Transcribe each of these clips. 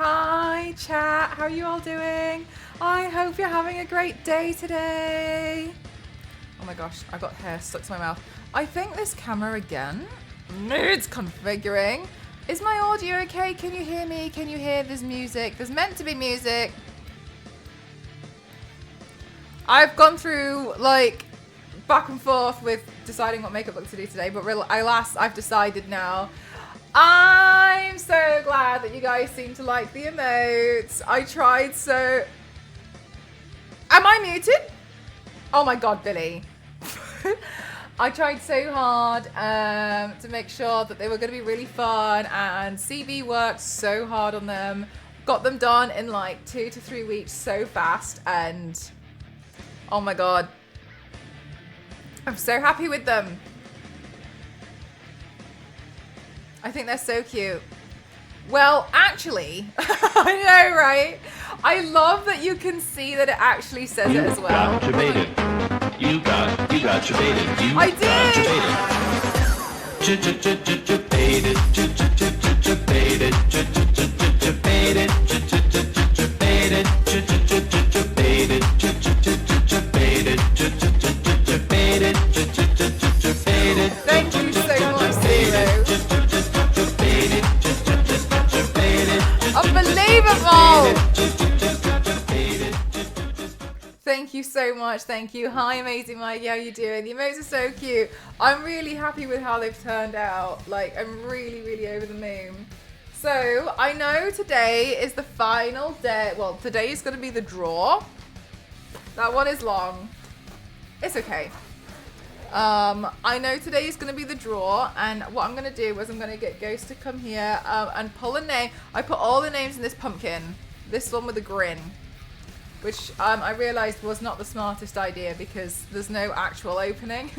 Hi chat, how are you all doing? I hope you're having a great day today. Oh my gosh, I got hair stuck to my mouth. I think this camera again needs configuring. Is my audio okay? Can you hear me? Can you hear there's music? There's meant to be music. I've gone through like back and forth with deciding what makeup look to do today, but I've decided now. I'm so glad that you guys seem to like the emotes. I tried so... Am I muted? Oh my god, Billy. I tried so hard to make sure that they were going to be really fun, and CV worked so hard on them. Got them done in like 2 to 3 weeks so fast, and oh my god. I'm so happy with them. I think they're so cute. Well, actually, I know, right? I love that you can see that it actually says it as well. You got you got your baited. I did. Thank you so much, Zero. Unbelievable! Thank you so much. Thank you. Hi, amazing Mike. How you doing? The emotes are so cute. I'm really happy with how they've turned out. Like, I'm really, really over the moon. So, I know today is the final day. Well, today is going to be the draw. That one is long. It's okay. I know today is going to be the draw, and what I'm going to do is I'm going to get Ghost to come here and pull a name. I put all the names in this pumpkin. This one with a grin, which I realized was not the smartest idea because there's no actual opening.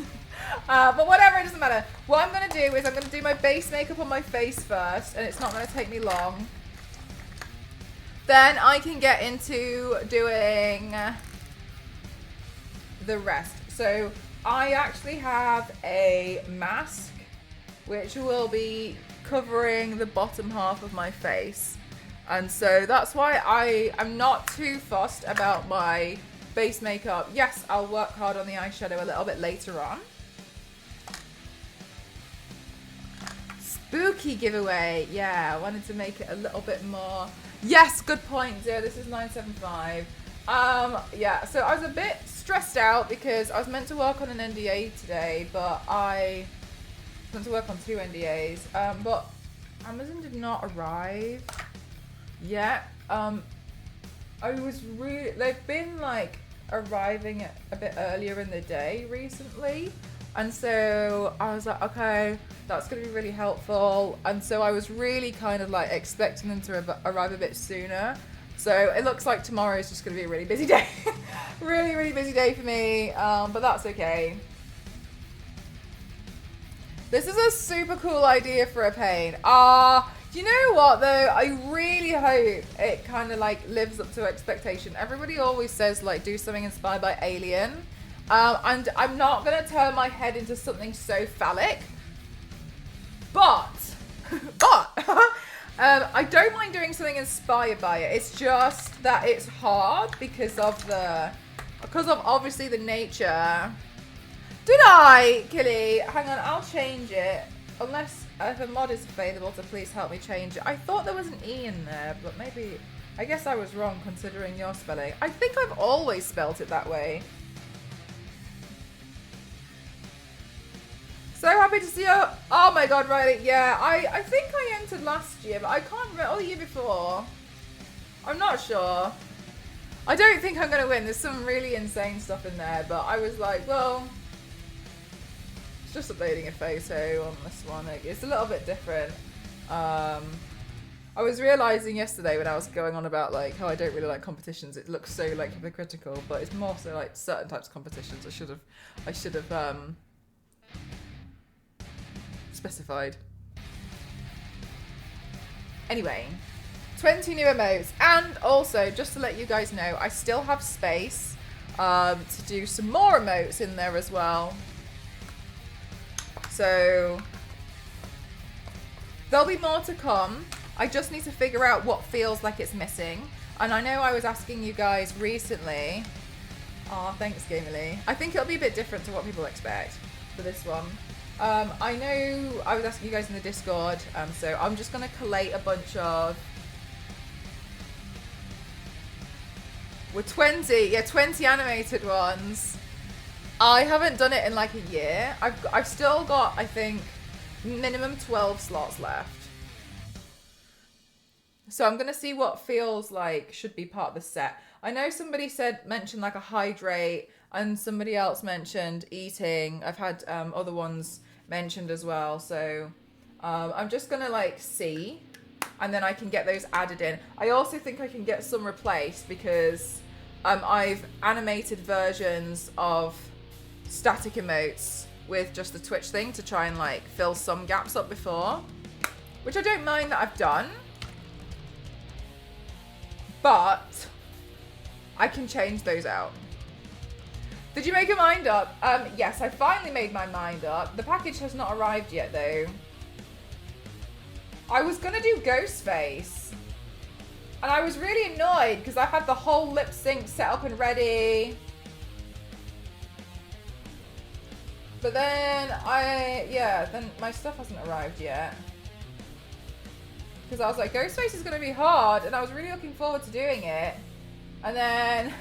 But whatever, it doesn't matter. What I'm going to do is I'm going to do my base makeup on my face first, and it's not going to take me long. Then I can get into doing the rest. So I actually have a mask which will be covering the bottom half of my face, and so that's why I'm not too fussed about my base makeup. Yes, I'll work hard on the eyeshadow a little bit later on. Spooky giveaway. Yeah, I wanted to make it a little bit more. Yes, good point, Zero. This is 975. Yeah, so I was a bit stressed out because I was meant to work on an NDA today, but I was meant to work on 2 NDAs. But Amazon did not arrive yet. They've been like arriving a bit earlier in the day recently, and so I was like, okay, that's gonna be really helpful. And so I was really kind of like expecting them to arrive a bit sooner. So it looks like tomorrow is just going to be a really busy day. Really, really busy day for me, but that's okay. This is a super cool idea for a paint. Do you know what though? I really hope it kind of like lives up to expectation. Everybody always says like do something inspired by Alien. And I'm not going to turn my head into something so phallic. But I don't mind doing something inspired by it. It's just that it's hard because of obviously the nature. Did I, Killy? Hang on, I'll change it. Unless if a mod is available to please help me change it. I thought there was an E in there, but maybe, I guess I was wrong considering your spelling. I think I've always spelt it that way. So happy to see you. Oh my god, Riley. Yeah, I think I entered last year, but I can't remember. Oh, the year before. I'm not sure. I don't think I'm going to win. There's some really insane stuff in there, but I was like, well, it's just uploading a photo on this one. It's a little bit different. I was realizing yesterday when I was going on about like how I don't really like competitions. It looks so like hypocritical, but it's more so like certain types of competitions. I should have specified. Anyway, 20 new emotes, and also just to let you guys know, I still have space to do some more emotes in there as well. So there'll be more to come. I just need to figure out what feels like it's missing. And I know I was asking you guys recently. Oh, thanks, Gamely. I think it'll be a bit different to what people expect for this one. I know I was asking you guys in the Discord, so I'm just going to collate a bunch of... We're 20 animated ones. I haven't done it in like a year. I've still got, I think, minimum 12 slots left. So I'm going to see what feels like should be part of the set. I know somebody mentioned like a hydrate, and somebody else mentioned eating. I've had other ones mentioned as well. So I'm just going to like see, and then I can get those added in. I also think I can get some replaced because I've animated versions of static emotes with just the Twitch thing to try and like fill some gaps up before, which I don't mind that I've done. But I can change those out. Did you make your mind up? Yes, I finally made my mind up. The package has not arrived yet, though. I was going to do Ghostface. And I was really annoyed because I had the whole lip sync set up and ready. But then then my stuff hasn't arrived yet. Because I was like, Ghostface is going to be hard, and I was really looking forward to doing it. And then,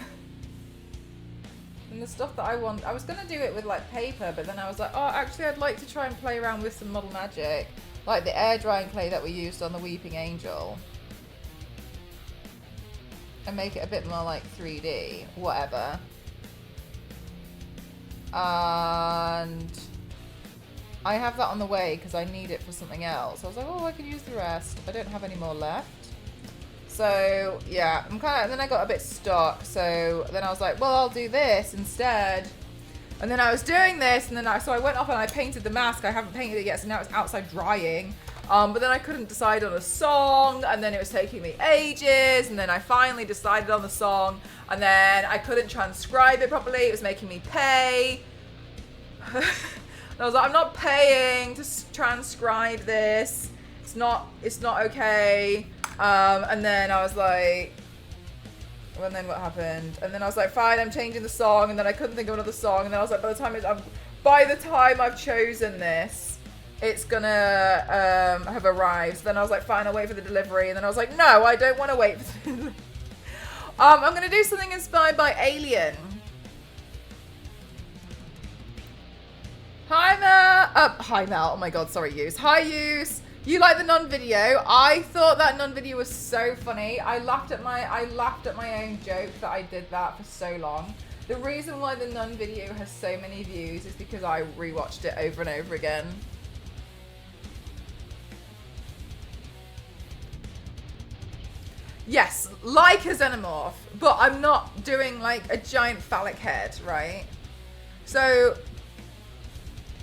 and the stuff that I want, I was going to do it with like paper, but then I was like, oh, actually I'd like to try and play around with some model magic, like the air drying clay that we used on the Weeping Angel, and make it a bit more like 3D, whatever. And I have that on the way because I need it for something else. I was like, oh, I could use the rest. I don't have any more left. So, yeah, I'm kind of, then I got a bit stuck. So then I was like, well, I'll do this instead. And then I was doing this, and then so I went off and I painted the mask. I haven't painted it yet, so now it's outside drying. But then I couldn't decide on a song, and then it was taking me ages, and then I finally decided on the song, and then I couldn't transcribe it properly. It was making me pay. I was like, I'm not paying to transcribe this. It's not okay. And then I was like, well, and then what happened? And then I was like, fine, I'm changing the song. And then I couldn't think of another song. And then I was like, by the time I've chosen this, it's gonna have arrived. So then I was like, fine, I'll wait for the delivery. And then I was like, no, I don't want to wait for the delivery. I'm gonna do something inspired by Alien. Hi Mel. Hi Mel. Oh my god, sorry, Yus. Hi Yus. You like the non-video? I thought that non-video was so funny. I laughed at my own joke that I did that for so long. The reason why the non-video has so many views is because I rewatched it over and over again. Yes, like a xenomorph, but I'm not doing like a giant phallic head, right? So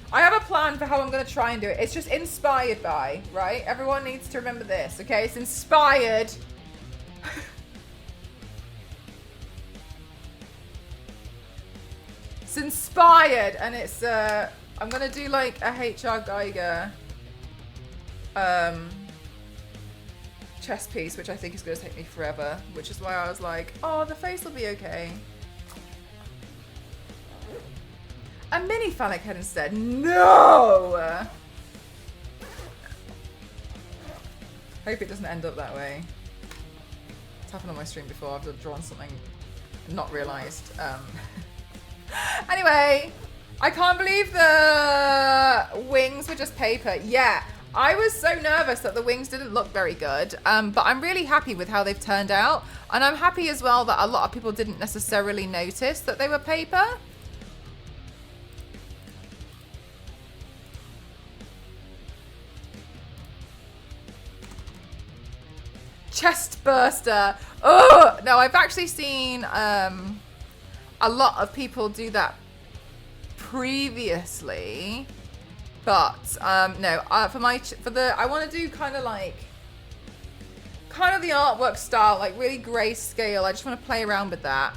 I have a plan for how I'm going to try and do it. It's just inspired by, right? Everyone needs to remember this, okay? It's inspired. It's inspired, and it's, I'm going to do like a HR Geiger chess piece, which I think is going to take me forever, which is why I was like, oh, the face will be okay. A mini phallic head instead. No! Hope it doesn't end up that way. It's happened on my stream before. I've drawn something and not realised. Anyway, I can't believe the wings were just paper. Yeah, I was so nervous that the wings didn't look very good. But I'm really happy with how they've turned out. And I'm happy as well that a lot of people didn't necessarily notice that they were paper. Chest burster. Oh no, I've actually seen a lot of people do that previously, but no. I want to do kind of the artwork style, like really grayscale. I just want to play around with that.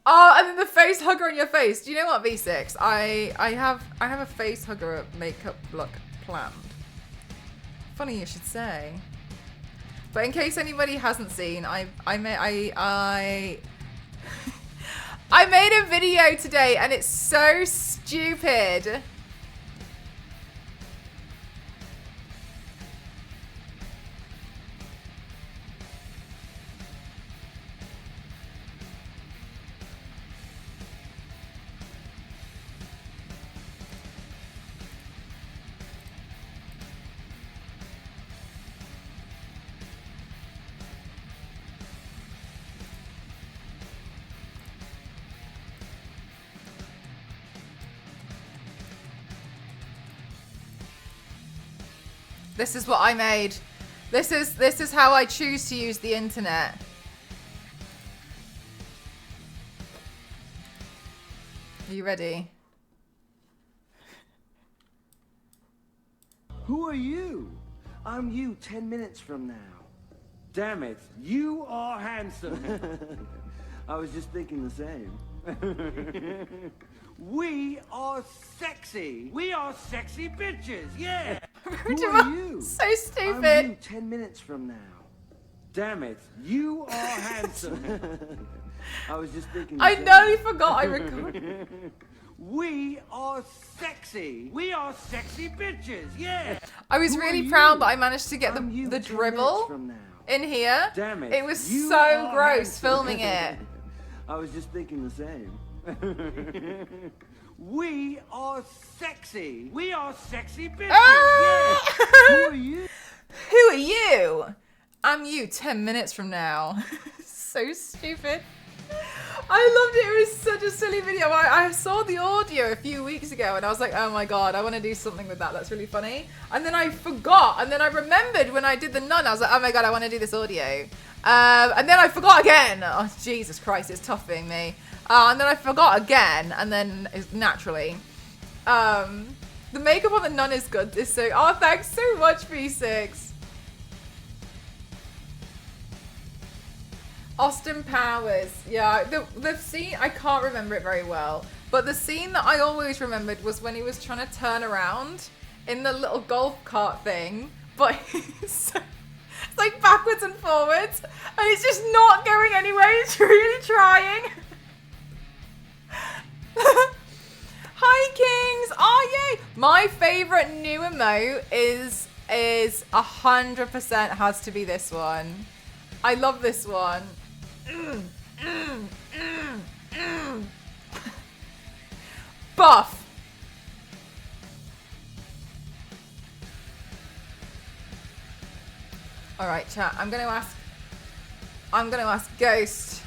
Oh, and then the face hugger on your face. Do you know what, V6? I have a face hugger makeup look planned. Funny you should say. But in case anybody hasn't seen, I made a video today and it's so stupid. This is what I made. This is how I choose to use the internet. Are you ready? Who are you? I'm you 10 minutes from now. Damn it, you are handsome. I was just thinking the same. We are sexy. We are sexy bitches, yeah. Who are you? So stupid. I'm you 10 minutes from now. Damn it, you are handsome. I was just thinking the I same. nearly forgot I recorded. We are sexy. We are sexy bitches, yeah. I was Who really are proud you? that I managed to get I'm you the 10 dribble minutes from now. in here. Damn it. It was You so are gross handsome. filming it. I was just thinking the same. We are sexy. We are sexy bitches. Ah! Yeah. Who are you? Who are you? I'm you 10 minutes from now. So stupid. I loved it. It was such a silly video. I saw the audio a few weeks ago and I was like, oh my God, I want to do something with that. That's really funny. And then I forgot. And then I remembered when I did the nun, I was like, oh my God, I want to do this audio. And then I forgot again. Oh, Jesus Christ, it's tough being me. And then I forgot again. And then naturally, the makeup on the nun is good. It's so, oh, thanks so much, V6. Austin Powers, yeah, the scene, I can't remember it very well, but the scene that I always remembered was when he was trying to turn around in the little golf cart thing, but it's like backwards and forwards, and it's just not going anywhere, it's really trying. Hi Kings, oh yay! My favourite new emote is 100% has to be this one. I love this one. Buff. All right, chat. I'm gonna ask Ghost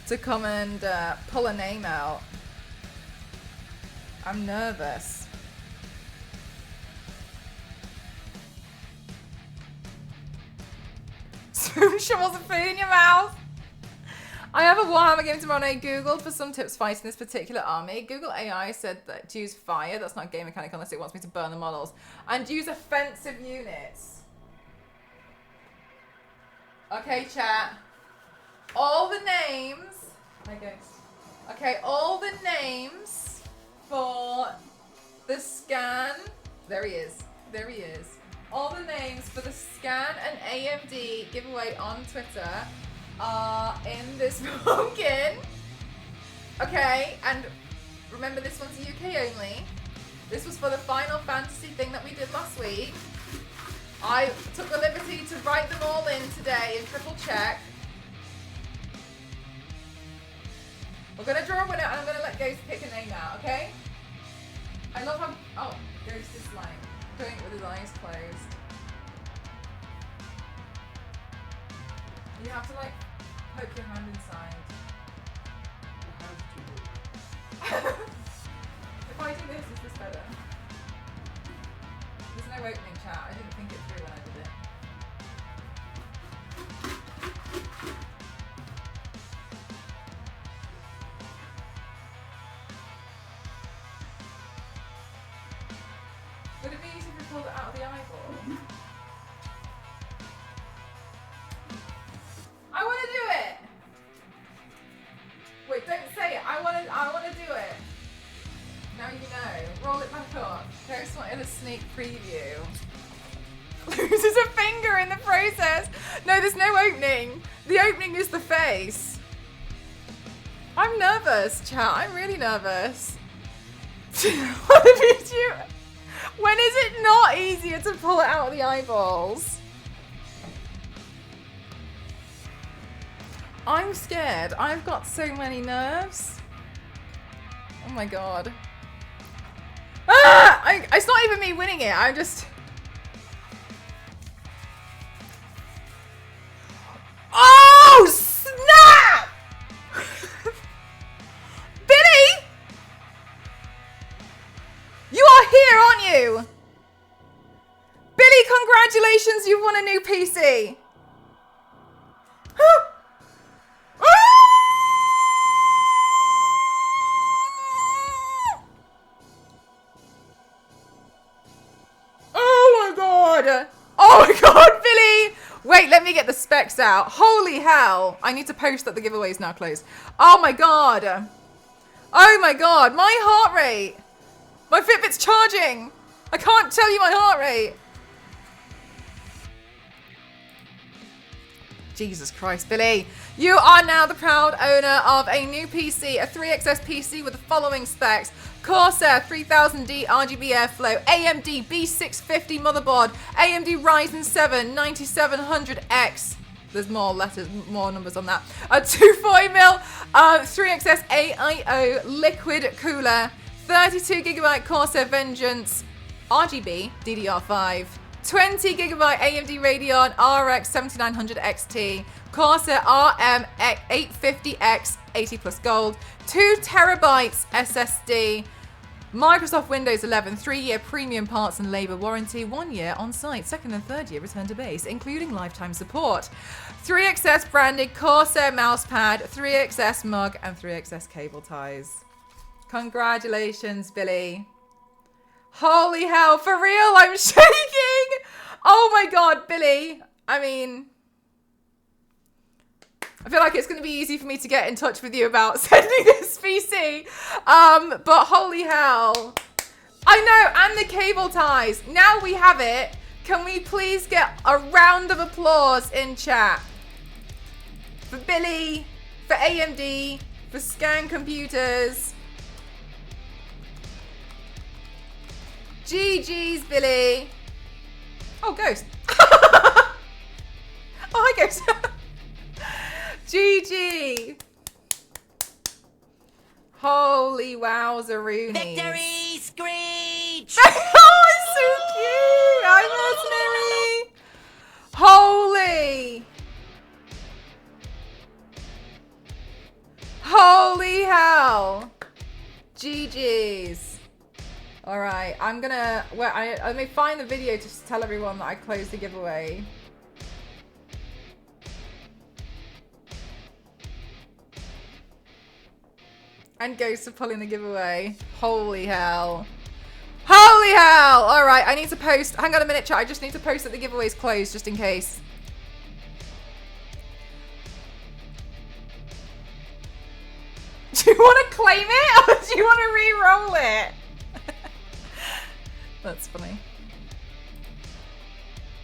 to come and pull a name out. I'm nervous. Spoon shovels of food in your mouth. I have a Warhammer game tomorrow night. Googled for some tips fighting this particular army. Google AI said that to use fire, that's not game mechanic unless it wants me to burn the models, and use offensive units. Okay, chat. All the names. Okay, all the names for the scan. There he is. There he is. All the names for the scan and AMD giveaway on Twitter are in this pumpkin. Okay, and remember this one's UK only. This was for the Final Fantasy thing that we did last week. I took the liberty to write them all in today and triple check. We're gonna draw a winner and I'm gonna let Ghost pick a name out, okay? I love how, oh, Ghost is like doing it with his eyes closed. You have to like poke your hand inside. If I do this, is this better? There's no opening, chat. I didn't think it through when I did it. Would it be easy if we pulled it out of the eyeball? I want to do it! Wait, don't say it. in a sneak preview. Loses a finger in the process. No, there's no opening. The opening is the face. I'm nervous, chat. I'm really nervous. What if you do? When is it not easier to pull it out of the eyeballs? I'm scared. I've got so many nerves. Oh my god. Ah! It's not even me winning it. I'm just... Oh, snap! Billy! You are here, aren't you? Billy, congratulations, you've won a new PC. Oh my god! Oh my god, Billy! Wait, let me get the specs out. Holy hell. I need to post that the giveaway is now closed. Oh my god. Oh my god, my heart rate. My Fitbit's charging. I can't tell you my heart rate. Jesus Christ, Billy. You are now the proud owner of a new PC, a 3XS PC with the following specs. Corsair 3000D RGB airflow, AMD B650 motherboard, AMD Ryzen 7 9700X. There's more letters, more numbers on that. A 240mm 3XS AIO liquid cooler, 32GB Corsair Vengeance RGB DDR5, 20GB AMD Radeon RX 7900 XT, Corsair RM 850X 80 plus gold, 2TB SSD, Microsoft Windows 11 3-year premium parts and labour warranty, 1 year on site, 2nd and 3rd year return to base, including lifetime support, 3XS branded Corsair mousepad, 3XS mug, and 3XS cable ties. Congratulations, Billy. Holy hell, for real, I'm shaking. Oh my god, Billy. I mean, I feel like it's going to be easy for me to get in touch with you about sending this PC. But holy hell. I know, and the cable ties. Now we have it. Can we please get a round of applause in chat? For Billy, for AMD, for Scan Computers. GG's, Billy. Oh, Ghost. Oh, hi, Ghost. GG. Holy wowzeroonies. Victory screech! Oh, it's so cute. Hi, Mercenary. Holy. Holy hell. GG's. All right, I'm gonna, well, I may find the video just to tell everyone that I closed the giveaway. And Ghost are pulling the giveaway. Holy hell. Holy hell! All right, I need to post, hang on a minute, chat, I just need to post that the giveaway's closed just in case. Do you want to claim it or do you want to re-roll it? That's funny.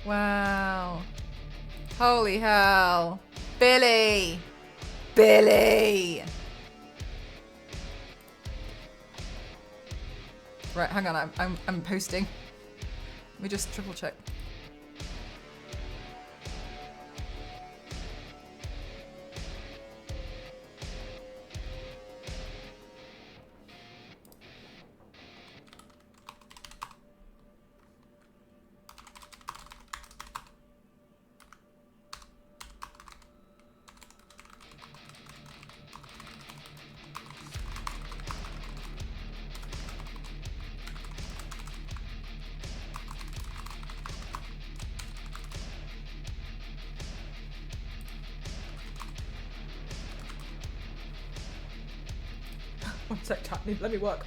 Wow. Holy hell. Billy. Billy. Right, hang on, I'm posting. Let me just triple check. One sec, chat, let me work.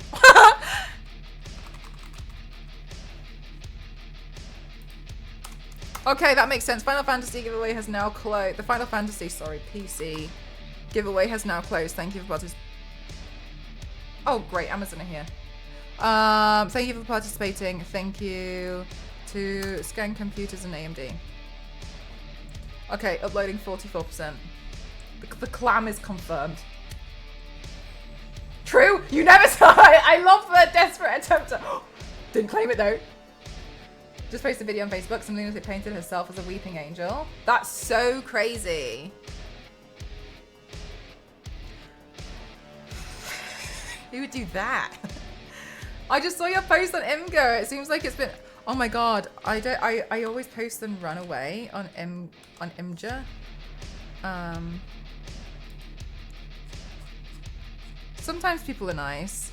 Okay, that makes sense. Final Fantasy giveaway has now closed. The Final Fantasy, sorry, PC giveaway has now closed. Thank you for participating. Oh, great, Amazon are here. Thank you for participating. Thank you to Scan Computers and AMD. Okay, uploading 44%. The clam is confirmed. True? You never saw it. I love the desperate attempt to... Didn't claim it though. Just posted a video on Facebook. Some lunatic painted herself as a weeping angel. That's so crazy. Who would do that? I just saw your post on Imgur. It seems like it's been... Oh my god. I always post and run away on Imgur. Sometimes people are nice.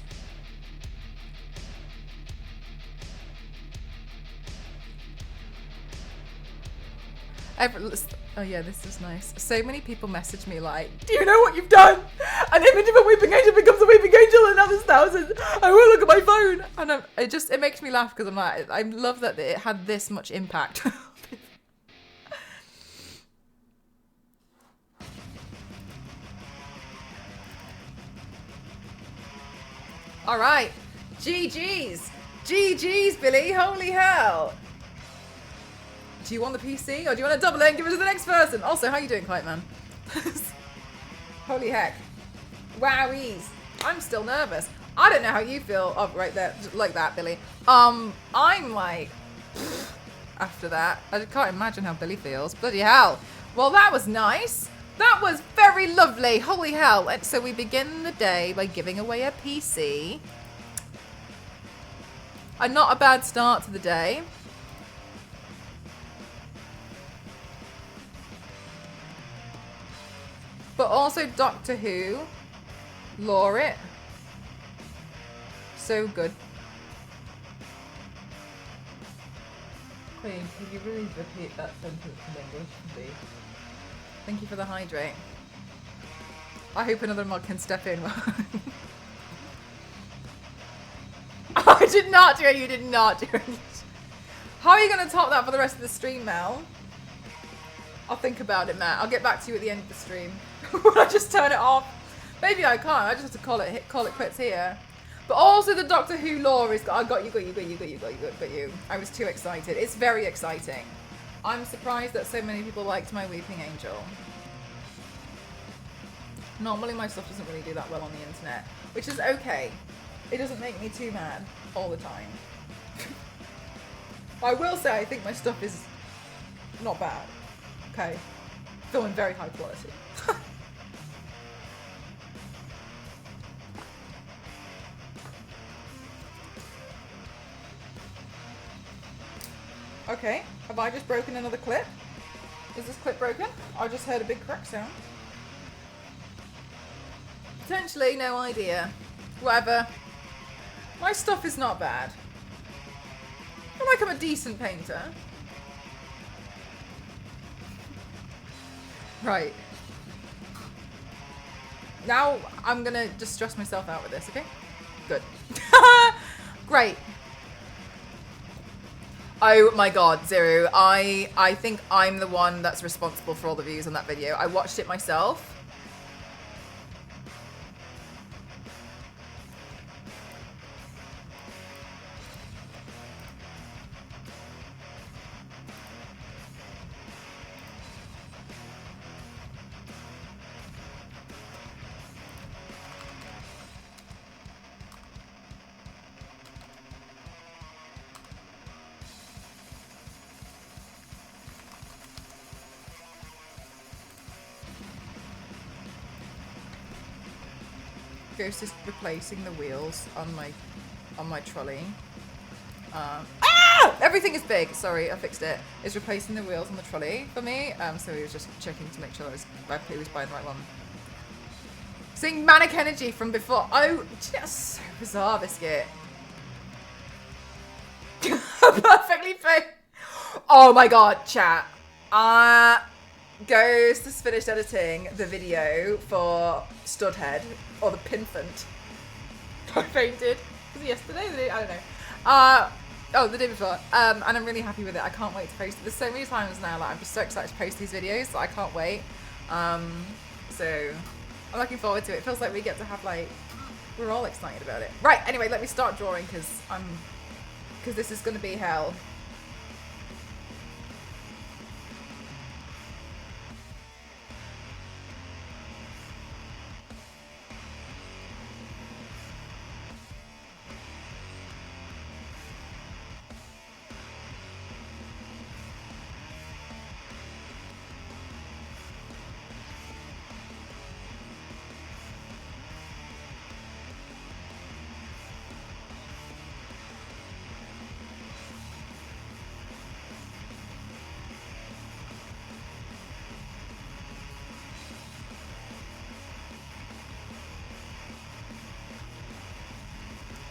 Oh yeah, this is nice. So many people message me like, do you know what you've done? An image of a weeping angel becomes a weeping angel and now there's thousands. I won't look at my phone. And it makes me laugh because I'm like, I love that it had this much impact. All right, GG's. GG's, Billy, holy hell. Do you want the PC or do you want to double it and give it to the next person? Also, how you doing, Kite Man? Holy heck. Wowies. I'm still nervous. I don't know how you feel. Oh, right there. Like that, Billy. I'm like, after that. I can't imagine how Billy feels. Bloody hell. Well, that was nice. That was very lovely. Holy hell. And so we begin the day by giving away a PC. And not a bad start to the day. But also Doctor Who, Laurit, so good. Queen, could you really repeat that sentence in English, please? Thank you for the hydrate. I hope another mod can step in. I did not do it, you did not do it. How are you going to top that for the rest of the stream, Mel? I'll think about it, Matt. I'll get back to you at the end of the stream. Will I just turn it off? Maybe I can't. I just have to call it quits here. But also the Doctor Who lore is... I got you. I was too excited. It's very exciting. I'm surprised that so many people liked my Weeping Angel. Normally my stuff doesn't really do that well on the internet, which is okay. It doesn't make me too mad all the time. I will say I think my stuff is not bad. Okay. Filming very high quality. Okay, have I just broken another clip? Is this clip broken? I just heard a big crack sound. Potentially, no idea. Whatever. My stuff is not bad. I feel like I'm a decent painter. Right. Now I'm gonna just stress myself out with this, okay? Good. Great. Oh my god, Zero. I think I'm the one that's responsible for all the views on that video. I watched it myself. Ghost is replacing the wheels on my trolley. Everything is big. Sorry, I fixed it. It's replacing the wheels on the trolley for me. So he was just checking to make sure he was buying the right one. Seeing Manic Energy from before. Oh, that's so bizarre, Biscuit. Perfectly fake. Oh my god, chat. Ghost has finished editing the video for Studhead, or the Pinfant. I painted. Was it yesterday? I don't know. Oh, the day before. And I'm really happy with it. I can't wait to post it. There's so many times now, like, I'm just so excited to post these videos that I can't wait. So I'm looking forward to it. It feels like we get to have, like, We're all excited about it. Right, anyway, let me start drawing because this is going to be hell.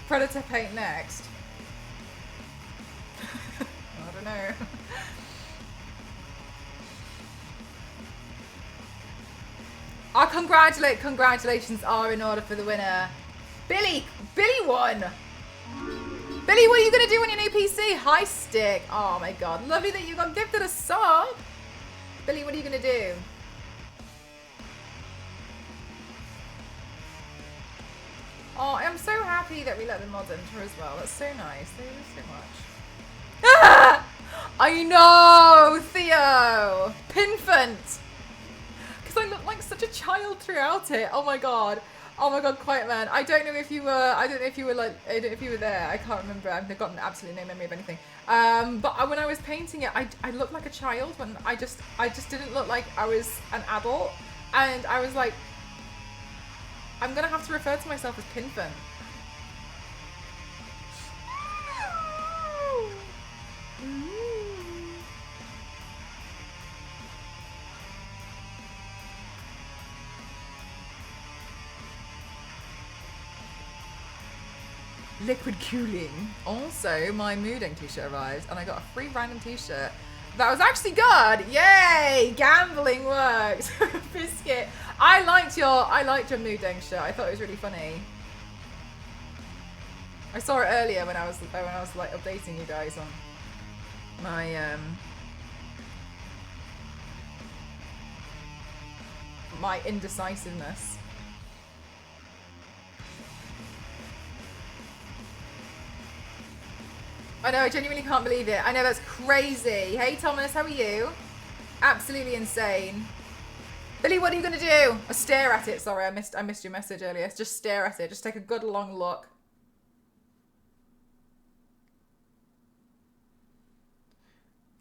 Predator paint next. I don't know. Our congratulations are in order for the winner. Billy won. Billy, what are you gonna do on your new PC? Hi Stick. Oh my god, lovely that you got gifted a sub. Billy, what are you gonna do? Oh, I'm so happy that we let the mods enter as well. That's so nice. Thank you so much. Ah! I know, Theo. Pinfant. Because I look like such a child throughout it. Oh my god. Oh my god, Quiet Man. I don't know if you were. I don't know if you were there. I can't remember. I've got absolutely no memory of anything. But when I was painting it, I looked like a child. When I just didn't look like I was an adult, and I was like, I'm gonna have to refer to myself as Pinfin. Liquid cooling. Also, my mooding t-shirt arrived, and I got a free random t-shirt. That was actually good. Yay! Gambling works. Biscuit. I liked your mooding shirt. I thought it was really funny. I saw it earlier when I was like updating you guys on my my indecisiveness. I know, I genuinely can't believe it. I know, that's crazy. Hey Thomas, how are you? Absolutely insane. Billy, what are you gonna do? Stare at it. Sorry, I missed your message earlier. Just stare at it. Just take a good long look.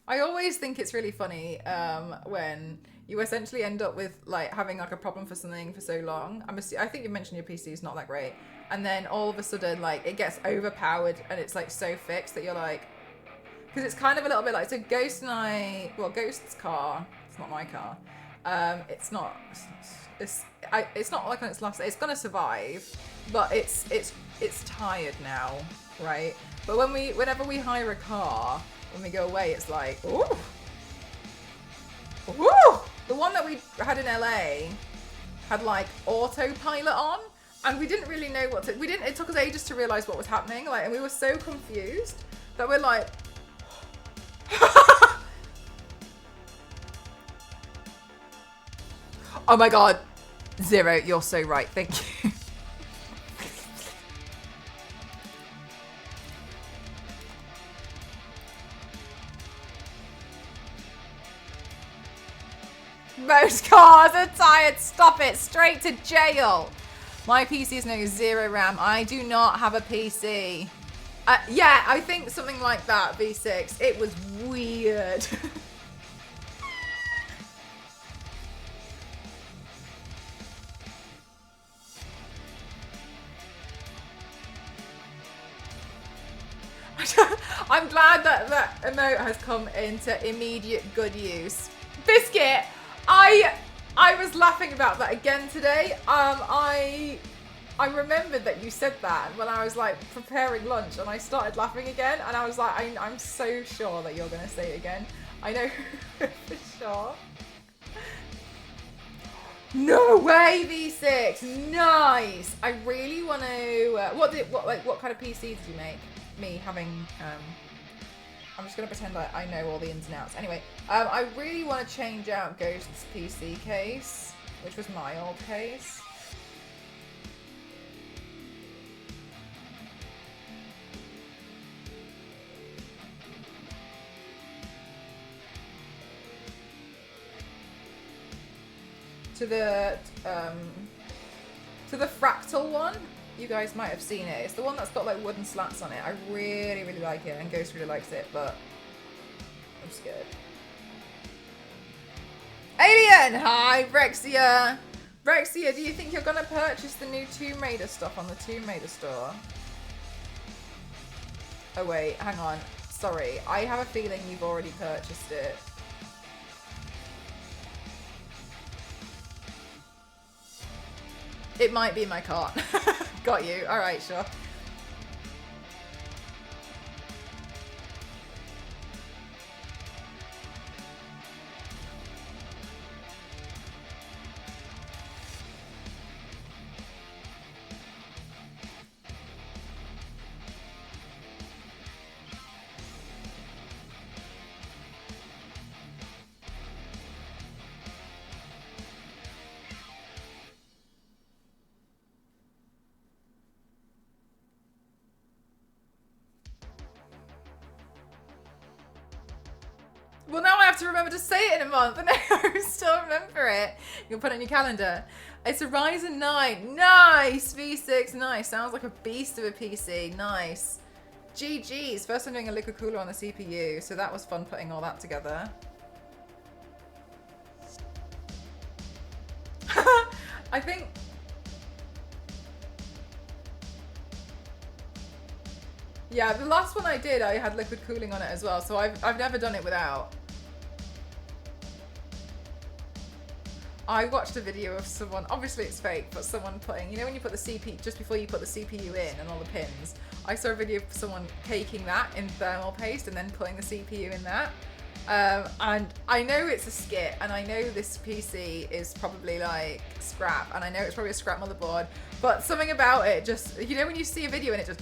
I always think it's really funny when you essentially end up with like having like a problem for something for so long. I think you mentioned your PC is not that great, and then all of a sudden like it gets overpowered and it's like so fixed that you're like, because it's kind of a little bit like, so Ghost and I, well, Ghost's car, it's not my car. It's not like on its last. It's gonna survive, but it's tired now, right? But whenever we hire a car, when we go away, it's like, ooh, ooh. The one that we had in LA had like autopilot on, and we didn't really know what to. It took us ages to realize what was happening, like, and we were so confused that we're like. Oh my god. Zero, you're so right. Thank you. Most cars are tired. Stop it. Straight to jail. My PC is no 0 RAM. I do not have a PC. Yeah, I think something like that, V6. It was weird. I'm glad that that emote has come into immediate good use. Biscuit, I was laughing about that again today. I remembered that you said that when I was like preparing lunch, and I started laughing again, and I was like, I'm so sure that you're gonna say it again. I know for sure. No way, V6. Nice. I really want to. What kind of PC did you make? Me having. I'm just gonna pretend like I know all the ins and outs. Anyway, I really want to change out Ghost's PC case, which was my old case. to the fractal one. You guys might have seen it. It's the one that's got like wooden slats on it. I really, really like it, and Ghost really likes it, but I'm scared. Alien! Hi, Brexia! Brexia, do you think you're gonna purchase the new Tomb Raider stuff on the Tomb Raider store? Oh wait, hang on. Sorry, I have a feeling you've already purchased it. It might be in my cart. Got you. Alright, sure. Well, now I have to remember to say it in a month, and I still remember it. You can put it in your calendar. It's a Ryzen 9. Nice! V6, nice. Sounds like a beast of a PC. Nice. GG's. First time doing a liquid cooler on the CPU, so that was fun putting all that together. I think... Yeah, the last one I did, I had liquid cooling on it as well, so I've never done it without. I watched a video of someone, obviously it's fake, but someone putting, you know when you put the CPU, just before you put the CPU in and all the pins, I saw a video of someone caking that in thermal paste and then putting the CPU in that. And I know it's a skit, and I know this PC is probably like scrap, and I know it's probably a scrap motherboard, but something about it just, you know when you see a video and it just...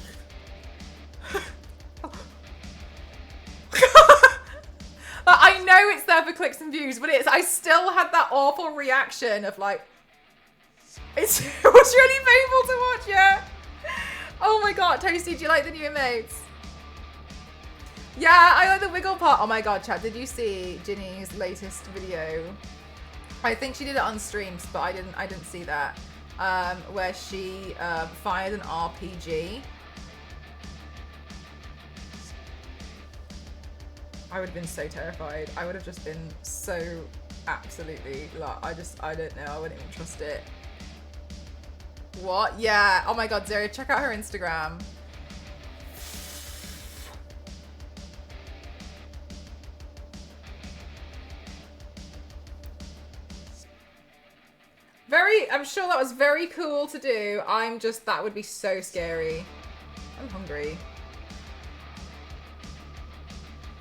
I know it's there for clicks and views, but I still had that awful reaction of like, it was really painful to watch, yeah. Oh my god, Toasty, do you like the new emotes? Yeah, I like the wiggle part. Oh my god, chat, did you see Ginny's latest video? I think she did it on streams, but I didn't see that. Where she fired an RPG. I would have been so terrified. I would have just been so absolutely like, I don't know, I wouldn't even trust it. What? Yeah. Oh my god, Zero, check out her Instagram. I'm sure that was very cool to do. That would be so scary. I'm hungry.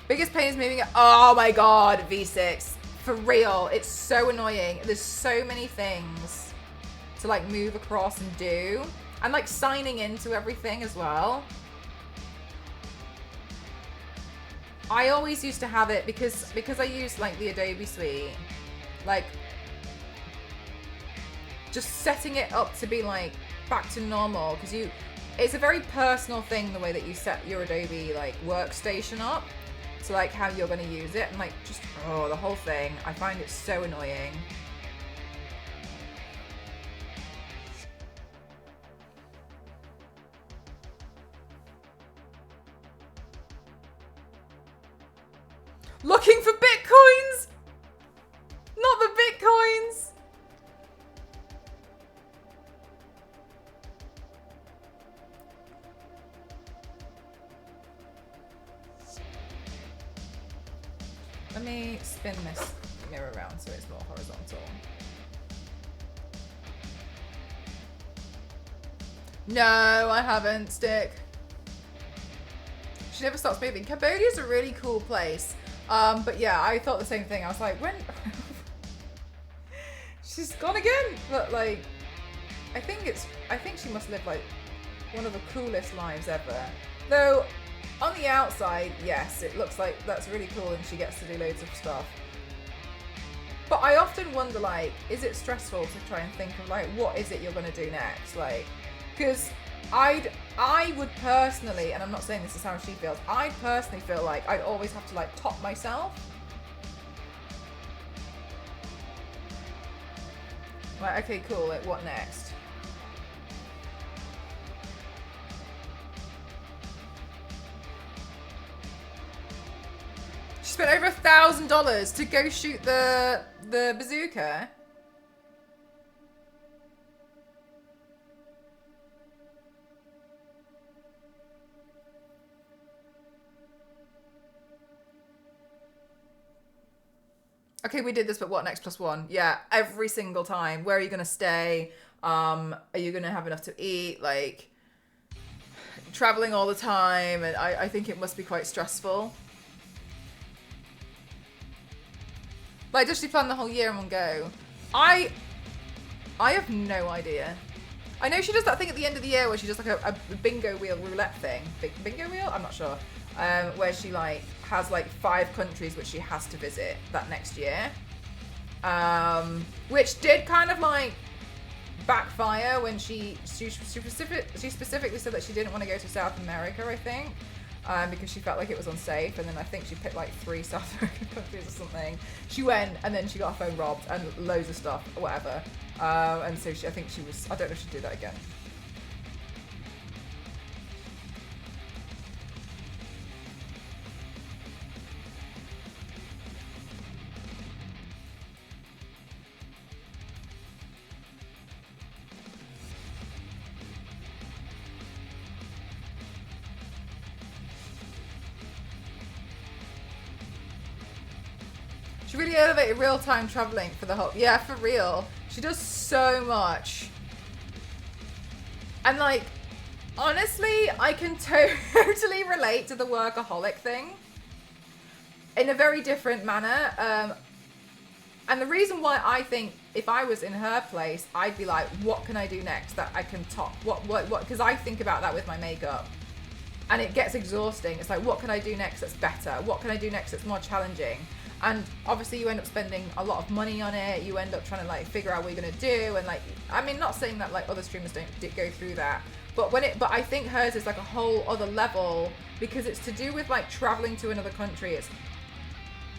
Biggest pain is moving it. Oh my god, V6. For real, it's so annoying. There's so many things to like move across and do. And like signing into everything as well. I always used to have it because I used like the Adobe suite. Like just setting it up to be like back to normal, because it's a very personal thing the way that you set your Adobe like workstation up. So like how you're going to use it, and like just, oh, the whole thing. I find it so annoying. Looking for bitcoins? Not the bitcoins. Let me spin this mirror around so it's more horizontal. No, I haven't, Stick. She never stops moving. Cambodia's a really cool place. But yeah, I thought the same thing. I was like, when? She's gone again? But like, I think she must live like one of the coolest lives ever. Though, on the outside, yes, it looks like that's really cool and she gets to do loads of stuff. But I often wonder, like, is it stressful to try and think of, like, what is it you're going to do next? Like, because I would personally, and I'm not saying this is how she feels, I personally feel like I'd always have to, like, top myself. Right, okay, cool. Like, what next? She spent over $1,000 to go shoot the bazooka. Okay, we did this, but what next plus one? Yeah, every single time. Where are you gonna stay? Are you gonna have enough to eat? Like, traveling all the time, and I think it must be quite stressful. Like, does she plan the whole year in one go? I have no idea. I know she does that thing at the end of the year where she does like a bingo wheel roulette thing. Bingo wheel? I'm not sure. Where she like has like 5 countries which she has to visit that next year. Which did kind of like backfire when she specifically said that she didn't want to go to South America, I think. Because she felt like it was unsafe, and then I think she picked like 3 South American countries or something. She went, and then she got her phone robbed, and loads of stuff, or whatever. And so I think she was, I don't know if she'd do that again. She really elevated real-time traveling for the whole... Yeah, for real. She does so much. And, like, honestly, I can totally relate to the workaholic thing in a very different manner. And the reason why I think if I was in her place, I'd be like, what can I do next that I can top? What? Because I think about that with my makeup. And it gets exhausting. It's like, what can I do next that's better? What can I do next that's more challenging? And obviously you end up spending a lot of money on it. You end up trying to like figure out what you're gonna do. And like, I mean, not saying that like other streamers don't go through that, but I think hers is like a whole other level because it's to do with like traveling to another country. I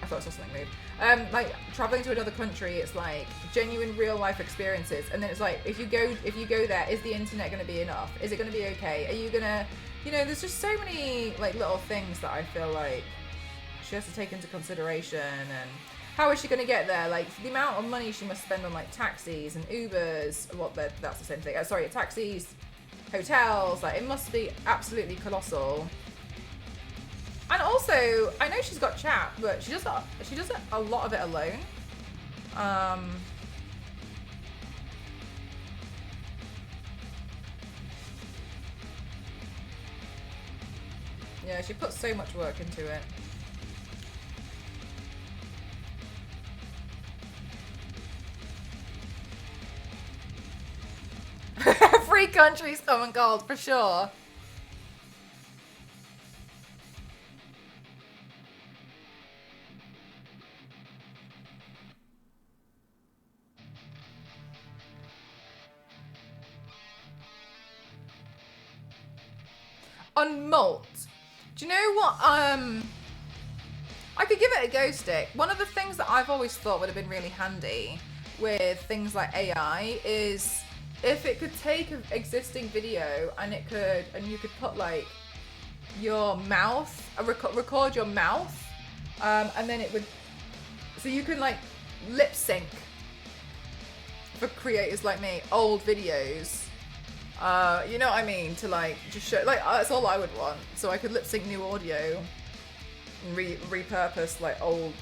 thought I saw something move. Like traveling to another country, it's like genuine real life experiences. And then it's like, if you go there, is the internet gonna be enough? Is it gonna be okay? Are you gonna, you know, there's just so many like little things that I feel like she has to take into consideration. And how is she going to get there? Like the amount of money she must spend on like taxis and Ubers. Well, that's the same thing. Sorry, taxis, hotels. Like it must be absolutely colossal. And also, I know she's got chat, but she does a lot of it alone. Yeah, she puts so much work into it. 3 countries common gold for sure. On Molt, do you know what? I could give it a go stick. One of the things that I've always thought would have been really handy with things like AI is if it could take an existing video and you could put like your mouth, record your mouth, and then it would, so you can like lip sync for creators like me, old videos. You know what I mean? To like just show, like that's all I would want. So I could lip sync new audio and repurpose like old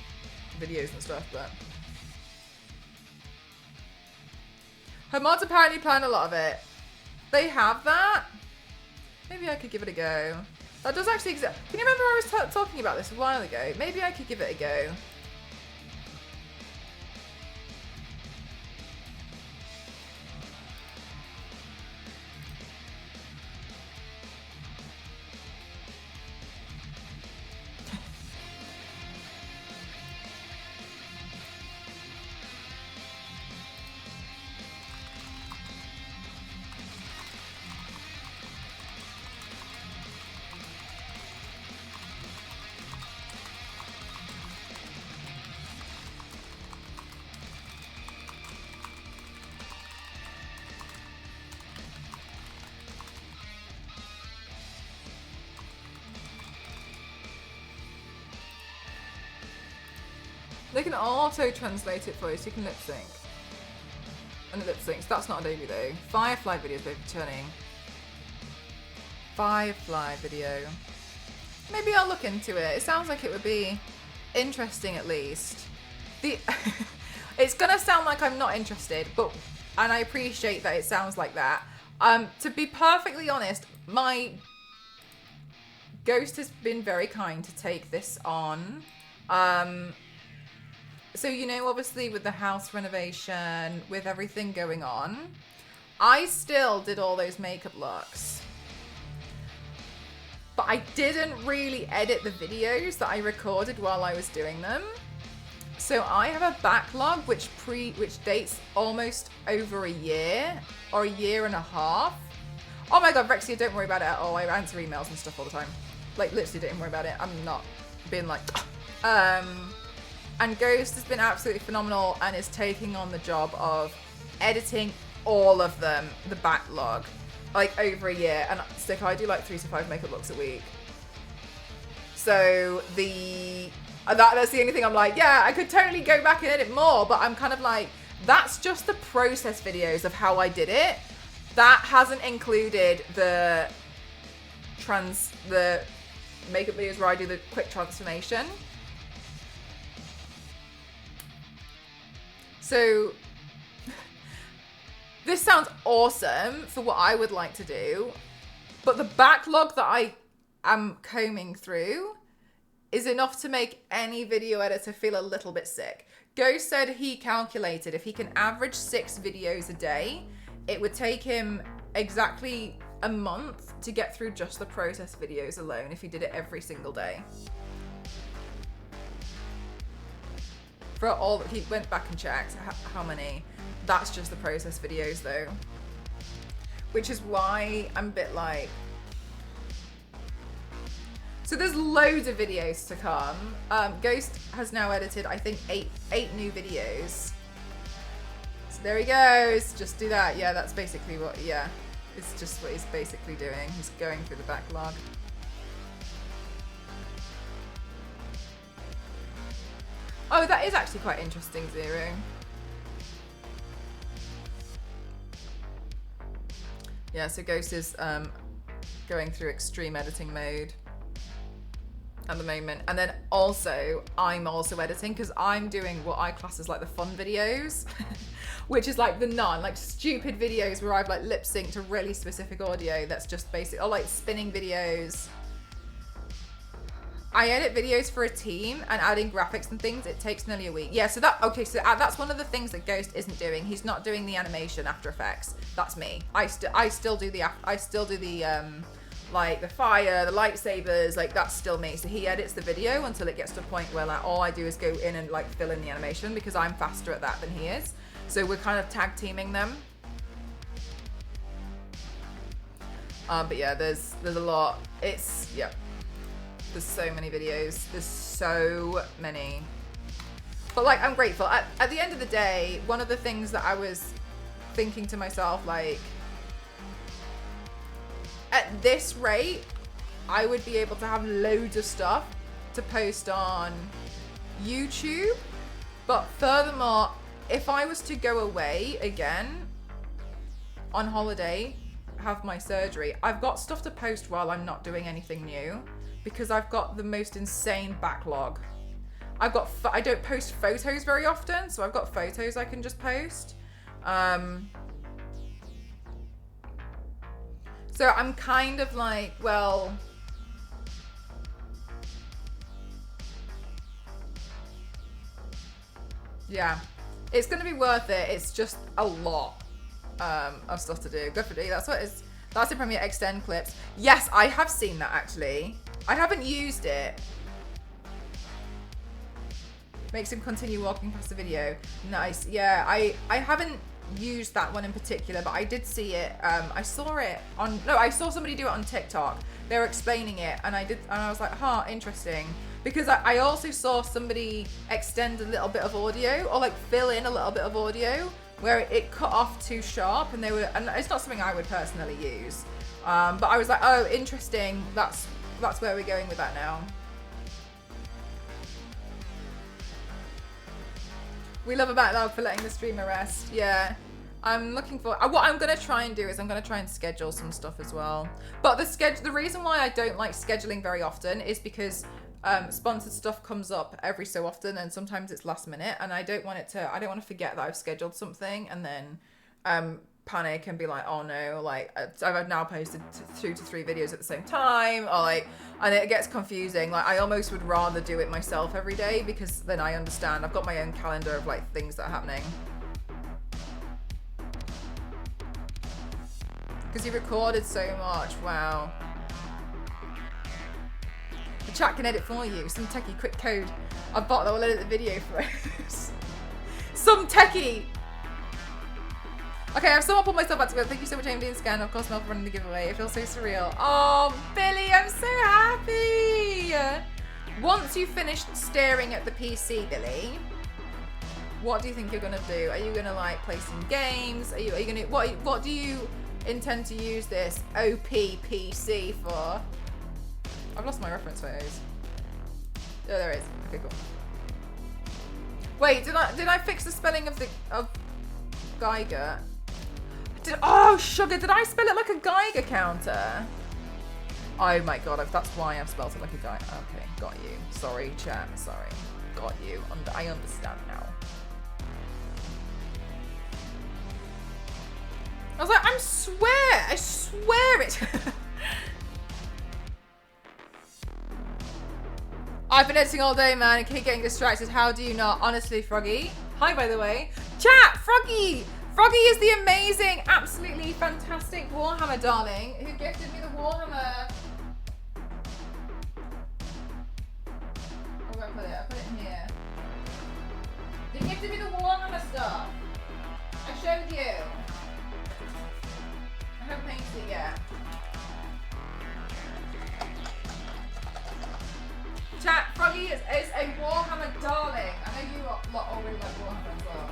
videos and stuff, but. Her mods apparently plan a lot of it. They have that? Maybe I could give it a go. That does actually exist. Can you remember I was talking about this a while ago? Maybe I could give it a go. They can auto-translate it for you so you can lip sync. And it lip syncs. That's not Adobe though. Firefly videos both returning. Firefly video. Maybe I'll look into it. It sounds like it would be interesting at least. It's gonna sound like I'm not interested, and I appreciate that it sounds like that. To be perfectly honest, my Ghost has been very kind to take this on. So, you know, obviously with the house renovation, with everything going on, I still did all those makeup looks. But I didn't really edit the videos that I recorded while I was doing them. So I have a backlog which dates almost over a year or a year and a half. Oh my god, Rexia, don't worry about it at all. I answer emails and stuff all the time. Like, literally, don't worry about it. I'm not being like... And Ghost has been absolutely phenomenal and is taking on the job of editing all of them, the backlog, like over a year. And stick, I do like 3 to 5 makeup looks a week. So that's the only thing I'm like, yeah, I could totally go back and edit more, but I'm kind of like, that's just the process videos of how I did it. That hasn't included the makeup videos where I do the quick transformation. So this sounds awesome for what I would like to do, but the backlog that I am combing through is enough to make any video editor feel a little bit sick. Ghost said he calculated if he can average 6 videos a day, it would take him exactly a month to get through just the process videos alone if he did it every single day. For all, he went back and checked how many. That's just the process videos though. Which is why I'm a bit like... So there's loads of videos to come. Ghost has now edited, I think, eight new videos. So there he goes. Just do that. Yeah, that's basically what, yeah. It's just what he's basically doing. He's going through the backlog. Oh, that is actually quite interesting, Zero. Yeah, so Ghost is going through extreme editing mode at the moment. And then also, I'm also editing because I'm doing what I class as like the fun videos, which is like like stupid videos where I've like lip synced to really specific audio that's just basic, or like spinning videos. I edit videos for a team, and adding graphics and things, it takes nearly a week. Yeah, so that's one of the things that Ghost isn't doing. He's not doing the animation After Effects. That's me. I still do the like the fire, the lightsabers, like that's still me. So he edits the video until it gets to a point where like all I do is go in and like fill in the animation because I'm faster at that than he is. So we're kind of tag teaming them. But yeah, there's a lot. There's so many videos. There's so many. But like, I'm grateful. At the end of the day, one of the things that I was thinking to myself, like, at this rate, I would be able to have loads of stuff to post on YouTube. But furthermore, if I was to go away again on holiday, have my surgery, I've got stuff to post while I'm not doing anything new. Because I've got the most insane backlog. I don't post photos very often, so I've got photos I can just post. So I'm kind of like, well, yeah, it's gonna be worth it. It's just a lot of stuff to do. Definitely, that's in Premiere Extend clips. Yes, I have seen that actually. I haven't used it. Makes him continue walking past the video. Nice. Yeah, I haven't used that one in particular, but I did see it. I saw somebody do it on TikTok. They were explaining it, and I was like, huh, interesting. Because I also saw somebody extend a little bit of audio, or like fill in a little bit of audio where it cut off too sharp, and it's not something I would personally use. But I was like, oh, interesting. That's where we're going with that now. We love a backlog for letting the streamer rest. Yeah. I'm looking for... what I'm going to try and do is I'm going to try and schedule some stuff as well. But the reason why I don't like scheduling very often is because sponsored stuff comes up every so often, and sometimes it's last minute, and I don't want to forget that I've scheduled something and then panic and be like, oh no, like I've now posted 2 to 3 videos at the same time, or like, and it gets confusing. Like I almost would rather do it myself every day, because then I understand. I've got my own calendar of like things that are happening. Because you recorded so much, wow. The chat can edit for you. Some techie quick code. A bot that will edit the video for us. Some techie. Okay, I've somehow pulled myself back together. Thank you so much, AMD and Scan. Of course, Mel for running the giveaway. It feels so surreal. Oh, Billy, I'm so happy. Once you've finished staring at the PC, Billy, what do you think you're gonna do? Are you gonna like play some games? Are you gonna what do you intend to use this OPPC for? I've lost my reference photos. Oh, there it is. Okay, cool. Wait, did I fix the spelling of Geiger? Oh, sugar, did I spell it like a Geiger counter? Oh my god, that's why I've spelled it like a Geiger. Okay, got you. Sorry, chat, sorry. Got you. I understand now. I was like, I swear it. I've been editing all day, man. I keep getting distracted. How do you not? Honestly, Froggy. Hi, by the way. Chat, Froggy. Froggy is the amazing, absolutely fantastic Warhammer darling who gifted me the Warhammer. Where did I put it? I put it in here. They gifted me the Warhammer stuff. I showed you. I haven't painted it yet. Chat, Froggy is a Warhammer darling. I know you lot already like Warhammer as well.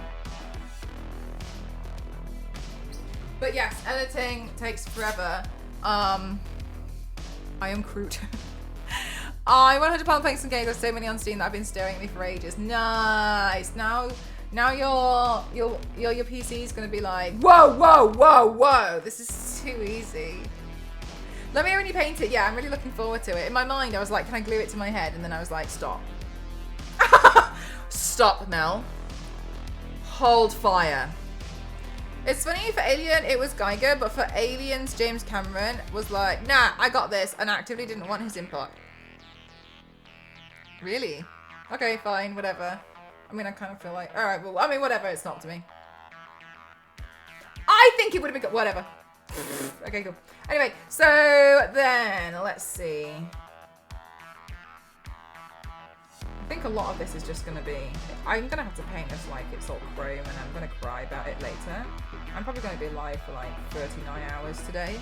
But yes, editing takes forever. I am crude. I 100 pound thanks and games. There's so many on Steam that have been staring at me for ages. Nice. Now your PC is gonna be like, whoa. This is too easy. Let me really paint it. Yeah, I'm really looking forward to it. In my mind, I was like, can I glue it to my head? And then I was like, stop. Stop, Mel. Hold fire. It's funny, for Alien, it was Geiger, but for Aliens, James Cameron was like, nah, I got this, and actively didn't want his input. Really? Okay, fine, whatever. I mean, I kind of feel like, all right, well, I mean, whatever, it's not up to me. I think it would have been good, whatever. Okay, cool. Anyway, so then, let's see. I think a lot of this is just going to be... I'm going to have to paint this like it's all chrome, and I'm going to cry about it later. I'm probably going to be live for like 39 hours today.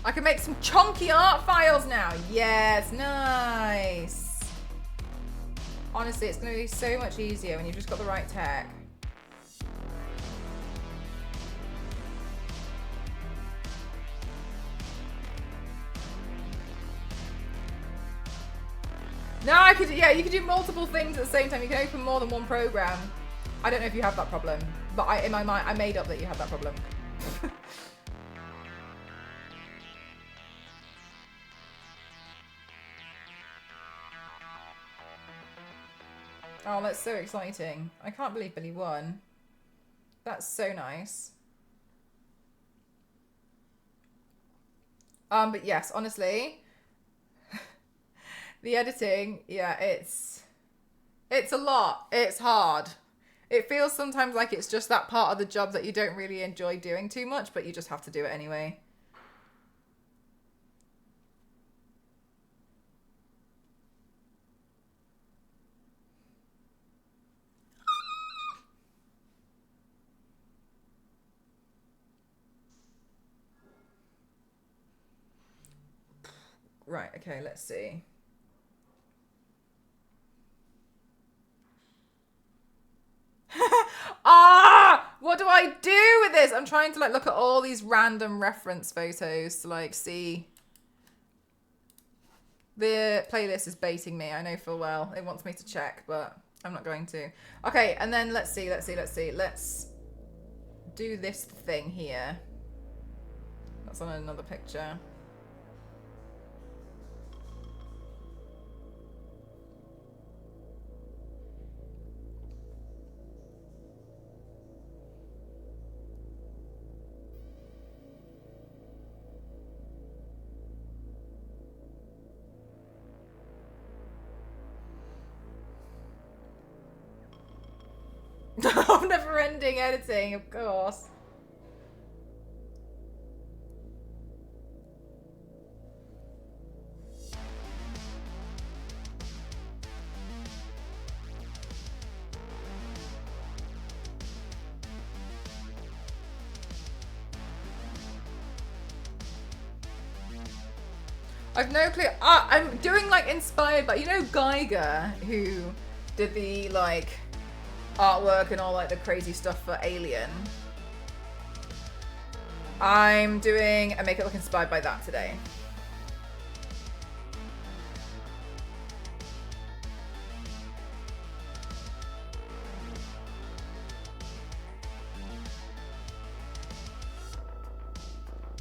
I can make some chunky art files now. Yes, nice. Honestly, it's going to be so much easier when you've just got the right tech. Now I could, yeah, you could do multiple things at the same time. You can open more than one program. I don't know if you have that problem, but in my mind, I made up that you have that problem. Oh, that's so exciting. I can't believe Billy won. That's so nice. But yes, honestly, the editing, yeah, it's a lot. It's hard. It feels sometimes like it's just that part of the job that you don't really enjoy doing too much, but you just have to do it anyway. Right, okay, let's see. What do I do with this? I'm trying to like look at all these random reference photos to like see. The playlist is baiting me. I know full well. It wants me to check, but I'm not going to. Okay, and then let's see. Let's do this thing here. That's on another picture. Never ending editing, of course. I've no clue. I'm doing like inspired by, you know, Geiger, who did the like artwork and all like the crazy stuff for Alien. I'm doing a makeup look inspired by that today.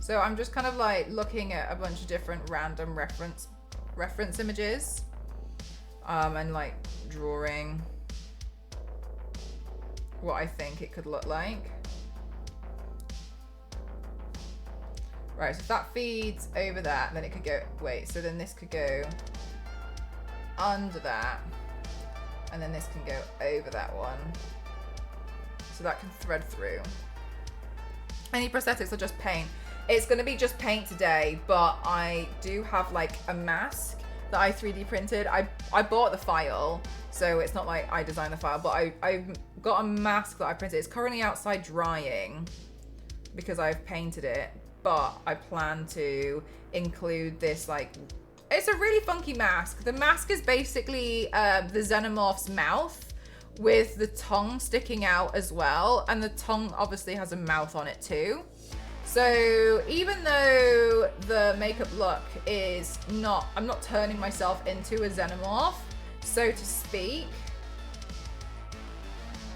So I'm just kind of like looking at a bunch of different random reference images, and like drawing what I think it could look like. Right, so if that feeds over that, then it could go, wait, so then this could go under that, and then this can go over that one. So that can thread through. Any prosthetics or just paint? It's gonna be just paint today, but I do have like a mask that I 3D printed. I bought the file, so it's not like I designed the file, but I've got a mask that I printed. It's currently outside drying because I've painted it, but I plan to include this like, it's a really funky mask. The mask is basically the Xenomorph's mouth with the tongue sticking out as well, and the tongue obviously has a mouth on it too. So even though the makeup look is not, I'm not turning myself into a xenomorph, so to speak.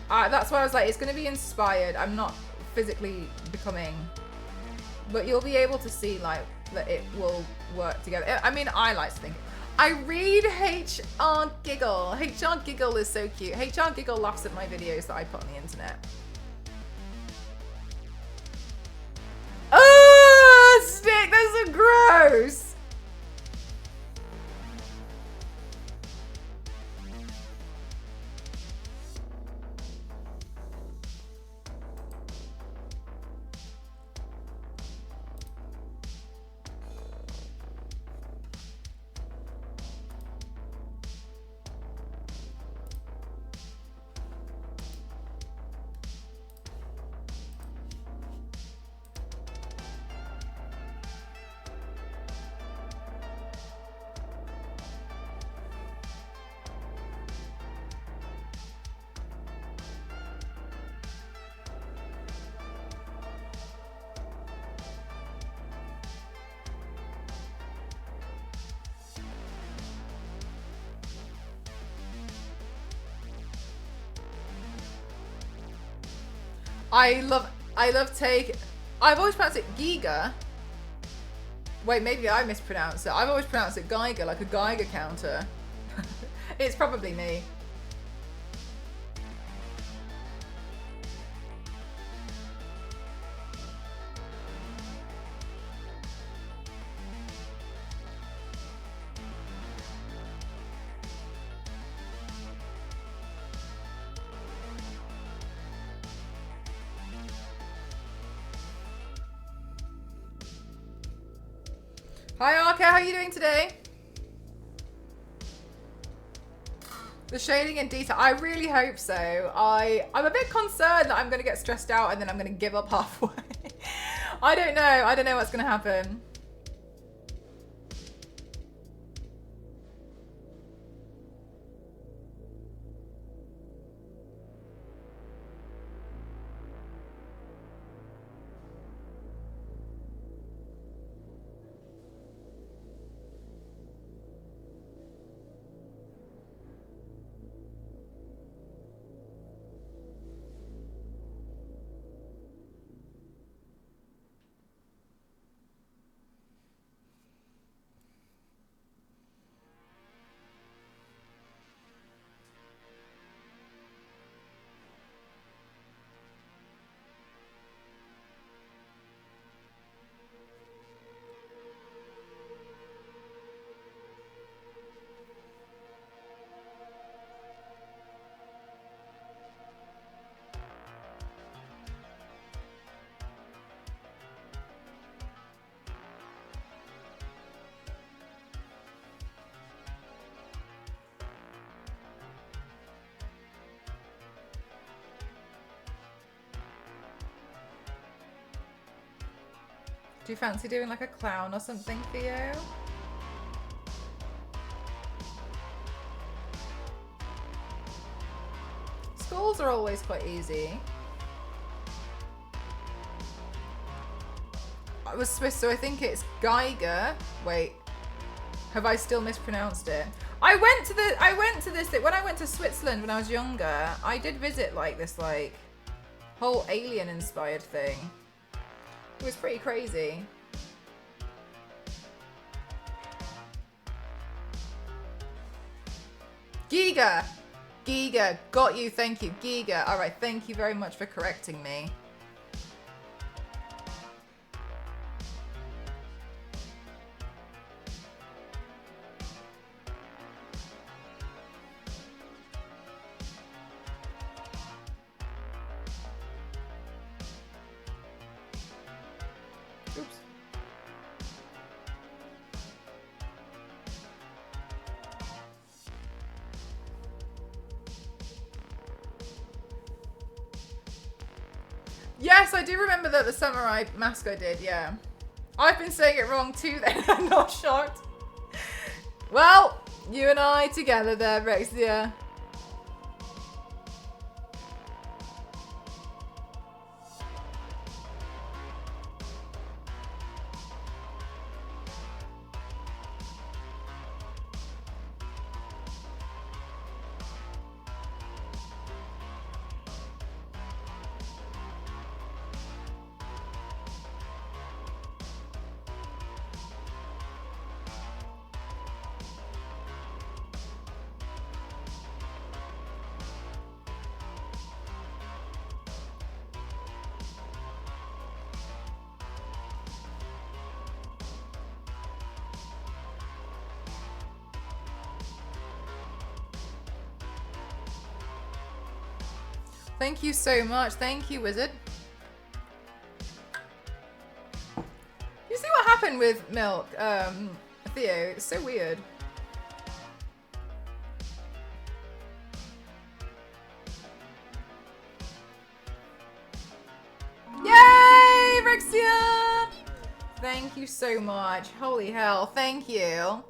That's why I was like, it's going to be inspired. I'm not physically becoming, but you'll be able to see like that it will work together. I mean, I like to think. I read HR Giggle. HR Giggle is so cute. HR Giggle laughs at my videos that I put on the internet. Oh, stick, that's so gross. I love take. I've always pronounced it Giger. Wait, maybe I mispronounced it. I've always pronounced it Geiger, like a Geiger counter. It's probably me. Hi Arca, how are you doing today? The shading and detail, I really hope so. I'm a bit concerned that I'm gonna get stressed out and then I'm gonna give up halfway. I don't know what's gonna happen. Do you fancy doing like a clown or something, Theo? Skulls are always quite easy. I was Swiss, so I think it's Geiger. Wait, have I still mispronounced it? I went to this when I went to Switzerland when I was younger. I did visit like this like whole alien inspired thing. It was pretty crazy. Giger! Giger, got you, thank you. Giger, alright, thank you very much for correcting me. Oops. Yes, I do remember that the samurai mask I did, yeah. I've been saying it wrong too then, I'm not shocked. Well, you and I together there, Rexia. Thank you so much. Thank you, Wizard. You see what happened with Milk, Theo? It's so weird. Yay, Rexia! Thank you so much. Holy hell, thank you.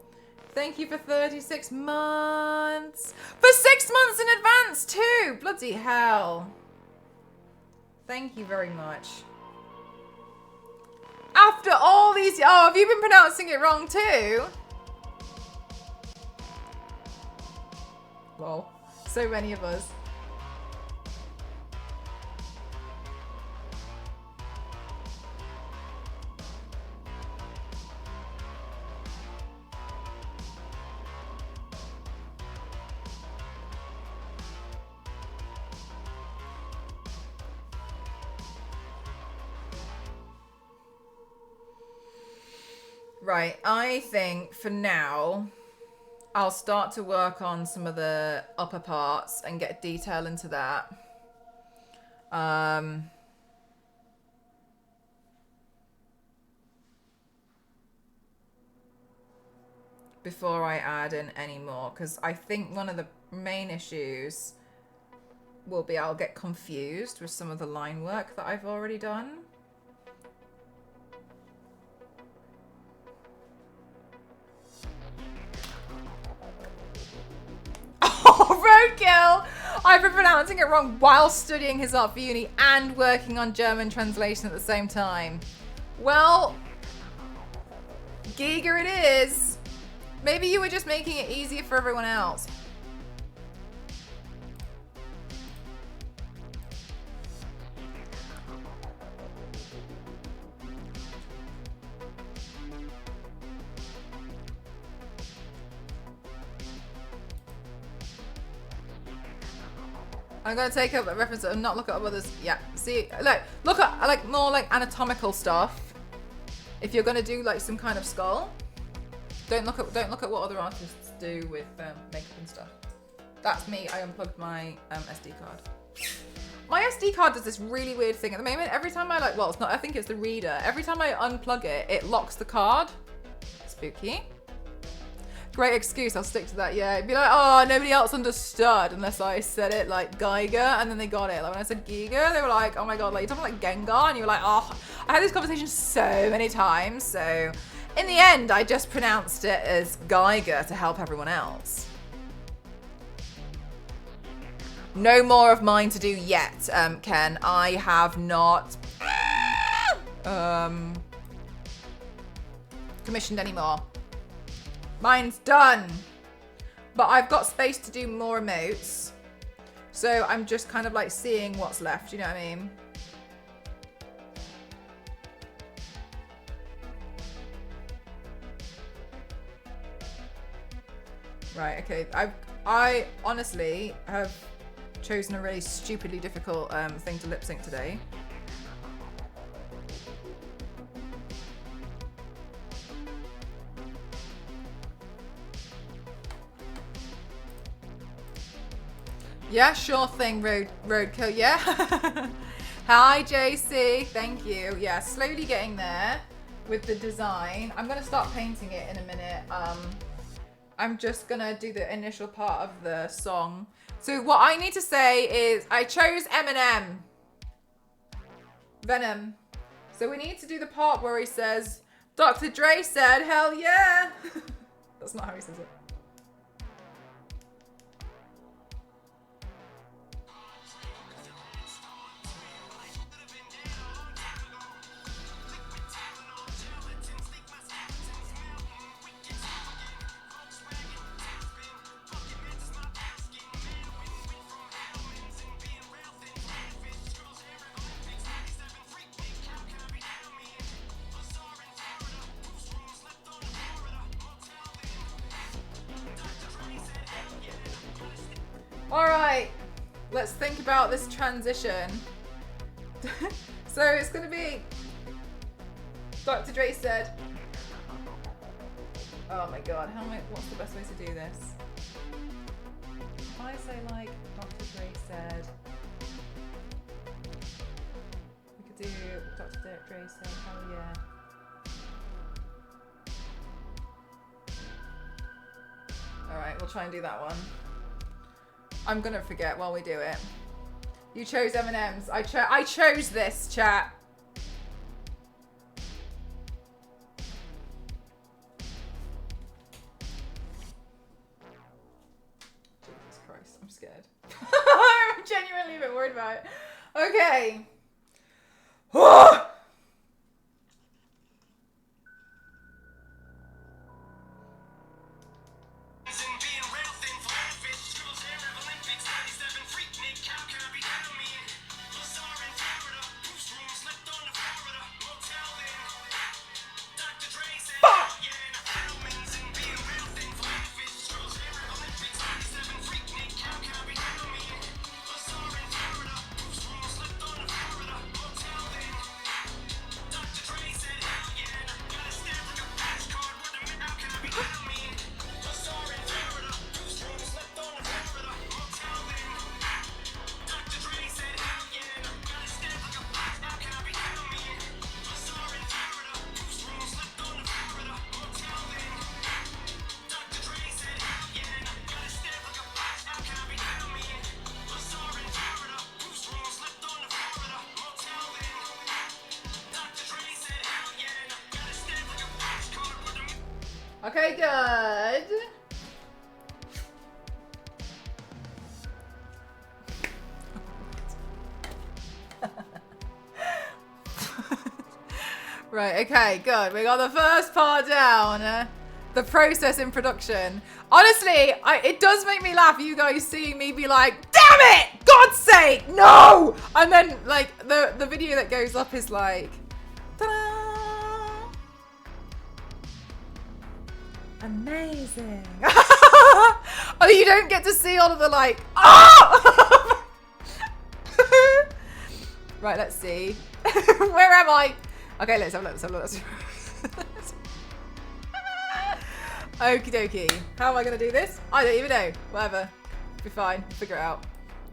Thank you for 36 months. For 6 months in advance too. Bloody hell. Thank you very much. After all these... Oh, have you been pronouncing it wrong too? Well, so many of us. Right, I think for now, I'll start to work on some of the upper parts and get detail into that. Before I add in any more, because I think one of the main issues will be I'll get confused with some of the line work that I've already done. Oh, roadkill! I've been pronouncing it wrong while studying his art for uni and working on German translation at the same time. Well, Giger it is. Maybe you were just making it easier for everyone else. I'm gonna take up a reference and not look at others. Yeah, see, look at like more like anatomical stuff. If you're gonna do like some kind of skull, don't look at what other artists do with makeup and stuff. That's me. I unplugged my SD card. My SD card does this really weird thing at the moment. Every time I well, it's not. I think it's the reader. Every time I unplug it, it locks the card. Spooky. Great excuse. I'll stick to that. Yeah. It'd be like, oh, nobody else understood unless I said it like Geiger, and then they got it. Like when I said Giger, they were like, oh my god, like you're talking like Gengar, and you were like, oh, I had this conversation so many times. So in the end, I just pronounced it as Geiger to help everyone else. No more of mine to do yet, Ken. I have not commissioned any more. Mine's done. But I've got space to do more emotes. So I'm just kind of like seeing what's left, you know what I mean? Right, okay. I honestly have chosen a really stupidly difficult thing to lip sync today. Yeah, sure thing, Roadkill. Yeah. Hi, JC. Thank you. Yeah, slowly getting there with the design. I'm gonna start painting it in a minute. I'm just gonna do the initial part of the song. So what I need to say is I chose Eminem. Venom. So we need to do the part where he says, Dr. Dre said, hell yeah. That's not how he says it. Alright, let's think about this transition. So it's gonna be Dr. Dre said, oh my god, what's the best way to do this? If I say like Dr. Dre said, we could do Dr. Dre said, hell yeah. Alright, we'll try and do that one. I'm gonna forget while we do it. You chose M&M's. I chose this, chat. Jesus Christ, I'm scared. I'm genuinely a bit worried about it. Okay. Okay, good. Right, okay, good. We got the first part down. The process in production. Honestly, it does make me laugh, you guys seeing me be like, damn it! God's sake, no! And then, like, the video that goes up is like, ta-da! Amazing. Oh, you don't get to see all of the like, oh! Right, let's see. Where am I? Okay, let's have a look, Okie dokie. How am I going to do this? I don't even know. Whatever. Be fine. Figure it out.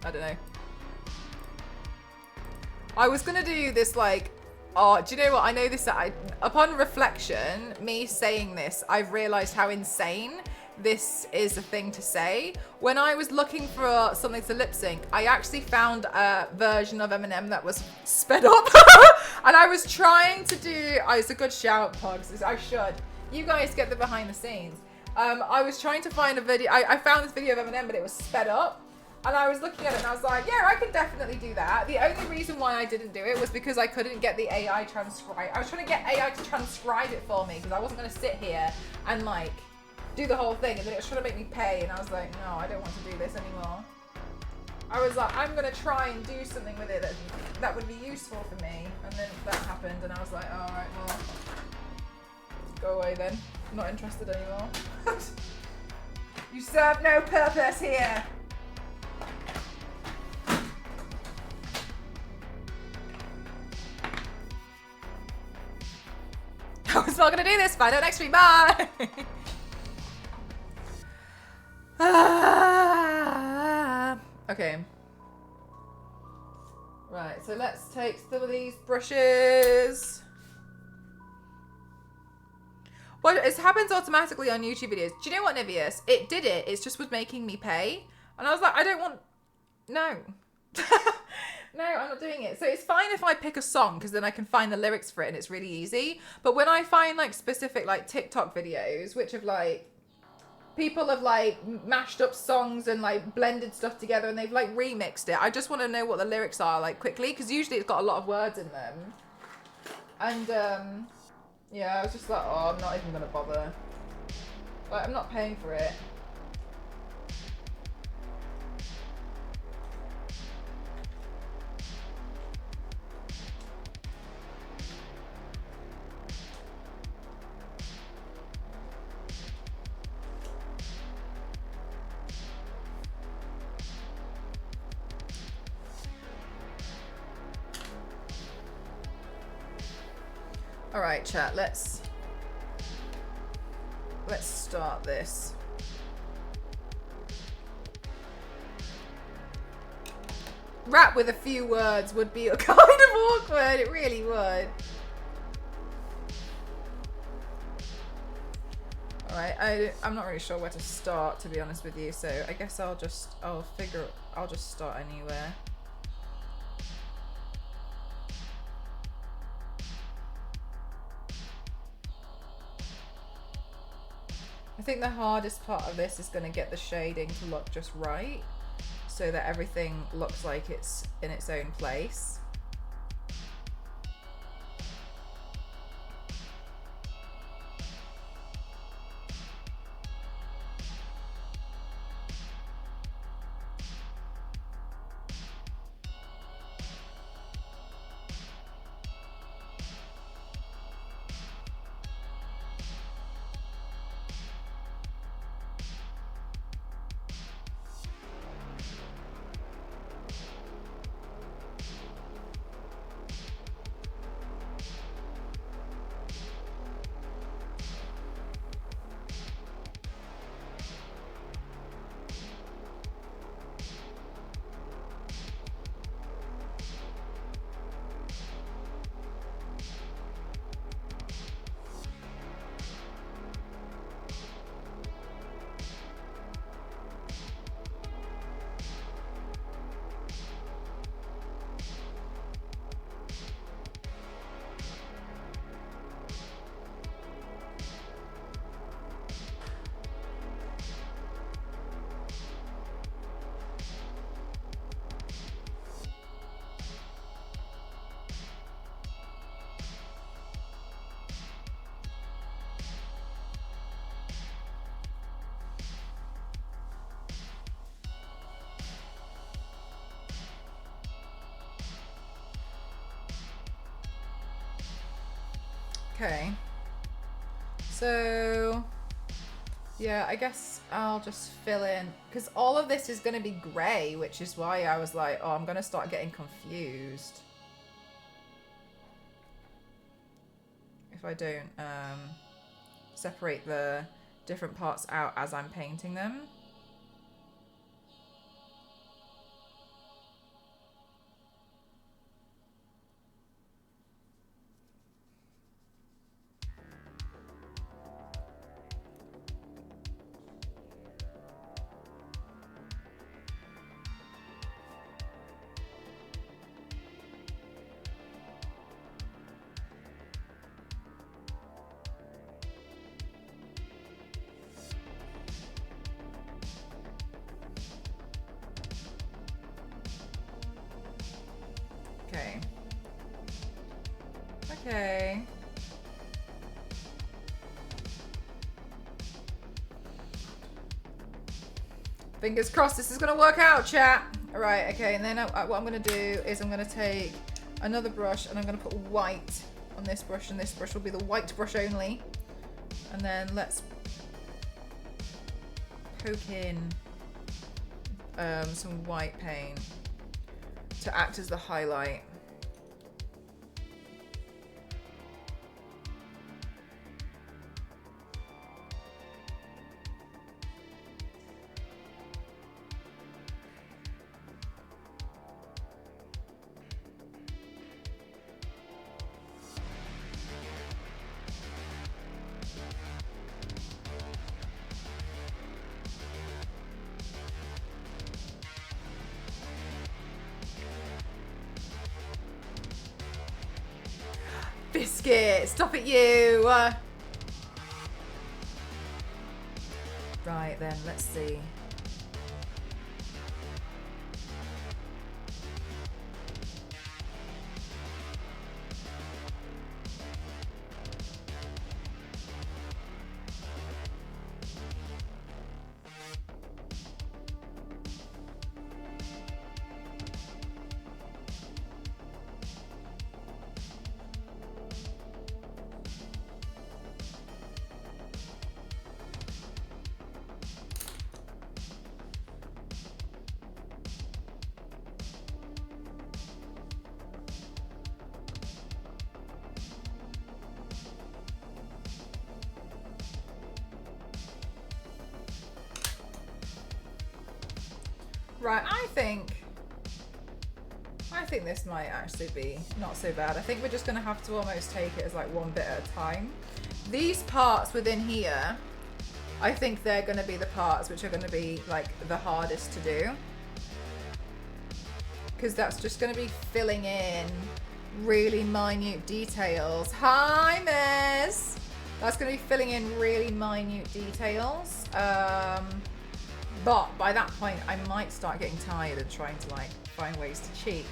I don't know. I was going to do this like, oh, do you know what? I know this. Upon reflection, me saying this, I've realised how insane this is a thing to say. When I was looking for something to lip sync, I actually found a version of Eminem that was sped up. And I was trying to do, oh, it's a good shout, Pogs. I should. You guys get the behind the scenes. I was trying to find a video. I found this video of Eminem, but it was sped up. And I was looking at it and I was like, yeah, I can definitely do that. The only reason why I didn't do it was because I couldn't get the AI transcribe. I was trying to get AI to transcribe it for me because I wasn't going to sit here and like do the whole thing. And then it was trying to make me pay. And I was like, no, I don't want to do this anymore. I was like, I'm going to try and do something with it that would be useful for me. And then that happened and I was like, oh, all right, well, go away then. I'm not interested anymore. You serve no purpose here. I was not going to do this. Find out next week. Bye. Okay. Right, so let's take some of these brushes. Well, it happens automatically on YouTube videos. Do you know what, Niveus? It did it. It just was making me pay. And I was like, I don't want... No. No, I'm not doing it. So it's fine if I pick a song because then I can find the lyrics for it and it's really easy. But when I find like specific like TikTok videos, which have like people have like mashed up songs and like blended stuff together and they've like remixed it. I just want to know what the lyrics are like quickly because usually it's got a lot of words in them. And yeah, I was just like, oh, I'm not even gonna bother. Like, I'm not paying for it. All right, chat, let's start this. Rap with a few words would be kind of awkward, it really would. All right, I'm not really sure where to start, to be honest with you, so I guess I'll just start anywhere. I think the hardest part of this is going to get the shading to look just right so that everything looks like it's in its own place. Okay, so yeah, I guess I'll just fill in because all of this is going to be grey, which is why I was like, oh, I'm going to start getting confused if I don't separate the different parts out as I'm painting them. Okay. Okay. Fingers crossed this is going to work out, chat. All right, okay. And then what I'm going to do is I'm going to take another brush and I'm going to put white on this brush, and this brush will be the white brush only. And then let's poke in some white paint to act as the highlight. Biscuit, stop it, you! Right then, let's see. Right, I think this might actually be not so bad. I think we're just gonna have to almost take it as like one bit at a time. These parts within here, I think they're gonna be the parts which are gonna be like the hardest to do. Because that's just gonna be filling in really minute details. Hi, Miss! That's gonna be filling in really minute details. But by that point, I might start getting tired and trying to like find ways to cheat.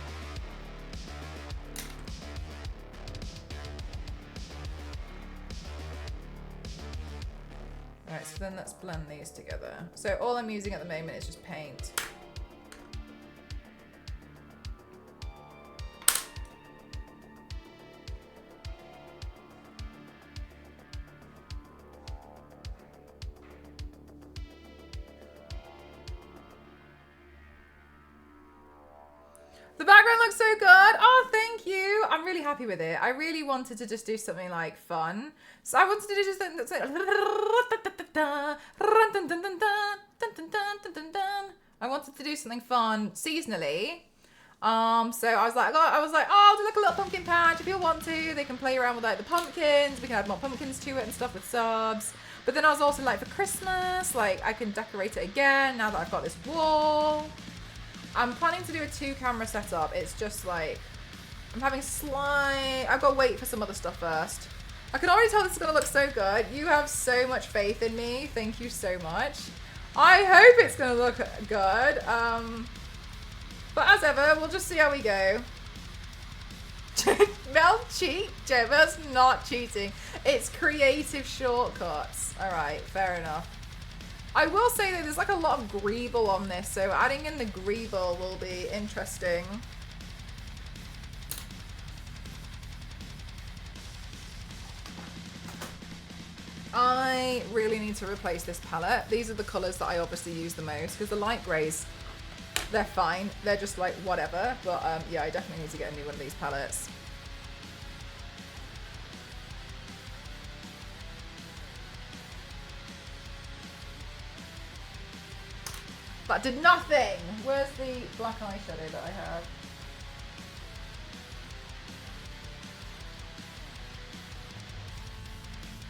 Alright, so then let's blend these together. So all I'm using at the moment is just paint. The background looks so good. Oh, thank you. I'm really happy with it. I really wanted to just do something like fun. So I wanted to do just something that's like I wanted to do something fun seasonally. So I was like, oh, I'll do like a little pumpkin patch. If you want to, they can play around with like the pumpkins. We can add more pumpkins to it and stuff with subs. But then I was also like, for Christmas, like I can decorate it again now that I've got this wall. I'm planning to do a 2-camera setup. It's just like, I'm having I've got to wait for some other stuff first. I can already tell this is going to look so good. You have so much faith in me. Thank you so much. I hope it's going to look good. But as ever, we'll just see how we go. Mel cheat? Gemma's not cheating. It's creative shortcuts. All right, fair enough. I will say that there's like a lot of greeble on this, so adding in the greeble will be interesting. I really need to replace this palette. These are the colors that I obviously use the most, because the light grays, they're fine. They're just like whatever, but yeah, I definitely need to get a new one of these palettes. That did nothing! Where's the black eyeshadow that I have?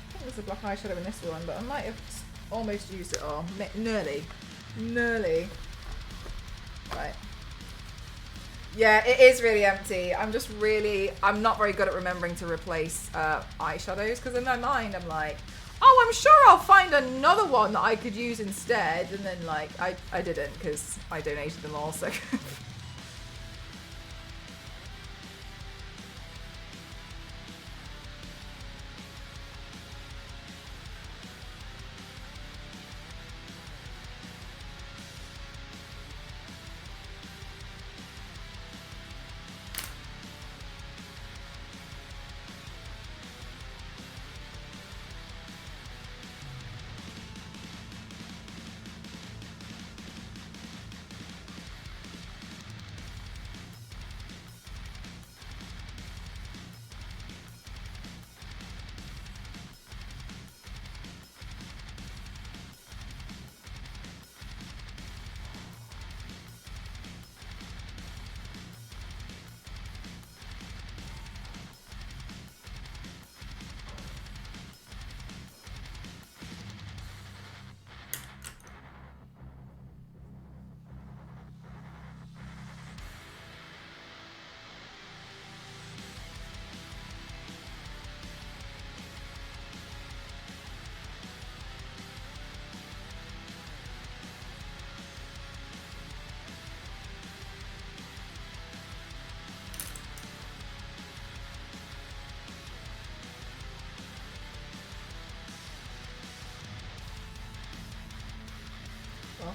I think there's a black eyeshadow in this one, but I might have almost used it all. Nearly. Nearly. Right. Yeah, it is really empty. I'm not very good at remembering to replace eyeshadows, because in my mind I'm like, oh, I'm sure I'll find another one that I could use instead. And then, like, I didn't, because I donated them all, so.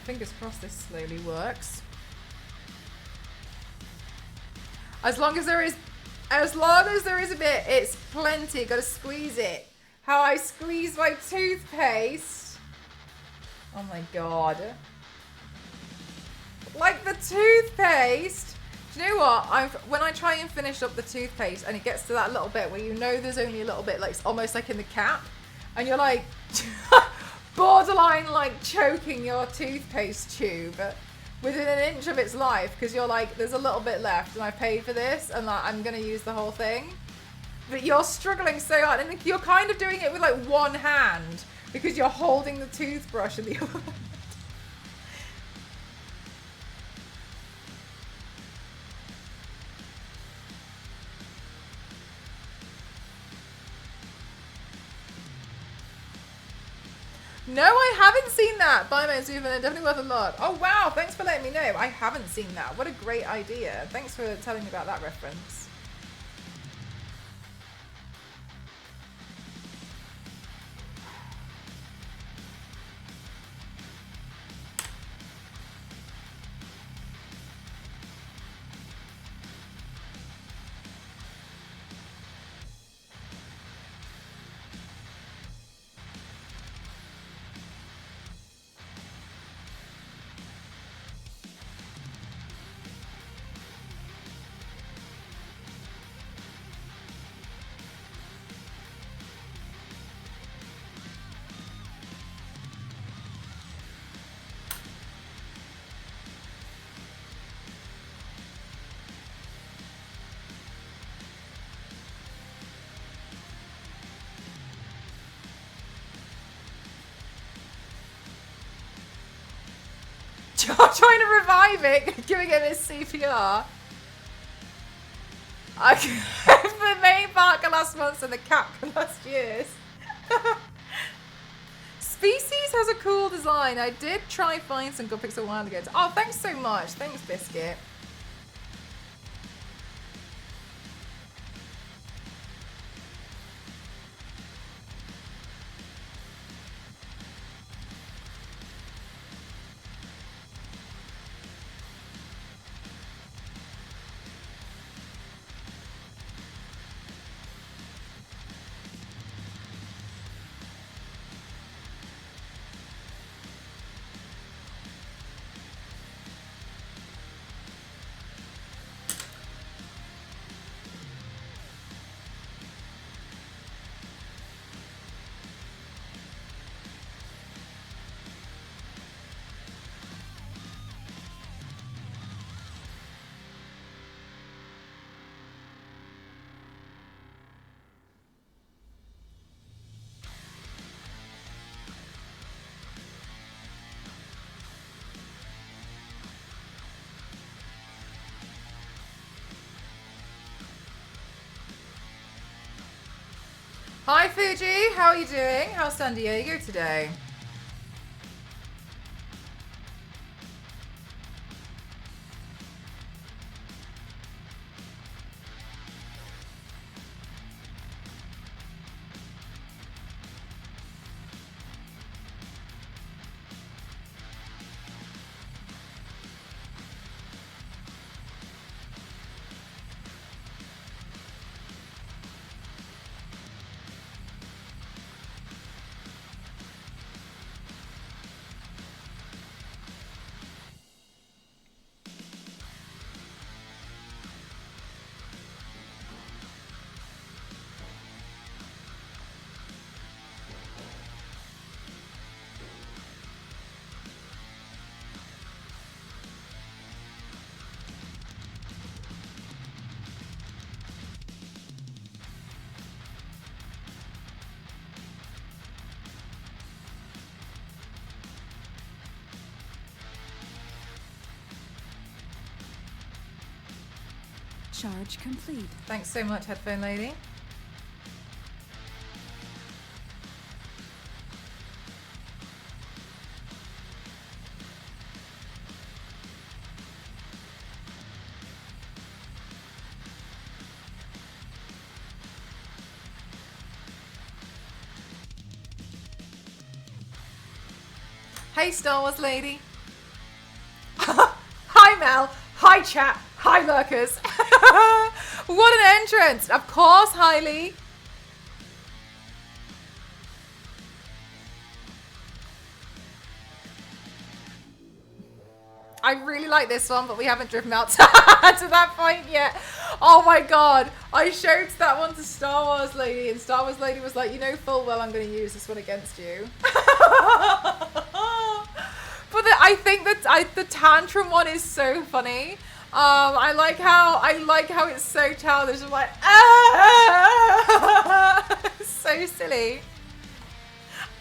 fingers crossed this slowly works. As long as there is a bit, it's plenty. Gotta squeeze it. How I squeeze my toothpaste. Oh my god. Like the toothpaste. Do you know what? When I try and finish up the toothpaste and it gets to that little bit where you know there's only a little bit, like almost like in the cap, and you're like borderline like choking your toothpaste tube within an inch of its life because you're like, there's a little bit left and I paid for this and like, I'm gonna use the whole thing. But you're struggling so hard and you're kind of doing it with like one hand because you're holding the toothbrush in the other hand. No, I haven't seen that. Bye, my Zuven. Definitely worth a look. Oh, wow. Thanks for letting me know. I haven't seen that. What a great idea. Thanks for telling me about that reference. Trying to revive it, giving it his CPR. The main part can last months and the cap can last years. Species has a cool design. I did try find some good pics a while ago. Oh, thanks so much. Thanks, Biscuit. Hi Fuji, how are you doing? How's San Diego today? Charge complete. Thanks so much, headphone lady. Hey, Star Wars lady. Mel. Hi, chat. Hi, lurkers. What an entrance. Of course, Hailey. I really like this one, but we haven't driven out to that point yet. Oh my god. I showed that one to Star Wars Lady, and Star Wars Lady was like, you know full well I'm going to use this one against you. But I think that the tantrum one is so funny. I like how it's so childish. I'm like, it's so silly.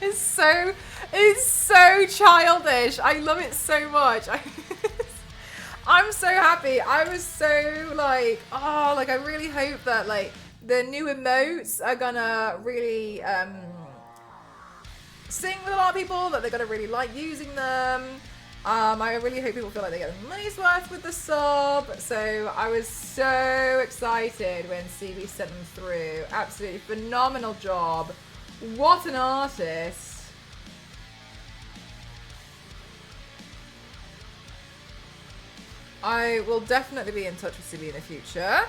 It's so childish. I love it so much. I'm so happy. I was so like, oh, like I really hope that like the new emotes are gonna really sing with a lot of people, that they're gonna really like using them. I really hope people feel like they get their money's worth with the sub. So I was so excited when CB sent them through. Absolutely phenomenal job. What an artist. I will definitely be in touch with CB in the future.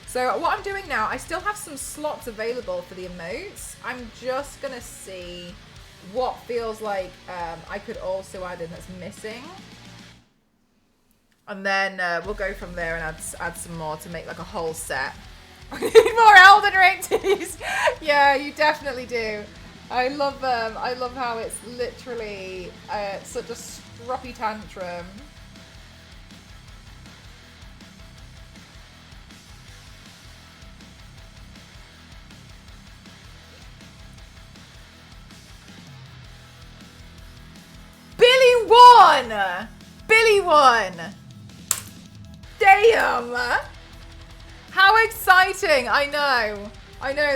So what I'm doing now, I still have some slots available for the emotes. I'm just gonna see what feels like I could also add in that's missing. And then we'll go from there and add some more to make like a whole set. We need more Elden Ring teas. Yeah, you definitely do. I love how it's literally such a stroppy tantrum. Billy won! Billy won! Damn! How exciting! I know,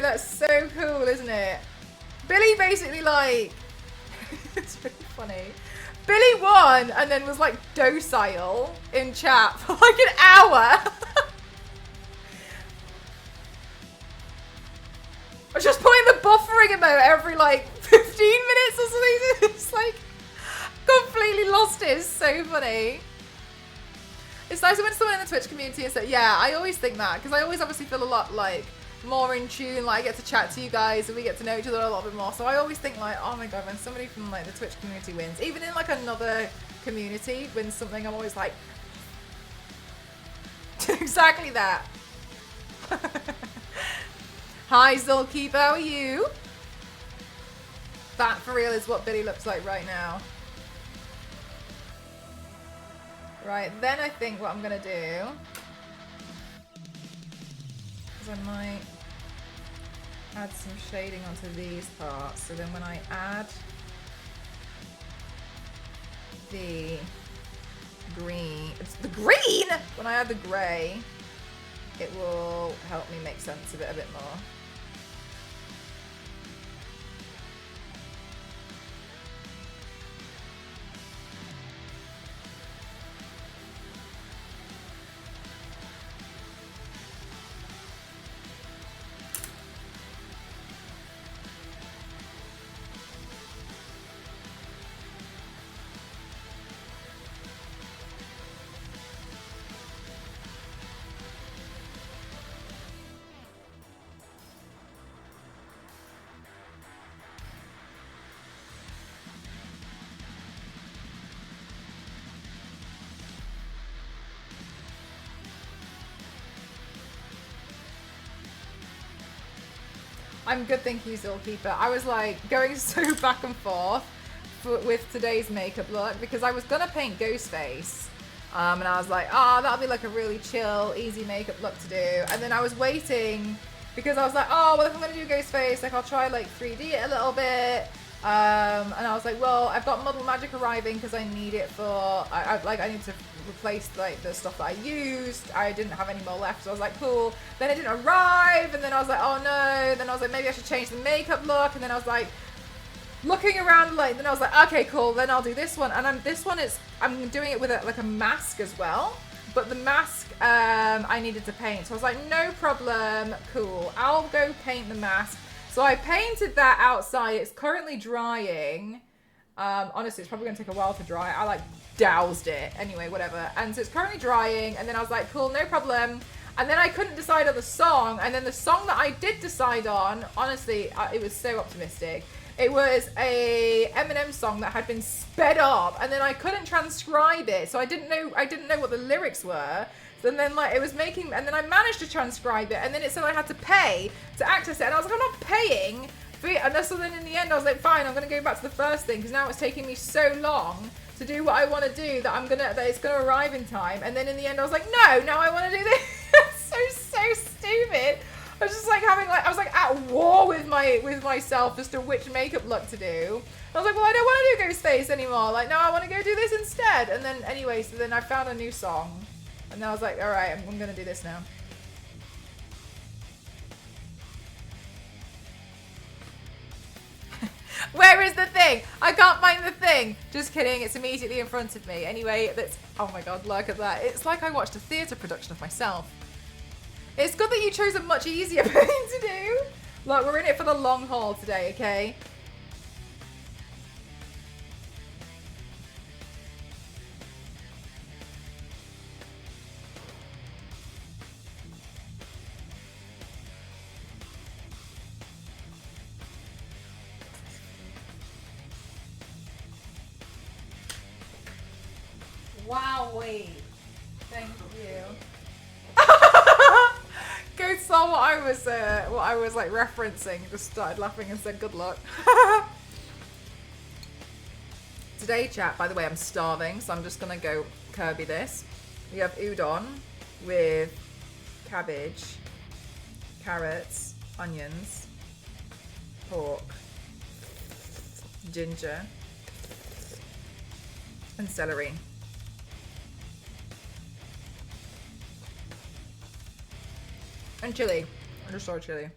that's so cool, isn't it? Billy basically like, it's really funny. Billy won and then was like docile in chat for like an hour. I was just putting the buffering emote every like 15 minutes or something. It's like, completely lost it. It's so funny. It's nice when someone in the Twitch community is like, yeah, I always think that, because I always obviously feel a lot like more in tune, like I get to chat to you guys and we get to know each other a lot bit more. So I always think like, oh my god, when somebody from like the Twitch community wins, even in like another community wins something, I'm always like, exactly that. Hi Zolkeep, how are you? That for real is what Billy looks like right now. Right, then I think what I'm gonna do is I might add some shading onto these parts, so then when I add the green, it's the green! When I add the grey, it will help me make sense of it a bit more. I'm good, thank you, Zillkeeper. I was like going so back and forth with today's makeup look because I was gonna paint Ghostface. And I was like, oh, that'll be like a really chill, easy makeup look to do. And then I was waiting because I was like, oh, well, if I'm gonna do Ghostface, like I'll try like 3D it a little bit. And I was like, well, I've got Muddle Magic arriving because I need it for, I need to replace like the stuff that I used. I didn't have any more left, so I was like, cool. Then it didn't arrive, and then I was like, oh no. Then I was like, maybe I should change the makeup look. And then I was like, looking around, like, then I was like, okay, cool. Then I'll do this one, and this one is, I'm doing it with like a mask as well. But the mask, I needed to paint, so I was like, no problem, cool. I'll go paint the mask. So I painted that outside. It's currently drying. Honestly, it's probably gonna take a while to dry. I like doused it. Anyway, whatever. And so it's currently drying, and then I was like, cool, no problem. And then I couldn't decide on the song, and then the song that I did decide on, honestly, it was so optimistic. It was a Eminem song that had been sped up, and then I couldn't transcribe it, so I didn't know what the lyrics were. So then like it was making, and then I managed to transcribe it, and then it said I had to pay to access it, and I was like, I'm not paying for it. And so then in the end I was like, fine, I'm gonna go back to the first thing, because now it's taking me so long to do what I want to do that it's gonna arrive in time. And then in the end I was like, no, now I want to do this. so stupid. I was just like I was like at war with myself as to which makeup look to do. I was like, well, I don't want to do Ghostface anymore. Like, no, I want to go do this instead. And then anyway, so then I found a new song, and then I was like, all right, I'm gonna do this now. Where is the thing? I can't find the thing. Just kidding. It's immediately in front of me. Anyway, oh my god, look at that. It's like I watched a theatre production of myself. It's good that you chose a much easier thing to do. Look, we're in it for the long haul today, okay? Wowee. Thank you. Go saw what I was like referencing. Just started laughing and said good luck. Today, chat, by the way, I'm starving, so I'm just gonna go Kirby this. We have udon with cabbage, carrots, onions, pork, ginger, and celery. And chili. I just saw chili.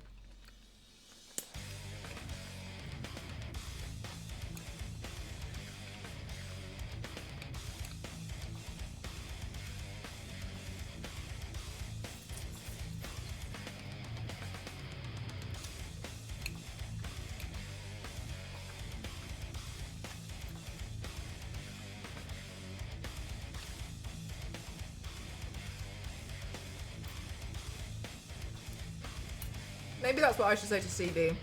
Maybe that's what I should say to CB.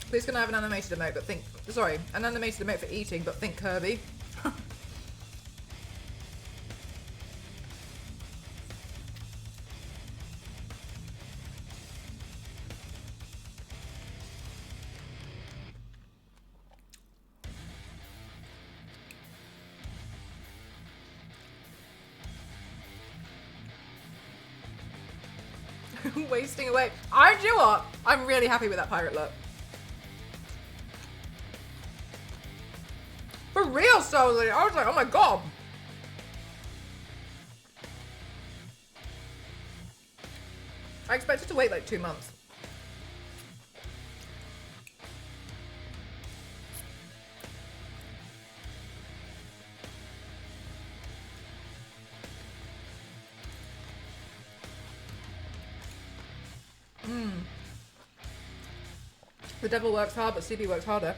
Please can I have an animated emote, but think, sorry, an animated emote for eating, but think Kirby. Wasting away. I do what? I'm really happy with that pirate look. For real, solely. I was like, oh my god. I expected to wait like 2 months. The devil works hard, but CB works harder.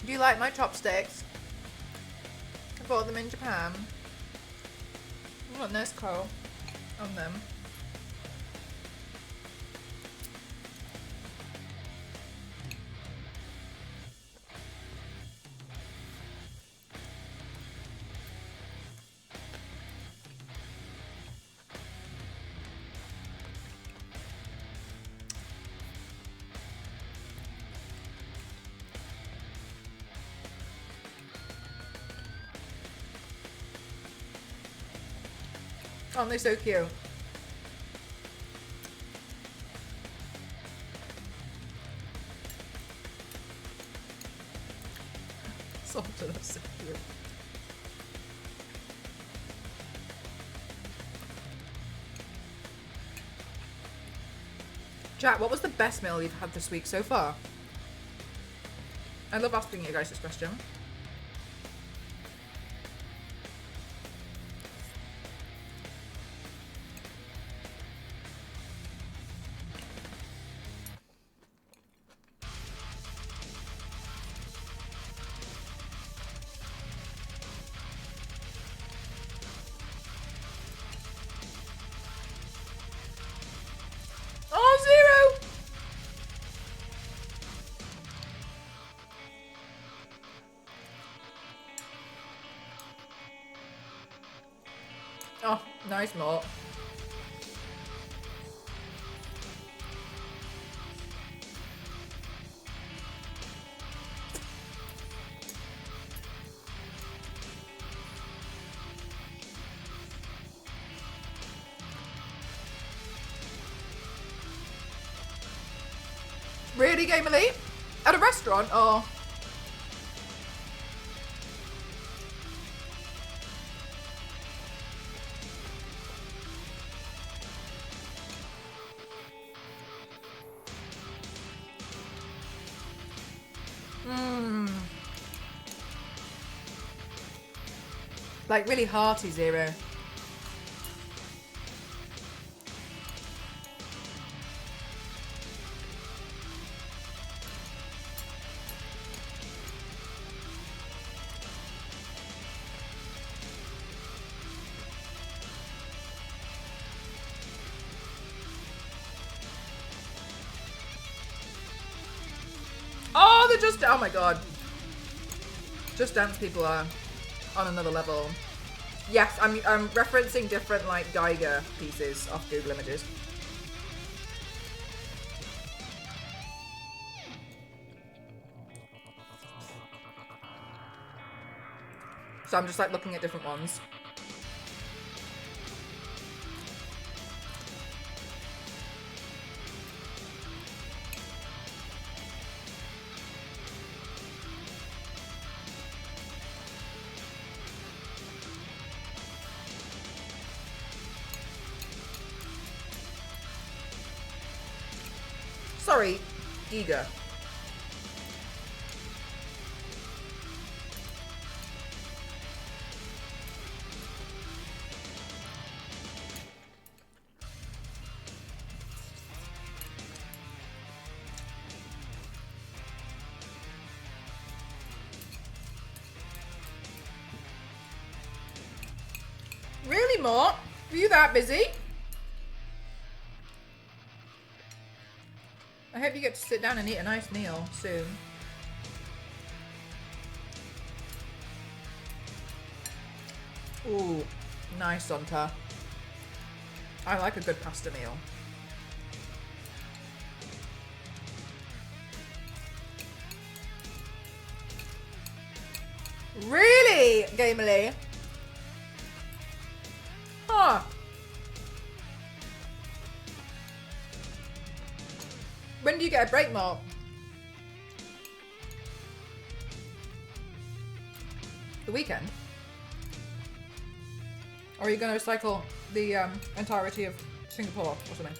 Do you like my chopsticks? I bought them in Japan. I've got nice coal on them. Oh, they're so cute. Salted, that's so cute. Chat, what was the best meal you've had this week so far? I love asking you guys this question. Oh, 0! Oh, nice Mort. Really, Game Elite? At a restaurant? Oh. Like really hearty 0. Oh, they're just, oh my god. Just Dance people are on another level. Yes, I'm referencing different like Geiger pieces off Google Images. So I'm just like looking at different ones. Sorry, GIGER. Really, Mort? Were you that busy? I hope you get to sit down and eat a nice meal soon. Ooh, nice Zonta. I like a good pasta meal. Really, Gamely? Huh. When do you get a break, Mark? The weekend? Or are you going to cycle the entirety of Singapore or something?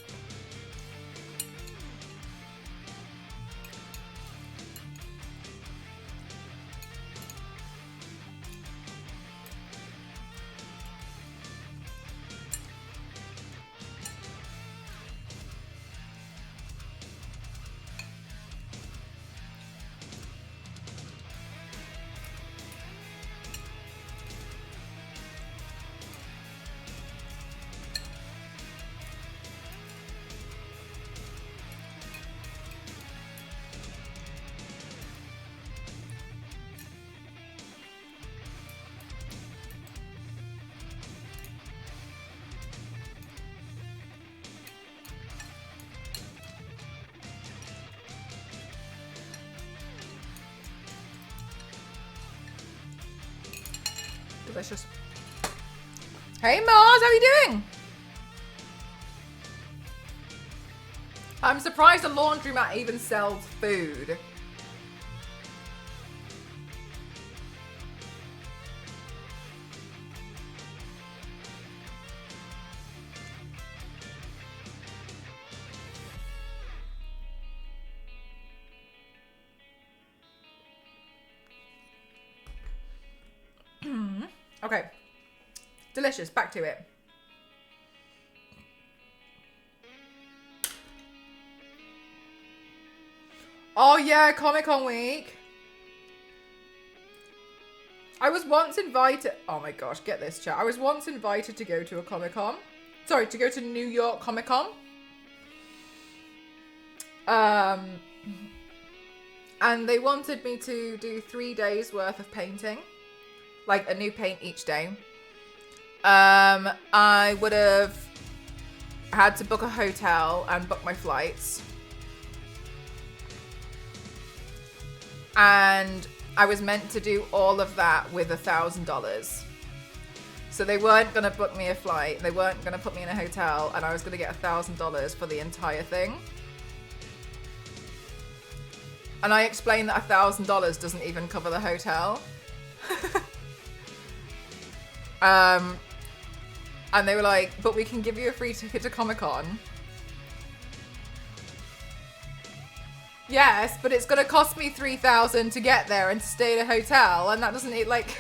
Delicious. Hey Mars, how are you doing? I'm surprised a laundromat even sells food. Okay. Delicious. Back to it. Oh yeah, Comic-Con week. I was once invited. Oh my gosh, get this, chat. I was once invited to go to a Comic-Con. Sorry, to go to New York Comic-Con. And they wanted me to do 3 days worth of painting, like a new paint each day. I would have had to book a hotel and book my flights. And I was meant to do all of that with $1,000. So they weren't going to book me a flight. They weren't going to put me in a hotel. And I was going to get $1,000 for the entire thing. And I explained that $1,000 doesn't even cover the hotel. And they were like, but we can give you a free ticket to Comic-Con. Yes, but it's going to cost me $3,000 to get there and to stay in a hotel. And that doesn't, like...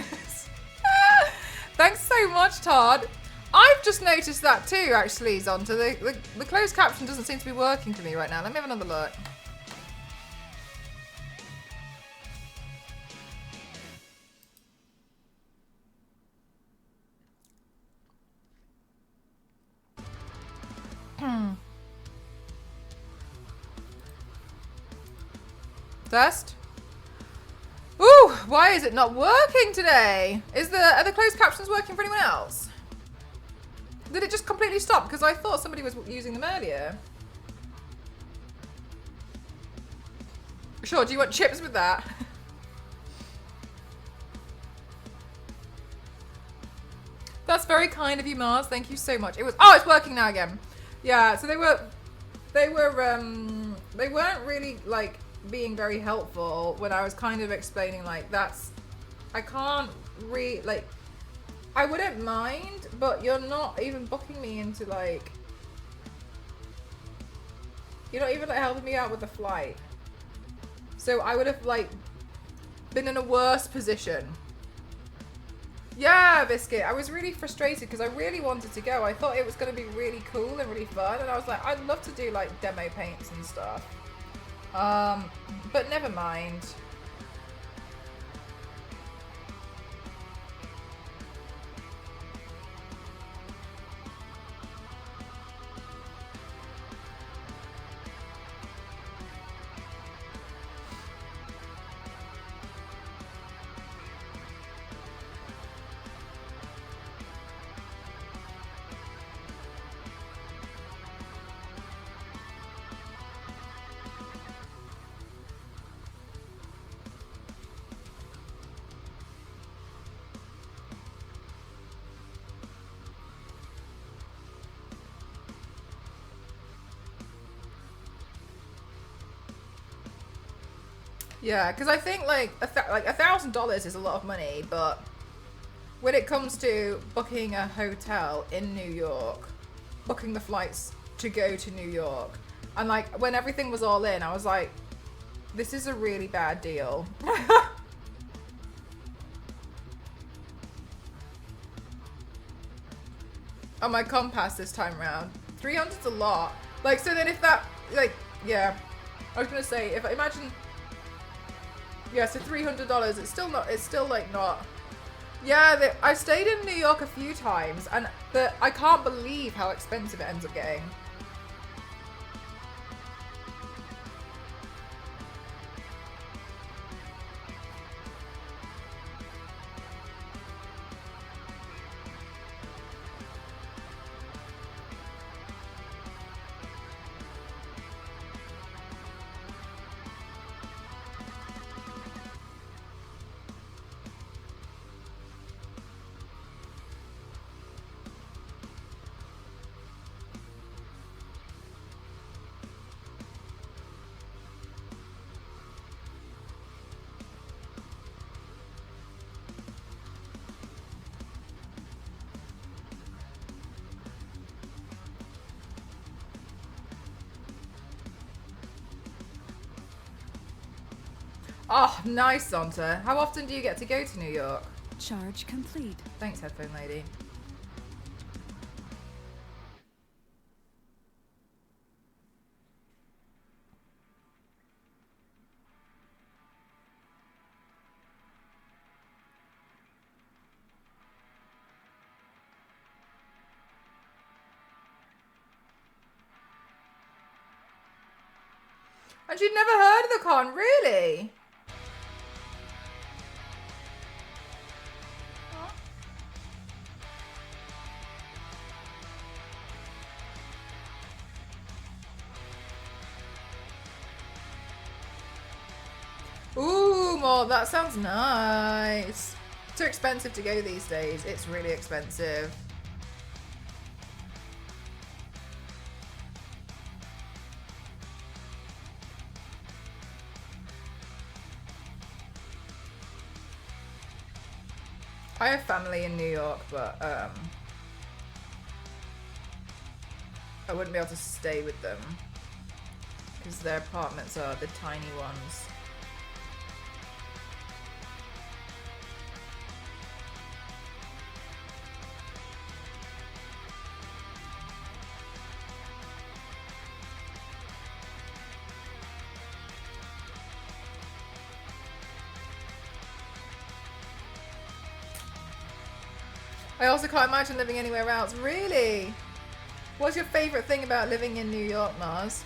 Thanks so much, Todd. I've just noticed that too, actually, Zonta. The closed caption doesn't seem to be working for me right now. Let me have another look. Test. Ooh, why is it not working today? Are the closed captions working for anyone else? Did it just completely stop? Because I thought somebody was using them earlier. Sure, do you want chips with that? That's very kind of you, Mars. Thank you so much. It's working now again. Yeah, so they weren't really like being very helpful when I was kind of explaining like I can't like, I wouldn't mind, but you're not even booking me into like, you're not even like helping me out with the flight. So I would have like been in a worse position. Yeah, Biscuit. I was really frustrated because I really wanted to go. I thought it was going to be really cool and really fun. And I was like, I'd love to do like demo paints and stuff. But never mind. Yeah, because I think like $1,000 is a lot of money, but when it comes to booking a hotel in New York, booking the flights to go to New York, and like when everything was all in, I was like, this is a really bad deal. Oh, my compass this time around. 300's a lot. Like, so then if that, like, yeah. I was gonna say, if I imagine, yeah, so $300, it's still like not. Yeah, I've stayed in New York a few times, and I can't believe how expensive it ends up getting. Oh, nice, Zonta. How often do you get to go to New York? Charge complete. Thanks, headphone lady. And you'd never heard of the con, really? Ooh, more. That sounds nice. Too expensive to go these days. It's really expensive. I have family in New York, but I wouldn't be able to stay with them because their apartments are the tiny ones. I also can't imagine living anywhere else. Really? What's your favorite thing about living in New York, Mars?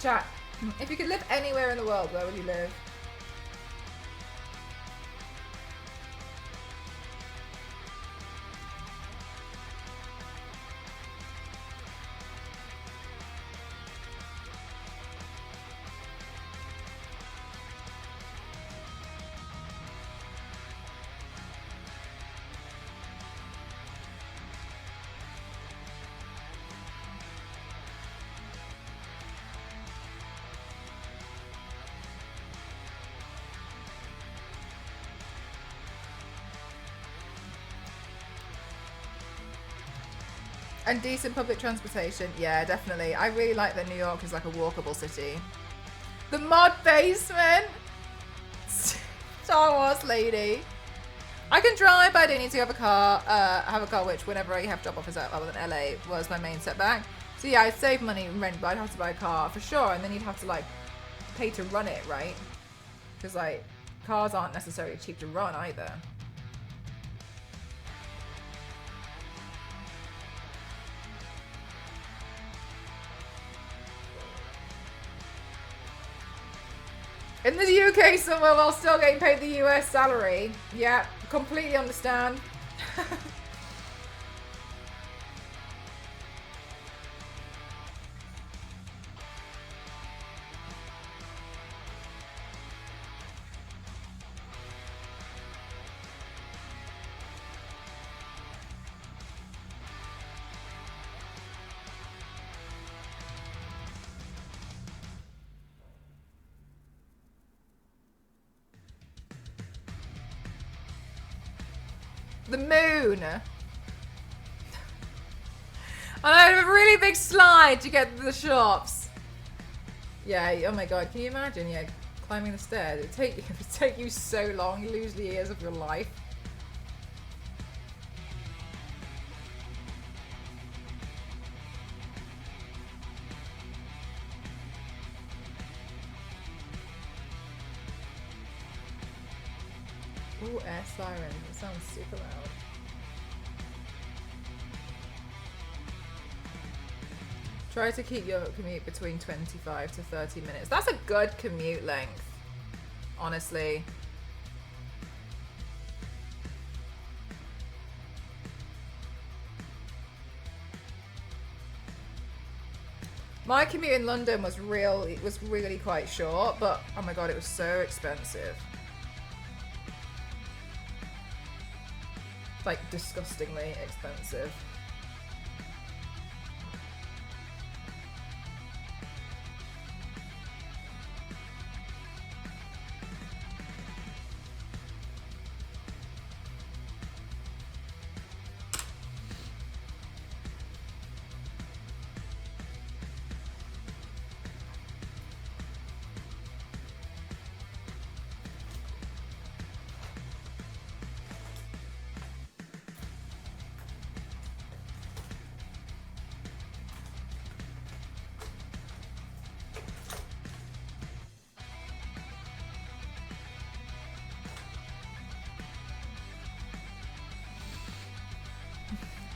Chat, if you could live anywhere in the world, where would you live? And decent public transportation. Yeah, definitely. I really like that New York is like a walkable city. The mod basement. Star Wars lady. I can drive, but I do need to have a car. Which whenever I have job offers out other than LA was my main setback. So yeah, I'd save money and rent, but I'd have to buy a car for sure. And then you'd have to like pay to run it, right? Because like cars aren't necessarily cheap to run either. In the UK somewhere while still getting paid the US salary. Yeah, completely understand. The moon. And I had a really big slide to get to the shops. Yeah, oh my god, can you imagine? Yeah, climbing the stairs. It would take you so long, you lose the years of your life. Ooh, air sirens. It sounds super loud. Try to keep your commute between 25 to 30 minutes. That's a good commute length, honestly. My commute in London was it was really quite short, but oh my god, it was so expensive. Like disgustingly expensive.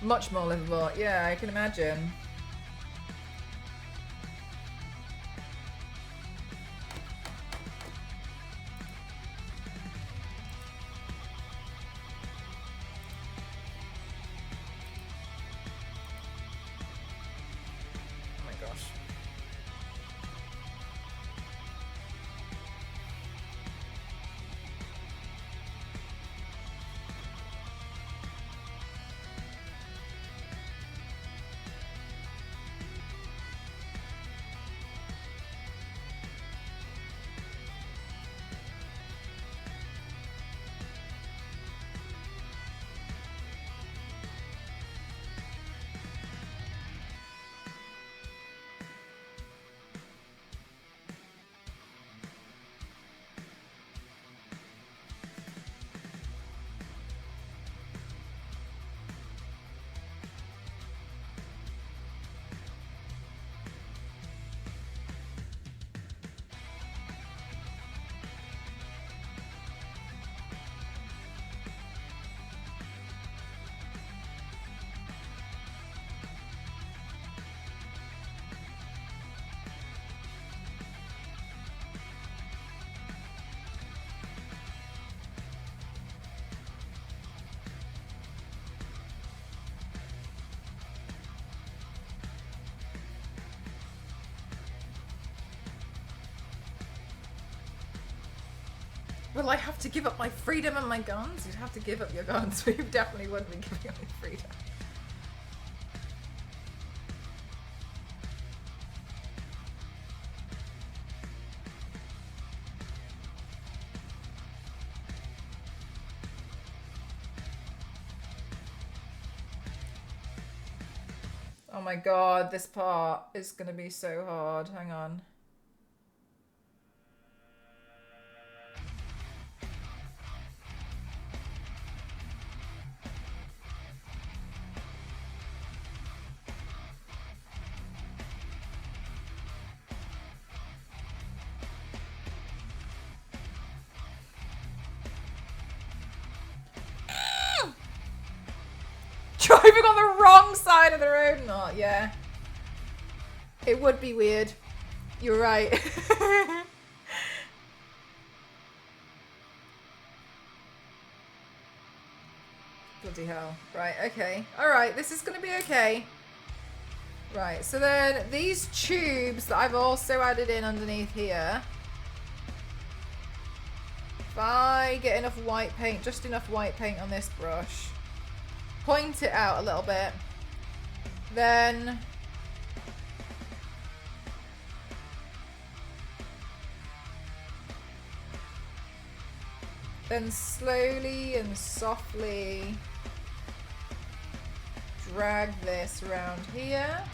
Much more livable. Yeah, I can imagine. Oh my gosh. Will I have to give up my freedom and my guns? You'd have to give up your guns, but you definitely wouldn't be giving up your freedom. Oh my god, this part is gonna be so hard. Hang on. Driving on the wrong side of the road? Not, yeah. It would be weird. You're right. Bloody hell. Right, okay. Alright, this is going to be okay. Right, so then these tubes that I've also added in underneath here. If I get enough white paint, just enough white paint on this brush, point it out a little bit, then slowly and softly drag this around here.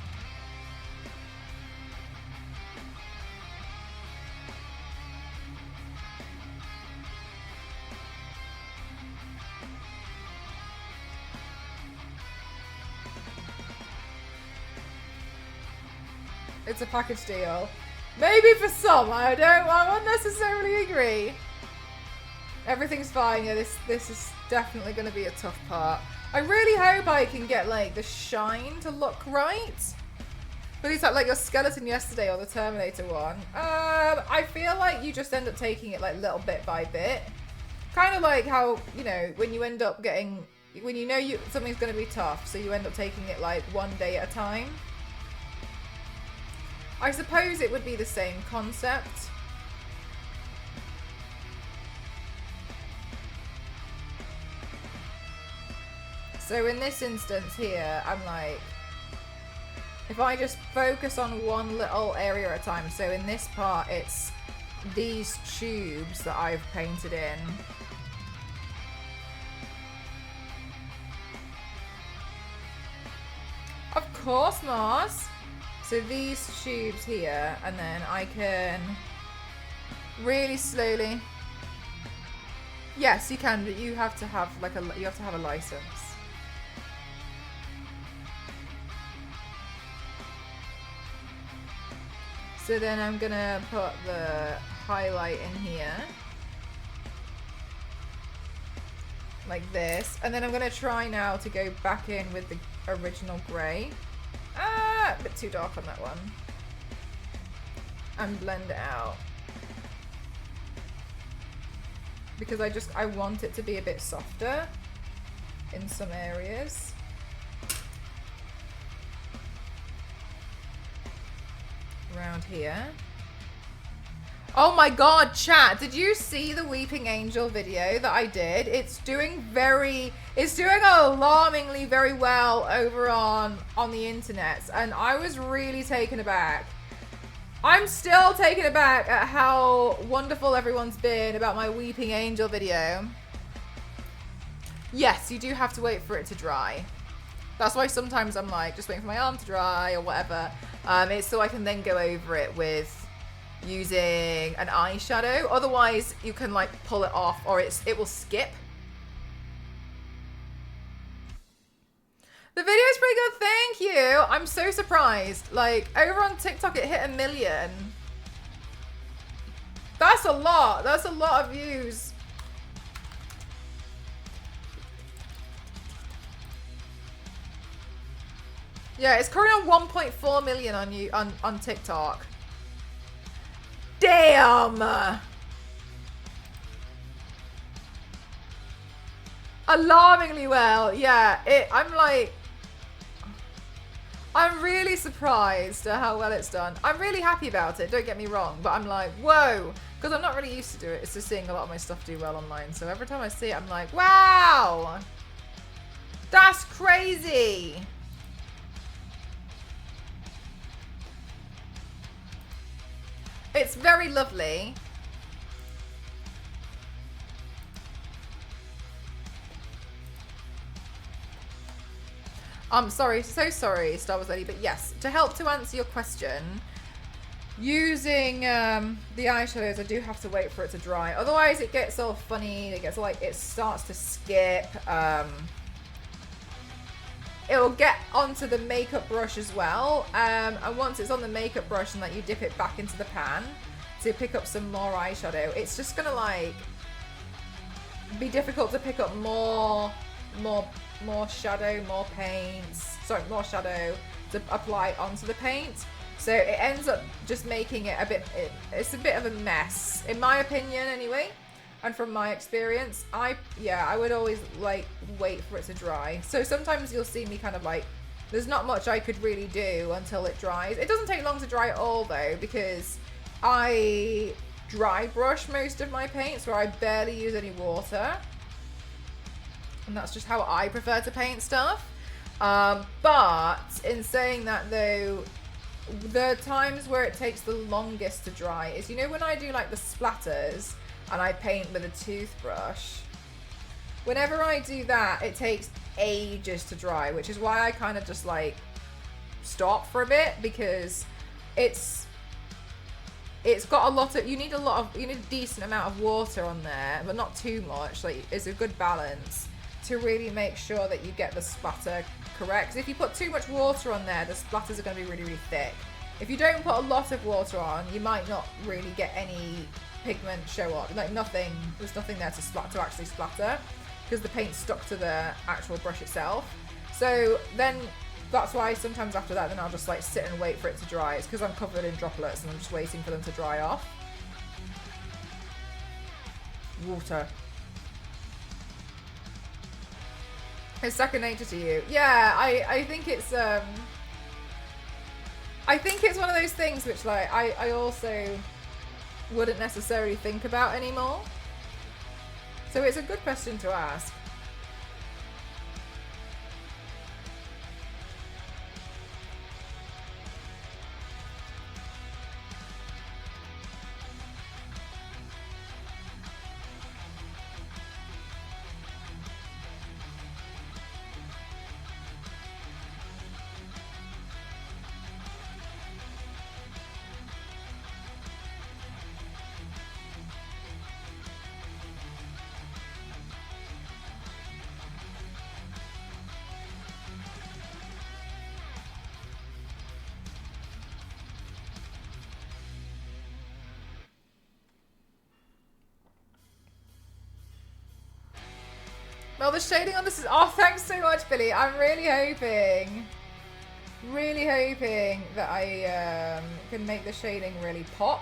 It's a package deal. Maybe for some, I won't necessarily agree. Everything's fine. Yeah, this is definitely going to be a tough part. I really hope I can get like the shine to look right. But it's like your skeleton yesterday or the Terminator one. I feel like you just end up taking it like little bit by bit. Kind of like how, you know, when you end up getting, when you know something's going to be tough, so you end up taking it like one day at a time. I suppose it would be the same concept. So in this instance here, I'm like, if I just focus on one little area at a time, so in this part, it's these tubes that I've painted in. Of course, Mars. So these tubes here, and then I can really slowly. Yes, you can, but you have to have like you have to have a license. So then I'm gonna put the highlight in here. Like this. And then I'm gonna try now to go back in with the original grey. Ah, a bit too dark on that one. And blend it out. Because I want it to be a bit softer in some areas. Around here. Oh my god, chat, did you see the Weeping Angel video that I did? It's doing alarmingly very well over on the internet, and I was really taken aback. I'm still taken aback at how wonderful everyone's been about my Weeping Angel video. Yes, you do have to wait for it to dry. That's why sometimes I'm like, just waiting for my arm to dry or whatever. It's so I can then go over it with using an eyeshadow. Otherwise, you can like pull it off or it will skip. The video's pretty good, thank you. I'm so surprised. Like, over on TikTok, it hit 1 million. That's a lot. That's a lot of views. Yeah, it's currently on 1.4 million on TikTok. Damn! Alarmingly well. Yeah, I'm really surprised at how well it's done. I'm really happy about it, don't get me wrong, but I'm like, whoa, because I'm not really used to do it. It's just seeing a lot of my stuff do well online. So every time I see it, I'm like, wow, that's crazy. It's very lovely. I'm sorry, so sorry, Star Wars Lady, but yes, to help to answer your question, using the eyeshadows, I do have to wait for it to dry. Otherwise, it gets all funny. It gets like, it starts to skip. It'll get onto the makeup brush as well. And once it's on the makeup brush and like you dip it back into the pan to pick up some more eyeshadow, it's just gonna like be difficult to pick up more shadow, more paints. Sorry, more shadow to apply onto the paint. So it ends up just making it a bit, it's a bit of a mess, in my opinion anyway. And from my experience, I would always like wait for it to dry. So sometimes you'll see me kind of like, there's not much I could really do until it dries. It doesn't take long to dry at all though, because I dry brush most of my paints where I barely use any water. And that's just how I prefer to paint stuff. But in saying that though, the times where it takes the longest to dry is, you know, when I do like the splatters and I paint with a toothbrush, whenever I do that, it takes ages to dry, which is why I kind of just like stop for a bit, because it's got a lot of, you need a decent amount of water on there, but not too much. Like, it's a good balance to really make sure that you get the splatter correct. 'Cause if you put too much water on there, the splatters are going to be really, really thick. If you don't put a lot of water on, you might not really get any pigment show up. Like nothing, there's nothing there to actually splatter, because the paint's stuck to the actual brush itself. So then that's why sometimes after that, then I'll just like sit and wait for it to dry. It's because I'm covered in droplets and I'm just waiting for them to dry off. Water. It's second nature to you. Yeah, I think it's I think it's one of those things which like I also wouldn't necessarily think about anymore. So it's a good question to ask. Well, the shading on this is... Oh, thanks so much, Billy. I'm really hoping that I can make the shading really pop.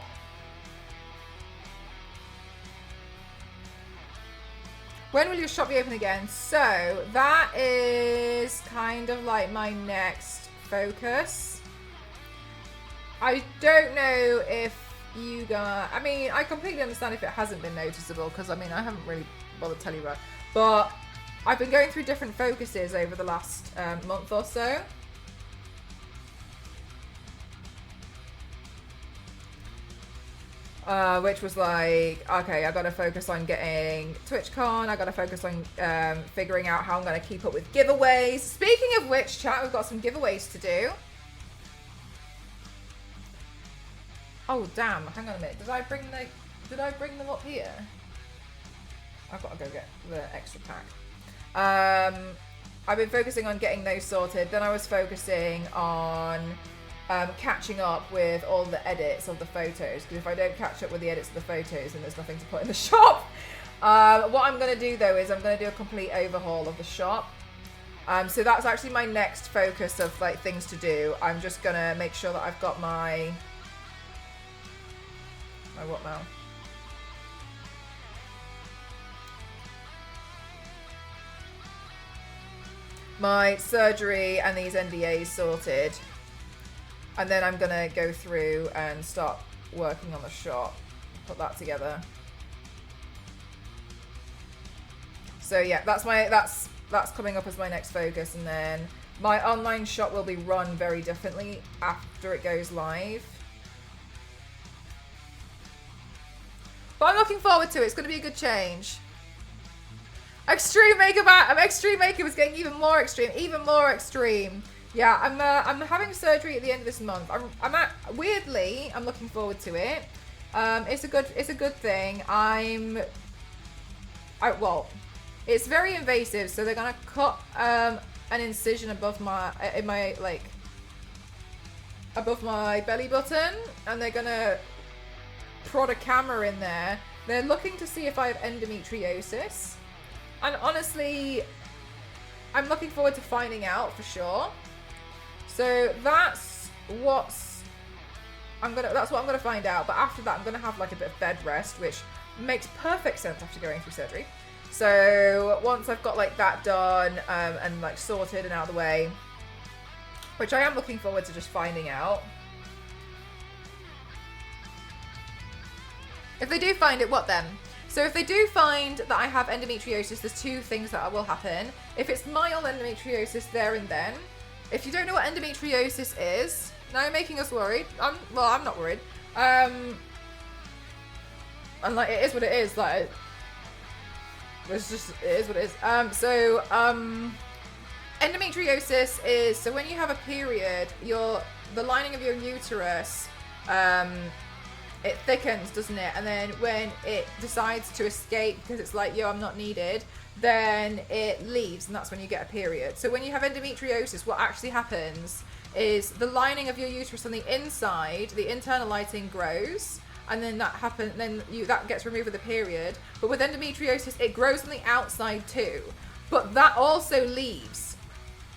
When will your shop be open again? So, that is kind of like my next focus. I don't know if you guys... I mean, I completely understand if it hasn't been noticeable, because, I mean, I haven't really bothered to tell you about it. But I've been going through different focuses over the last month or so. Which was like, okay, I gotta focus on getting TwitchCon. I gotta focus on figuring out how I'm gonna keep up with giveaways. Speaking of which, chat, we've got some giveaways to do. Oh damn! Hang on a minute. Did I bring them up here? I've got to go get the extra pack. I've been focusing on getting those sorted. Then I was focusing on catching up with all the edits of the photos, because if I don't catch up with the edits of the photos, then there's nothing to put in the shop. What I'm going to do though is I'm going to do a complete overhaul of the shop. So that's actually my next focus of like things to do. I'm just going to make sure that I've got my what now? My surgery and these NDAs sorted, and then I'm gonna go through and start working on the shop, put that together. So yeah, that's coming up as my next focus, and then my online shop will be run very differently after it goes live. But I'm looking forward to it. It's going to be a good change. Extreme makeup is getting even more extreme. Yeah, I'm having surgery at the end of this month. Weirdly, I'm looking forward to it. It's a good thing. Well, it's very invasive, so they're gonna cut an incision above my above my belly button, and they're gonna prod a camera in there. They're looking to see if I have endometriosis. And honestly, I'm looking forward to finding out for sure. So that's what I'm gonna find out. But after that, I'm gonna have like a bit of bed rest, which makes perfect sense after going through surgery. So once I've got like that done and like sorted and out of the way, which I am looking forward to just finding out. If they do find it, what then? So if they do find that I have endometriosis, there's two things that will happen. If it's mild endometriosis there and then, if you don't know what endometriosis is, now you're making us worried. I'm not worried. And like, it is what it is. Like, it is what it is. Endometriosis is, so when you have a period, the lining of your uterus, it thickens, doesn't it? And then when it decides to escape because it's like, yo, I'm not needed, then it leaves, and that's when you get a period. So when you have endometriosis, what actually happens is the lining of your uterus on the inside, the internal lining grows, and then that gets removed with the period. But with endometriosis, it grows on the outside too, but that also leaves.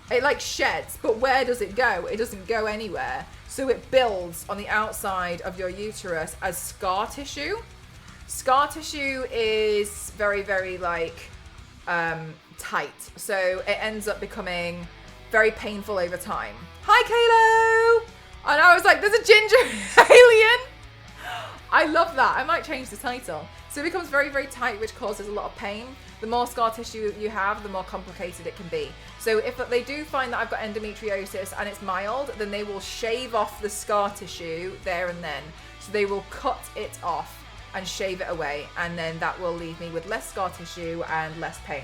It like sheds, but where does it go? It doesn't go anywhere. So it builds on the outside of your uterus as scar tissue. Scar tissue is very, very like tight. So it ends up becoming very painful over time. Hi, Kalo! And I was like, there's a ginger alien. I love that. I might change the title. So it becomes very, very tight, which causes a lot of pain. The more scar tissue you have, the more complicated it can be. So if they do find that I've got endometriosis and it's mild, then they will shave off the scar tissue there and then. So they will cut it off and shave it away. And then that will leave me with less scar tissue and less pain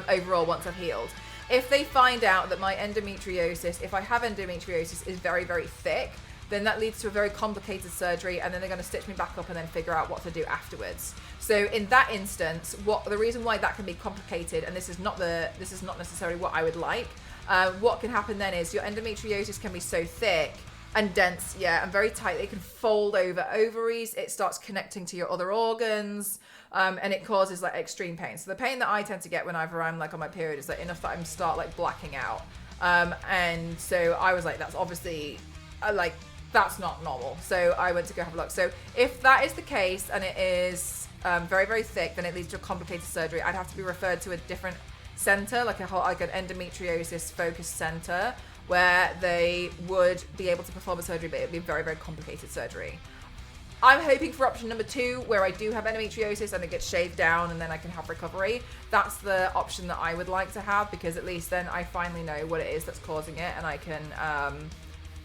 overall once I've healed. If they find out that my endometriosis, if I have endometriosis, is very, very thick, then that leads to a very complicated surgery, and then they're going to stitch me back up and then figure out what to do afterwards. So in that instance, the reason why that can be complicated, and this is not necessarily what I would like, what can happen then is your endometriosis can be so thick and dense, and very tight, it can fold over ovaries, it starts connecting to your other organs, and it causes like extreme pain. So the pain that I tend to get whenever I'm like on my period is like enough that I start like blacking out. And so I was like, that's obviously that's not normal. So I went to go have a look. So if that is the case and it is very, very thick, then it leads to a complicated surgery. I'd have to be referred to a different center, like an endometriosis focused center, where they would be able to perform a surgery, but it would be a very, very complicated surgery. I'm hoping for option number 2, where I do have endometriosis and it gets shaved down and then I can have recovery. That's the option that I would like to have, because at least then I finally know what it is that's causing it, and I can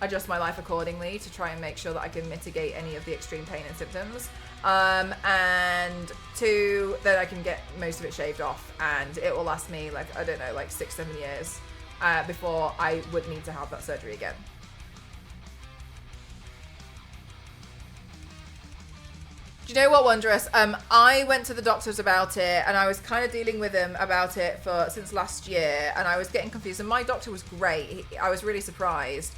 adjust my life accordingly to try and make sure that I can mitigate any of the extreme pain and symptoms. And 2, then I can get most of it shaved off, and it will last me like, I don't know, like 6-7 years before I would need to have that surgery again. Do you know what, Wondrous? I went to the doctors about it, and I was kind of dealing with him about it since last year, and I was getting confused. And my doctor was great. I was really surprised.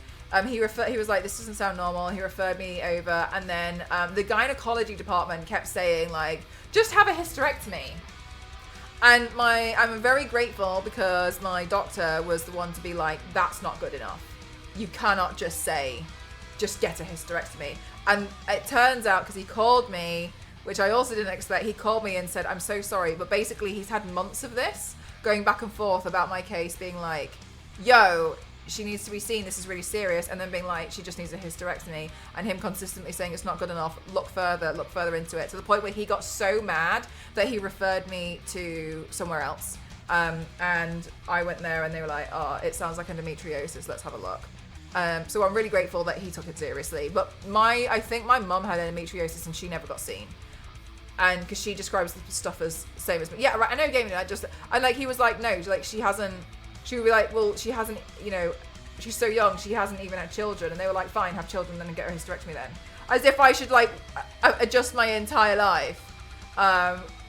He was like, this doesn't sound normal. He referred me over, and then the gynecology department kept saying like, just have a hysterectomy. And I'm very grateful, because my doctor was the one to be like, that's not good enough. You cannot just say, just get a hysterectomy. And it turns out, because he called me, which I also didn't expect, he called me and said, I'm so sorry. But basically he's had months of this going back and forth about my case, being like, yo, she needs to be seen, this is really serious, and then being like, she just needs a hysterectomy, and him consistently saying it's not good enough, look further into it, to the point where he got so mad that he referred me to somewhere else. And I went there and they were like, oh, it sounds like endometriosis, let's have a look. So I'm really grateful that he took it seriously. But I think my mum had endometriosis and she never got seen. And because she describes the stuff as same as me. Yeah, right, I know gaming, and like he was like, no, like she would be like, well, she hasn't, you know, she's so young, she hasn't even had children. And they were like, fine, have children then and get her hysterectomy then. As if I should like adjust my entire life.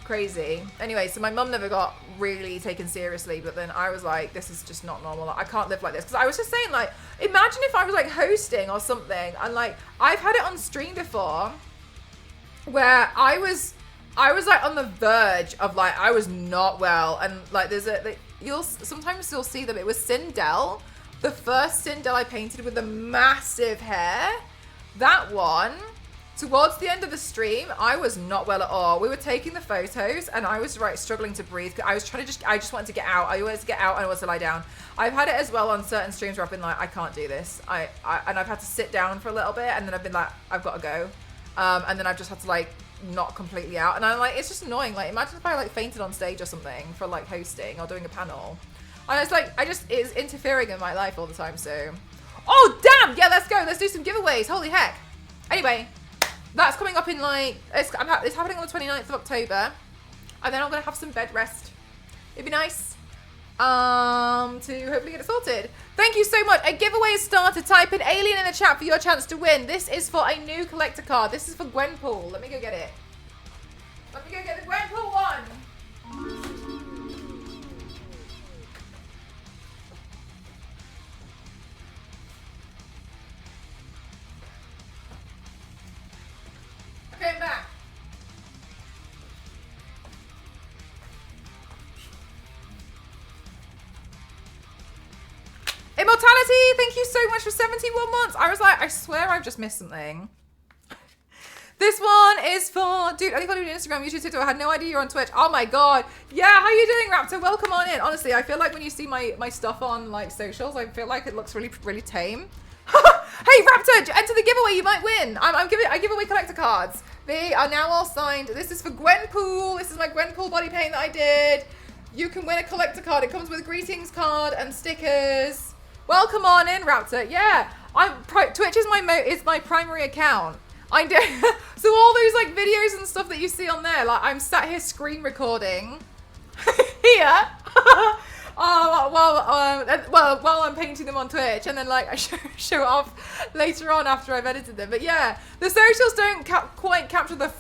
Crazy. Anyway, so my mum never got really taken seriously, but then I was like, this is just not normal. I can't live like this. Because I was just saying, like, imagine if I was like hosting or something, and like I've had it on stream before where I was like on the verge of like, I was not well, and like you'll sometimes see them. It was Sindel, the first Sindel I painted with the massive hair. That one, towards the end of the stream, I was not well at all. We were taking the photos and I was struggling to breathe. I just wanted to get out. I always get out and I wanted to lie down. I've had it as well on certain streams where I've been like, I can't do this. And I've had to sit down for a little bit, and then I've been like, I've got to go. And then I've just had to like not completely out. And I'm like, it's just annoying. Like, imagine if I like fainted on stage or something for like hosting or doing a panel. And it's like, it's interfering in my life all the time. So, oh damn, yeah, let's go. Let's do some giveaways. Holy heck. Anyway, that's coming up in like, it's happening on the 29th of October. And then I'm going to have some bed rest. It'd be nice to hopefully get it sorted. Thank you so much. A giveaway is started. Type in alien in the chat for your chance to win. This is for a new collector card. This is for Gwenpool. Let me go get it. Let me go get the Gwenpool one. Okay, I'm back. Immortality, thank you so much for 71 months. I was like, I swear I've just missed something. This one is for, dude, I follow you on Instagram, YouTube, TikTok. I had no idea you're on Twitch. Oh my God. Yeah, how you doing, Raptor? Welcome on in. Honestly, I feel like when you see my stuff on like socials, I feel like it looks really, really tame. Hey, Raptor, enter the giveaway. You might win. I give away collector cards. They are now all signed. This is for Gwenpool. This is my Gwenpool body paint that I did. You can win a collector card. It comes with a greetings card and stickers. Welcome on in, Raptor. Yeah, Twitch is my primary account. I do. So all those like videos and stuff that you see on there, like I'm sat here screen recording here. While I'm painting them on Twitch, and then like I show it off later on after I've edited them. But yeah, the socials don't quite capture the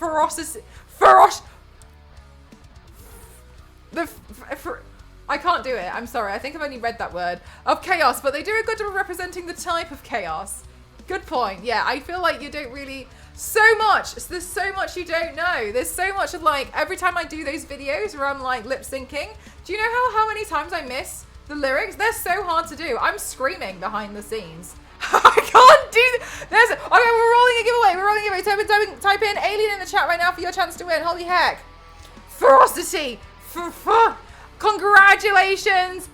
I can't do it. I'm sorry. I think I've only read that word of chaos, but they do a good job of representing the type of chaos. Good point. Yeah, I feel like you don't really there's so much you don't know. There's so much of like every time I do those videos where I'm like lip syncing. Do you know how many times I miss the lyrics? They're so hard to do. I'm screaming behind the scenes. I can't do there's okay, we're rolling a giveaway. We're rolling a giveaway. Type in alien in the chat right now for your chance to win. Holy heck. Ferocity. Congratulations.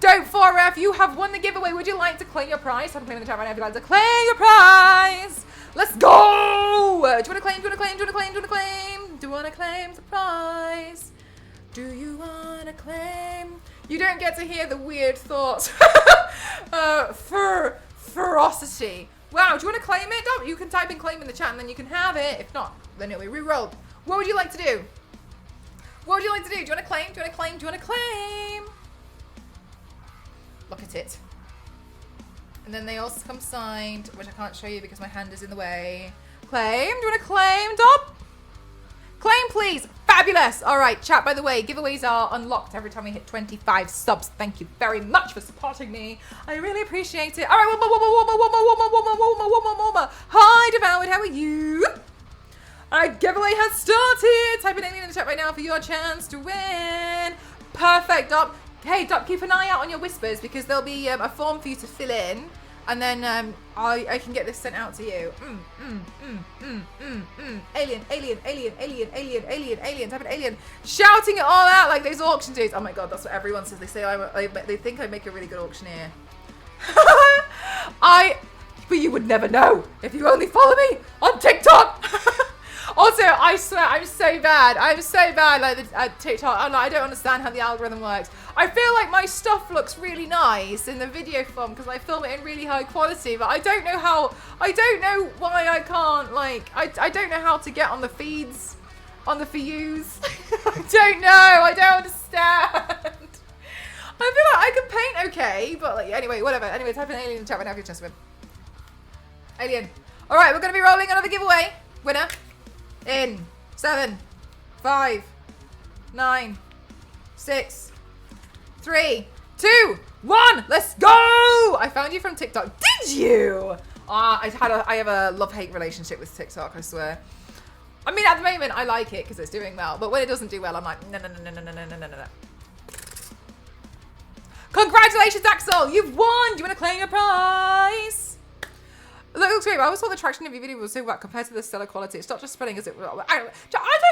Don't 4F. You have won the giveaway. Would you like to claim your prize? I'm claiming the chat right now if you'd like to claim your prize. Let's go. Do you want to claim? Do you want to claim? Do you want to claim? Do you want to claim? Do you want to claim the prize? Do you want to claim? You don't get to hear the weird thoughts. Ferocity. Wow, do you want to claim it? You can type in claim in the chat and then you can have it. If not, then it'll be re-rolled. What would you like to do? What would you like to do? Do you want to claim? Do you want to claim? Do you want to claim? Look at it. And then they also come signed, which I can't show you because my hand is in the way. Claim. Do you want to claim, Dop? Claim, please. Fabulous. All right, chat, by the way, giveaways are unlocked every time we hit 25 subs. Thank you very much for supporting me. I really appreciate it. All right, one more. Hi, Devoured. How are you? All right, giveaway has started. Type in alien in the chat right now for your chance to win. Perfect, Dop. Hey, Dop, keep an eye out on your whispers because there'll be a form for you to fill in. And then I can get this sent out to you. Alien. Type in alien. Shouting it all out like those auction dudes. Oh my god, that's what everyone says. They say they think I make a really good auctioneer. But you would never know if you only follow me on TikTok. Also, I swear, I'm so bad like at TikTok. I don't understand how the algorithm works. I feel like my stuff looks really nice in the video form because I film it in really high quality, but I don't know why I can't, like, I don't know how to get on the feeds, on the for yous. I don't understand. I feel like I can paint okay, but like, anyway, whatever. Anyway, type in alien in the chat right now if you're interested. Alien. All right, we're going to be rolling another giveaway. Winner. In 7, 5, 9, 6, 3, 2, 1. Let's go! I found you from TikTok. Did you? I have a love-hate relationship with TikTok, I swear. I mean, at the moment, I like it because it's doing well. But when it doesn't do well, I'm like, no. Congratulations, Axel! You've won! Do you want to claim your prize? Look, looks great. I always thought the traction of your video was so bad compared to the stellar quality. It's not just spreading as it. I don't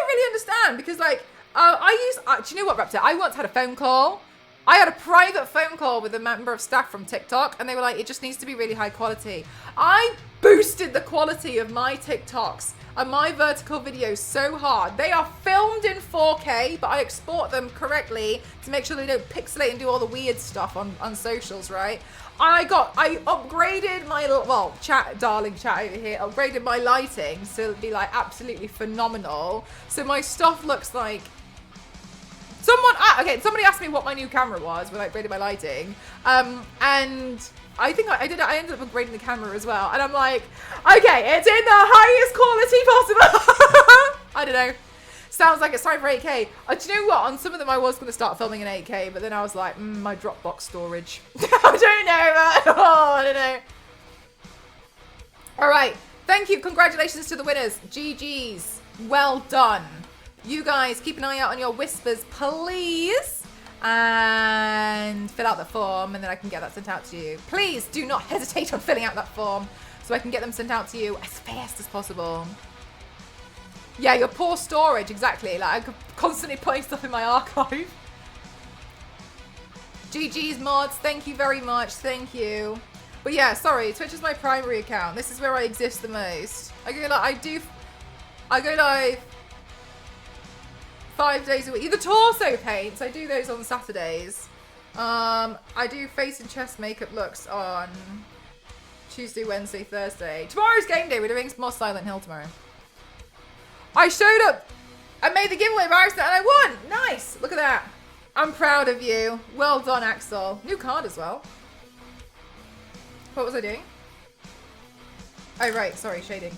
really understand because, like, do you know what, Raptor? I once had a phone call. I had a private phone call with a member of staff from TikTok, and they were like, "It just needs to be really high quality." I boosted the quality of my TikToks and my vertical videos so hard. They are filmed in 4K, but I export them correctly to make sure they don't pixelate and do all the weird stuff on socials, right? I upgraded my, darling chat over here, upgraded my lighting so it'll be like absolutely phenomenal. So my stuff looks like, somebody asked me what my new camera was when I upgraded my lighting. And I think I ended up upgrading the camera as well. And I'm like, okay, it's in the highest quality possible. I don't know. Sounds like it's time for 8K. Do you know what? On some of them, I was going to start filming in 8K, but then I was like, my Dropbox storage. I don't know. I don't know. All right. Thank you. Congratulations to the winners. GG's. Well done. You guys, keep an eye out on your whispers, please. And fill out the form, and then I can get that sent out to you. Please do not hesitate on filling out that form so I can get them sent out to you as fast as possible. Yeah, your poor storage, exactly. Like, I could constantly putting stuff in my archive. GG's mods, thank you very much. Thank you. But yeah, sorry, Twitch is my primary account. This is where I exist the most. I go live 5 days a week. The torso paints, I do those on Saturdays. I do face and chest makeup looks on Tuesday, Wednesday, Thursday. Tomorrow's game day. We're doing more Silent Hill tomorrow. I showed up. I made the giveaway by accident and I won. Nice. Look at that. I'm proud of you. Well done, Axel. New card as well. What was I doing? Oh, right. Sorry, shading.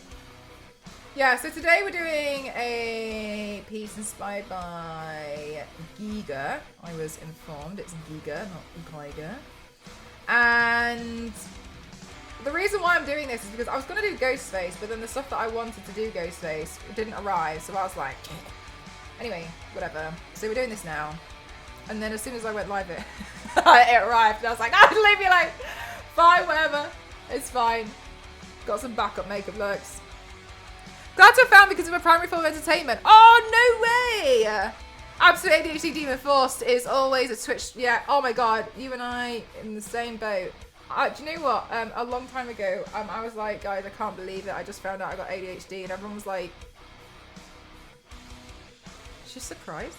Yeah, so today we're doing a piece inspired by GIGER. I was informed it's GIGER, not Geiger. And the reason why I'm doing this is because I was going to do Ghostface, but then the stuff that I wanted to do Ghostface didn't arrive, so I was like, anyway, whatever. So we're doing this now. And then as soon as I went live, it arrived. And I was like, leave me alone. Fine, whatever. It's fine. Got some backup makeup looks. Glad to have found because of a primary form of entertainment. Oh, no way! Absolute ADHD Demon Forced is always a Twitch. Yeah, oh my god. You and I in the same boat. Do you know what? A long time ago, I was like, guys, I can't believe it. I just found out I got ADHD. And everyone was like, she's surprised.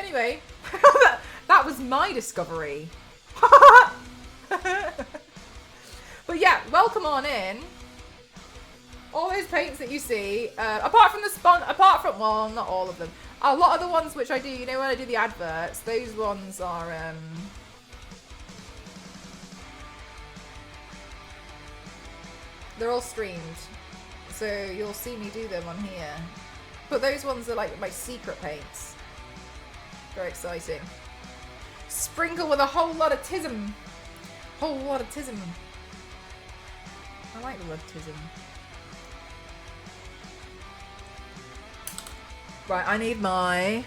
Anyway, that was my discovery. But yeah, welcome on in. All those paints that you see, apart from, well, not all of them. A lot of the ones which I do, you know, when I do the adverts, those ones are, they're all streamed. So you'll see me do them on here. But those ones are like my secret paints. Very exciting. Sprinkle with a whole lot of tism. Whole lot of tism. I like the word tism. Right, I need my...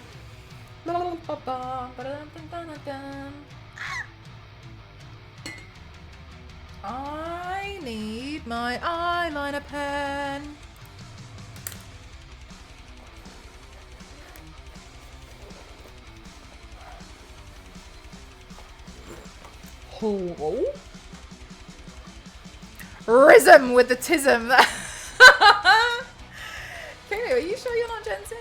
I need my eyeliner pen. Oh. Rhythm with the tism. Kato, are you sure you're not Gen Z?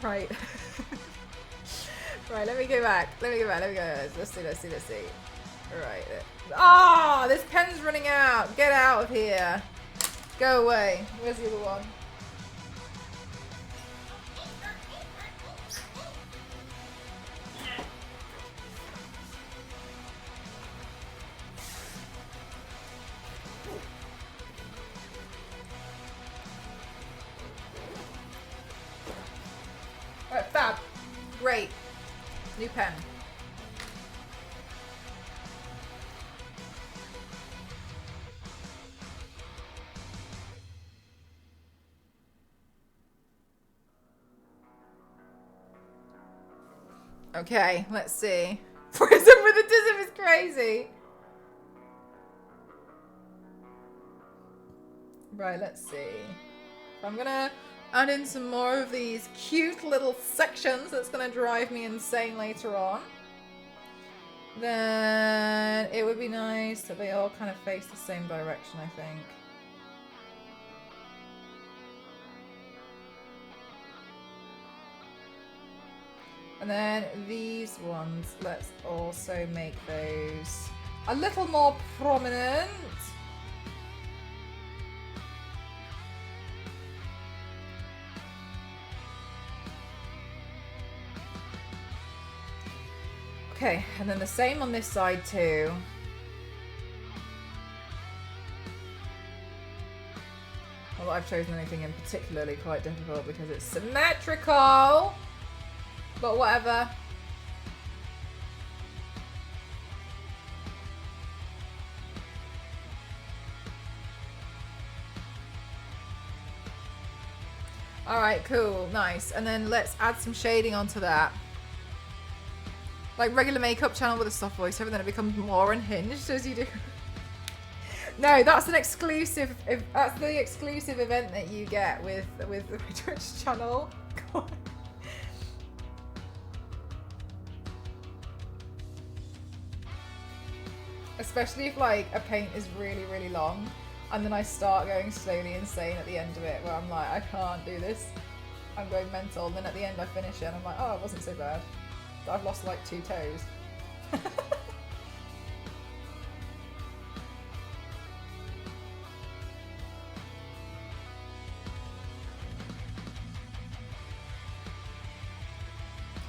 Right. Right, let me go back. Let's see. Alright. Ah, this pen's running out. Get out of here. Go away. Where's the other one? Alright, fab. Great. New pen. Okay, let's see. Prism with the tism is crazy. Right, let's see. I'm gonna add in some more of these cute little sections that's gonna drive me insane later on. Then it would be nice that they all kind of face the same direction, I think. And then these ones, let's also make those a little more prominent. Okay, and then the same on this side too. Not that I've chosen anything in particularly quite difficult because it's symmetrical. But whatever. Alright, cool, nice. And then let's add some shading onto that. Like regular makeup channel with a soft voiceover, then it becomes more unhinged as you do. No, that's an exclusive. That's the exclusive event that you get with the Twitch channel. Especially if like a paint is really, really long and then I start going slowly insane at the end of it where I'm like, I can't do this. I'm going mental. And then at the end I finish it and I'm like, oh, it wasn't so bad. But I've lost like 2 toes.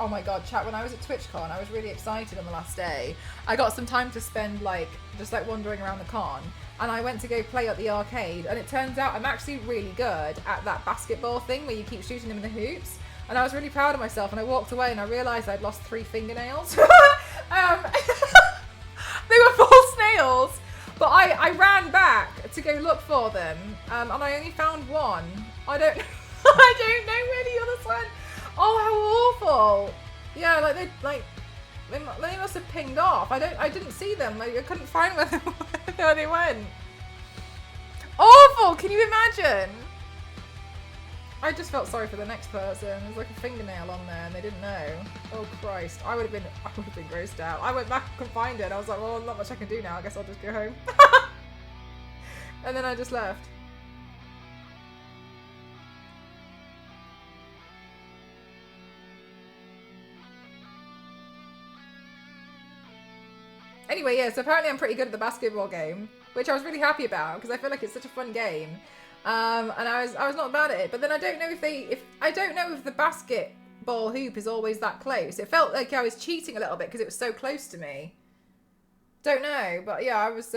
Oh my god, chat, when I was at TwitchCon, I was really excited on the last day. I got some time to spend like, just like wandering around the con, and I went to go play at the arcade, and it turns out I'm actually really good at that basketball thing where you keep shooting them in the hoops, and I was really proud of myself, and I walked away and I realised I'd lost 3 fingernails. They were false nails, but I ran back to go look for them, and I only found one. I don't know where the others went. Oh, how awful! Yeah, like they must have pinged off. I didn't see them. Like I couldn't find where they went. Awful! Can you imagine? I just felt sorry for the next person. There's like a fingernail on there, and they didn't know. Oh Christ! I would have been grossed out. I went back and couldn't find it. And I was like, well, not much I can do now. I guess I'll just go home. And then I just left. Anyway, yeah, so apparently I'm pretty good at the basketball game, which I was really happy about because I feel like it's such a fun game. And I was not bad at it, but then I don't know if the basketball hoop is always that close. It felt like I was cheating a little bit because it was so close to me. Don't know, but yeah, I was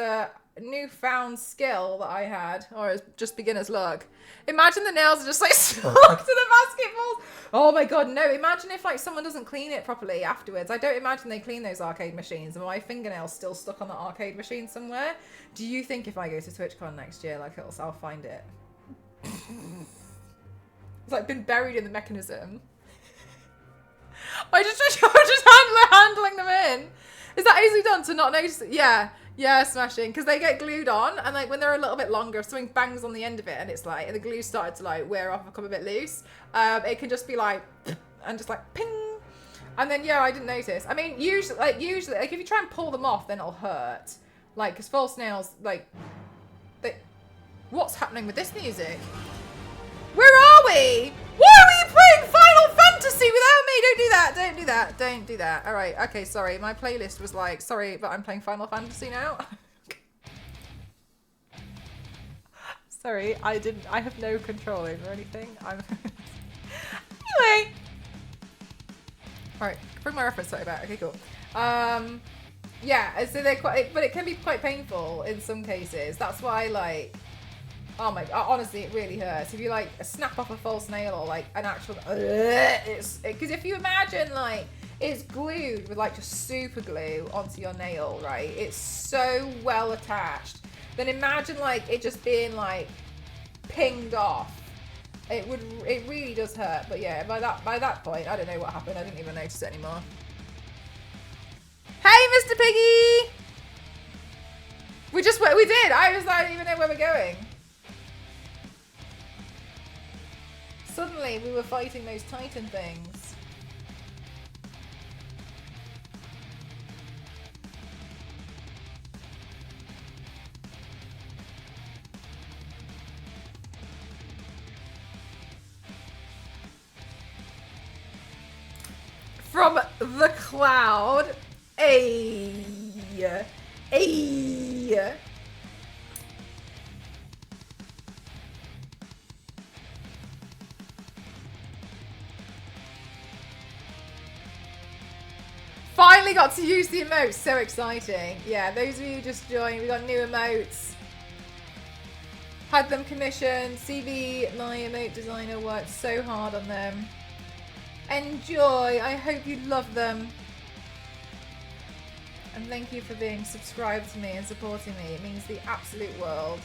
newfound skill that I had, or it was just beginner's luck. Imagine the nails are just like stuck to the basketballs. Oh my god, no! Imagine if like someone doesn't clean it properly afterwards. I don't imagine they clean those arcade machines, and my fingernails still stuck on the arcade machine somewhere. Do you think if I go to TwitchCon next year, like I'll find it? It's like been buried in the mechanism. I just handling them in. Is that easily done to not notice it? Yeah, smashing. Because they get glued on, and like when they're a little bit longer, if something bangs on the end of it, and it's like the glue started to like wear off and become a bit loose, it can just be like, and just like ping, and then yeah, I didn't notice. I mean, usually like if you try and pull them off, then it'll hurt. Like, because false nails, like, what's happening with this music? Where are we? Why are you playing Final Fantasy without me? Don't do that. Don't do that. Don't do that. All right. Okay. Sorry. My playlist was like, sorry, but I'm playing Final Fantasy now. Sorry. I have no control over anything. Anyway. All right. Bring my reference photo back. Okay, cool. Yeah. So they're quite, but it can be quite painful in some cases. That's why, like, oh my god, honestly, it really hurts. If you like snap off a false nail or like an actual, because if you imagine like it's glued with like just super glue onto your nail, right? It's so well attached. Then imagine like it just being like pinged off. It really does hurt. But yeah, by that point, I don't know what happened. I didn't even notice it anymore. Hey, Mr. Piggy! We did. I don't even know where we're going. Suddenly, we were fighting those Titan things. From the cloud. Ayy. Ayy. Finally got to use the emotes. So exciting. Yeah, those of you who just joined, we got new emotes. Had them commissioned. CV, my emote designer, worked so hard on them. Enjoy. I hope you love them. And thank you for being subscribed to me and supporting me. It means the absolute world.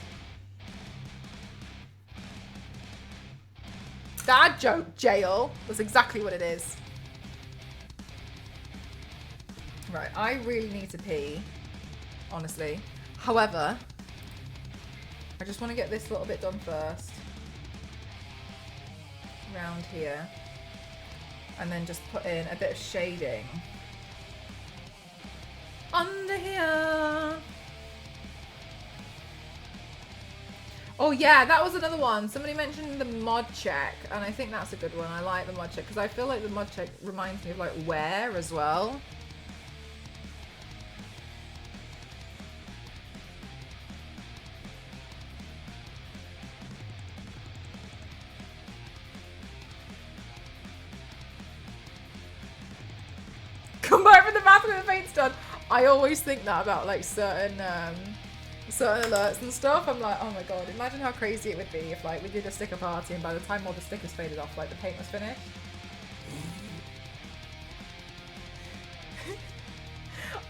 Dad joke jail was exactly what it is. Right, I really need to pee, honestly. However, I just want to get this little bit done first. Around here. And then just put in a bit of shading. Under here. Oh yeah, that was another one. Somebody mentioned the mod check, and I think that's a good one. I like the mod check because I feel like the mod check reminds me of like wear as well. Come back from the bathroom and the paint's done. I always think that about like certain alerts and stuff. I'm like, oh my god, imagine how crazy it would be if like we did a sticker party and by the time all the stickers faded off, like the paint was finished.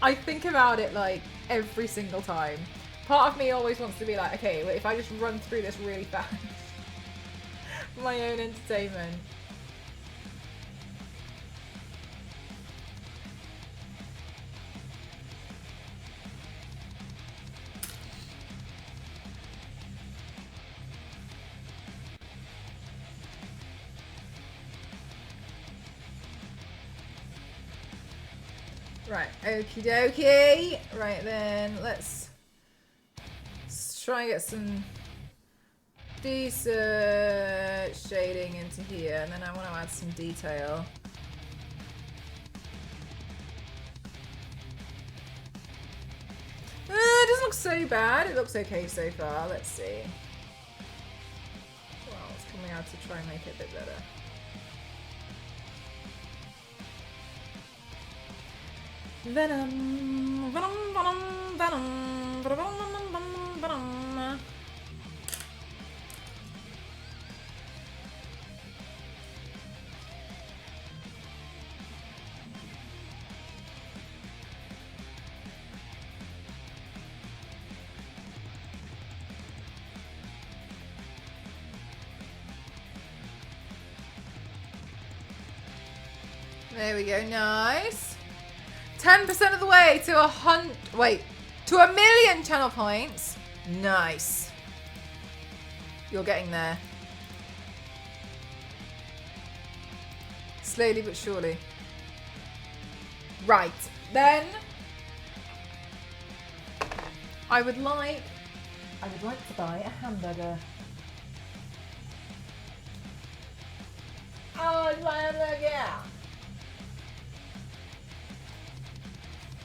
I think about it like every single time. Part of me always wants to be like, okay, well, if I just run through this really fast for my own entertainment. Right, okie dokie. Right then, let's try and get some decent shading into here, and then I want to add some detail. It doesn't look so bad. It looks okay so far. Let's see. What else can we add to try and make it a bit better? Venom, venom, venom, venom, venom, venom. There we go, nice. 10% of the way to to 1,000,000 channel points. Nice. You're getting there. Slowly but surely. Right, then I would like to buy a hamburger. Oh, it's my hamburger.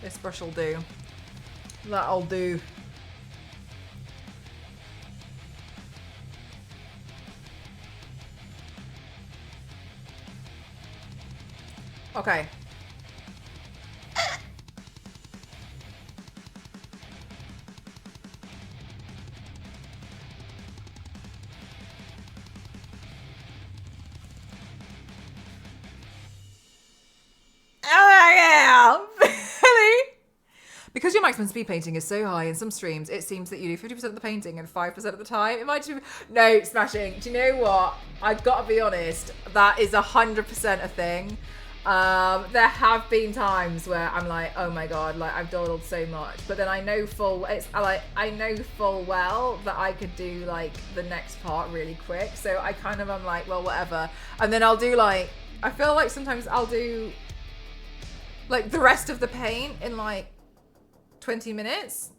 This brush will do. That'll do. Okay. Because your maximum speed painting is so high in some streams, it seems that you do 50% of the painting and 5% of the time. It might be... No, smashing. Do you know what? I've got to be honest. That is 100% a thing. There have been times where I'm like, oh my god, like I've dawdled so much, but then I know I know full well that I could do like the next part really quick. So I kind of am like, well, whatever. And then I'll do like, I feel like sometimes I'll do like the rest of the paint in like 20 minutes.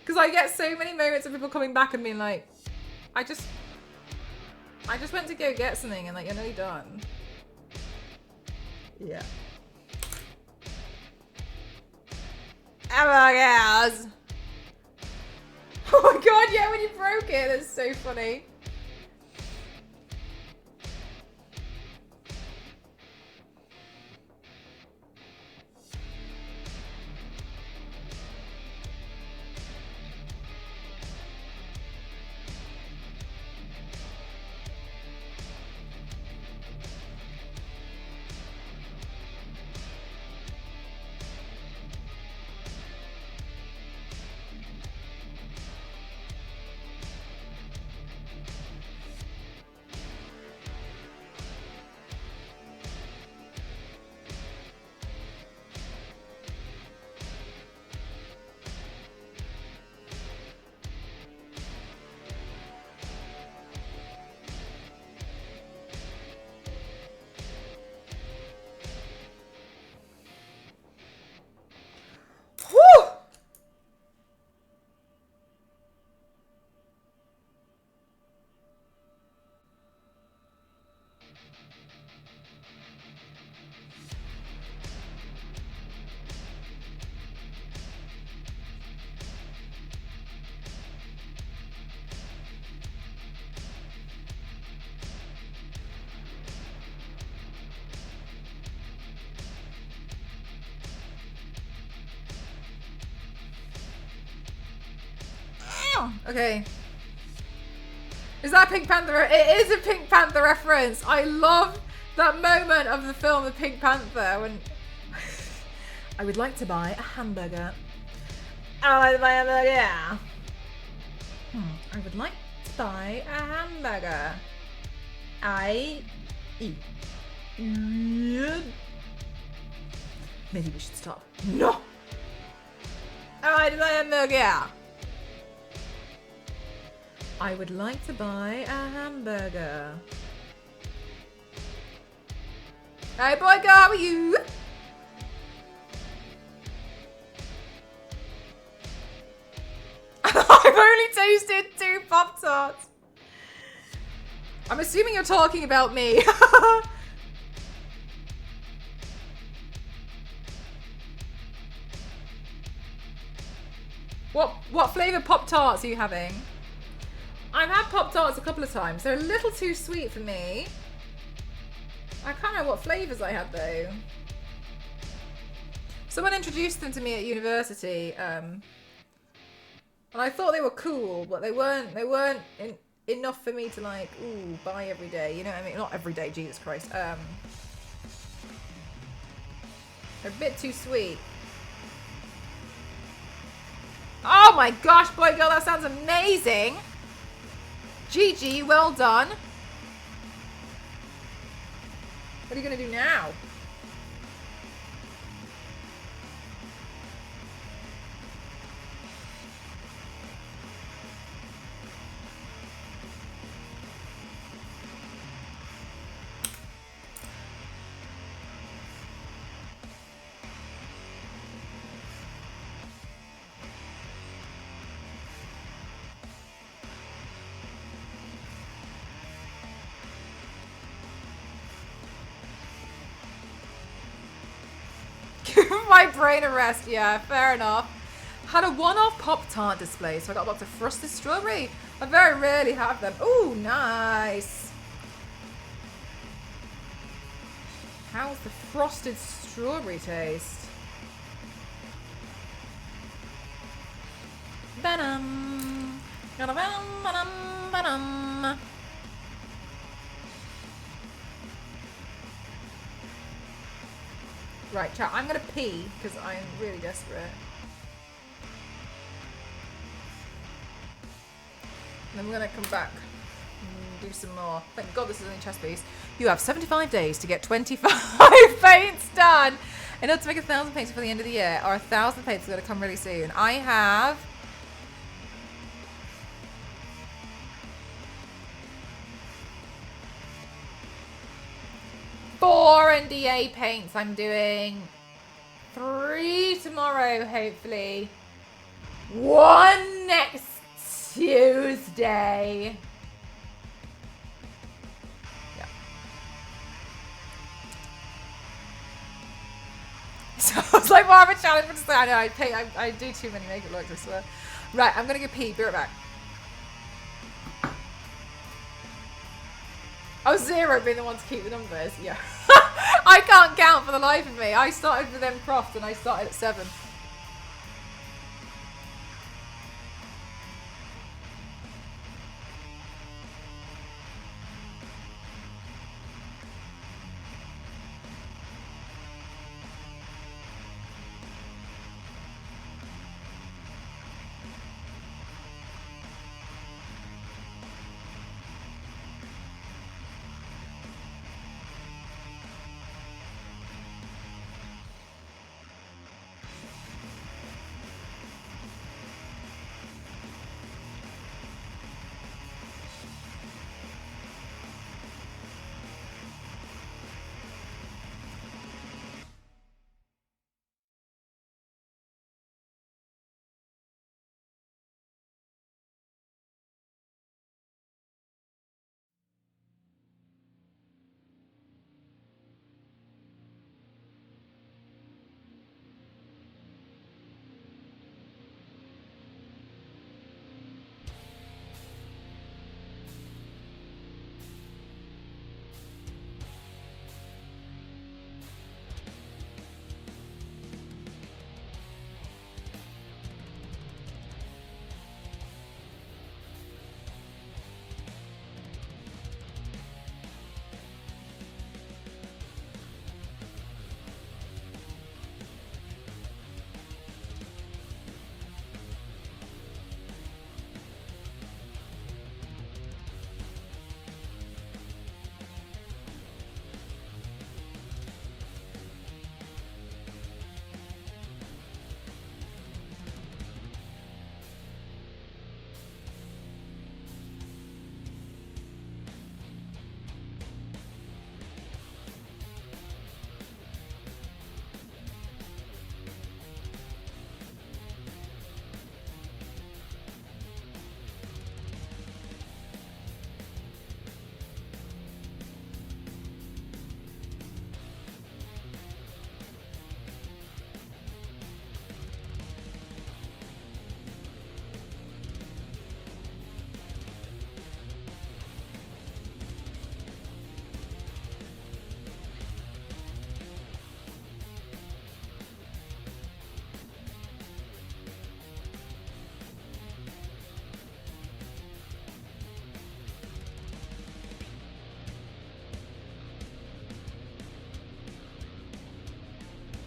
Because I get so many moments of people coming back and being like, I just went to go get something and like, you're nearly done. Yeah. Oh my gosh. Oh my god, yeah, when you broke it, that's so funny. Okay. Is that a Pink Panther? It is a Pink Panther reference. I love that moment of the film, The Pink Panther, when I would like to buy a hamburger. I would like to buy a hamburger. Yeah. I would like to buy a hamburger. I eat. Maybe we should stop. No. I would like to buy a hamburger. I would like to buy a hamburger. Hey boy, girl, how are you? I've only tasted 2 Pop-Tarts. I'm assuming you're talking about me. What flavour Pop-Tarts are you having? I've had Pop-Tarts a couple of times. They're a little too sweet for me. I can't remember what flavours I had though. Someone introduced them to me at university, and I thought they were cool, but they weren't enough for me to like, ooh, buy every day. You know what I mean? Not every day, Jesus Christ. They're a bit too sweet. Oh my gosh, boy, girl, that sounds amazing. GG, well done. What are you gonna do now? Give my brain a rest. Yeah, fair enough. Had a one-off Pop-Tart display, so I got a box of frosted strawberry. I very rarely have them. Ooh, nice. How's the frosted strawberry taste? Ba-dum. Ba-dum, ba-dum, ba-dum. Right, chat, I'm gonna pee because I'm really desperate. And then we're gonna come back and do some more. Thank God this is only a chess piece. You have 75 days to get 25 paints done in order to make 1,000 paints before the end of the year. Or 1,000 paints is gonna come really soon. I have 4 NDA paints. I'm doing 3 tomorrow, hopefully. 1 next Tuesday. Yeah. So it's like more of a challenge for today. I know I do too many makeup looks, I swear. Right, I'm gonna go pee. Be right back. Oh, 0 being the one to keep the numbers. Yeah. I can't count for the life of me. I started with M Croft and I started at 7.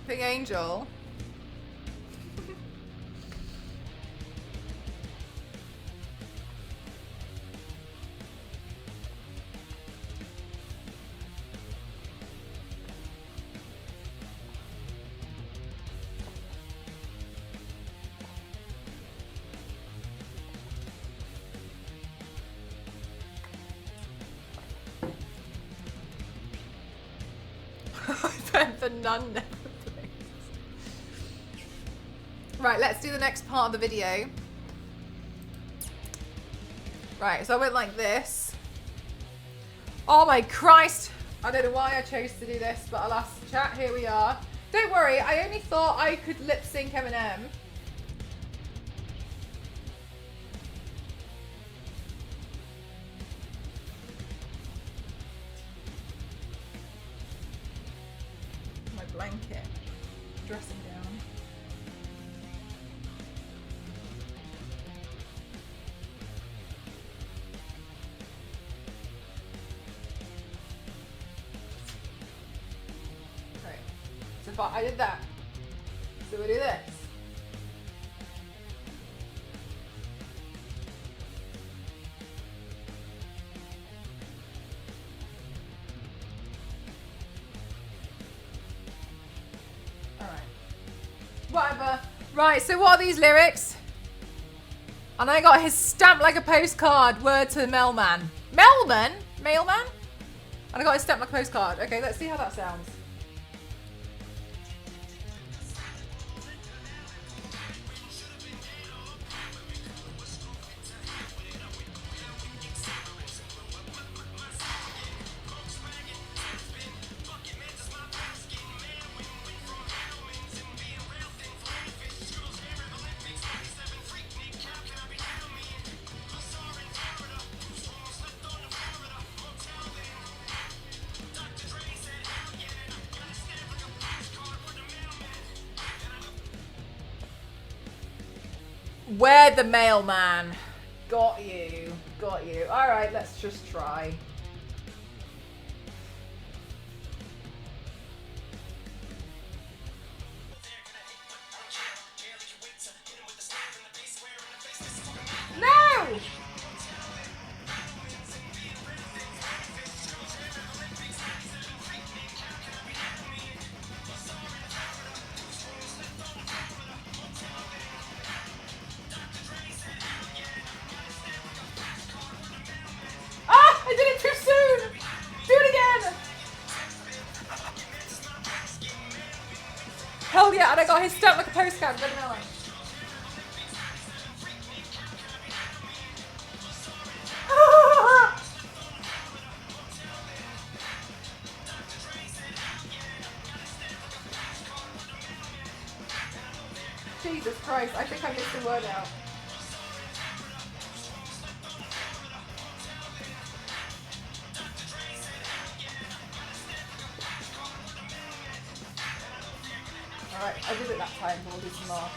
Pink Angel. The nun never plays. Right, let's do the next part of the video. Right, so I went like this. Oh my Christ! I don't know why I chose to do this, but alas, chat, here we are. Don't worry, I only thought I could lip sync Eminem. My blanket. Dressing down. Okay. So if I did that. So we do this. Alright. Whatever. Right, so what are these lyrics? And I got his stamp like a postcard, word to the mailman. Mailman? Mailman? And I got his stamp like a postcard. Okay, let's see how that sounds. Where the mailman? Got you. Got you. Alright, let's just try. No! Ah! I did it too soon! Do it again! Hell yeah, and I got his stamp like a postcard. Good enough. Jesus Christ, I think I missed the word out. Alright, I did it that time, but we'll do some more.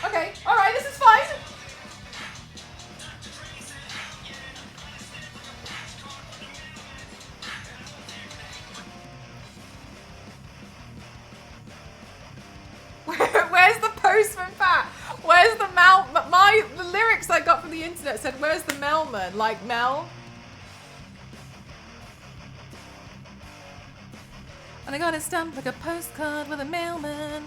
Okay, alright, this is fine. Where's the postman Pat? Where's the the lyrics I got from the internet said, where's the mailman? Like Mel? And I got it stamped like a postcard with a mailman.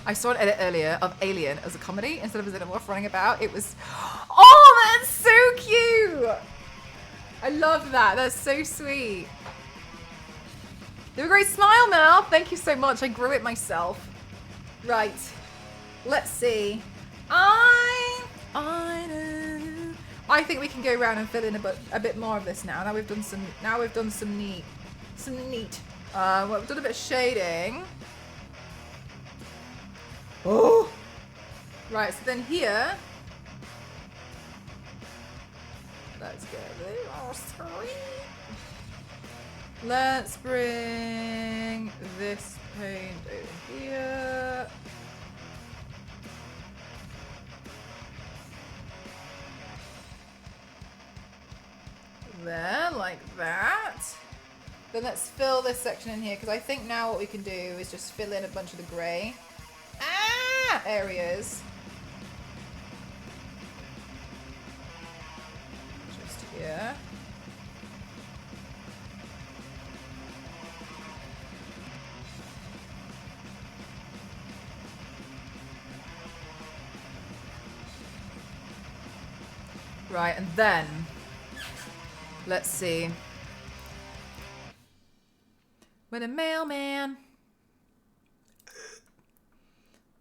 I saw an edit earlier of Alien as a comedy instead of as a xenomorph running about. It was, oh, that's so cute. I love that. That's so sweet. You have a great smile, Mel. Thank you so much. I grew it myself. Right. Let's see. I think we can go around and fill in a bit more of this now. Now we've done some neat Well, we've done a bit of shading. Oh! Right, so then here... Let's get rid of our screen. Let's bring this paint over here. There, like that. Then let's fill this section in here, because I think now what we can do is just fill in a bunch of the grey areas. Just here. Right, and then let's see. With a mailman.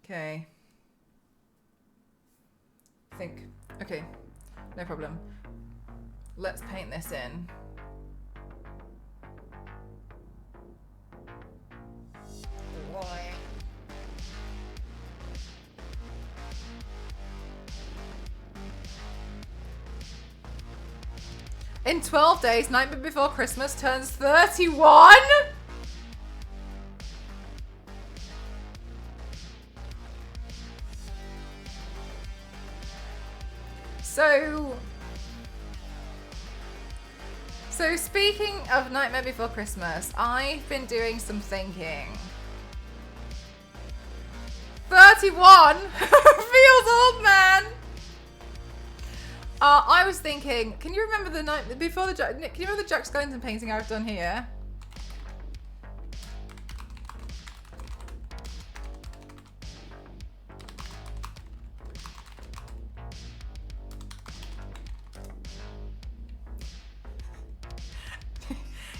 Okay. Okay, no problem. Let's paint this in. In 12 days, Nightmare Before Christmas turns 31? So speaking of Nightmare Before Christmas, I've been doing some thinking. 31 feels old, man. I was thinking, can you remember the night before the can you remember the Jack Skellington painting I've done here?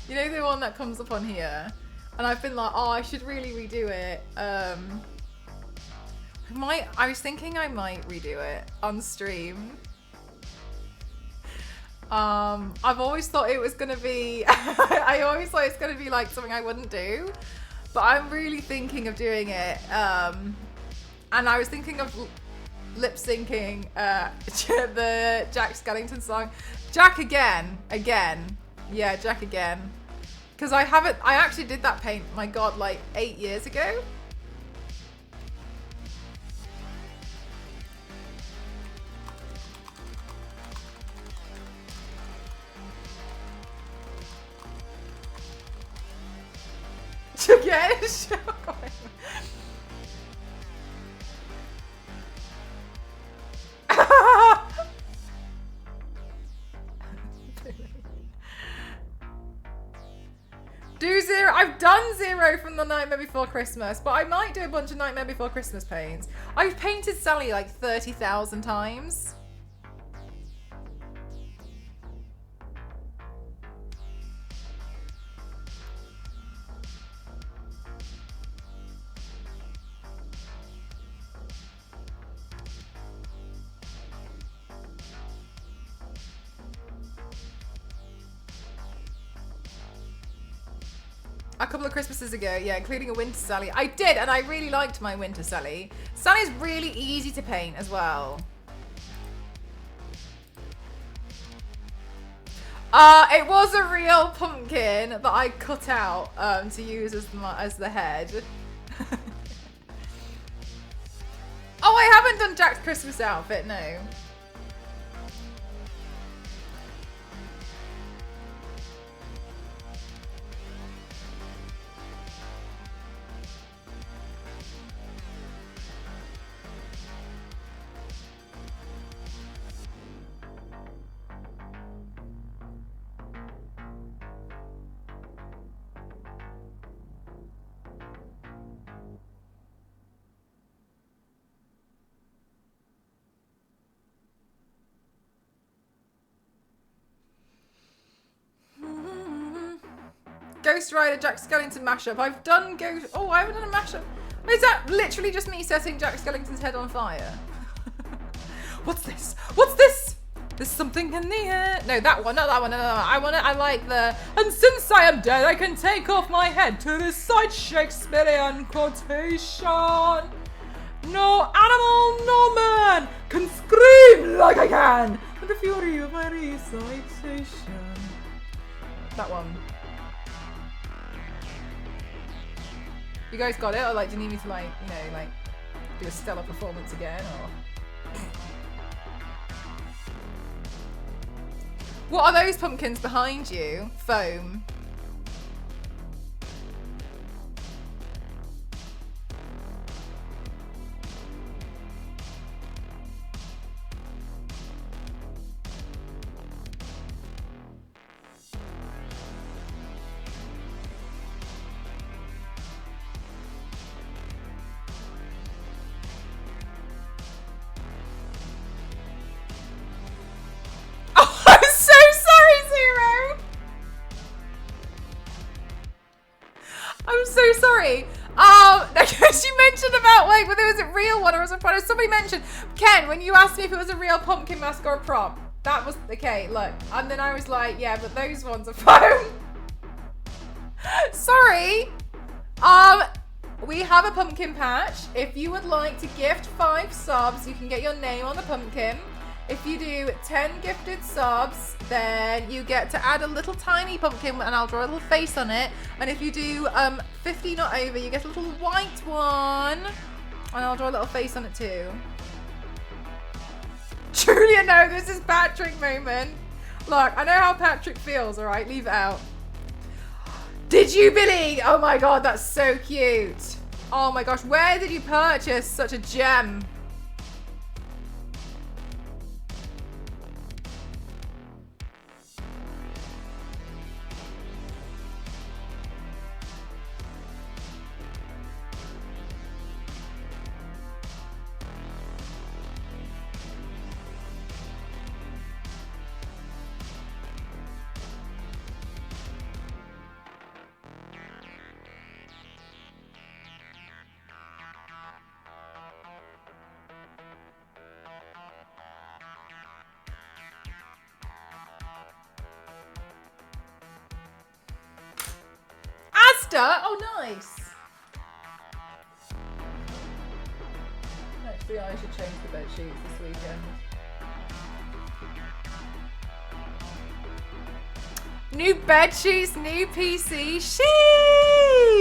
You know the one that comes up on here? And I've been like, oh, I should really redo it. I was thinking I might redo it on stream. I've always thought it was gonna be, I always thought it's gonna be like something I wouldn't do, but I'm really thinking of doing it. And I was thinking of lip syncing the Jack Skellington song. Jack again. Yeah, Jack again. Because I actually did that paint, my God, like 8 years ago. To get a show going. Do 0. I've done 0 from the Nightmare Before Christmas, but I might do a bunch of Nightmare Before Christmas paints. I've painted Sally like 30,000 times. A couple of Christmases ago, yeah, including a Winter Sally. I did, and I really liked my Winter Sally. Sally's really easy to paint as well. It was a real pumpkin that I cut out to use as the head. Oh, I haven't done Jack's Christmas outfit, no. Ghost Rider Jack Skellington mashup. I've done Ghost... Oh, I haven't done a mashup. Is that literally just me setting Jack Skellington's head on fire? What's this? What's this? There's something in the air. No, that one, not that one. No. I like the. And since I am dead, I can take off my head to recite Shakespearean quotation. No animal, no man can scream like I can with the fury of my recitation. That one. You guys got it? Or like, do you need me to like, you know, like do a stellar performance again, or? What are those pumpkins behind you? Foam. I'm so sorry. Because you mentioned about like whether it was a real one or was a product. Somebody mentioned, Ken, when you asked me if it was a real pumpkin mask or a prop, that was okay. Look, and then I was like, yeah, but those ones are foam. Sorry. We have a pumpkin patch. If you would like to gift 5 subs, you can get your name on the pumpkin. If you do 10 gifted subs, then you get to add a little tiny pumpkin and I'll draw a little face on it. And if you do 50 not over, you get a little white one and I'll draw a little face on it too. Julia, no, this is Patrick moment. Look, I know how Patrick feels, all right? Leave it out. Did you, Billy? Oh my God, that's so cute. Oh my gosh, where did you purchase such a gem? Oh, nice. Actually, I should change the bed sheets this weekend. New bed sheets, new PC.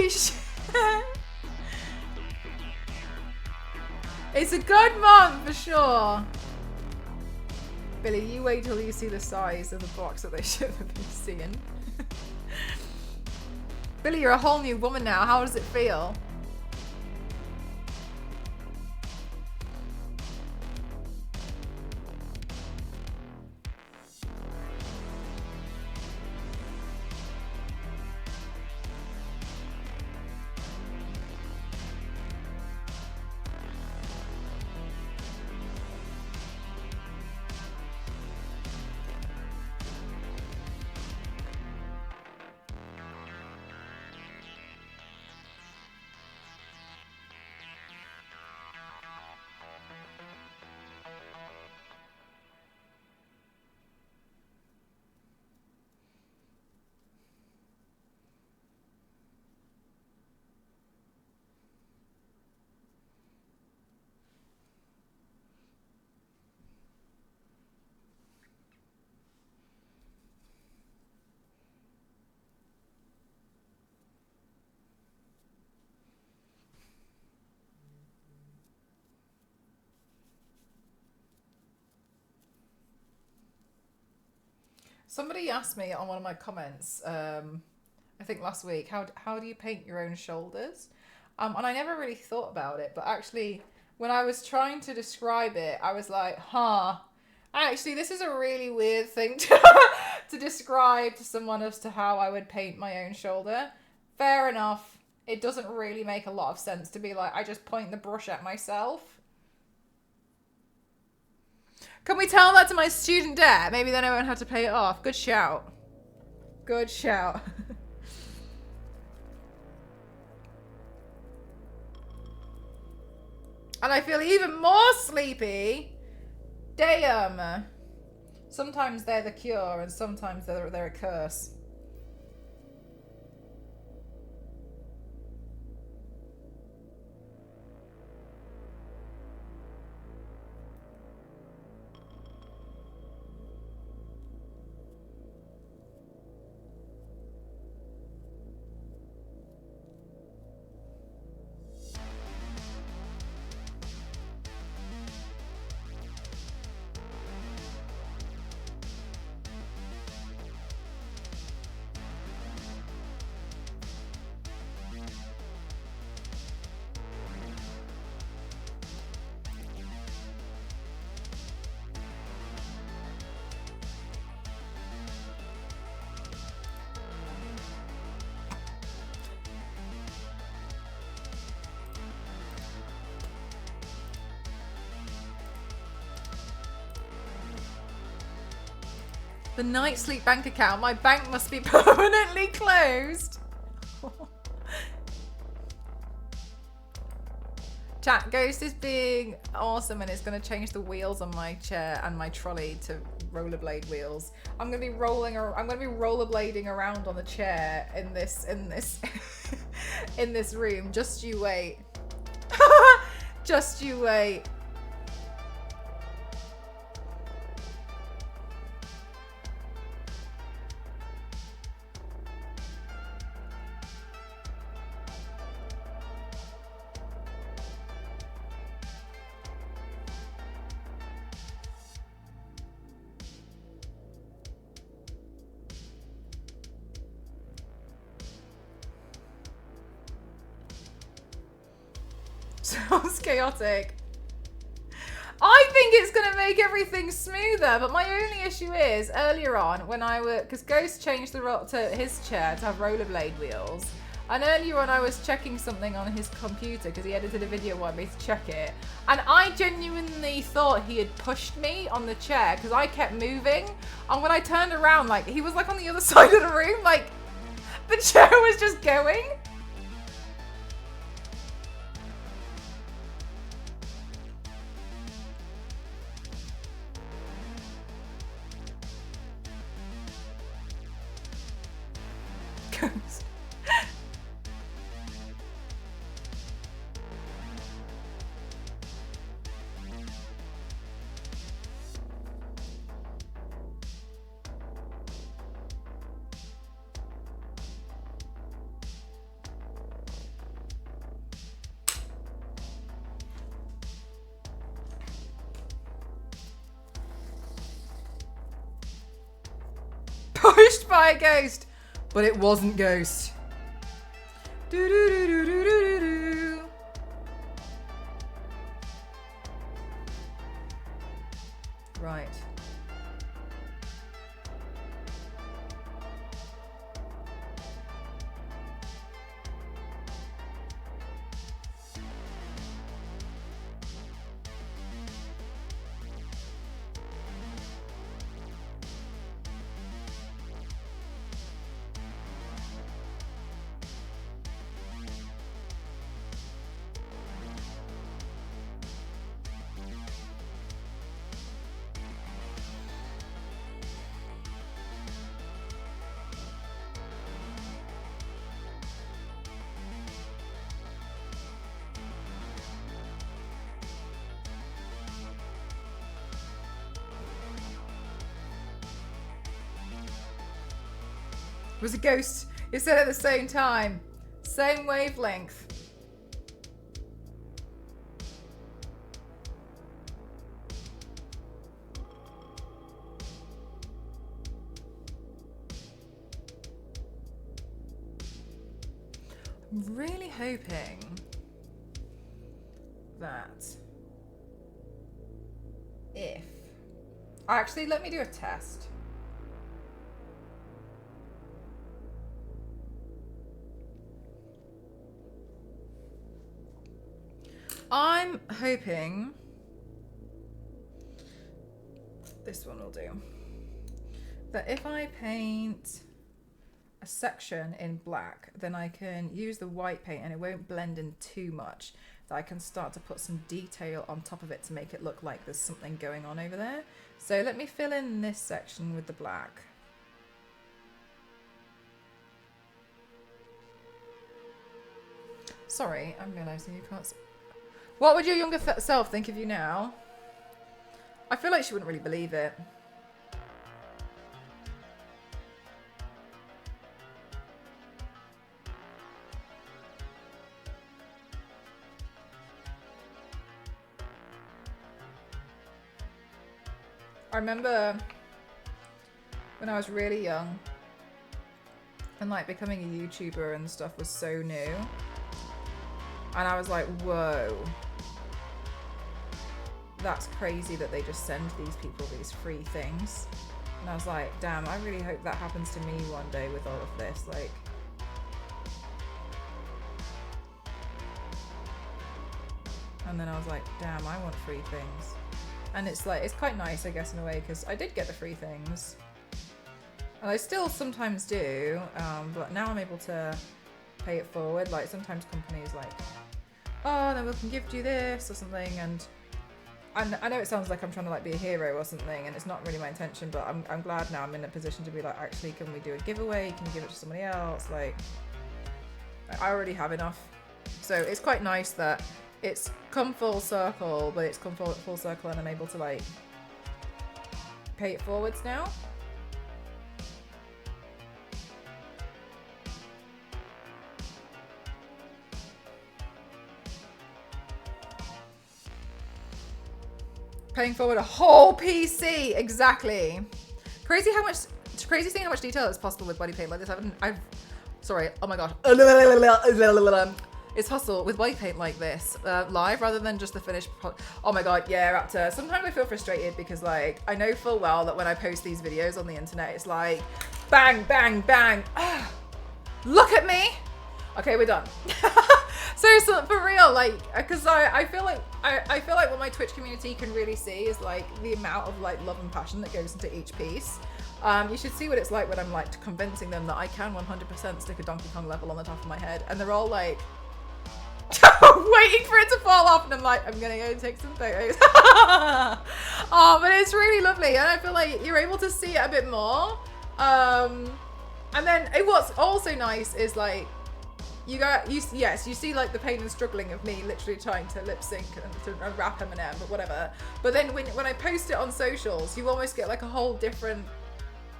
Sheesh. It's a good month for sure. Billy, you wait till you see the size of the box that they should have been seeing. Billy, you're a whole new woman now. How does it feel? Somebody asked me on one of my comments, I think last week, how do you paint your own shoulders? And I never really thought about it, but actually, when I was trying to describe it, I was like, actually, this is a really weird thing to describe to someone as to how I would paint my own shoulder. Fair enough. It doesn't really make a lot of sense to be like, I just point the brush at myself. Can we tell that to my student debt? Maybe then I won't have to pay it off. Good shout. Good shout. And I feel even more sleepy. Damn. Sometimes they're the cure and sometimes they're a curse. The night sleep bank account. My bank must be permanently closed. Chat, Ghost is being awesome and it's going to change the wheels on my chair and my trolley to rollerblade wheels. I'm going to be rollerblading around on the chair in this in this room. Just you wait. Just you wait. Sounds chaotic. I think it's going to make everything smoother, but my only issue is earlier on when because Ghost changed to his chair to have rollerblade wheels, and earlier on I was checking something on his computer because he edited a video wanted me to check it, and I genuinely thought he had pushed me on the chair because I kept moving, and when I turned around, like, he was like on the other side of the room, like the chair was just going. Ghost. Pushed by a ghost. But it wasn't Ghost. Do do do do do do do. Right. It was a ghost. You said at the same time. Same wavelength. I'm really hoping that if... Actually, let me do a test. I'm hoping this one will do. That if I paint a section in black, then I can use the white paint and it won't blend in too much. that I can start to put some detail on top of it to make it look like there's something going on over there. So let me fill in this section with the black. Sorry, I'm realising you can't... What would your younger self think of you now? I feel like she wouldn't really believe it. I remember when I was really young and like becoming a YouTuber and stuff was so new. And I was like, whoa. That's crazy that they just send these people these free things. And I was like, damn, I really hope that happens to me one day with all of this. Like, and then I was like, damn, I want free things. And it's like, it's quite nice, I guess, in a way, because I did get the free things. And I still sometimes do, but now I'm able to pay it forward. Like, sometimes companies like, oh, then we can gift you this or something. And I know it sounds like I'm trying to like be a hero or something, and it's not really my intention, but I'm glad now I'm in a position to be like, actually, can we do a giveaway? Can you give it to somebody else? Like, I already have enough. So it's quite nice that it's come full circle, but it's come full circle and I'm able to like pay it forwards now. Paying forward a whole PC, exactly. Crazy seeing how much detail is possible with body paint like this. Sorry, oh my god. It's hustle with body paint like this, live rather than just the finished oh my god, yeah, Raptor. Sometimes I feel frustrated because like, I know full well that when I post these videos on the internet, it's like, bang, bang, bang. Look at me. Okay, we're done. So for real, like, because I feel like what my Twitch community can really see is like the amount of like love and passion that goes into each piece. You should see what it's like when I'm like convincing them that I can 100% stick a Donkey Kong level on the top of my head, and they're all like waiting for it to fall off, and I'm like, I'm gonna go take some photos. Oh, but it's really lovely, and I feel like you're able to see it a bit more. And then what's also nice is like, you see like the pain and struggling of me literally trying to lip sync and to rap Eminem, but whatever. But then when I post it on socials, you almost get like a whole different.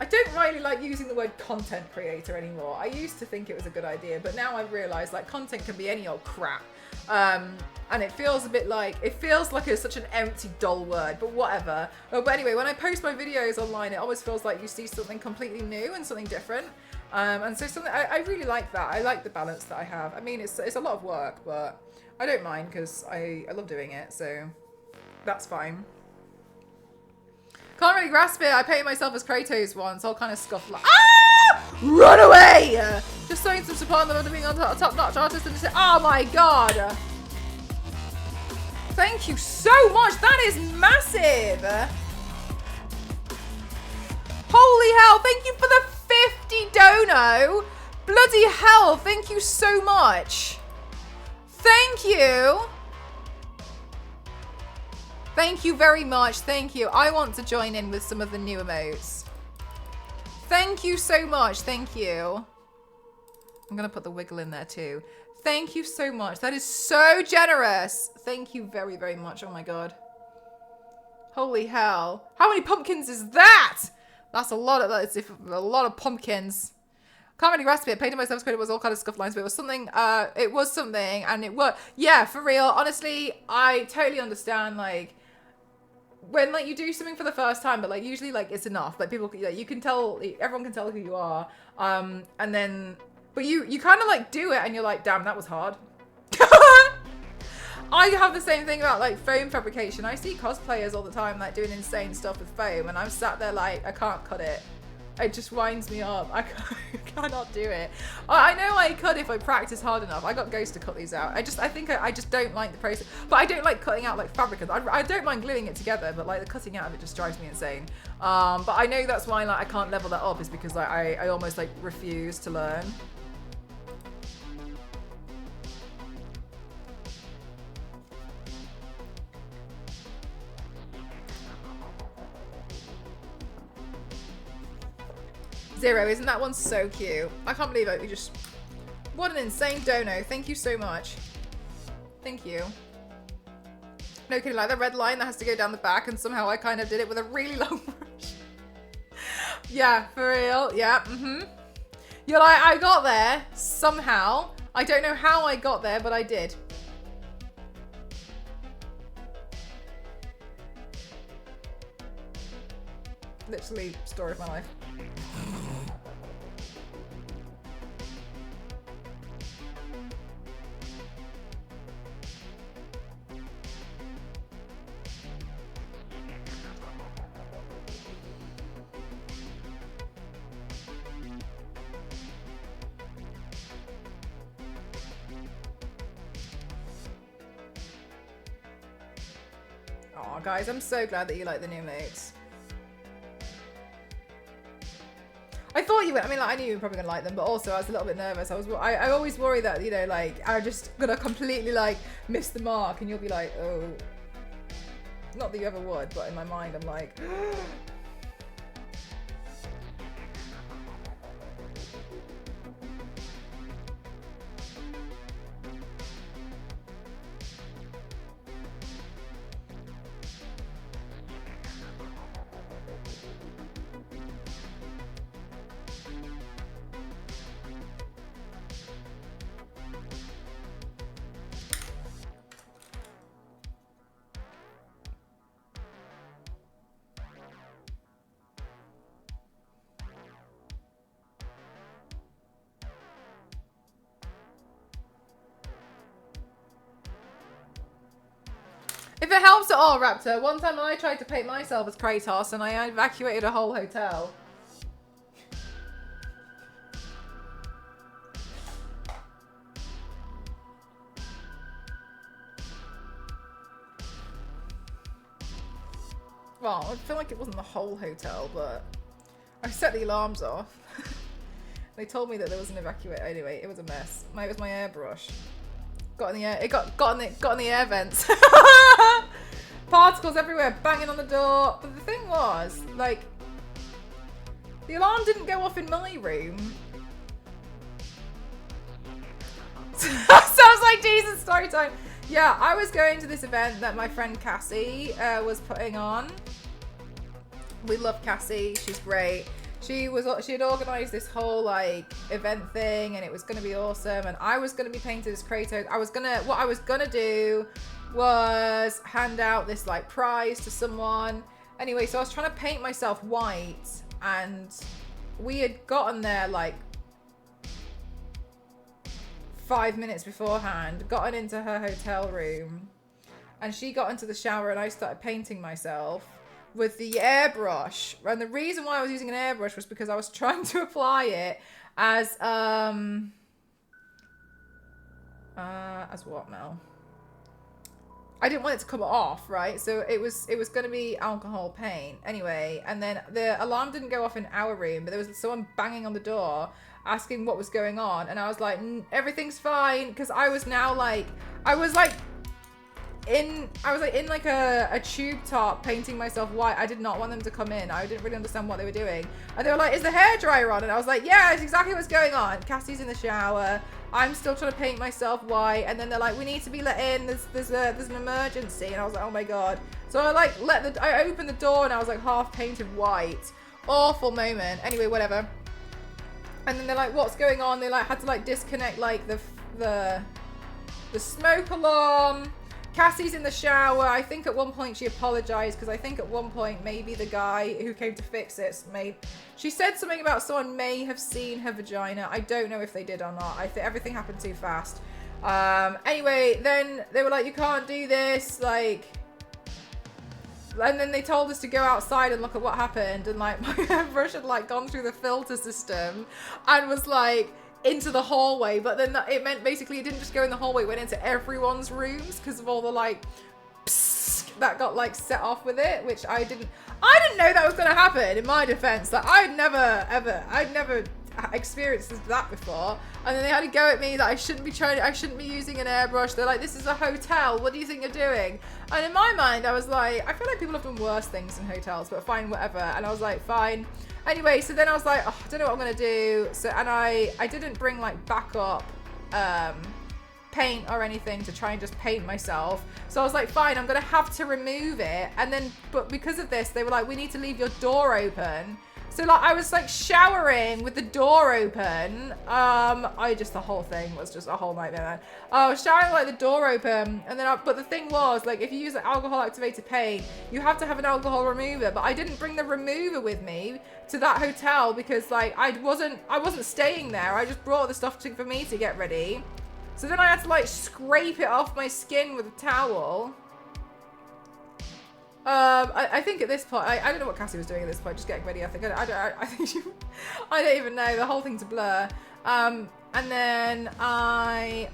I don't really like using the word content creator anymore. I used to think it was a good idea, but now I've realized like content can be any old crap. And it feels a bit like, it's such an empty, dull word, but whatever. But anyway, when I post my videos online, it always feels like you see something completely new and something different. And so I really like that. I like the balance that I have. I mean, it's a lot of work, but I don't mind because I love doing it, so that's fine. Can't really grasp it. I painted myself as Kratos once, all kind of scuffed like, ah! Run away! Just showing some support on the being on top-notch artist and just say, oh my god! Thank you so much. That is massive. Holy hell! Thank you for the 50 dono. Bloody hell! Thank you so much. Thank you. Thank you very much. Thank you. I want to join in with some of the new emotes. Thank you so much. Thank you. I'm going to put the wiggle in there too. Thank you so much. That is so generous. Thank you very, very much. Oh my god. Holy hell. How many pumpkins is that? That's a lot of pumpkins. Can't really grasp it. Painted myself credit was all kind of scuff lines, but it was something, and it worked. Yeah, for real. Honestly, I totally understand, like, when, like, you do something for the first time, but, like, usually, like, it's enough. Like, people, like, you can tell, everyone can tell who you are. And then, but you kind of, like, do it, and you're like, damn, that was hard. I have the same thing about, like, foam fabrication. I see cosplayers all the time, like, doing insane stuff with foam, and I'm sat there like, I can't cut it. It just winds me up. I cannot do it. I know I could if I practice hard enough. I got Ghost to cut these out. I think I just don't like the process. But I don't like cutting out like fabric. I don't mind gluing it together, but like the cutting out of it just drives me insane. But I know that's why like I can't level that up, is because like I almost like refuse to learn. Zero, isn't that one so cute? I can't believe it. You just... What an insane dono. Thank you so much. Thank you. No kidding, like the red line that has to go down the back, and somehow I kind of did it with a really long brush. Yeah, for real. Yeah, You're like, I got there somehow. I don't know how I got there, but I did. Literally, story of my life. Aw, guys, I'm so glad that you like the new emotes. I thought you would. I mean, like, I knew you were probably gonna like them, but also I was a little bit nervous. I always worry that, you know, like, I'm just gonna completely, like, miss the mark, and you'll be like, oh. Not that you ever would, but in my mind, I'm like, if it helps at all, Raptor, one time I tried to paint myself as Kratos and I evacuated a whole hotel. Well, I feel like it wasn't the whole hotel, but I set the alarms off. They told me that there was an evacuate. Anyway, it was a mess. It was my airbrush. Got in the air. It got in the air vents. Particles everywhere, banging on the door. But the thing was, like, the alarm didn't go off in my room. Sounds like decent story time. Yeah, I was going to this event that my friend Cassie was putting on. We love Cassie. She's great. She had organised this whole like event thing, and it was going to be awesome. And I was going to be painted as Kratos. What I was gonna do was hand out this like prize to someone. Anyway, so I was trying to paint myself white, and we had gotten there like 5 minutes beforehand, gotten into her hotel room, and she got into the shower, and I started painting myself with the airbrush. And the reason why I was using an airbrush was because I was trying to apply it as what, Mel? I didn't want it to come off, right? So it was going to be alcohol paint anyway. And then the alarm didn't go off in our room, but there was someone banging on the door asking what was going on, and I was like, everything's fine, because I was now like, I was in like a tube top painting myself white. I did not want them to come in. I didn't really understand what they were doing, and they were like, is the hairdryer on? And I was like, yeah, it's exactly what's going on. Cassie's in the shower, I'm still trying to paint myself white, and then they're like, we need to be let in, there's an emergency. And I was like, oh my god. So I like I opened the door, and I was like half painted white. Awful moment. Anyway, whatever. And then they're like, what's going on? They like had to like disconnect like the smoke alarm. Cassie's in the shower. I think at one point she apologized, because I think at one point maybe the guy who came to fix it she said something about someone may have seen her vagina. I don't know if they did or not. I think everything happened too fast. Anyway, then they were like, you can't do this, like, and then they told us to go outside and look at what happened, and like my airbrush had like gone through the filter system and was like into the hallway, but then it meant basically it didn't just go in the hallway, it went into everyone's rooms because of all the like psst that got like set off with it, which I didn't know that was gonna happen. In my defense, like I'd never experienced that before, and then they had to go at me that I shouldn't be using an airbrush. They're like, this is a hotel, what do you think you're doing? And in my mind I was like, I feel like people have done worse things in hotels, but fine, whatever. And I was like, fine. Anyway, so then I was like, oh, I don't know what I'm gonna do. So, and I didn't bring like backup paint or anything to try and just paint myself. So I was like, fine, I'm gonna have to remove it. And then, but because of this, they were like, we need to leave your door open. So like, I was like showering with the door open. The whole thing was just a whole nightmare. I was showering with like the door open, and then but the thing was, like, if you use like alcohol activated paint, you have to have an alcohol remover. But I didn't bring the remover with me to that hotel because like I wasn't staying there. I just brought the stuff for me to get ready. So then I had to like scrape it off my skin with a towel. I think at this point, I don't know what Cassie was doing at this point, just getting ready. I think I don't even know. The whole thing's a blur. And then I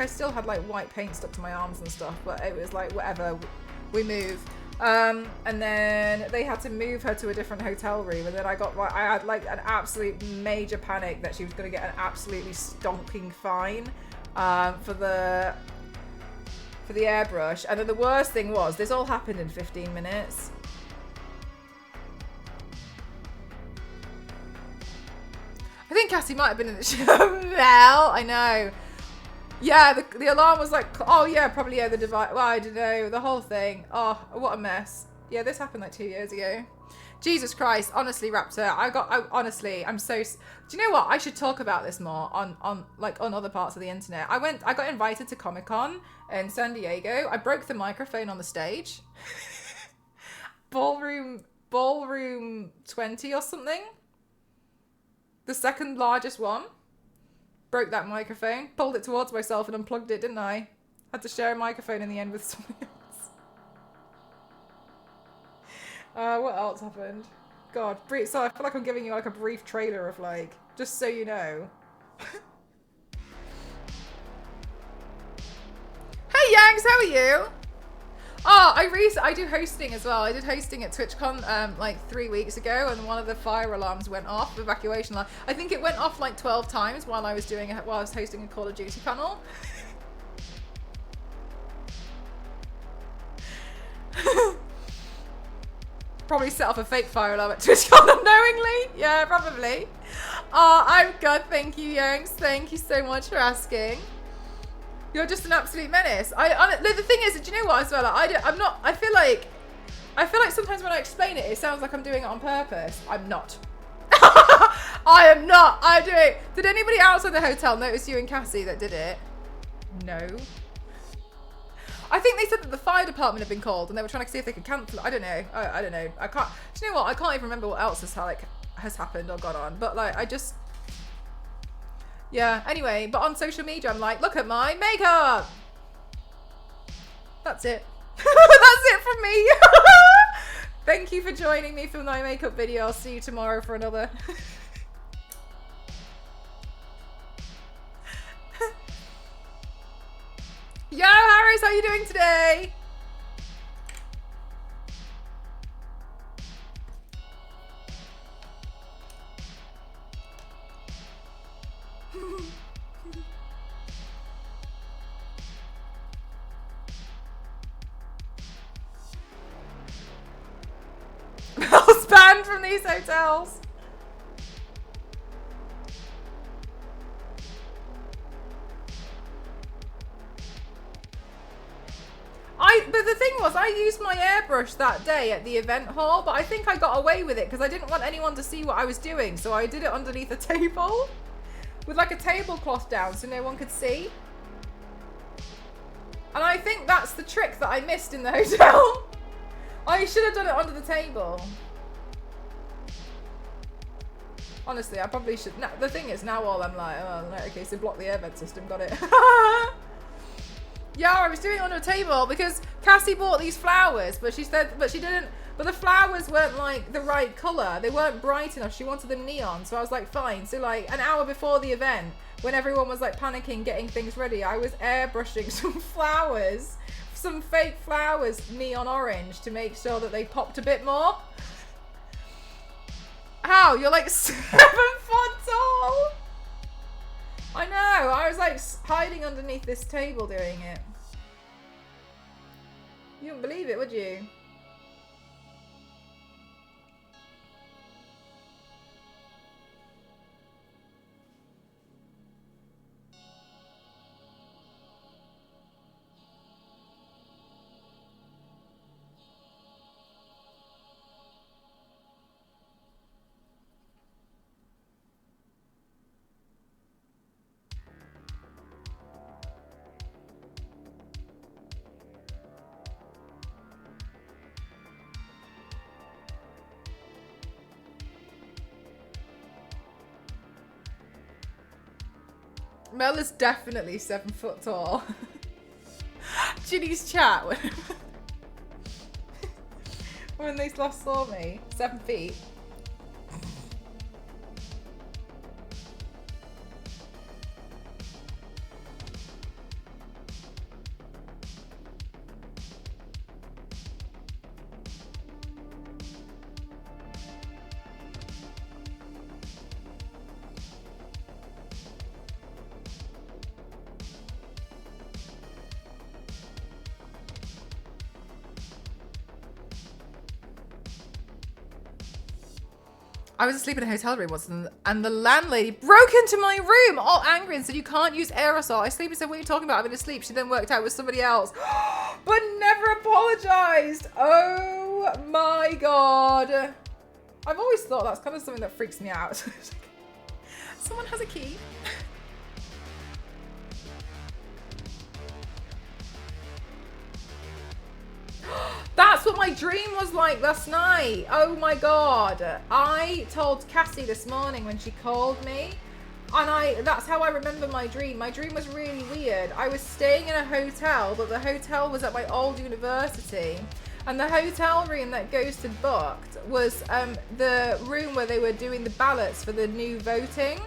still had like white paint stuck to my arms and stuff, but it was like, whatever, we move. And then they had to move her to a different hotel room, and then I had like an absolute major panic that she was going to get an absolutely stonking fine for the airbrush. And then the worst thing was, this all happened in 15 minutes. I think Cassie might have been in the show. Well, I know. Yeah, the alarm was like, oh yeah, probably, yeah, the device. Well, I don't know, the whole thing. Oh, what a mess. Yeah, this happened like 2 years ago. Jesus Christ, honestly, Raptor, I'm so, do you know what? I should talk about this more on other parts of the internet. I got invited to Comic-Con in San Diego. I broke the microphone on the stage. Ballroom 20 or something. The second largest one. Broke that microphone, pulled it towards myself and unplugged it, didn't I? Had to share a microphone in the end with somebody else. What else happened? God, so I feel like I'm giving you like a brief trailer of like, just so you know. Hey Yanks, how are you? Oh, I do hosting as well. I did hosting at TwitchCon like 3 weeks ago, and one of the fire alarms went off, evacuation alarm. I think it went off like 12 times while I was hosting a Call of Duty panel. Probably set off a fake fire alarm at TwitchCon unknowingly. Yeah, probably. Oh, I'm good. Thank you, Yanks. Thank you so much for asking. You're just an absolute menace. The thing is, do you know what as well? I feel like sometimes when I explain it, it sounds like I'm doing it on purpose. I'm not. I am not. I'm doing. Did anybody outside the hotel notice you and Cassie that did it? No. I think they said that the fire department had been called and they were trying to see if they could cancel it. I don't know. I don't know. I can't. Do you know what? I can't even remember what else has happened or gone on. But like, yeah, anyway, but on social media, I'm like, look at my makeup. That's it. That's it from me. Thank you for joining me for my makeup video. I'll see you tomorrow for another. Yo, Harris, how are you doing today? I was banned from these hotels. But the thing was, I used my airbrush that day at the event hall, but I think I got away with it because I didn't want anyone to see what I was doing, so I did it underneath a table with like a tablecloth down so no one could see. And I think that's the trick that I missed in the hotel. I should have done it under the table. Honestly, I probably should. No, the thing is, now all I'm like, oh, no, okay, so block the air vent system, got it. Yeah, I was doing it under a table because Cassie bought these flowers, but she didn't, but the flowers weren't like the right color. They weren't bright enough. She wanted them neon. So I was like, fine. So like an hour before the event, when everyone was like panicking, getting things ready, I was airbrushing some flowers, some fake flowers, neon orange, to make sure that they popped a bit more. How? You're like 7 foot tall. Lol. I know. I was like hiding underneath this table doing it. You wouldn't believe it, would you? Mel is definitely 7 foot tall. Ginny's chat when they last saw me, 7 feet. I was asleep in a hotel room once and the landlady broke into my room all angry and said, you can't use aerosol. I sleep and said, what are you talking about? I've been asleep. She then worked out with somebody else, but never apologized. Oh my God. I've always thought that's kind of something that freaks me out. Someone has a key. That's what my dream was like last night. Oh my God. I told Cassie this morning when she called me, and that's how I remember my dream. My dream was really weird. I was staying in a hotel, but the hotel was at my old university. And the hotel room that Ghosted booked was the room where they were doing the ballots for the new voting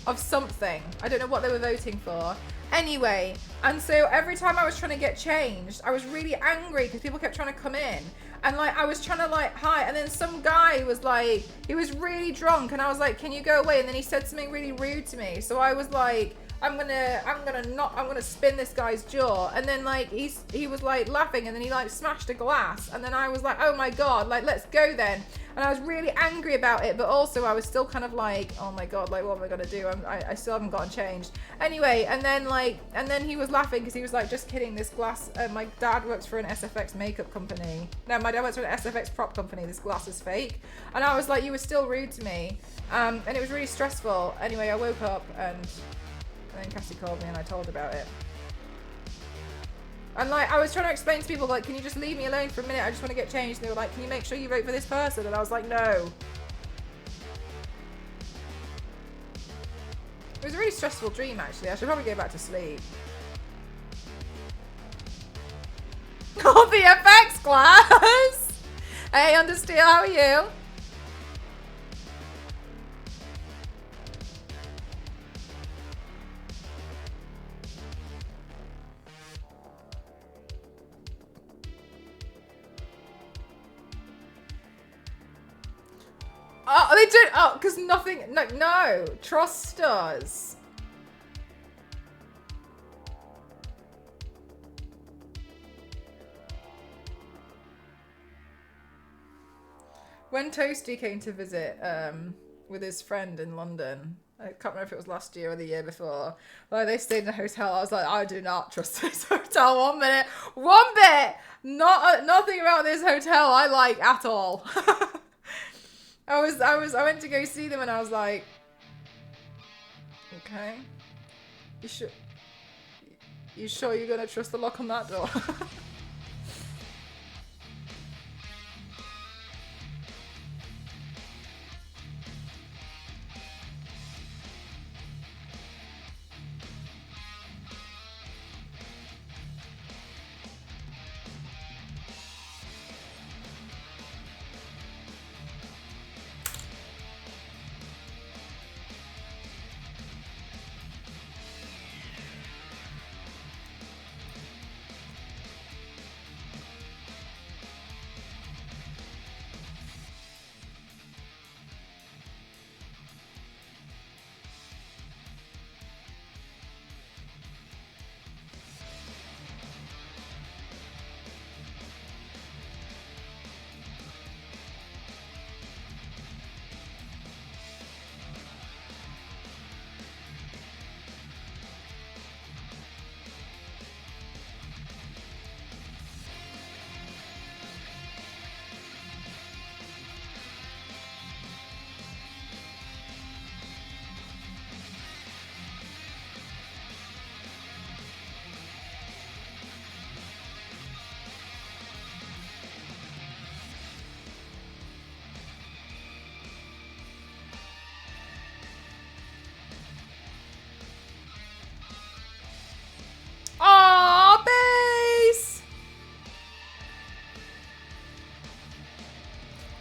of something. I don't know what they were voting for. Anyway, and so every time I was trying to get changed, I was really angry because people kept trying to come in. And like, I was trying to like, hi. And then some guy was like, he was really drunk. And I was like, can you go away? And then he said something really rude to me. So I was like, I'm gonna spin this guy's jaw. And then like, he was like laughing and then he like smashed a glass. And then I was like, oh my God, like, let's go then. And I was really angry about it, but also I was still kind of like, oh my God, like, what am I gonna do? I still haven't gotten changed. Anyway, and then he was laughing because he was like, just kidding, this glass, my dad works for an SFX makeup company. No, my dad works for an SFX prop company, this glass is fake. And I was like, you were still rude to me. And it was really stressful. Anyway, I woke up and then Cassie called me and I told her about it. And like, I was trying to explain to people, like, can you just leave me alone for a minute? I just want to get changed. And they were like, can you make sure you vote for this person? And I was like, no. It was a really stressful dream, actually. I should probably go back to sleep. Oh, the FX class! Hey, Understeel, how are you? Oh, they don't. Oh, because nothing. No. Trust us. When Toasty came to visit with his friend in London, I can't remember if it was last year or the year before, like they stayed in a hotel. I was like, I do not trust this hotel 1 minute. 1 bit. Nothing about this hotel I like at all. I went to go see them and I was like, okay, you sure you're gonna trust the lock on that door?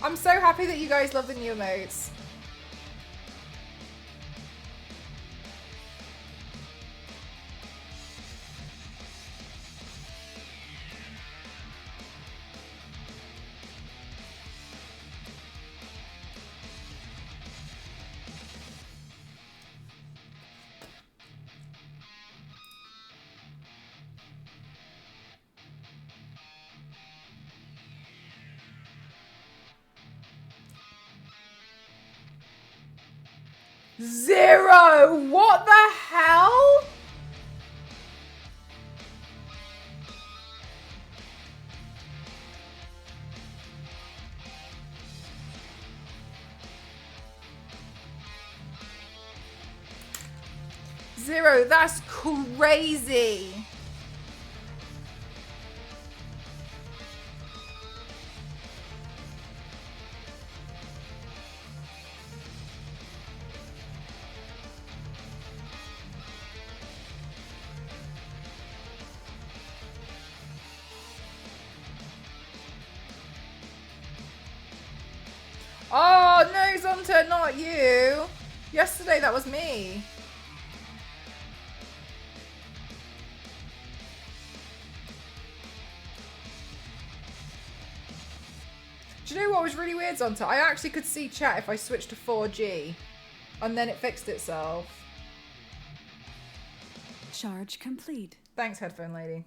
I'm so happy that you guys love the new emotes. Zero! What the hell? Zero, that's crazy. Oh, no, Zonta, not you. Yesterday, that was me. Do you know what was really weird, Zonta? I actually could see chat if I switched to 4G. And then it fixed itself. Charge complete. Thanks, headphone lady.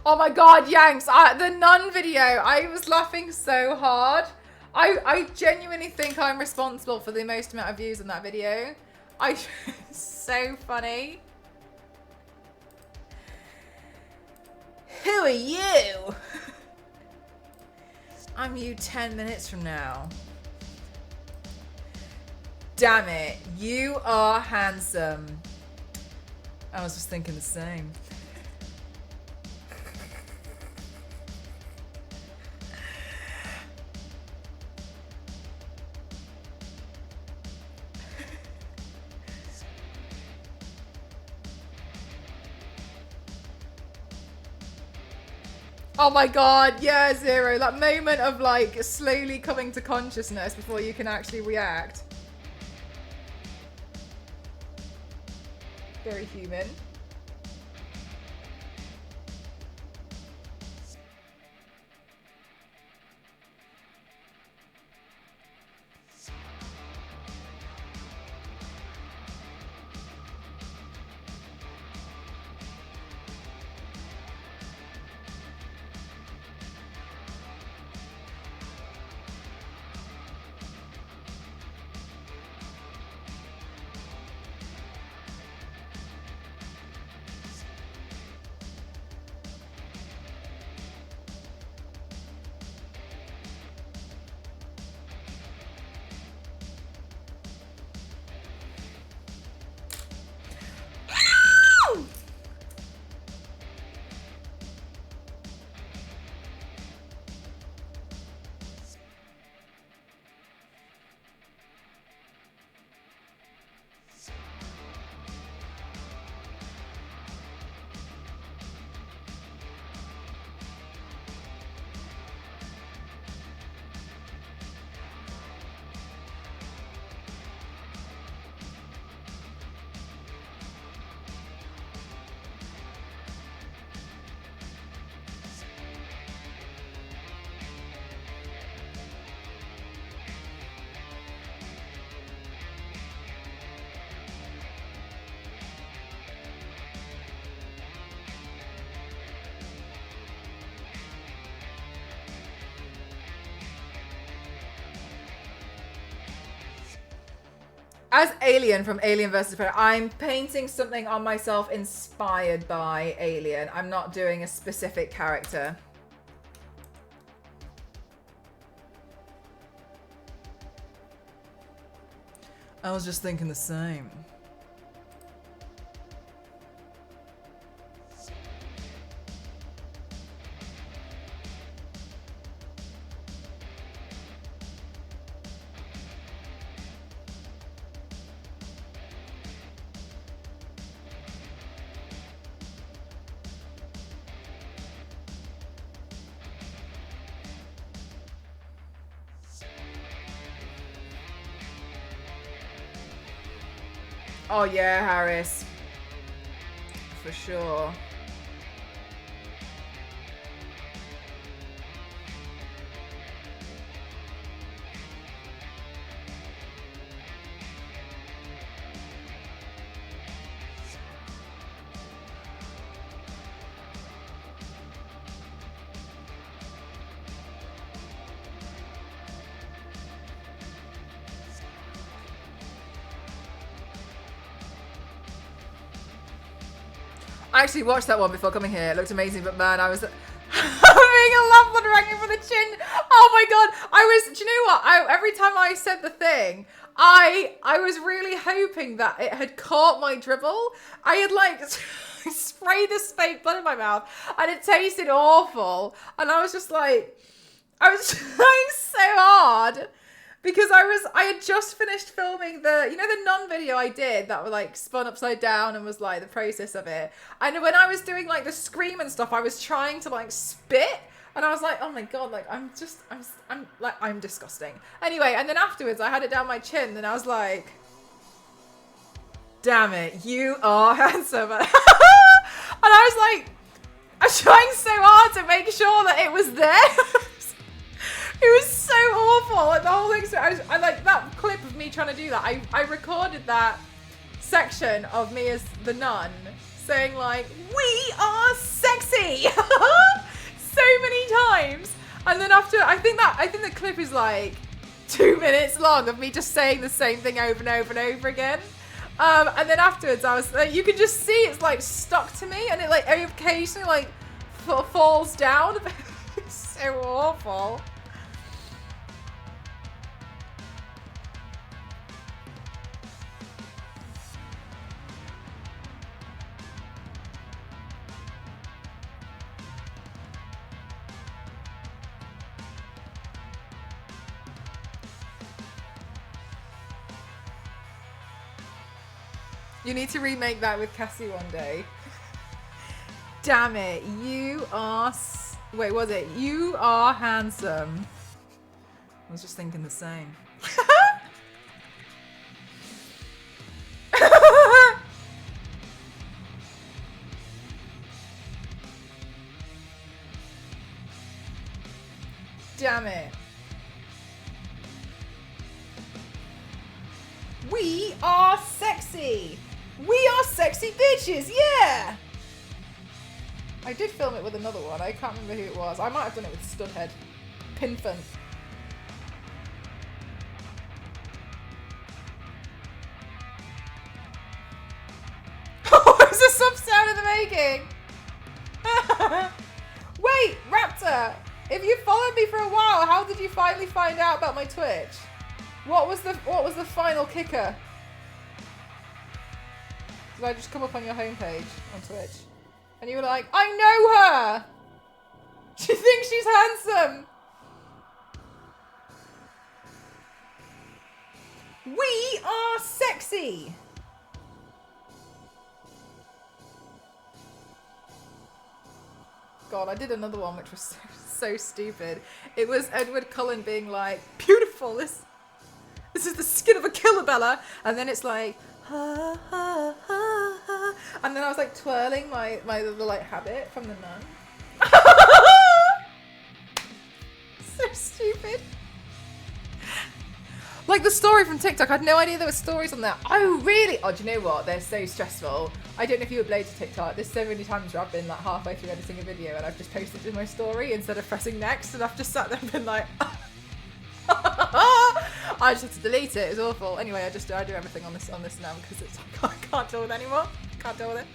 Oh my god, Yanks, the nun video, I was laughing so hard. I genuinely think I'm responsible for the most amount of views on that video. So funny. Who are you? I'm you 10 minutes from now. Damn it, you are handsome. I was just thinking the same. Oh my god, yeah, Zero. That moment of like slowly coming to consciousness before you can actually react. Very human. As Alien from Alien vs. Predator, I'm painting something on myself inspired by Alien. I'm not doing a specific character. I was just thinking the same. Oh yeah, Harris. For sure. I actually watched that one before coming here. It looked amazing, but man, I was having a laugh and rang for the chin. Oh my god, do you know what? Every time I said the thing, I was really hoping that it had caught my dribble. I had like sprayed this fake blood in my mouth, and it tasted awful. And I was just like, I was trying so hard. Because I had just finished filming the nun video I did that were like spun upside down and was like the process of it. And when I was doing like the scream and stuff, I was trying to like spit, and I was like, oh my god, like I'm disgusting. Anyway, and then afterwards I had it down my chin, and I was like, damn it, you are handsome. And I was trying so hard to make sure that it was there. It was so awful. Like the whole thing. I like that clip of me trying to do that. I recorded that section of me as the nun saying like, "We are sexy," so many times. And then after, I think the clip is like 2 minutes long of me just saying the same thing over and over and over again. And then afterwards, I was like, you can just see it's like stuck to me, and it like occasionally like falls down. It's so awful. You need to remake that with Cassie one day. Damn it, you are... Wait, was it? You are handsome. I was just thinking the same. Damn it. We are sexy. We are sexy bitches, yeah! I did film it with another one. I can't remember who it was. I might have done it with Studhead. Pinfin. Oh, it's a sub sound in the making! Wait, Raptor! If you followed me for a while, how did you finally find out about my Twitch? What was the final kicker? Did I just come up on your homepage on Twitch? And you were like, I know her! She thinks she's handsome! We are sexy! God, I did another one which was so stupid. It was Edward Cullen being like, beautiful, this is the skin of a killer, Bella. And then it's like, ha, ha, ha, ha. And then I was like twirling my little like habit from the nun. So stupid. Like the story from TikTok, I had no idea there were stories on there. Oh, really? Oh, do you know what? They're so stressful. I don't know if you upload to TikTok. There's so many times where I've been like halfway through editing a video and I've just posted it in my story instead of pressing next, and I've just sat there and been like, I just had to delete it. It was awful. Anyway, I do everything on this now because I can't deal with it anymore. Can't deal with it.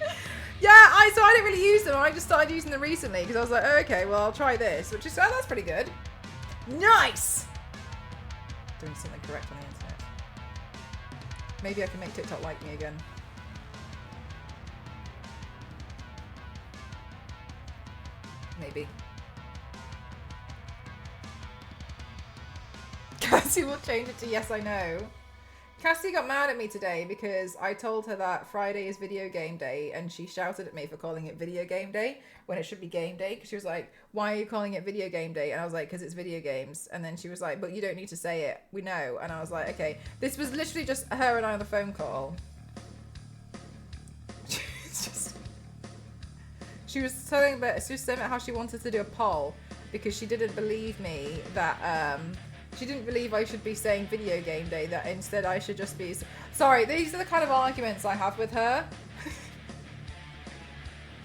Yeah, so I didn't really use them. I just started using them recently because I was like, oh, okay, well, I'll try this, which is, oh, that's pretty good. Nice. Doing something correct on the internet. Maybe I can make TikTok like me again. Maybe. Cassie will change it to yes, I know. Cassie got mad at me today because I told her that Friday is video game day, and she shouted at me for calling it video game day when it should be game day, because she was like, why are you calling it video game day? And I was like, because it's video games. And then she was like, but you don't need to say it, we know. And I was like, okay. This was literally just her and I on the phone call. She was saying about how she wanted to do a poll because she didn't believe me that she didn't believe I should be saying video game day, that instead I should just be... Sorry, these are the kind of arguments I have with her.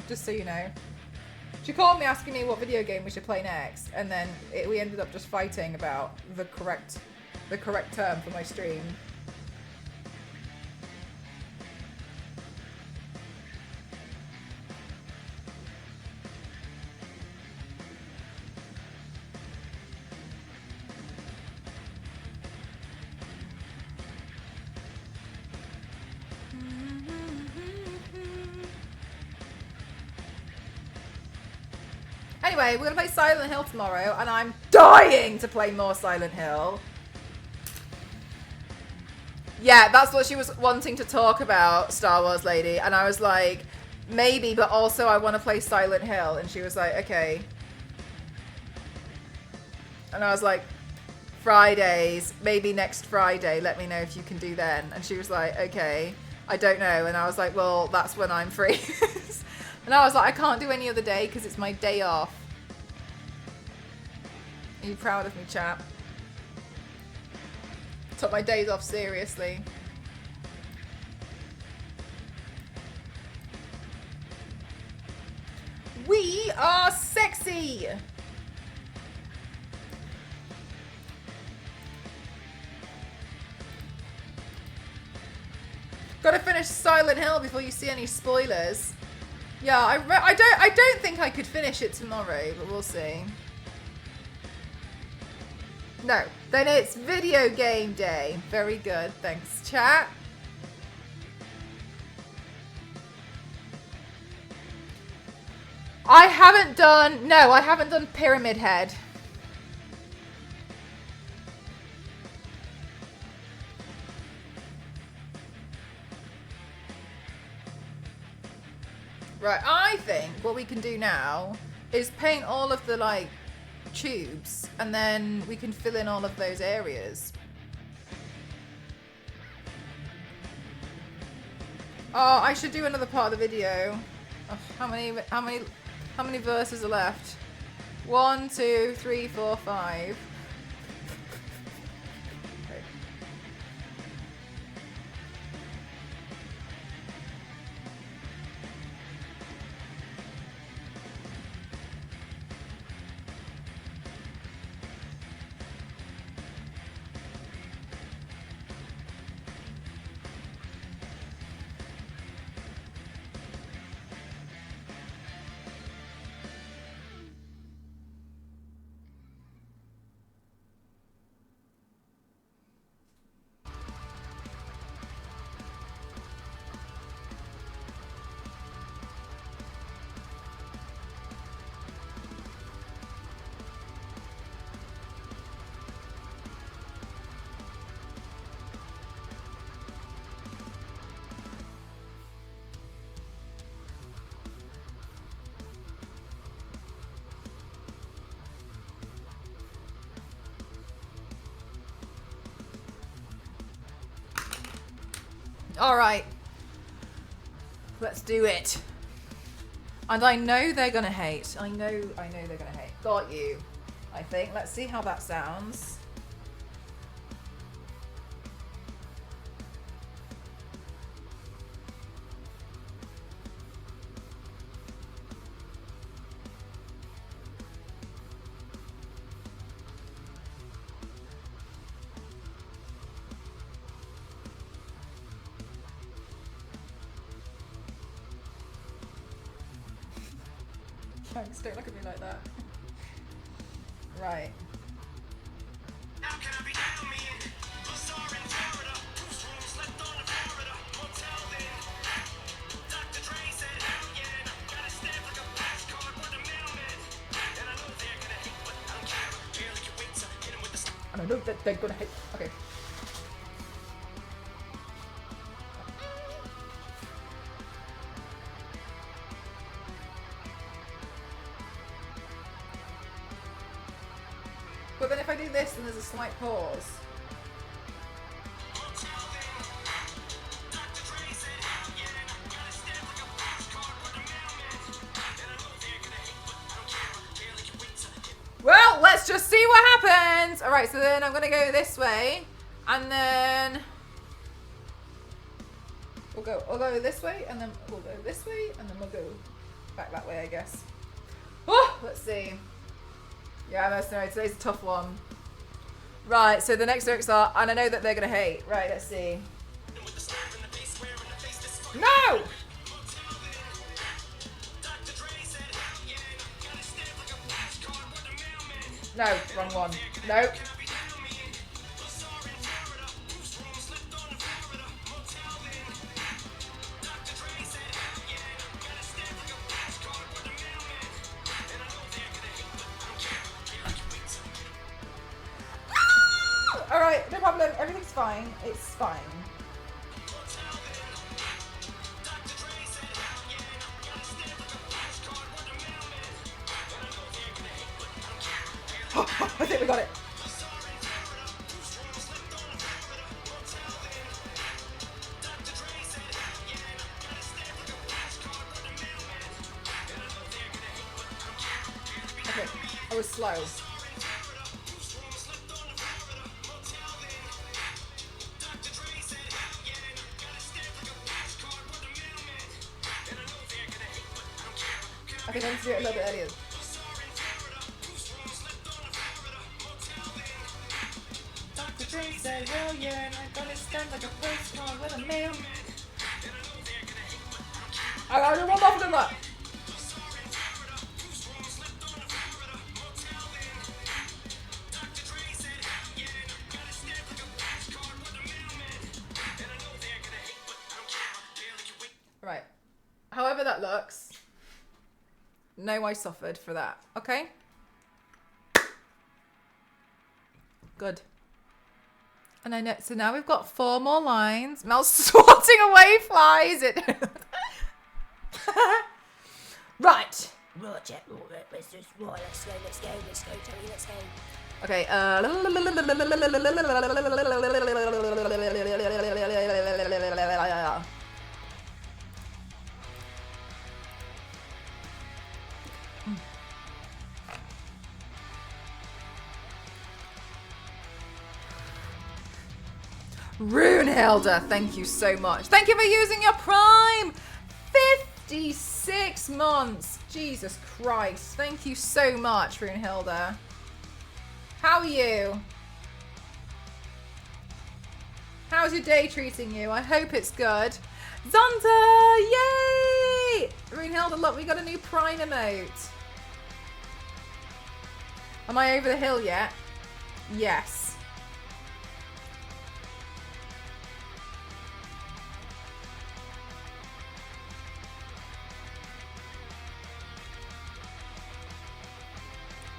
Just so you know. She called me asking me what video game we should play next, and then we ended up just fighting about the correct term for my stream. Anyway, we're gonna play Silent Hill tomorrow, and I'm dying to play more Silent Hill. Yeah, that's what she was wanting to talk about, Star Wars lady, and I was like, maybe, but also I want to play Silent Hill, and she was like, okay. And I was like, Fridays, maybe next Friday, let me know if you can do then. And she was like, okay, I don't know. And I was like, well, that's when I'm free. And I was like, I can't do any other day because it's my day off. Are you proud of me, chap? Took my days off seriously. We are sexy! Gotta finish Silent Hill before you see any spoilers. Yeah, I don't think I could finish it tomorrow, but we'll see. No, then it's video game day. Very good, thanks, chat. I haven't done Pyramid Head. Right, I think what we can do now is paint all of the, like, tubes, and then we can fill in all of those areas. Oh, I should do another part of the video. Oh, how many verses are left? 1, 2, 3, 4, 5. Okay. All right, let's do it. And I know they're gonna hate. I know they're gonna hate. Got you, I think. Let's see how that sounds. Thanks, don't look at me like that. Right. And I know that they're gonna hate. Okay. But then if I do this, then there's a slight pause. Well, let's just see what happens. All right, so then I'm gonna go this way, and then we'll go this way, and then we'll go this way, and then we'll go back that way, I guess. Oh, let's see. Yeah, that's no. Today's a tough one. Right, so the next lyrics are, and I know that they're gonna hate. Right, let's see. No! No, wrong one. Nope. Alright, no problem. Everything's fine. It's fine. I think we got it. Okay, I was slow. I think I need to do it a little bit earlier. Dr. Dre said, hell yeah, and I'm gonna stand like a postcard with a mail. I gotta do one more than that. Right. However that looks, no, I suffered for that. Okay? Good. And I know, so now we've got 4 more lines. Mel's swatting away flies. Right. Roger, let's just right, let's go, Tony, let's go. Okay. Runehilda, thank you so much. Thank you for using your Prime. 56 months. Jesus Christ. Thank you so much, Runehilda. How are you? How's your day treating you? I hope it's good. Zonta! Yay! Runehilda, look, we got a new Prime emote. Am I over the hill yet? Yes.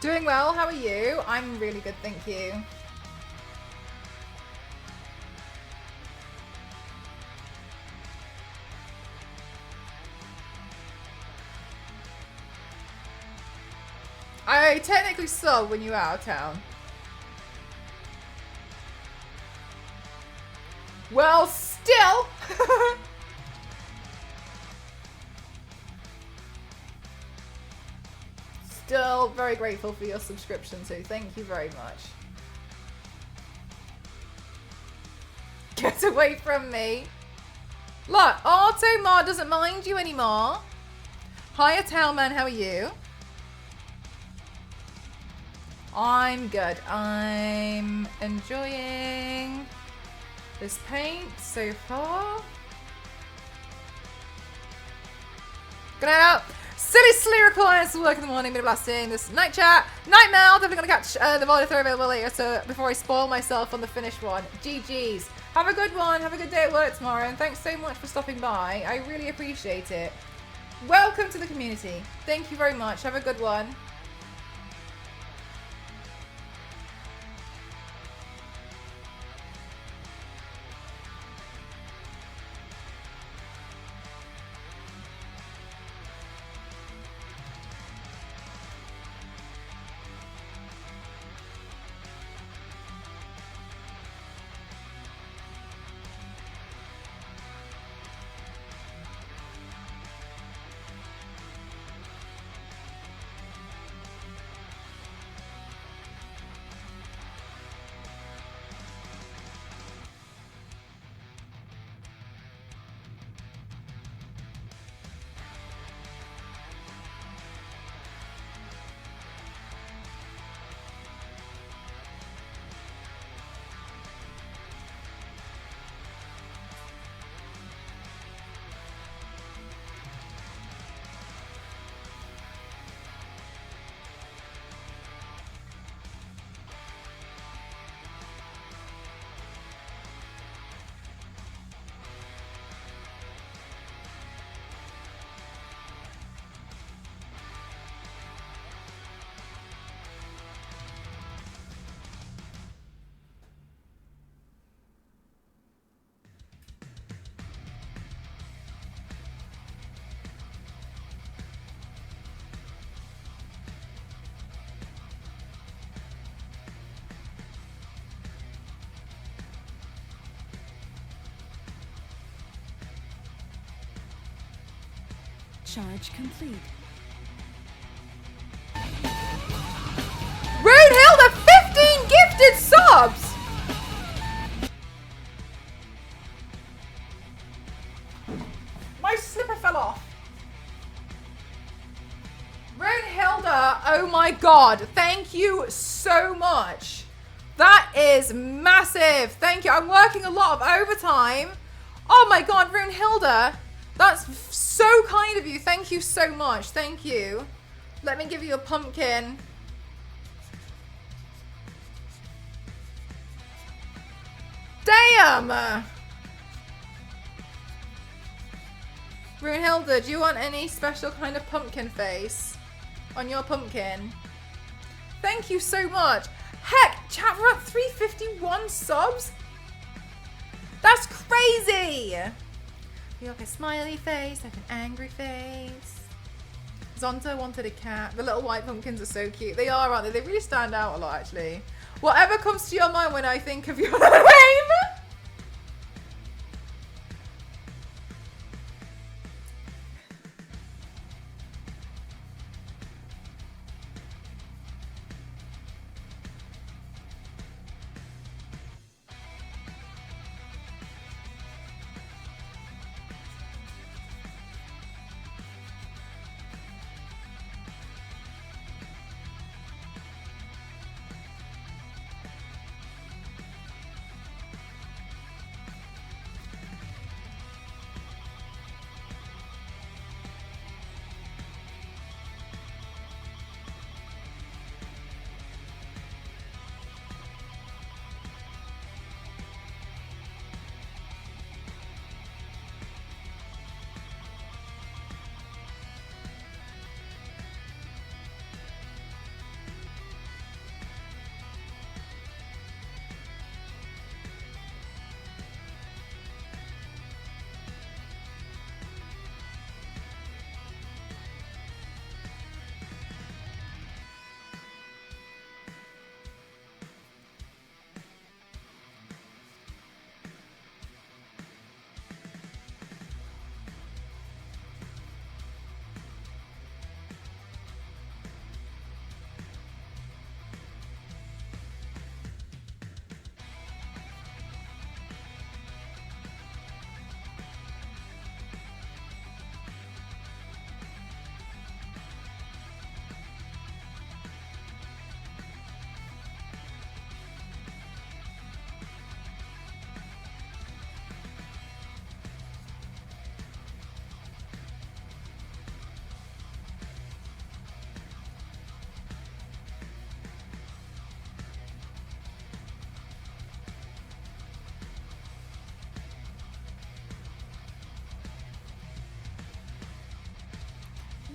Doing well, how are you? I'm really good, thank you. I technically saw when you were out of town. Well, still. Still very grateful for your subscription, so thank you very much. Get away from me. Look, Automar doesn't mind you anymore. Hiya, Tailman, how are you? I'm good. I'm enjoying this paint so far. Good night out. Silly Slirical, I still work in the morning, been blasting this night chat. Night mail, definitely gonna catch the volley throw available later, so before I spoil myself on the finished one. GG's. Have a good one, have a good day at work tomorrow, and thanks so much for stopping by. I really appreciate it. Welcome to the community. Thank you very much. Have a good one. Charge complete. Brunhilde, 15 gifted subs! My slipper fell off. Brunhilde, oh my god, thank you so much. That is massive. Thank you. I'm working a lot of overtime. Oh my god, Brunhilde, that's so kind of you. Thank you so much. Thank you. Let me give you a pumpkin. Damn! Brunhilde, do you want any special kind of pumpkin face on your pumpkin? Thank you so much. Heck, chat, we're at 351 subs? That's crazy! You have a smiley face, like an angry face. Zonta wanted a cat. The little white pumpkins are so cute. They are, aren't they? They really stand out a lot, actually. Whatever comes to your mind when I think of your name.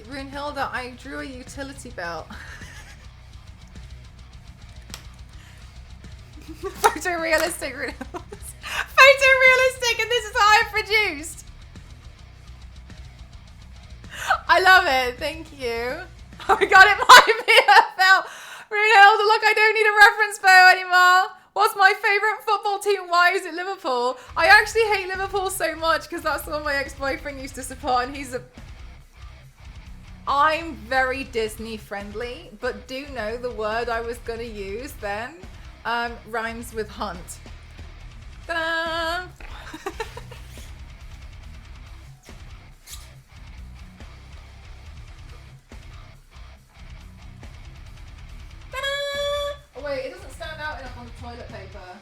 Brunhilde, I drew a utility belt. Photorealistic, Brunhilde. Photorealistic, and this is how I produced. I love it, thank you. Oh my god, it might be a belt. Brunhilde, look, I don't need a reference photo anymore. What's my favourite football team? Why is it Liverpool? I actually hate Liverpool so much because that's the one my ex-boyfriend used to support, and he's a... I'm very Disney friendly, but do know the word I was gonna use then rhymes with hunt. Ta-da! Ta-da! Oh wait, it doesn't stand out enough on the toilet paper.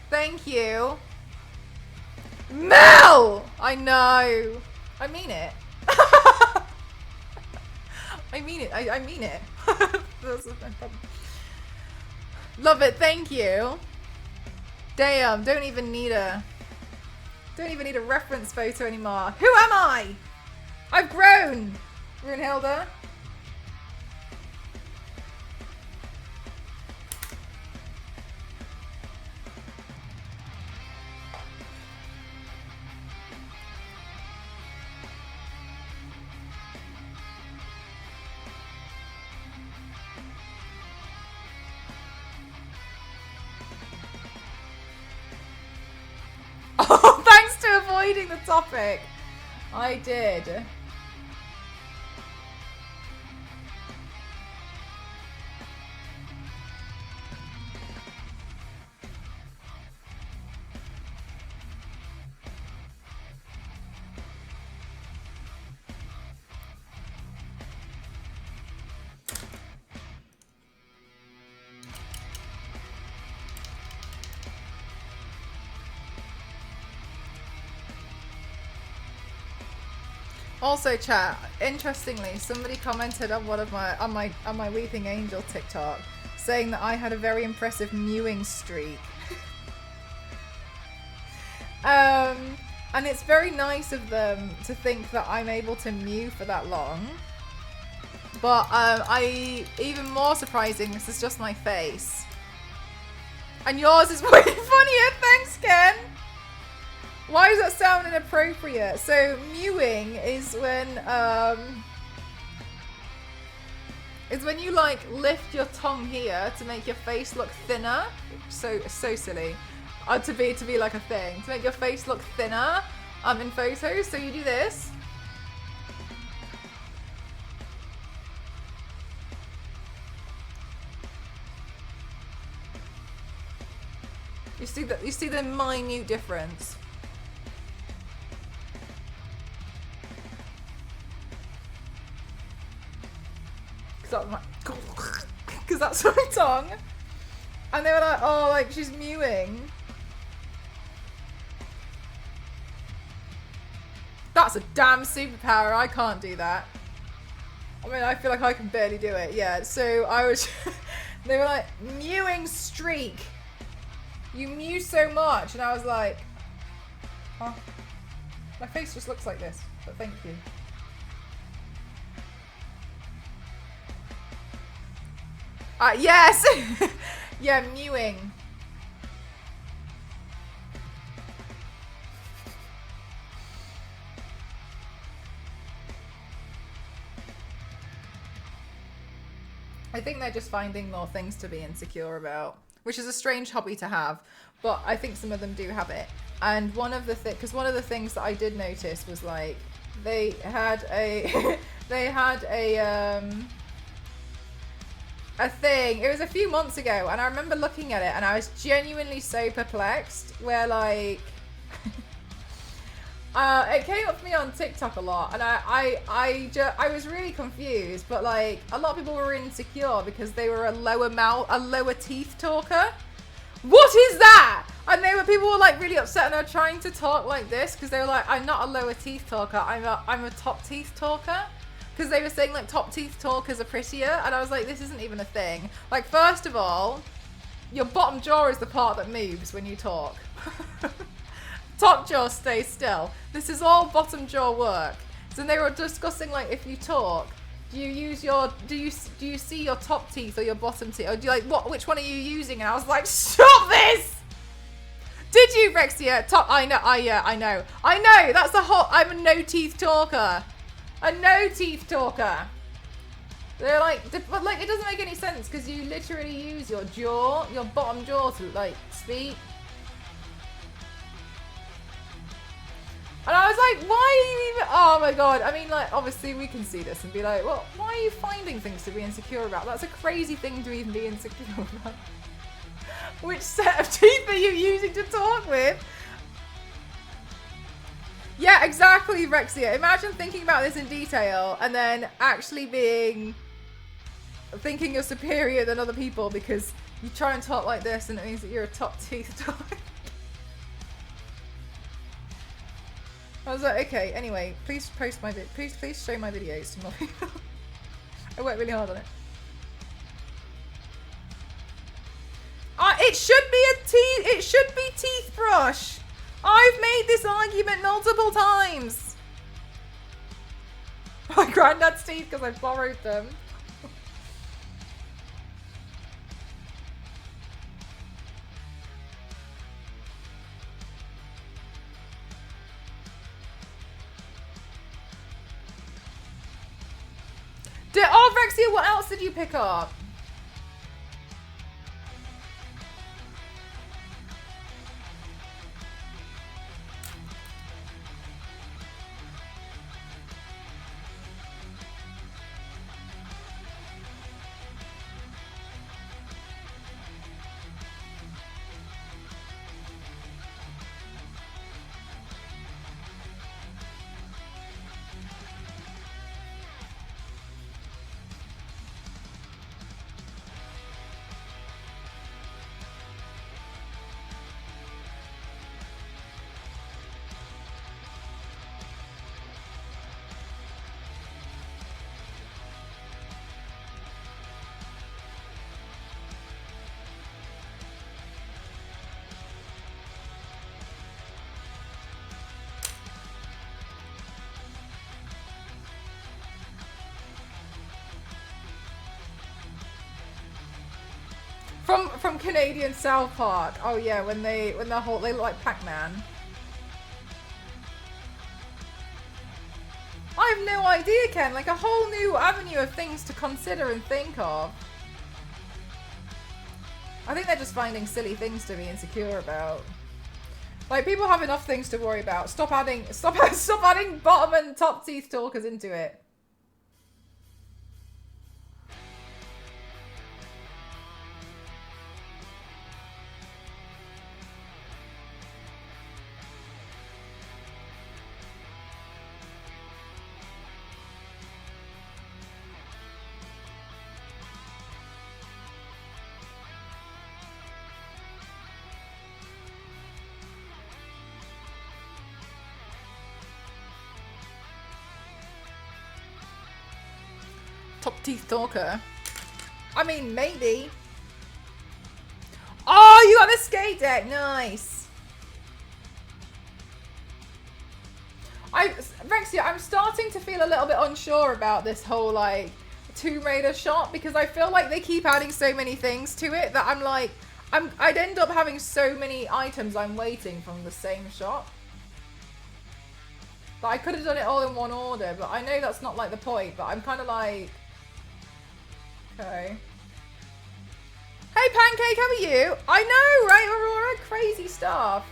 Thank you. Mel! I know. I mean it. I mean it. I mean it. Love it. Thank you. Damn. Don't even need a reference photo anymore. Who am I? I've grown. Brunhilde. the topic. I did. Also, chat. Interestingly, somebody commented on one of my Weeping Angel TikTok, saying that I had a very impressive mewing streak. And it's very nice of them to think that I'm able to mew for that long. But even more surprising, this is just my face. And yours is way funnier. Thanks, Ken. Why does that sound inappropriate? So mewing is when you like lift your tongue here to make your face look thinner. So silly. To be like a thing. To make your face look thinner in photos. So you do this. You see the minute difference. Because that's my tongue. And they were like, oh, like she's mewing. That's a damn superpower. I can't do that. I mean, I feel like I can barely do it. Yeah, so I was... they were like, mewing streak. You mew so much. And I was like, huh? My face just looks like this, but thank you. Yes! Yeah, mewing. I think they're just finding more things to be insecure about, which is a strange hobby to have, but I think some of them do have it. And one of the because one of the things that I did notice was like they had a a thing. It was a few months ago, and I remember looking at it, and I was genuinely so perplexed. Where like, it came up for me on TikTok a lot, and I was really confused. But like, a lot of people were insecure because they were a lower teeth talker. What is that? And people were like really upset, and they were trying to talk like this because they were like, I'm not a lower teeth talker. I'm a top teeth talker. Because they were saying like top teeth talkers are prettier, and I was like, this isn't even a thing. Like, first of all, your bottom jaw is the part that moves when you talk. Top jaw stays still. This is all bottom jaw work. So they were discussing like, if you talk, do you see your top teeth or your bottom teeth, or do you like which one are you using? And I was like, stop this! Did you, Rexia? I know. That's the whole. I'm a no teeth talker. A no teeth talker. They're like, but like, it doesn't make any sense because you literally use your jaw, your bottom jaw to like speak. And I was like, why are you even, oh my god. I mean, like, obviously we can see this and be like, well, why are you finding things to be insecure about? That's a crazy thing to even be insecure about. Which set of teeth are you using to talk with? Yeah, exactly, Rexia. Imagine thinking about this in detail and then actually thinking you're superior than other people because you try and talk like this and it means that you're a top teeth talker. I was like, okay, anyway, please please show my videos to more people. I worked really hard on it. It should be teeth brush. I've made this argument multiple times. My granddad's teeth because I borrowed them. Rexia, what else did you pick up? From Canadian South Park. Oh yeah, when they look like Pac-Man. I have no idea, Ken. Like a whole new avenue of things to consider and think of. I think they're just finding silly things to be insecure about. Like people have enough things to worry about. Stop adding bottom and top teeth talkers into it. Top teeth talker. I mean, maybe. Oh, you got the skate deck. Nice. Rexia, I'm starting to feel a little bit unsure about this whole like Tomb Raider shop because I feel like they keep adding so many things to it that I'm like, I'd end up having so many items I'm waiting from the same shop. But I could have done it all in one order, but I know that's not like the point, but I'm kind of like, okay. Hey Pancake, how are you? I know, right, Aurora? Crazy stuff.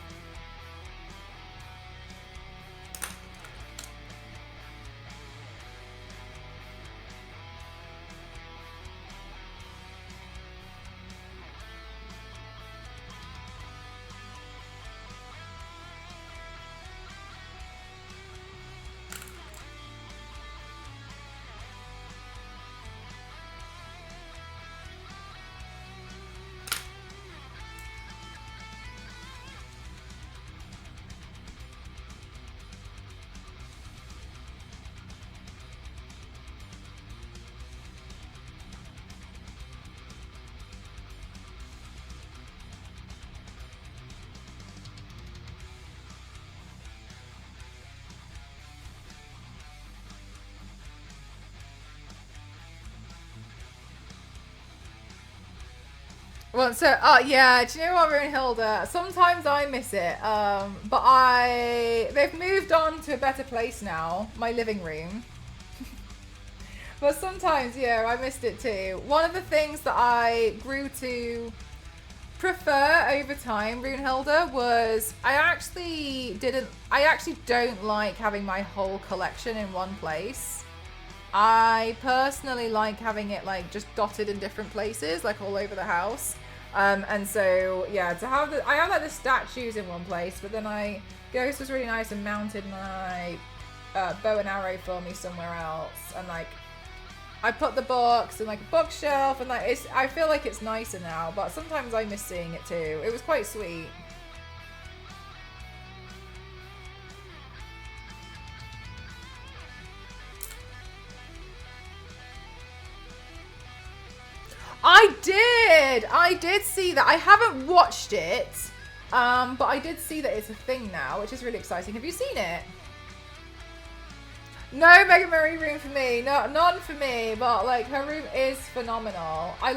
Well, so, yeah, do you know what, Runehilda? Sometimes I miss it, but they've moved on to a better place now, my living room. But sometimes, yeah, I missed it too. One of the things that I grew to prefer over time, Runehilda, was I actually don't like having my whole collection in one place. I personally like having it like just dotted in different places, like all over the house. And so yeah, I have like the statues in one place, but then Ghost was really nice and mounted my bow and arrow for me somewhere else, and like I put the books in like a bookshelf, and like I feel like it's nicer now, but sometimes I miss seeing it too. It was quite sweet. I did see that. I haven't watched it, but I did see that it's a thing now, which is really exciting. Have you seen it? No Mega Marie room for me. No, none for me, but like her room is phenomenal. I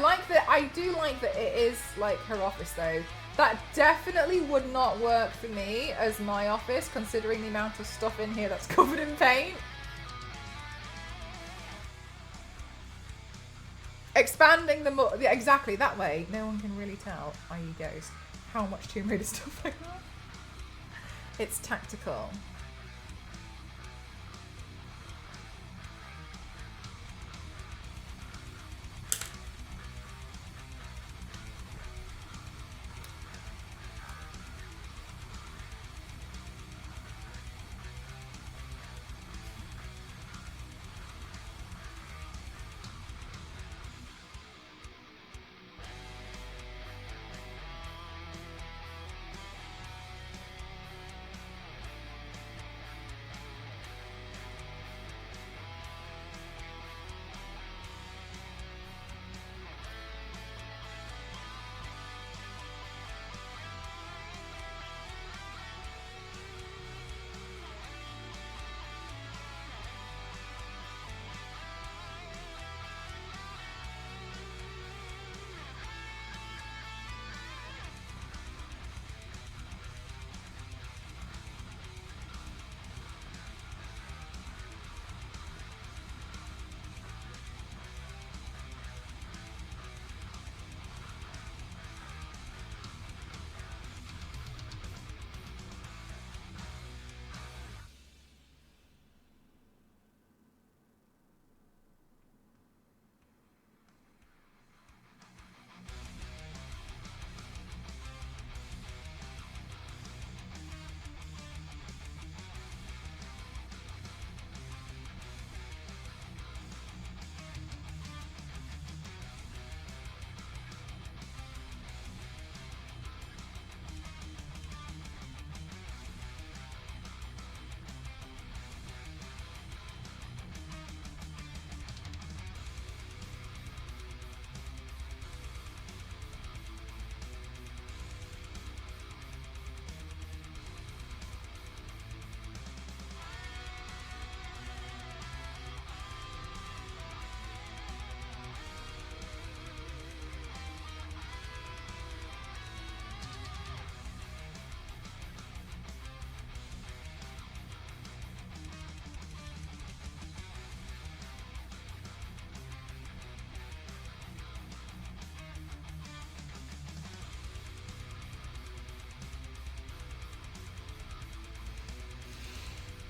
do like that it is like her office though. That definitely would not work for me as my office, considering the amount of stuff in here that's covered in paint. Expanding the yeah, exactly that way, no one can really tell, i.e. Ghost, how much Tomb Raider stuff I have. It's tactical.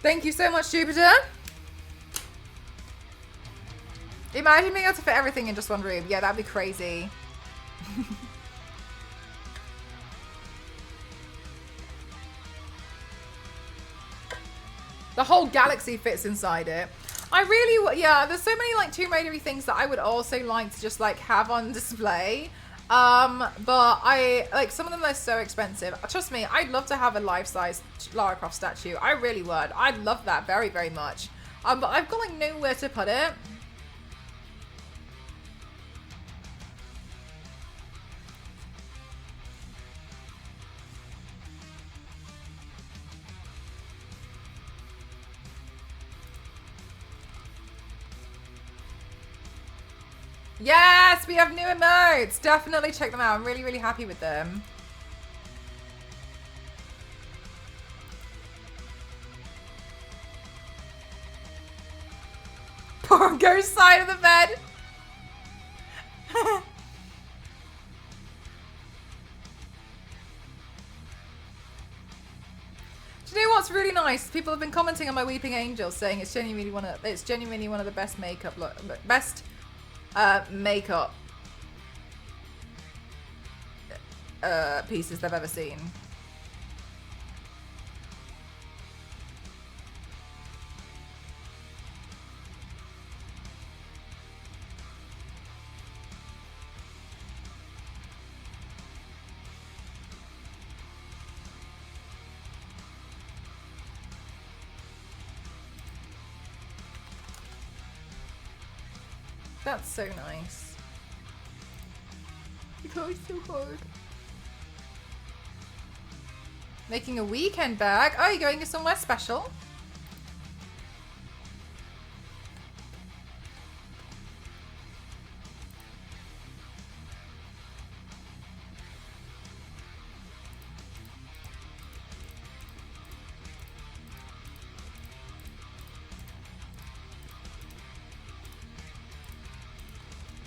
Thank you so much, Jupiter. Imagine being able to fit everything in just one room. Yeah, that'd be crazy. The whole galaxy fits inside it. I really, yeah, there's so many like Tomb Raider-y things that I would also like to just like have on display. But I, like, some of them are so expensive. Trust me, I'd love to have a life-size Lara Croft statue. I really would. I'd love that very, very much. But I've got like nowhere to put it. Yes, we have new emotes. Definitely check them out. I'm really, really happy with them. Poor ghost side of the bed. Do you know what's really nice? People have been commenting on my Weeping Angels, saying it's genuinely one of the best makeup makeup pieces they've ever seen. That's so nice. Oh, it's so hard. Making a weekend bag. Oh, you're going somewhere special?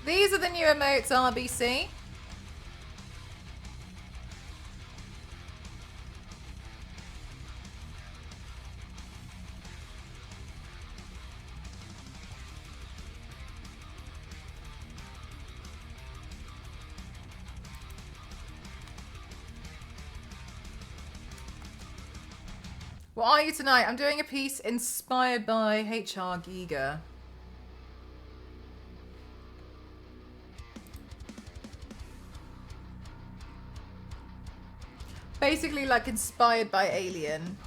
These are the new emotes, RBC. What are you tonight? I'm doing a piece inspired by HR GIGER. Basically like inspired by Alien.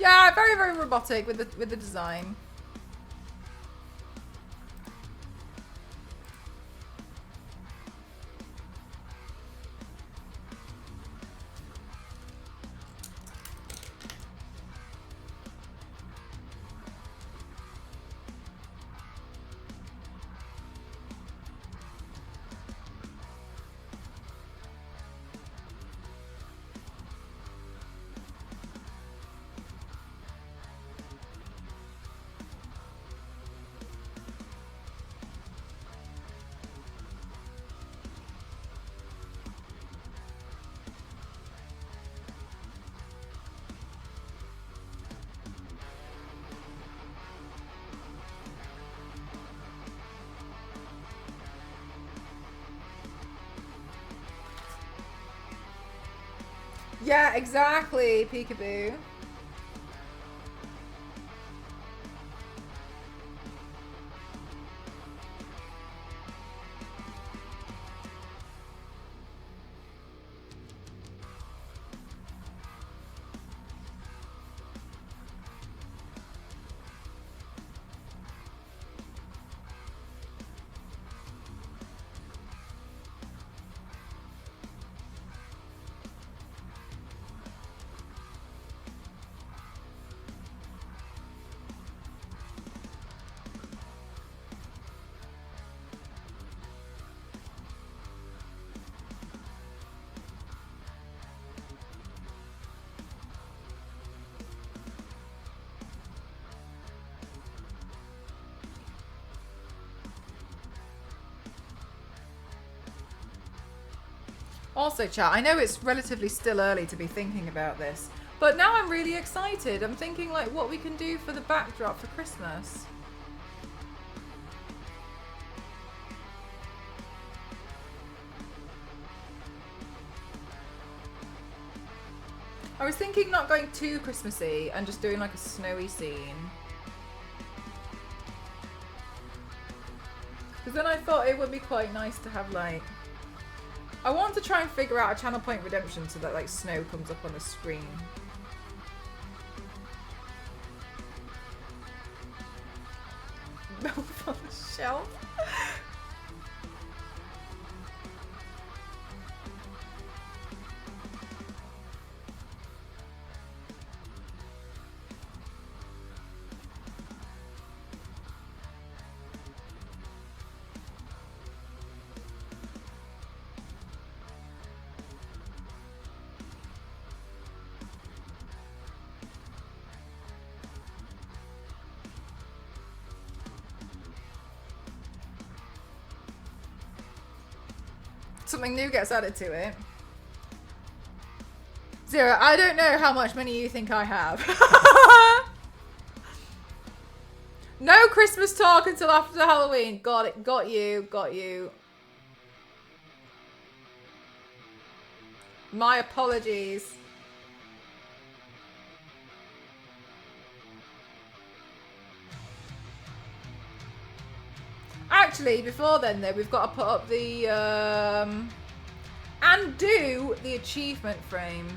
Yeah, very, very robotic with the design. Yeah, exactly, peekaboo. Also, chat, I know it's relatively still early to be thinking about this, but now I'm really excited. I'm thinking like what we can do for the backdrop for Christmas. I was thinking not going too Christmassy and just doing like a snowy scene. Because then I thought it would be quite nice to have like... I want to try and figure out a channel point redemption so that like snow comes up on the screen. Milk on the shelf. Something new gets added to it. Zero, I don't know how much money you think I have. No Christmas talk until after Halloween. Got it. Got you. Got you. My apologies. Actually, before then, though, we've got to put up the and do the achievement frame.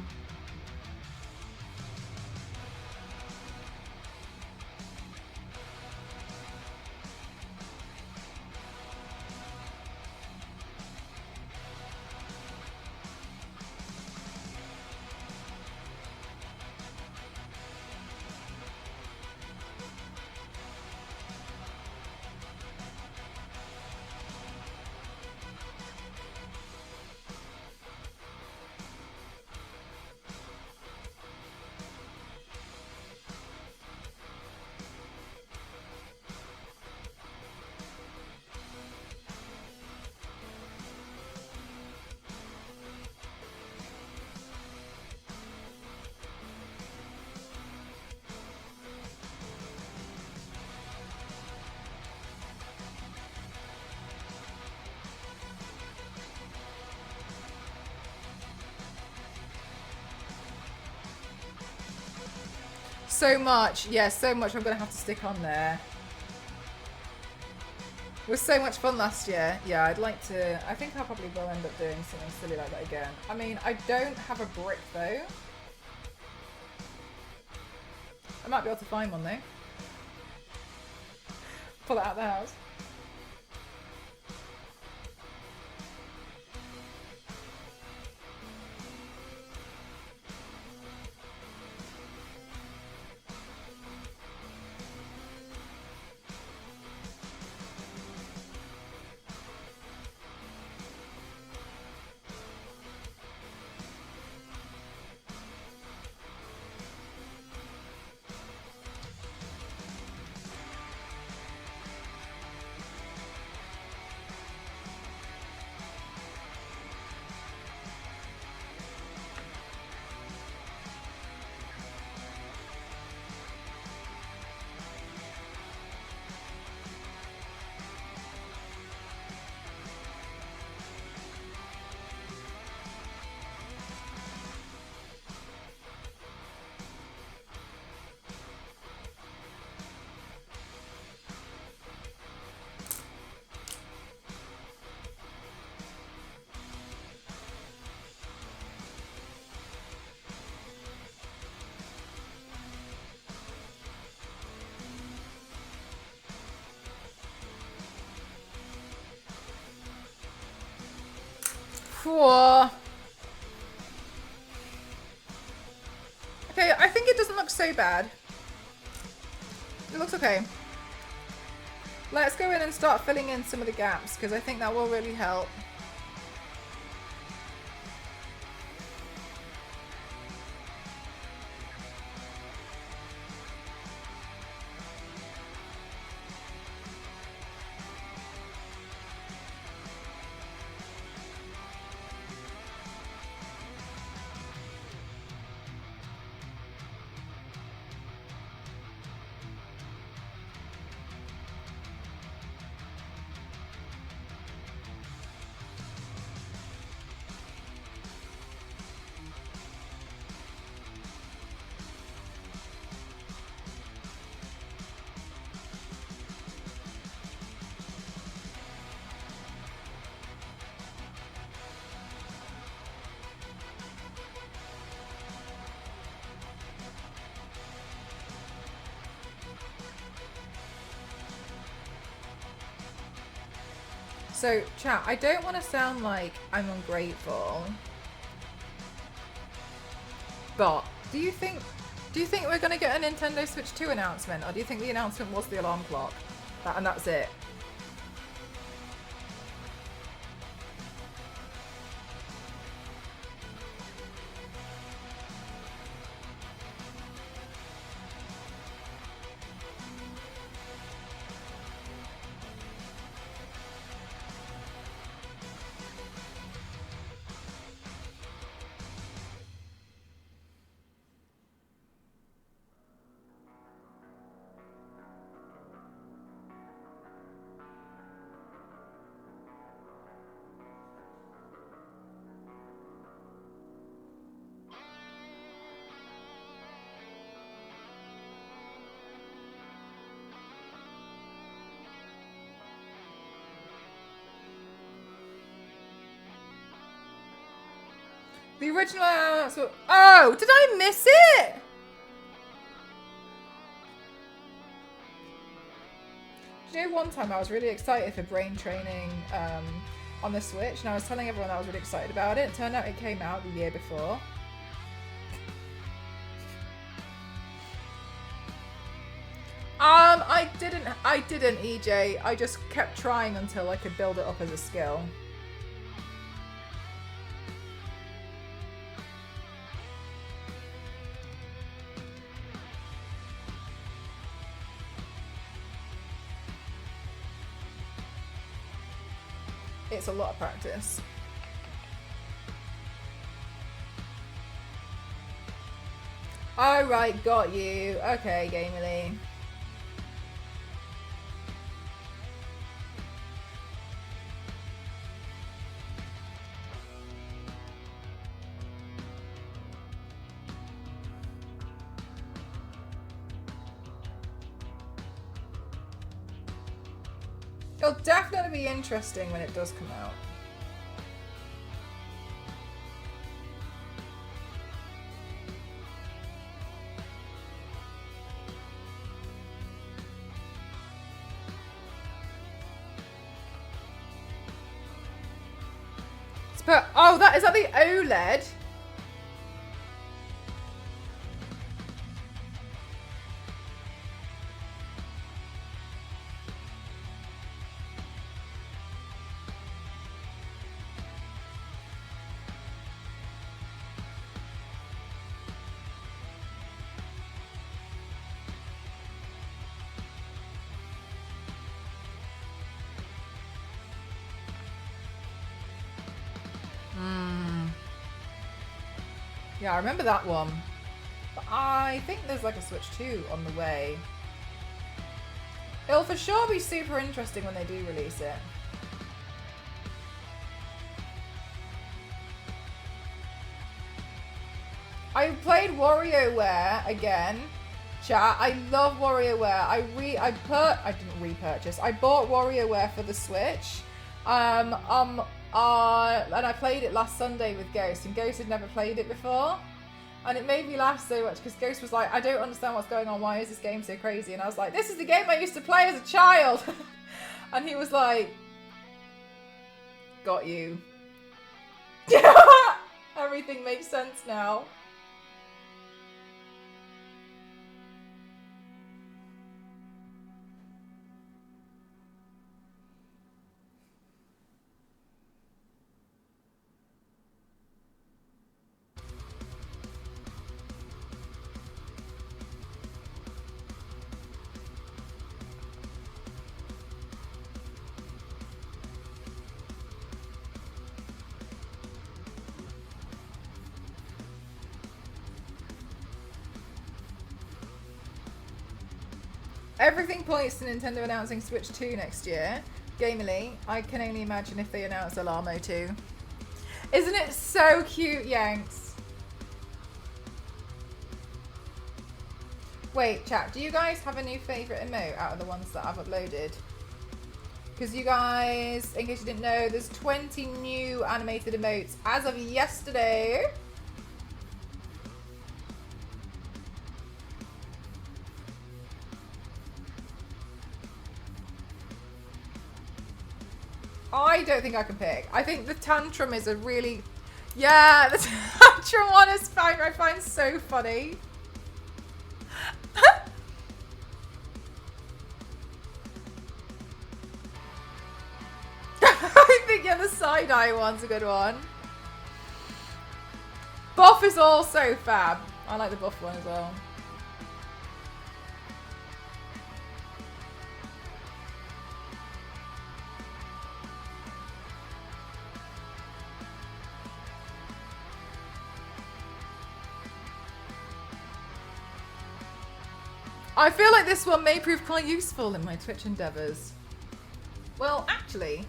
So much, yeah, so much I'm gonna have to stick on there. It was so much fun last year. Yeah, I'd like to, I think I probably will end up doing something silly like that again. I mean, I don't have a brick though. I might be able to find one though. Pull it out of the house. Whoa. Okay, I think it doesn't look so bad. It looks okay. Let's go in and start filling in some of the gaps because I think that will really help. So, chat, I don't want to sound like I'm ungrateful, but do you think we're going to get a Nintendo Switch 2 announcement, or do you think the announcement was the alarm clock? And that's it? The original announcement. Oh, did I miss it? Do you know one time I was really excited for brain training on the Switch, and I was telling everyone I was really excited about it. It turned out it came out the year before. I didn't, EJ. I just kept trying until I could build it up as a skill. It's a lot of practice. Alright, got you. Okay, Gamerly. It'll definitely be interesting when it does come out. Oh, is that the OLED? Yeah, I remember that one. But I think there's like a Switch 2 on the way. It'll for sure be super interesting when they do release it. I played WarioWare again. Chat, I love WarioWare. I didn't repurchase. I bought WarioWare for the Switch. And I played it last Sunday with Ghost, and Ghost had never played it before. And it made me laugh so much because Ghost was like, I don't understand what's going on. Why is this game so crazy? And I was like, this is the game I used to play as a child. And he was like, got you. Everything makes sense now. Everything points to Nintendo announcing Switch 2 next year. Gamerly, I can only imagine if they announce Alamo 2. Isn't it so cute, Yanks? Wait, chat, do you guys have a new favourite emote out of the ones that I've uploaded? Because you guys, in case you didn't know, there's 20 new animated emotes as of yesterday. I don't think I can pick. I think the tantrum is a really... Yeah, the tantrum one is fine. I find so funny. I think, yeah, the side-eye one's a good one. Buff is also fab. I like the buff one as well. I feel like this one may prove quite useful in my Twitch endeavours. Well, actually...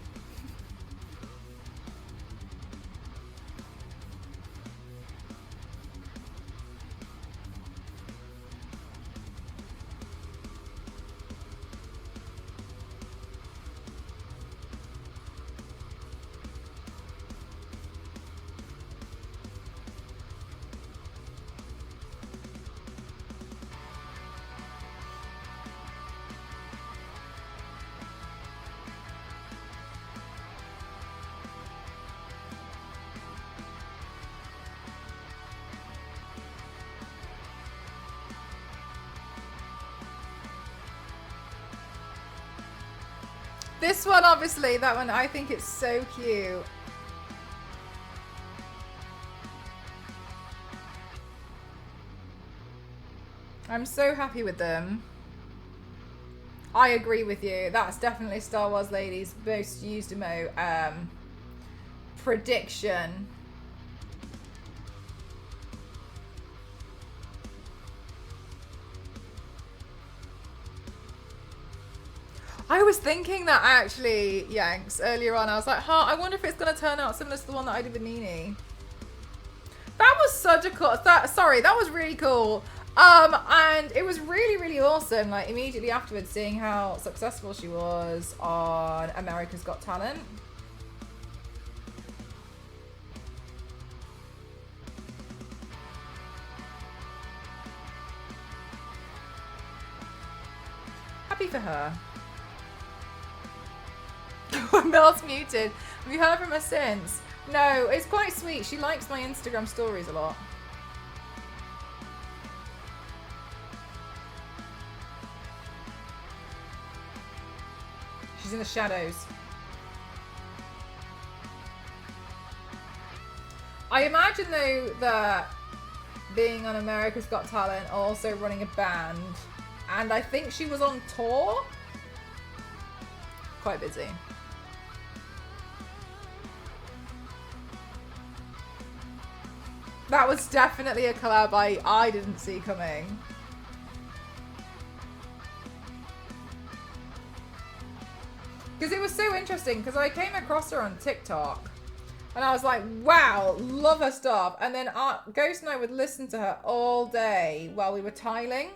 This one, obviously, that one, I think it's so cute. I'm so happy with them. I agree with you. That's definitely Star Wars Lady's most used emote. Prediction. I was thinking that actually, Yanks, earlier on. I was like, huh, I wonder if it's going to turn out similar to the one that I did with Nini. That was such a cool... Sorry, that was really cool. And it was really, really awesome, like, immediately afterwards, seeing how successful she was on America's Got Talent. Happy for her. Mel's muted. Have you heard from her since? No, it's quite sweet. She likes my Instagram stories a lot. She's in the shadows. I imagine though that being on America's Got Talent, also running a band, and I think she was on tour. Quite busy. That was definitely a collab I didn't see coming. Because it was so interesting, because I came across her on TikTok and I was like, wow, love her stuff. And then Ghost and I would listen to her all day while we were tiling.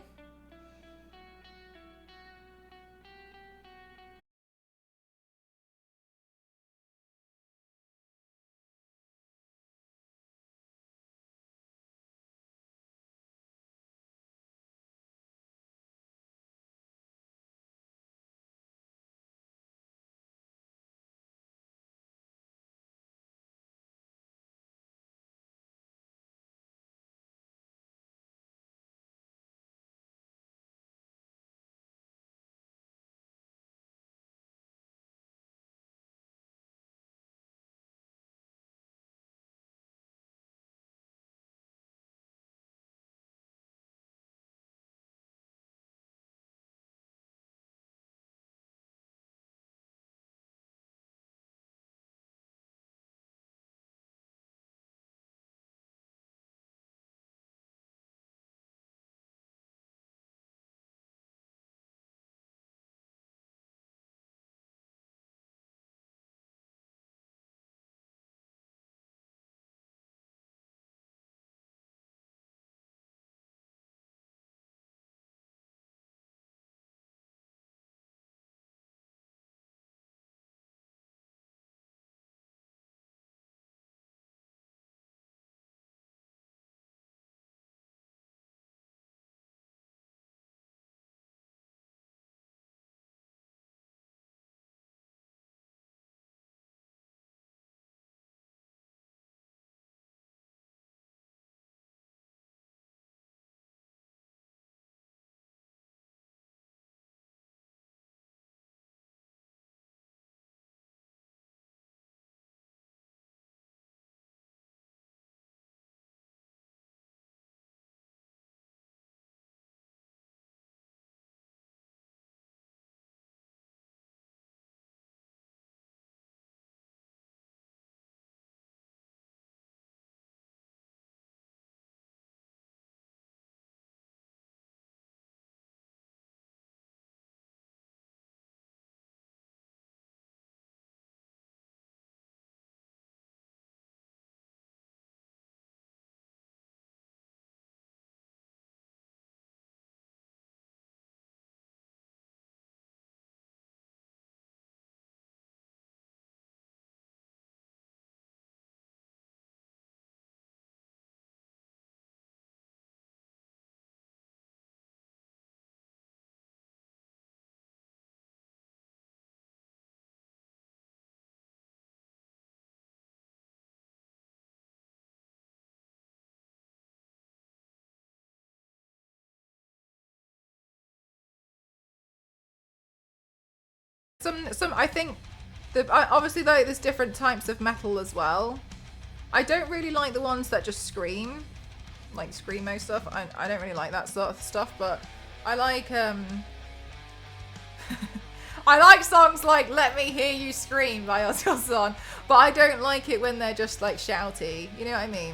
Some I think obviously like there's different types of metal as well. I don't really like the ones that just scream, like screamo stuff. I don't really like that sort of stuff, but I like I like songs like "Let Me Hear You Scream" by Ozzy Osbourne, but I don't like it when they're just like shouty. You know what I mean?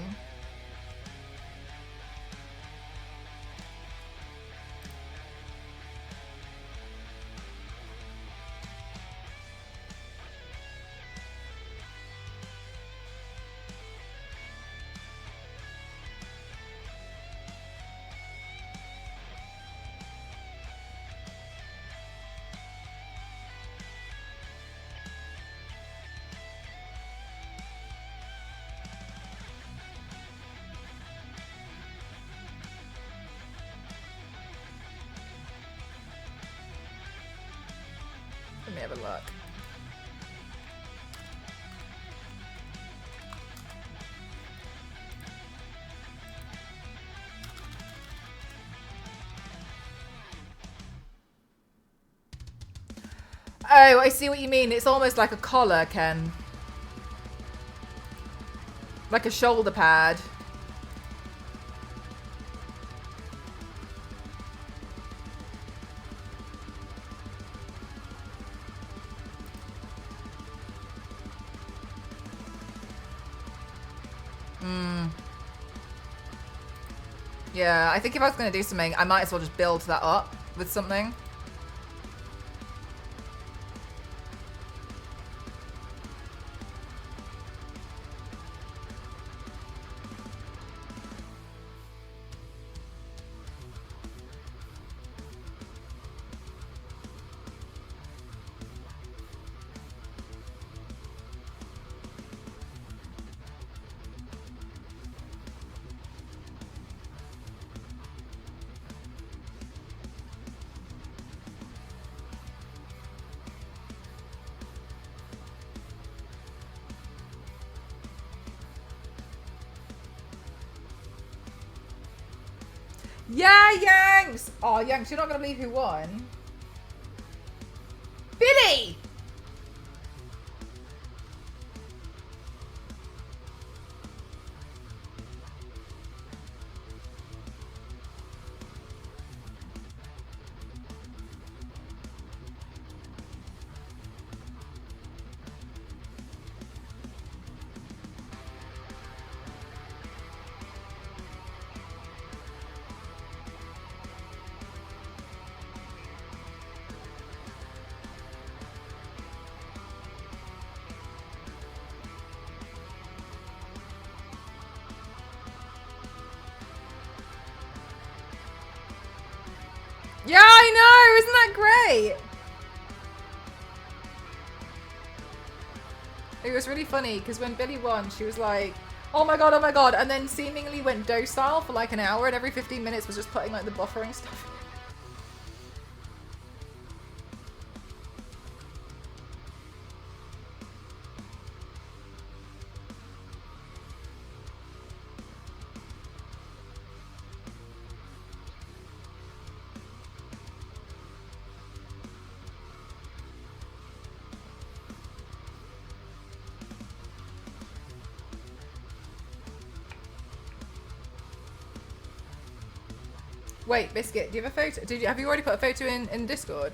Let me have a look. Oh, I see what you mean. It's almost like a collar, Ken. Like a shoulder pad. Yeah, I think if I was going to do something, I might as well just build that up with something. Yeah, Yanks! Oh, Yanks, you're not going to believe who won. Billy! Yeah, I know! Isn't that great? It was really funny because when Billy won, she was like, oh my god, and then seemingly went docile for like an hour, and every 15 minutes was just putting like the buffering stuff. Wait, Biscuit, do you have a photo? Have you already put a photo in Discord?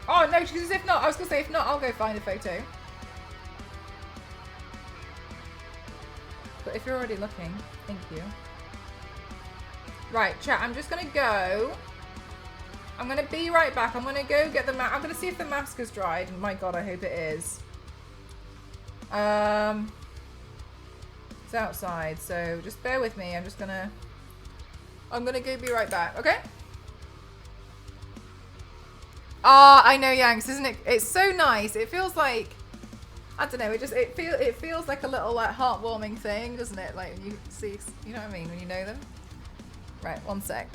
Oh no, because if not, I was gonna say if not, I'll go find a photo. But if you're already looking, thank you. Right, chat, I'm just gonna go. I'm gonna be right back. I'm gonna go get the mask. I'm gonna see if the mask is dried. My god, I hope it is. It's outside, so just bear with me. I'm gonna go be right back, okay? Ah, I know Yanks, isn't it? It's so nice. It feels like, I don't know. It feels like a little like heartwarming thing, doesn't it? Like when you see, you know what I mean, when you know them. Right, one sec.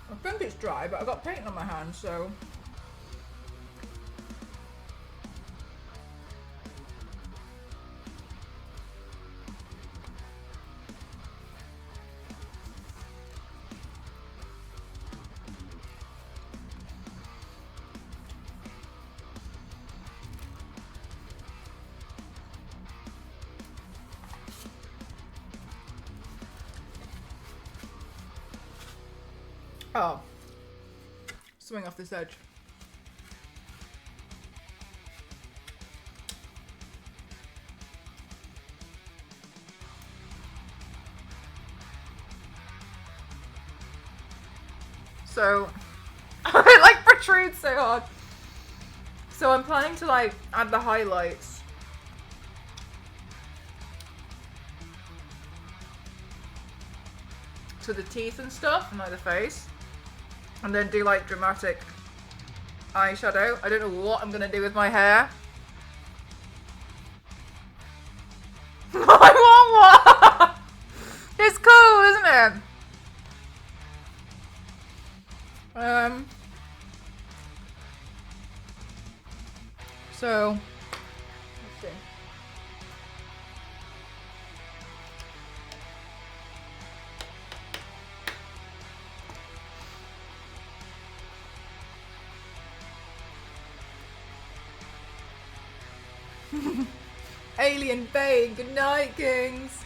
I think it's dry, but I got paint on my hands, so. Oh. Swing off this edge. So, it like protrudes so hard. So I'm planning to like add the highlights. To the teeth and stuff, and like the face. And then do like dramatic eyeshadow. I don't know what I'm gonna do with my hair. I want one! It's cool, isn't it? So let's see. Alien Bane, good night, kings.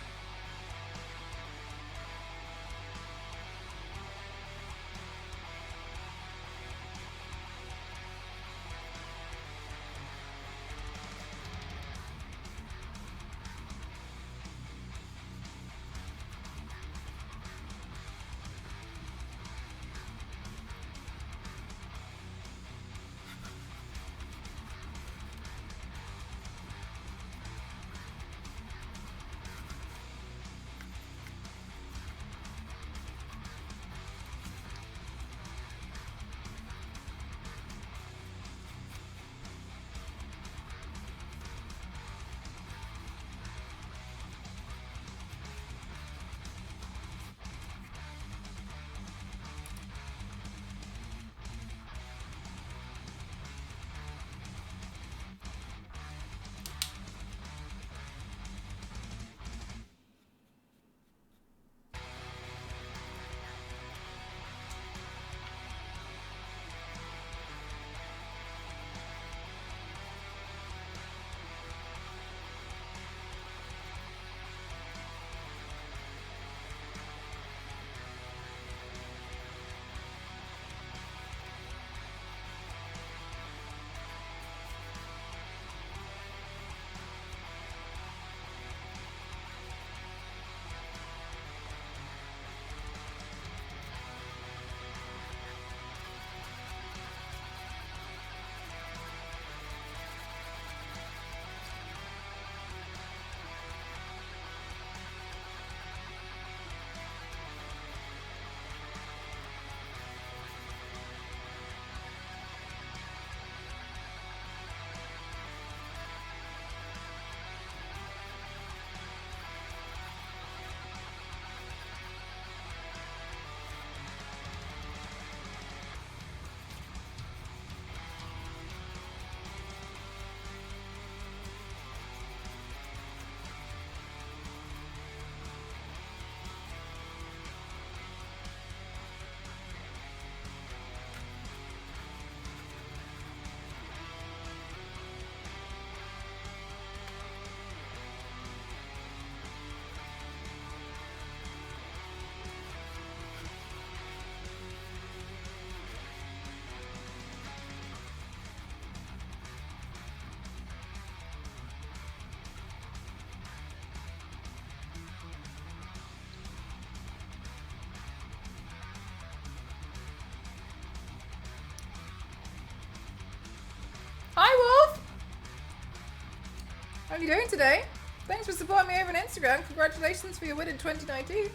Hi, Wolf! How are you doing today? Thanks for supporting me over on Instagram. Congratulations for your win in 2019.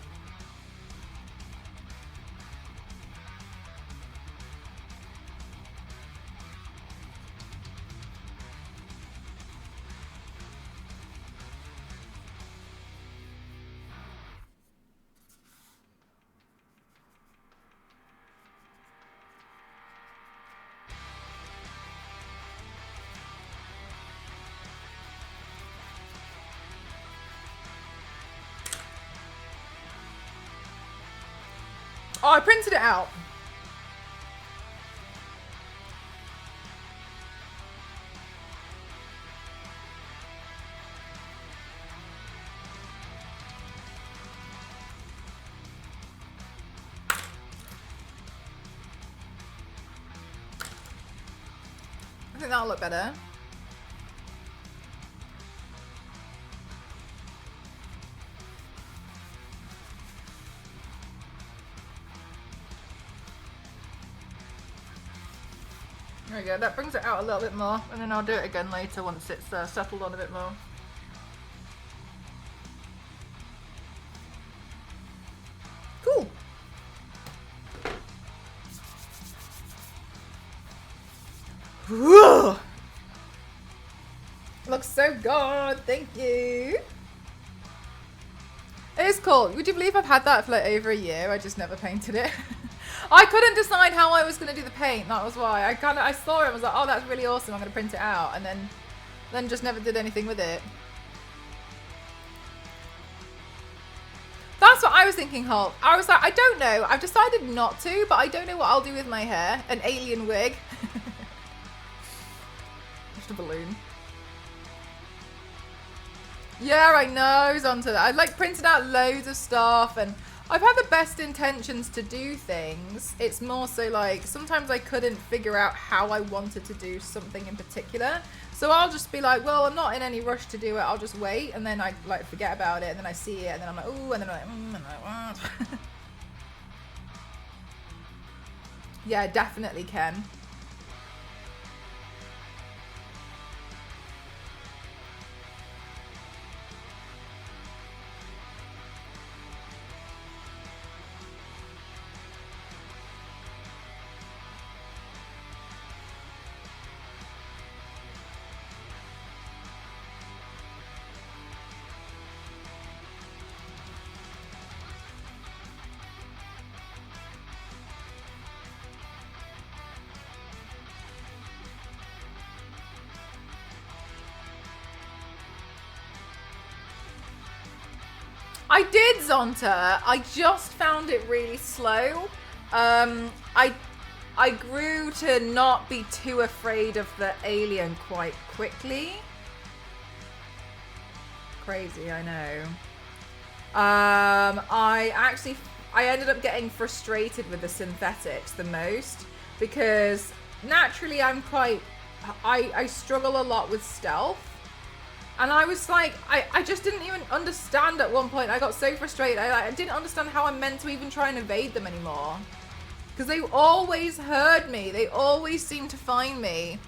Oh, I printed it out. I think that'll look better. There we go, that brings it out a little bit more, and then I'll do it again later once it's settled on a bit more. Cool. Whoa. Looks so good, thank you. It is cool. Would you believe I've had that for like over a year? I just never painted it. I couldn't decide how I was going to do the paint. That was why. I saw it and was like, oh, that's really awesome. I'm going to print it out. And then just never did anything with it. That's what I was thinking, Hulk. I was like, I don't know. I've decided not to, but I don't know what I'll do with my hair. An alien wig. Just a balloon. Yeah, I know, Zonta. I like printed out loads of stuff and I've had the best intentions to do things. It's more so like sometimes I couldn't figure out how I wanted to do something in particular. So I'll just be like, well, I'm not in any rush to do it. I'll just wait. And then I like forget about it. And then I see it. And then I'm like, ooh. And then I'm like, and I'm like, what? Yeah, definitely can. I did, Zonta. I just found it really slow. I grew to not be too afraid of the alien quite quickly. Crazy, I know. I ended up getting frustrated with the synthetics the most because naturally I struggle a lot with stealth. And I was like, I just didn't even understand at one point. I got so frustrated. I didn't understand how I'm meant to even try and evade them anymore. Because they always heard me. They always seemed to find me.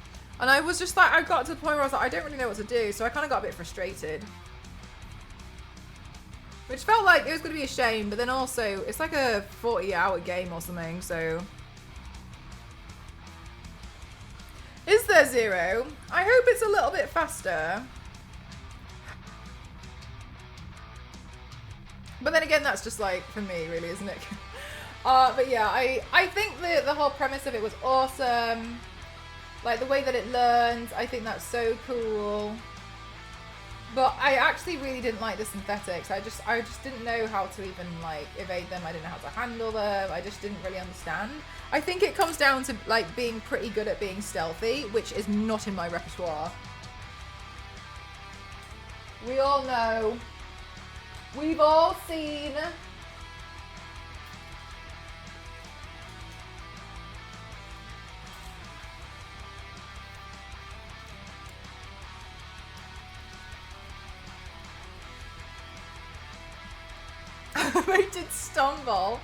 And I was just like, I got to the point where I was like, I don't really know what to do. So I kind of got a bit frustrated. Which felt like it was going to be a shame. But then also, it's like a 40-hour game or something. So... Is there Zero? I hope it's a little bit faster. But then again, that's just like, for me, really, isn't it? But yeah, I think the whole premise of it was awesome. Like, the way that it learns, I think that's so cool. But I actually really didn't like the synthetics. I just didn't know how to even, like, evade them. I didn't know how to handle them. I just didn't really understand. I think it comes down to, like, being pretty good at being stealthy, which is not in my repertoire. We all know. We've all seen. I did stumble.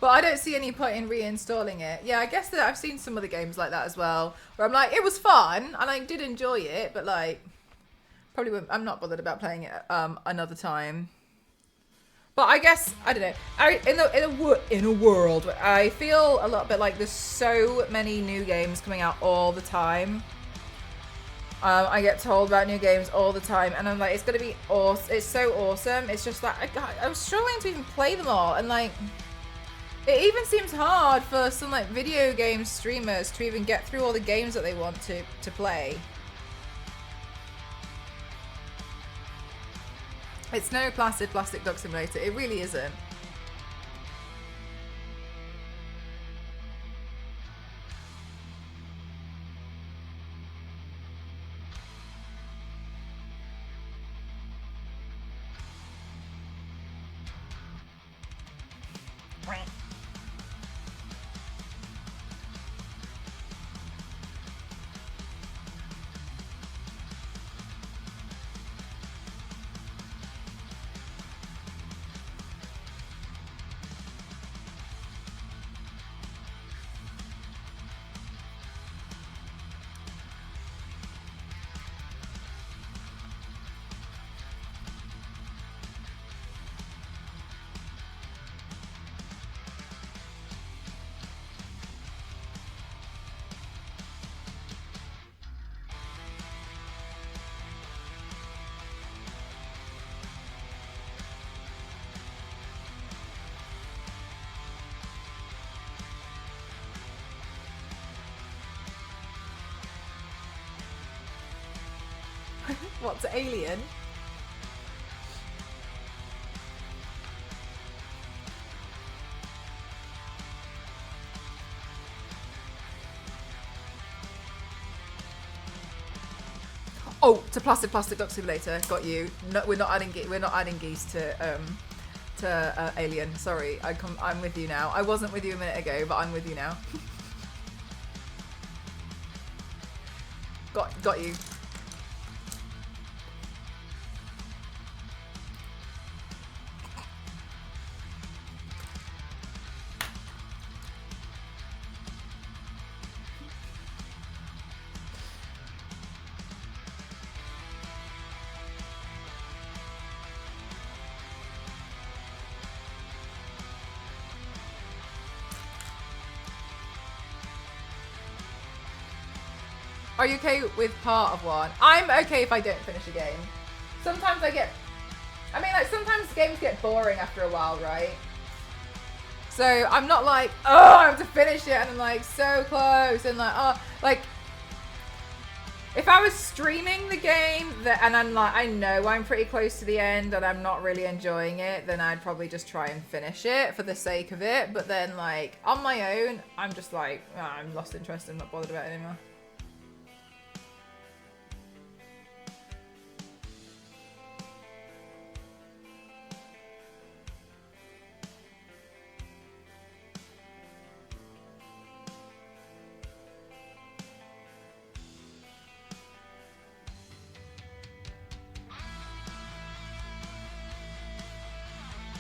But I don't see any point in reinstalling it. Yeah, I guess that I've seen some other games like that as well, where I'm like, it was fun and I did enjoy it, but like, probably wouldn't, I'm not bothered about playing it another time. But I guess I don't know. In a world, I feel a little bit like there's so many new games coming out all the time. I get told about new games all the time, and I'm like, it's gonna be awesome. It's so awesome. It's just like I'm struggling to even play them all, and like. It even seems hard for some like video game streamers to even get through all the games that they want to play. It's no Plastic Duck Simulator. It really isn't. What's Alien? Oh, to Plastic Duck Simulator. Got you. No, we're not adding geese to Alien. Sorry, I'm with you now. I wasn't with you a minute ago, but I'm with you now. Got you. Are you okay with part of one? I'm okay if I don't finish a game. Sometimes sometimes games get boring after a while, right? So I'm not like, oh, I have to finish it, and I'm like so close, and like, oh, like if I was streaming the game and I'm like, I know I'm pretty close to the end and I'm not really enjoying it, then I'd probably just try and finish it for the sake of it. But then like on my own, I'm just like, oh, I'm lost interest. I'm not bothered about it anymore.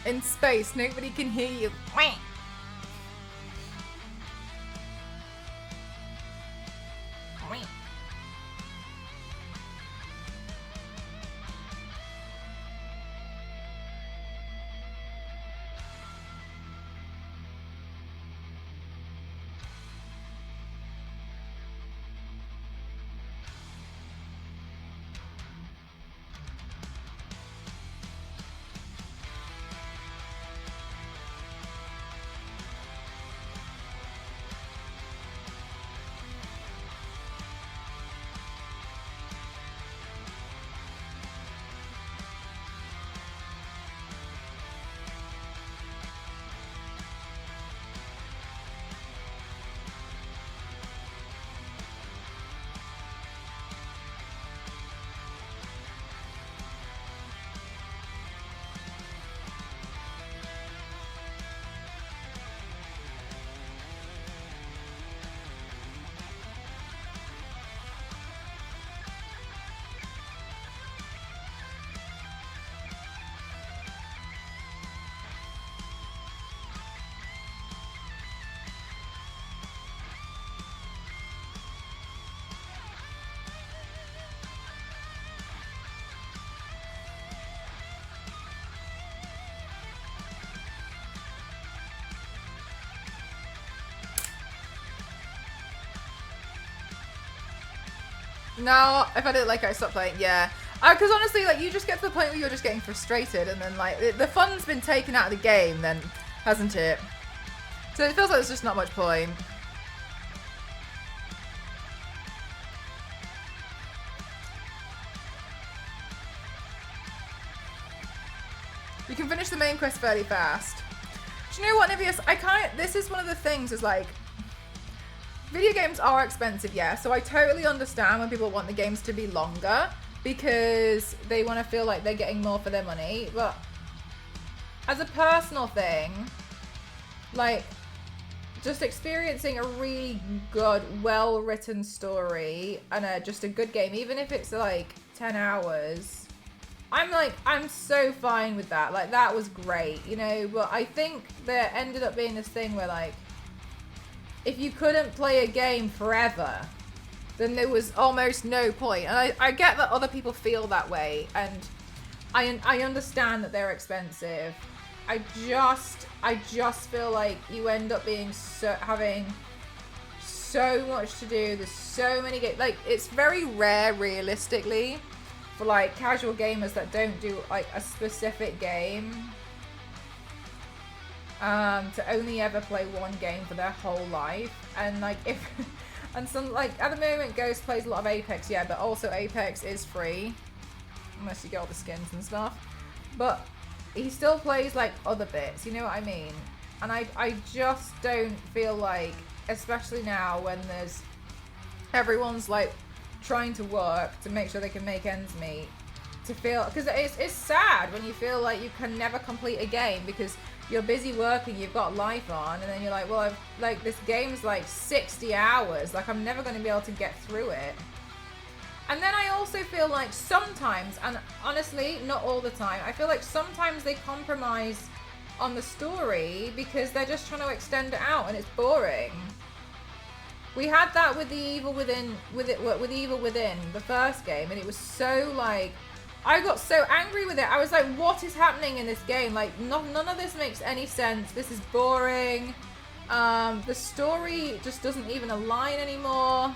In space, nobody can hear you. No, if I didn't like it, I stopped playing. Yeah, because honestly, like you just get to the point where you're just getting frustrated, and then like the fun's been taken out of the game, then hasn't it? So it feels like there's just not much point. You can finish the main quest fairly fast. Do you know what, Nivius? This is one of the things is like, video games are expensive, yeah, so I totally understand when people want the games to be longer because they want to feel like they're getting more for their money, but as a personal thing, like, just experiencing a really good, well-written story and just a good game, even if it's like 10 hours, I'm so fine with that. Like, that was great, you know, but I think there ended up being this thing where like, if you couldn't play a game forever, then there was almost no point. And I get that other people feel that way, and I understand that they're expensive. I just feel like you end up being having so much to do. There's so many games. Like, it's very rare, realistically, for like casual gamers that don't do like a specific game. To only ever play one game for their whole life. And like, if And some, like, at the moment, Ghost plays a lot of Apex, yeah, but also Apex is free. Unless you get all the skins and stuff. But he still plays, like, other bits, you know what I mean? And I just don't feel like, especially now when there's, everyone's, like, trying to work to make sure they can make ends meet, to feel, because it's sad when you feel like you can never complete a game because you're busy working, you've got life on, and then you're like, well, I've, like, this game's like 60 hours, like, I'm never going to be able to get through it. And then I also feel like sometimes, and honestly, not all the time, I feel like sometimes they compromise on the story because they're just trying to extend it out and it's boring. We had that with the Evil Within, with Evil Within, the first game, and it was so, like, I got so angry with it. I was like, what is happening in this game? Like, none of this makes any sense. This is boring. The story just doesn't even align anymore.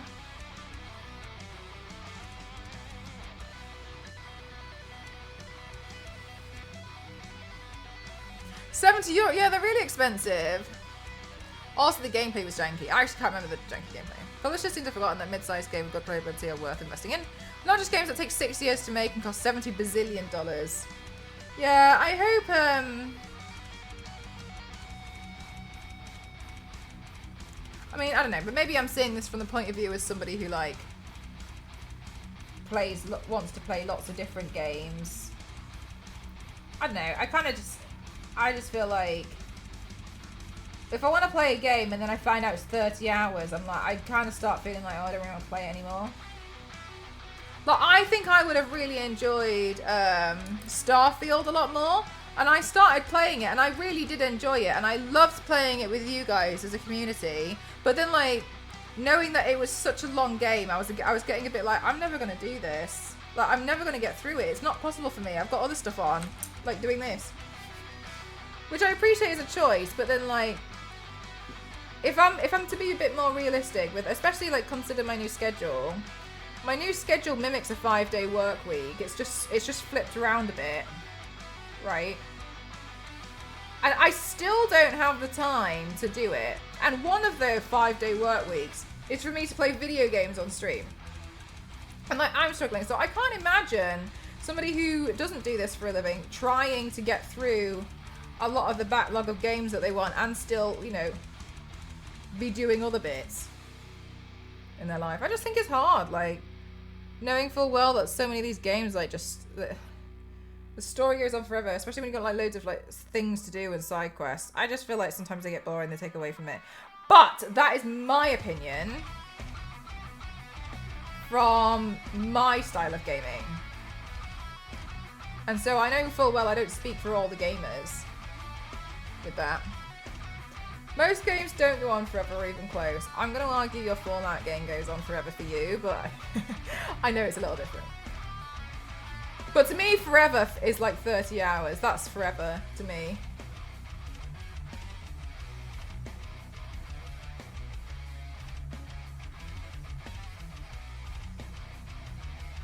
€70, yeah, they're really expensive. Also, the gameplay was janky. I actually can't remember the janky gameplay. Publishers seem to have forgotten that mid-sized games with good playability are worth investing in. Not just games that take 6 years to make and cost $70 bazillion. Yeah, I hope, I mean, I don't know, but maybe I'm seeing this from the point of view as somebody who, like, wants to play lots of different games. I don't know, I just feel like if I want to play a game and then I find out it's 30 hours, I'm like, I kind of start feeling like, oh, I don't really want to play it anymore. Like, I think I would have really enjoyed Starfield a lot more. And I started playing it and I really did enjoy it. And I loved playing it with you guys as a community. But then, like, knowing that it was such a long game, I was getting a bit like, I'm never going to do this. Like, I'm never going to get through it. It's not possible for me. I've got other stuff on, like doing this. Which I appreciate as a choice, but then, like, if I'm to be a bit more realistic with, especially, like, consider my new schedule. My new schedule mimics a 5-day work week. It's just flipped around a bit, right? And I still don't have the time to do it. And one of the 5-day work weeks is for me to play video games on stream. And, like, I'm struggling. So I can't imagine somebody who doesn't do this for a living trying to get through a lot of the backlog of games that they want and still, you know, be doing other bits in their life. I just think it's hard, like, knowing full well that so many of these games, like, just the story goes on forever, especially when you've got, like, loads of, like, things to do and side quests. I just feel like sometimes they get boring, they take away from it. But that is my opinion from my style of gaming. And so I know full well I don't speak for all the gamers with that. Most games don't go on forever or even close. I'm going to argue your Fallout game goes on forever for you, but I know it's a little different. But to me, forever is like 30 hours. That's forever to me.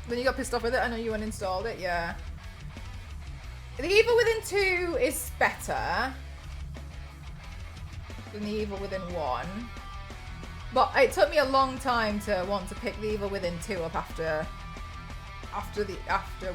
Then you got pissed off with it? I know you uninstalled it, yeah. The Evil Within 2 is better than the Evil Within 1. But it took me a long time to want to pick the Evil Within 2 up after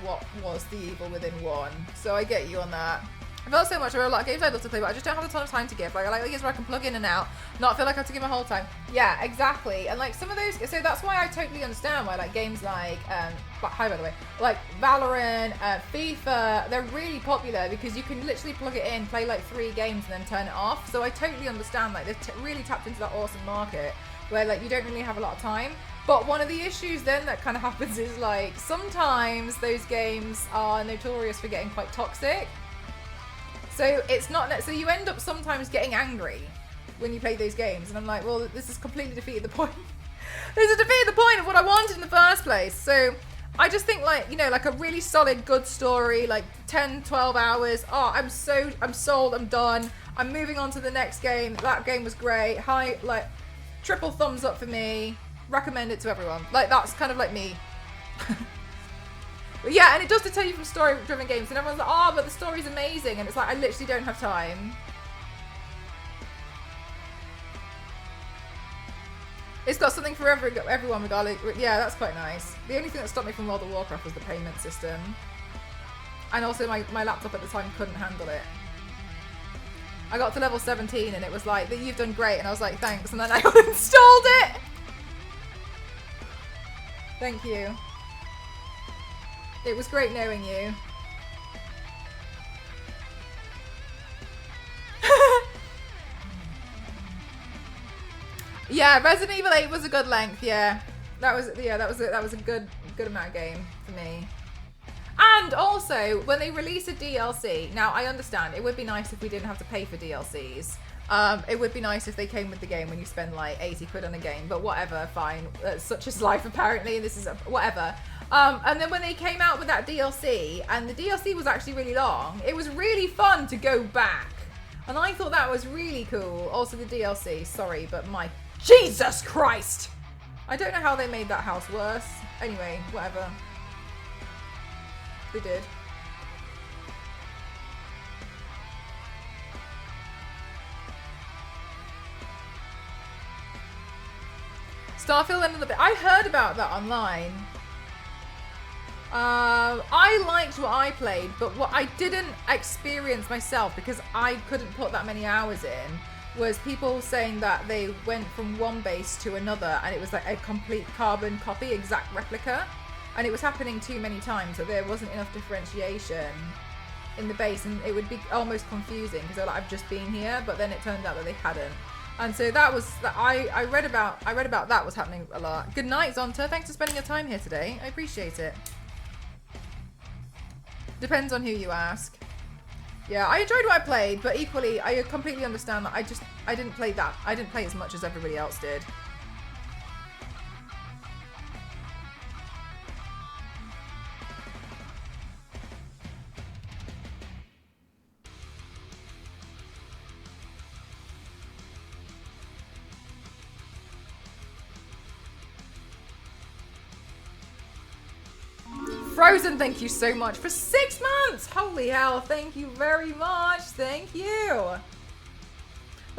what was the Evil Within 1. So I get you on that. I felt so much. There are a lot of games I'd love to play, but I just don't have a ton of time to give. Like, I like the games where I can plug in and out, not feel like I have to give my whole time. Yeah, exactly. And, like, some of those, so that's why I totally understand why, like, games like, hi, by the way, like Valorant, FIFA, they're really popular because you can literally plug it in, play, like, 3 games and then turn it off. So I totally understand, like, they've really tapped into that awesome market where, like, you don't really have a lot of time. But one of the issues then that kind of happens is, like, sometimes those games are notorious for getting quite toxic. So it's not, so you end up sometimes getting angry when you play those games. And I'm like, well, this has completely defeated the point. This has defeated the point of what I wanted in the first place. So I just think, like, you know, like a really solid, good story, like 10, 12 hours. Oh, I'm sold, I'm done. I'm moving on to the next game. That game was great. High, like, triple thumbs up for me. Recommend it to everyone. Like, that's kind of like me. But yeah, and it does deter you from story-driven games. And everyone's like, oh, but the story's amazing. And it's like, I literally don't have time. It's got something for everyone regardless. Yeah, that's quite nice. The only thing that stopped me from World of Warcraft was the payment system. And also my laptop at the time couldn't handle it. I got to level 17 and it was like, you've done great. And I was like, thanks. And then I uninstalled it. Thank you. It was great knowing you. Yeah, Resident Evil 8 was a good length. Yeah, that was a good amount of game for me. And also, when they release a DLC, now I understand it would be nice if we didn't have to pay for DLCs. It would be nice if they came with the game when you spend like 80 quid on a game, but whatever, fine. Such is life apparently. This is whatever. And then when they came out with that DLC, and the DLC was actually really long, it was really fun to go back. And I thought that was really cool. Also the DLC, sorry, but my Jesus Christ! I don't know how they made that house worse. Anyway, whatever. They did. Starfield ended up. I heard about that online. I liked what I played, but what I didn't experience myself because I couldn't put that many hours in was people saying that they went from one base to another and it was like a complete carbon copy, exact replica. And it was happening too many times, so there wasn't enough differentiation in the base, and it would be almost confusing because they're like, I've just been here, but then it turned out that they hadn't. And so that was I read about that was happening a lot. Good night, Zonta. Thanks for spending your time here today. I appreciate it. Depends on who you ask. Yeah, I enjoyed what I played, but equally, I completely understand that I didn't play that. I didn't play as much as everybody else did. Frozen, thank you so much for 6 months. Holy hell, thank you very much. Thank you.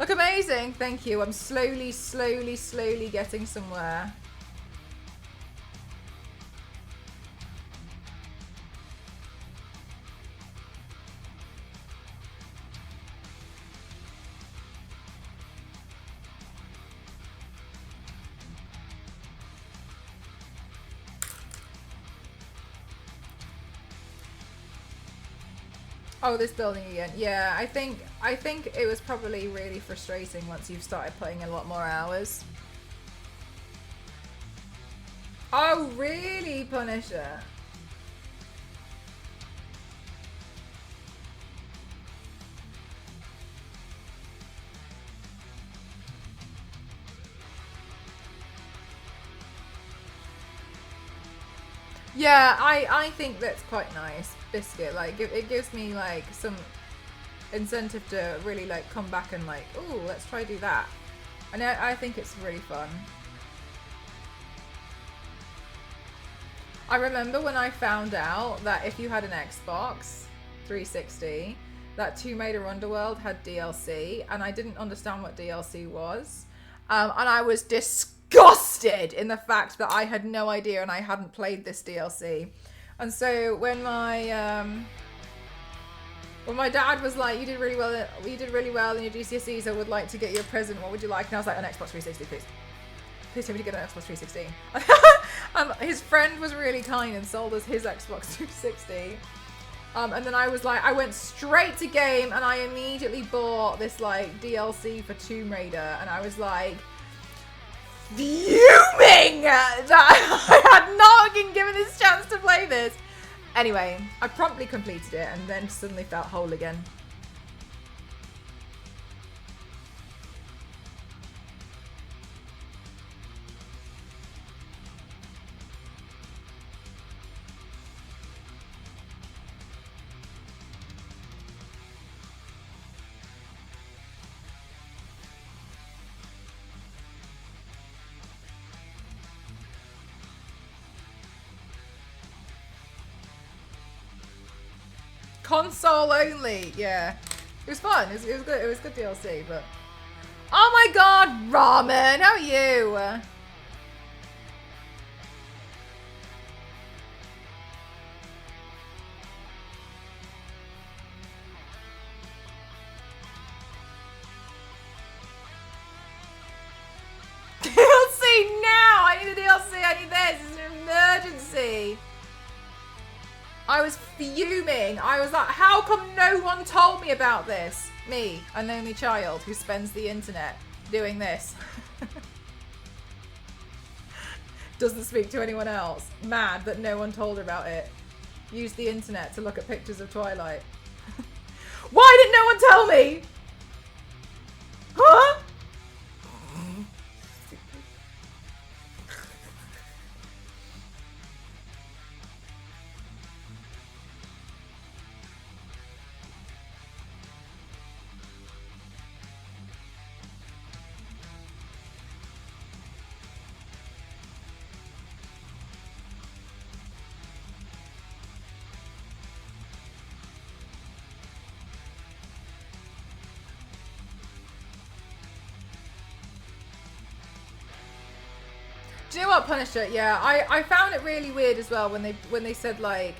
Look amazing. Thank you. I'm slowly getting somewhere. Oh, this building again. Yeah, I think it was probably really frustrating once you've started putting in a lot more hours. Oh, really, Punisher? Yeah, I think that's quite nice, Biscuit. Like, it gives me like some incentive to really like come back and like, ooh, let's try do that. And I think it's really fun. I remember when I found out that if you had an Xbox 360, that Tomb Raider Underworld had DLC, and I didn't understand what DLC was, and I was disgusted in the fact that I had no idea and I hadn't played this DLC. And so when my dad was like, you did really well in your GCSEs, I would like to get you a present, what would you like? And I was like, an Xbox 360, please. Please tell me to get an Xbox 360. His friend was really kind and sold us his Xbox 360. And then I was like, I went straight to game and I immediately bought this like DLC for Tomb Raider, and I was like fuming that I had not been given this chance to play this. Anyway, I promptly completed it and then suddenly felt whole again. Console only, yeah. It was fun. It was good. It was good DLC, but oh my god, Ramen, how are you? DLC now! I need a DLC, I need this, it's an emergency. I was fuming. I was like, how come no one told me about this? Me, an only child who spends the internet doing this. Doesn't speak to anyone else. Mad that no one told her about it. Use the internet to look at pictures of Twilight. Why did no one tell me? Huh? Do you know what, Punisher? Yeah, I found it really weird as well when they said like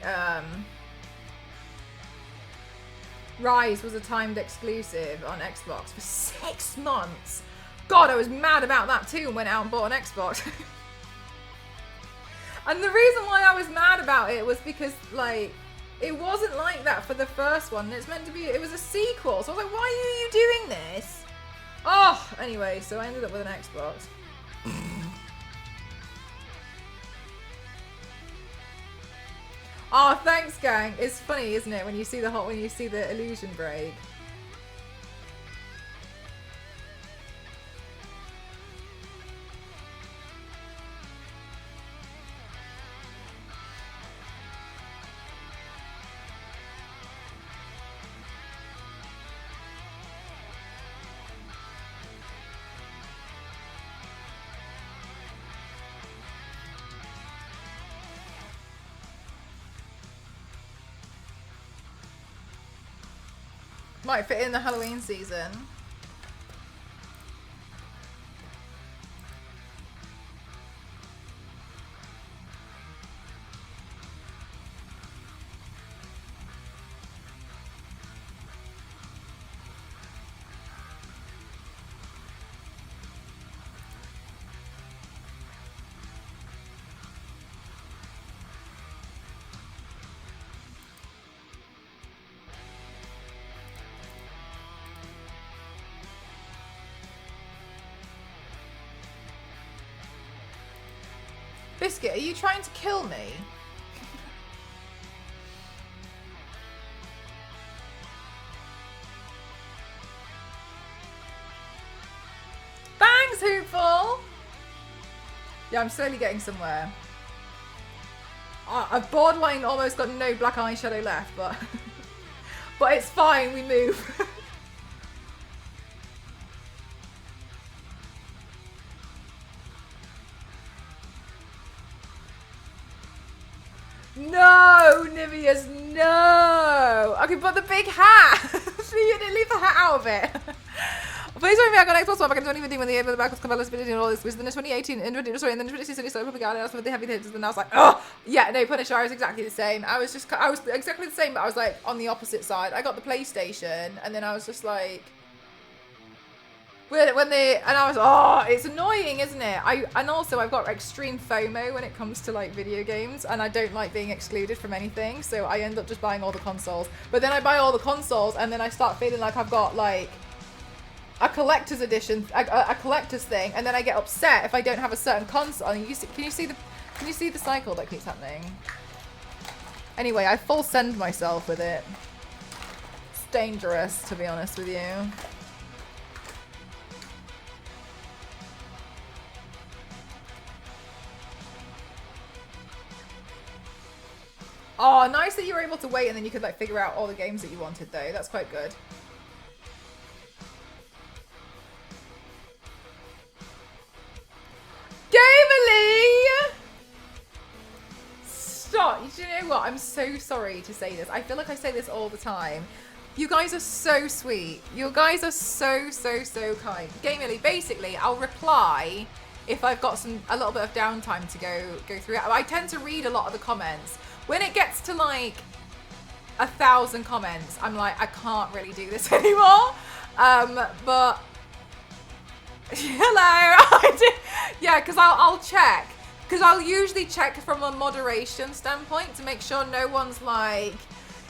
Rise was a timed exclusive on Xbox for 6 months. God, I was mad about that too and went out and bought an Xbox. And the reason why I was mad about it was because like it wasn't like that for the first one. It's meant to be, it was a sequel. So I was like, why are you doing this? Oh, anyway, so I ended up with an Xbox. Oh, thanks, gang. It's funny, isn't it, when you see the illusion break. Might fit in the Halloween season. Biscuit, are you trying to kill me? Thanks, Hoopful! Yeah, I'm slowly getting somewhere. I've borderline almost got no black eyeshadow left, but but it's fine, we move. No, Nivea's, no. Okay, but the big hat. You didn't leave the hat out of it. Please don't me, I got Xbox One back in 2015 when the back was compatibility and all this. Was in 2018 and then 2016 so public out with the heavy hits, and I was like, oh yeah, no, Punisher, I was exactly the same. I was exactly the same, but I was like on the opposite side. I got the PlayStation, and then I was just like, it's annoying, isn't it? And also I've got extreme FOMO when it comes to like video games, and I don't like being excluded from anything, so I end up just buying all the consoles. But then I buy all the consoles, and then I start feeling like I've got like a collector's edition, a collector's thing, and then I get upset if I don't have a certain console. And can you see the cycle that keeps happening? Anyway, I full send myself with it. It's dangerous, to be honest with you. Oh, nice that you were able to wait and then you could like figure out all the games that you wanted though. That's quite good. Gamerly! Stop. Do you know what? I'm so sorry to say this. I feel like I say this all the time. You guys are so sweet. You guys are so kind. Gamerly, basically, I'll reply if I've got a little bit of downtime to go through it. I tend to read a lot of the comments. When it gets to like 1,000 comments, I'm like, I can't really do this anymore. But Hello. I do. Yeah, because I'll check. Because I'll usually check from a moderation standpoint to make sure no one's like,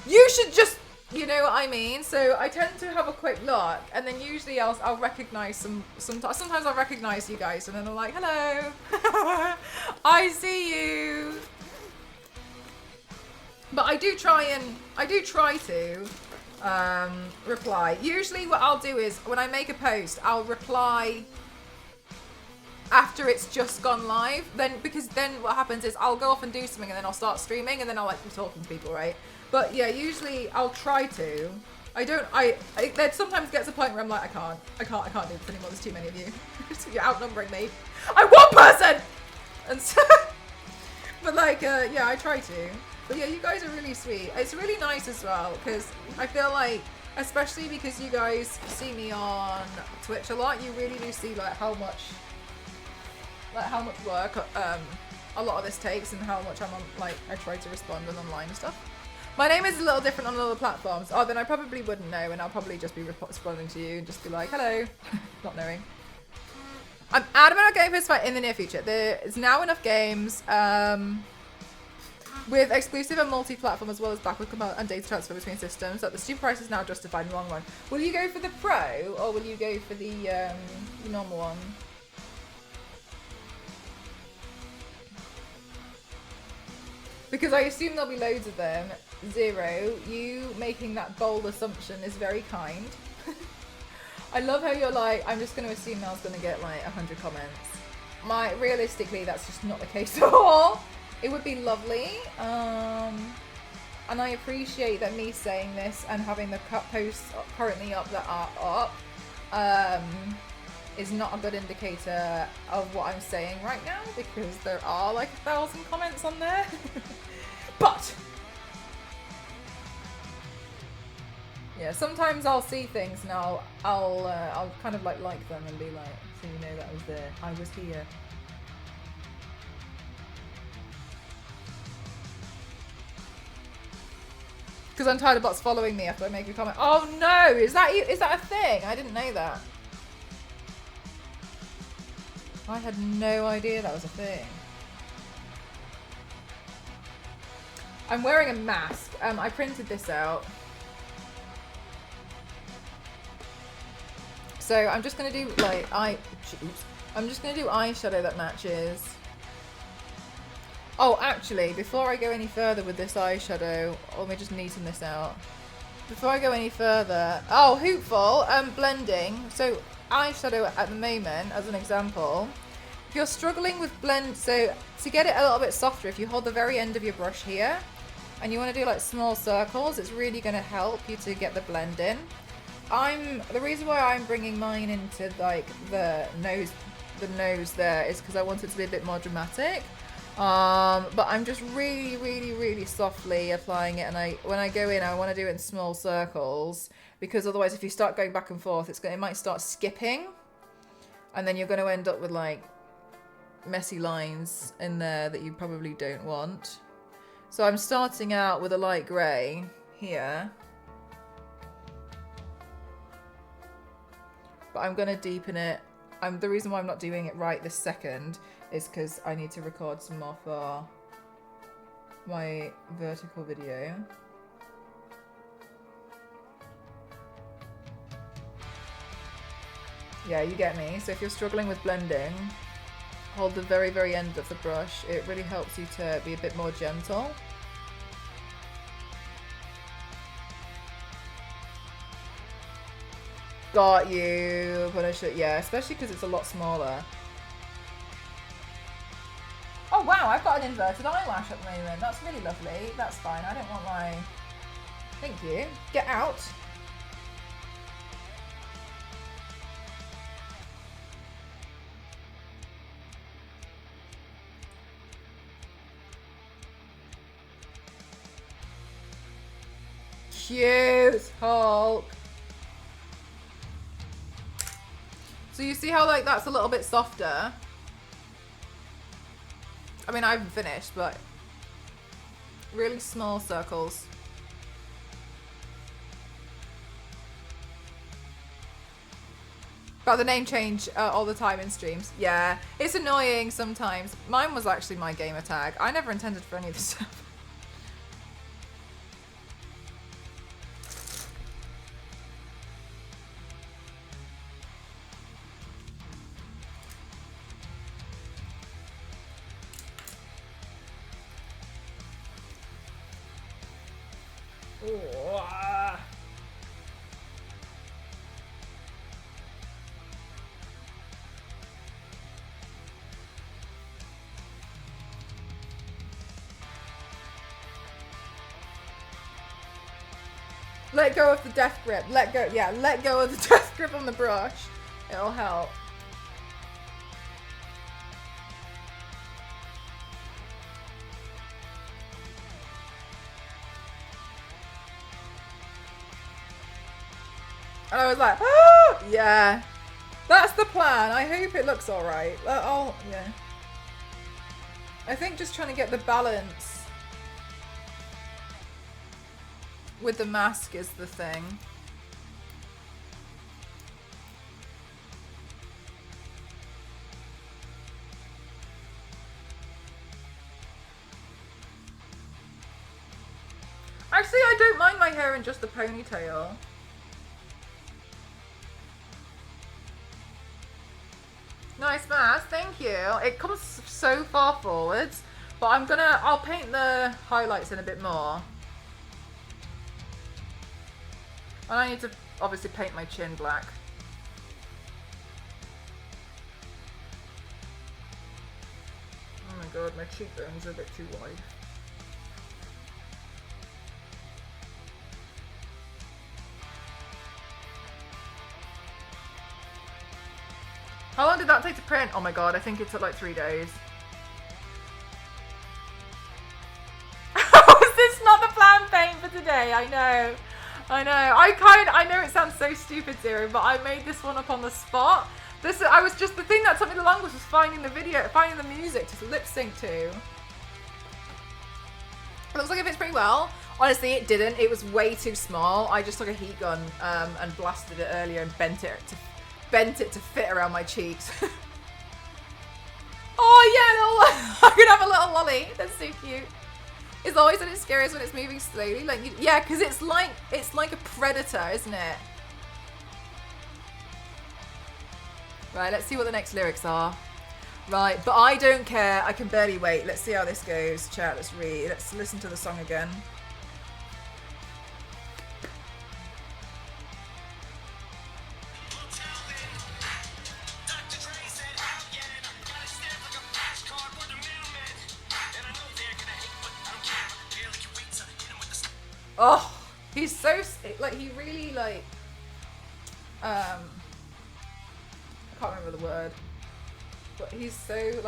you should just, you know what I mean? So I tend to have a quick look, and then usually I'll recognize sometimes I'll recognize you guys, and then I'm like, hello. I see you. But I do try to reply. Usually what I'll do is when I make a post, I'll reply after it's just gone live. Because then what happens is I'll go off and do something, and then I'll start streaming, and then I'll like be talking to people, right? But yeah, usually I'll try to. There sometimes gets a point where I'm like, I can't do this anymore. There's too many of you. You're outnumbering me. I'm one person. And so, but like, yeah, I try to. But yeah, you guys are really sweet. It's really nice as well, because I feel like, especially because you guys see me on Twitch a lot, you really do see like how much work a lot of this takes, and how much I'm on, like, I try to respond on online and stuff. My name is a little different on other platforms. Oh, then I probably wouldn't know, and I'll probably just be responding to you and just be like, hello, not knowing. I'm adamant on getting this fight in the near future. There is now enough games. With exclusive and multi-platform as well as backward compatible and data transfer between systems, that the stupid price is now justified in the long run. Will you go for the Pro, or will you go for the normal one? Because I assume there'll be loads of them. Zero, you making that bold assumption is very kind. I love how you're like, I'm just going to assume Mel's going to get like 100 comments. Realistically, that's just not the case at all. It would be lovely, and I appreciate that me saying this and having the posts currently up that are up is not a good indicator of what I'm saying right now, because there are like 1,000 comments on there. But yeah, sometimes I'll see things and I'll kind of like them and be like, so you know that I was there, I was here. Because I'm tired of bots following me after I make a comment. Oh no, is that a thing? I didn't know that. I had no idea that was a thing. I'm wearing a mask. I printed this out. So I'm just gonna do like I'm just gonna do eyeshadow that matches. Oh, actually, before I go any further with this eyeshadow, let me just neaten this out. Before I go any further, oh, Hoopful, blending. So eyeshadow at the moment, as an example, if you're struggling with blend, so to get it a little bit softer, if you hold the very end of your brush here, and you want to do like small circles, it's really going to help you to get the blend in. The reason why I'm bringing mine into like the nose there is because I want it to be a bit more dramatic. But I'm just really softly applying it, and when I go in, I want to do it in small circles, because otherwise if you start going back and forth, it might start skipping, and then you're going to end up with like messy lines in there that you probably don't want. So I'm starting out with a light grey here, but I'm going to deepen it. The reason why I'm not doing it right this second is because I need to record some more for my vertical video. Yeah, you get me. So if you're struggling with blending, hold the very end of the brush. It really helps you to be a bit more gentle. Got you. Yeah, especially because it's a lot smaller. Oh wow, I've got an inverted eyelash at the moment. That's really lovely. That's fine. I don't want my... Thank you. Get out. Cute Hulk. So you see how like that's a little bit softer? I mean, I haven't finished, but really small circles. About the name change all the time in streams. Yeah, it's annoying sometimes. Mine was actually my gamer tag. I never intended for any of this stuff. Ooh, ah. Let go of the death grip. Let go, yeah, let go of the death grip on the brush. It'll help. And I was like, ah! Yeah. That's the plan. I hope it looks alright. Oh, yeah. I think just trying to get the balance with the mask is the thing. Actually, I don't mind my hair in just the ponytail. Nice mask, thank you. It comes so far forwards, but I'll paint the highlights in a bit more. And I need to obviously paint my chin black. Oh my god, my cheekbones are a bit too wide. How long did that take to print? Oh my god, I think it took like 3 days. Was this not the plan paint for today? I know. I know it sounds so stupid, Zero, but I made this one up on the spot. The thing that took me the longest was finding the music to lip sync to. It looks like it fits pretty well. Honestly, it didn't. It was way too small. I just took a heat gun and blasted it earlier and bent it to fit around my cheeks. Oh yeah, I could have a little lolly. That's so cute. It's always at its scariest when it's moving slowly. Yeah, because it's like a predator, isn't it? Right, let's see what the next lyrics are. Right, but I don't care. I can barely wait. Let's see how this goes. Chat, let's read. Let's listen to the song again. Oh, he's so he really I can't remember the word, but he's so is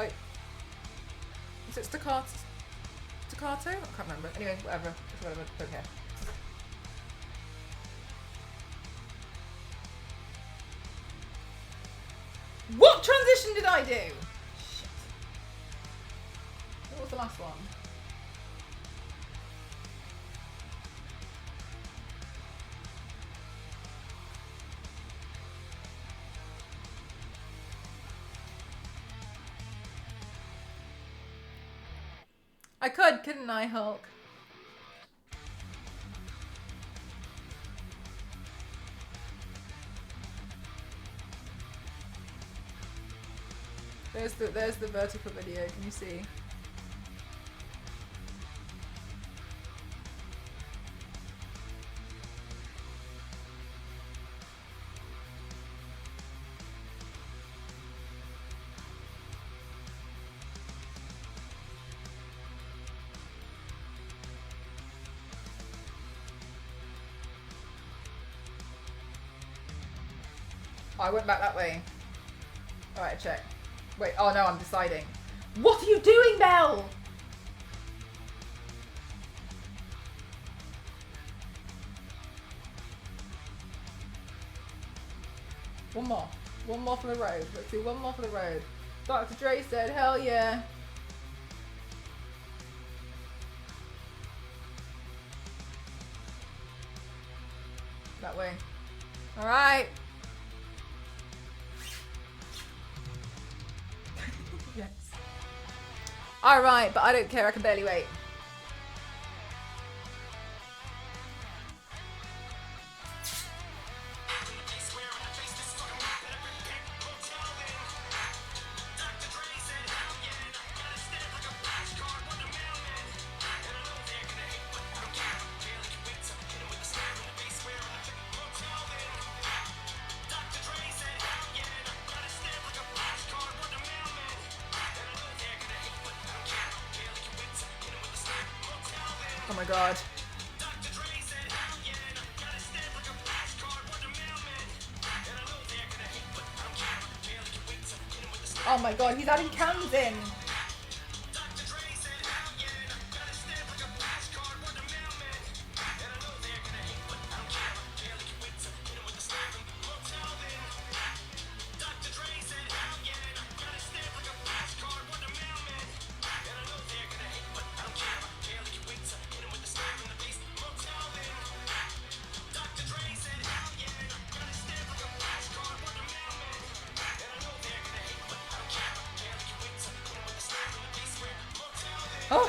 it staccato? I can't remember. Anyway, whatever. Don't care. What transition did I do? Shit. What was the last one? I couldn't I, Hulk? There's the vertical video, can you see? Oh, I went back that way. Alright, check. Wait, oh no, I'm deciding. What are you doing, Belle? One more. One more for the road. Let's do one more for the road. Dr. Dre said, hell yeah. That way. Alright. Alright, but I don't care, I can barely wait. Oh my god. Oh my god, he's adding cans in. Oh.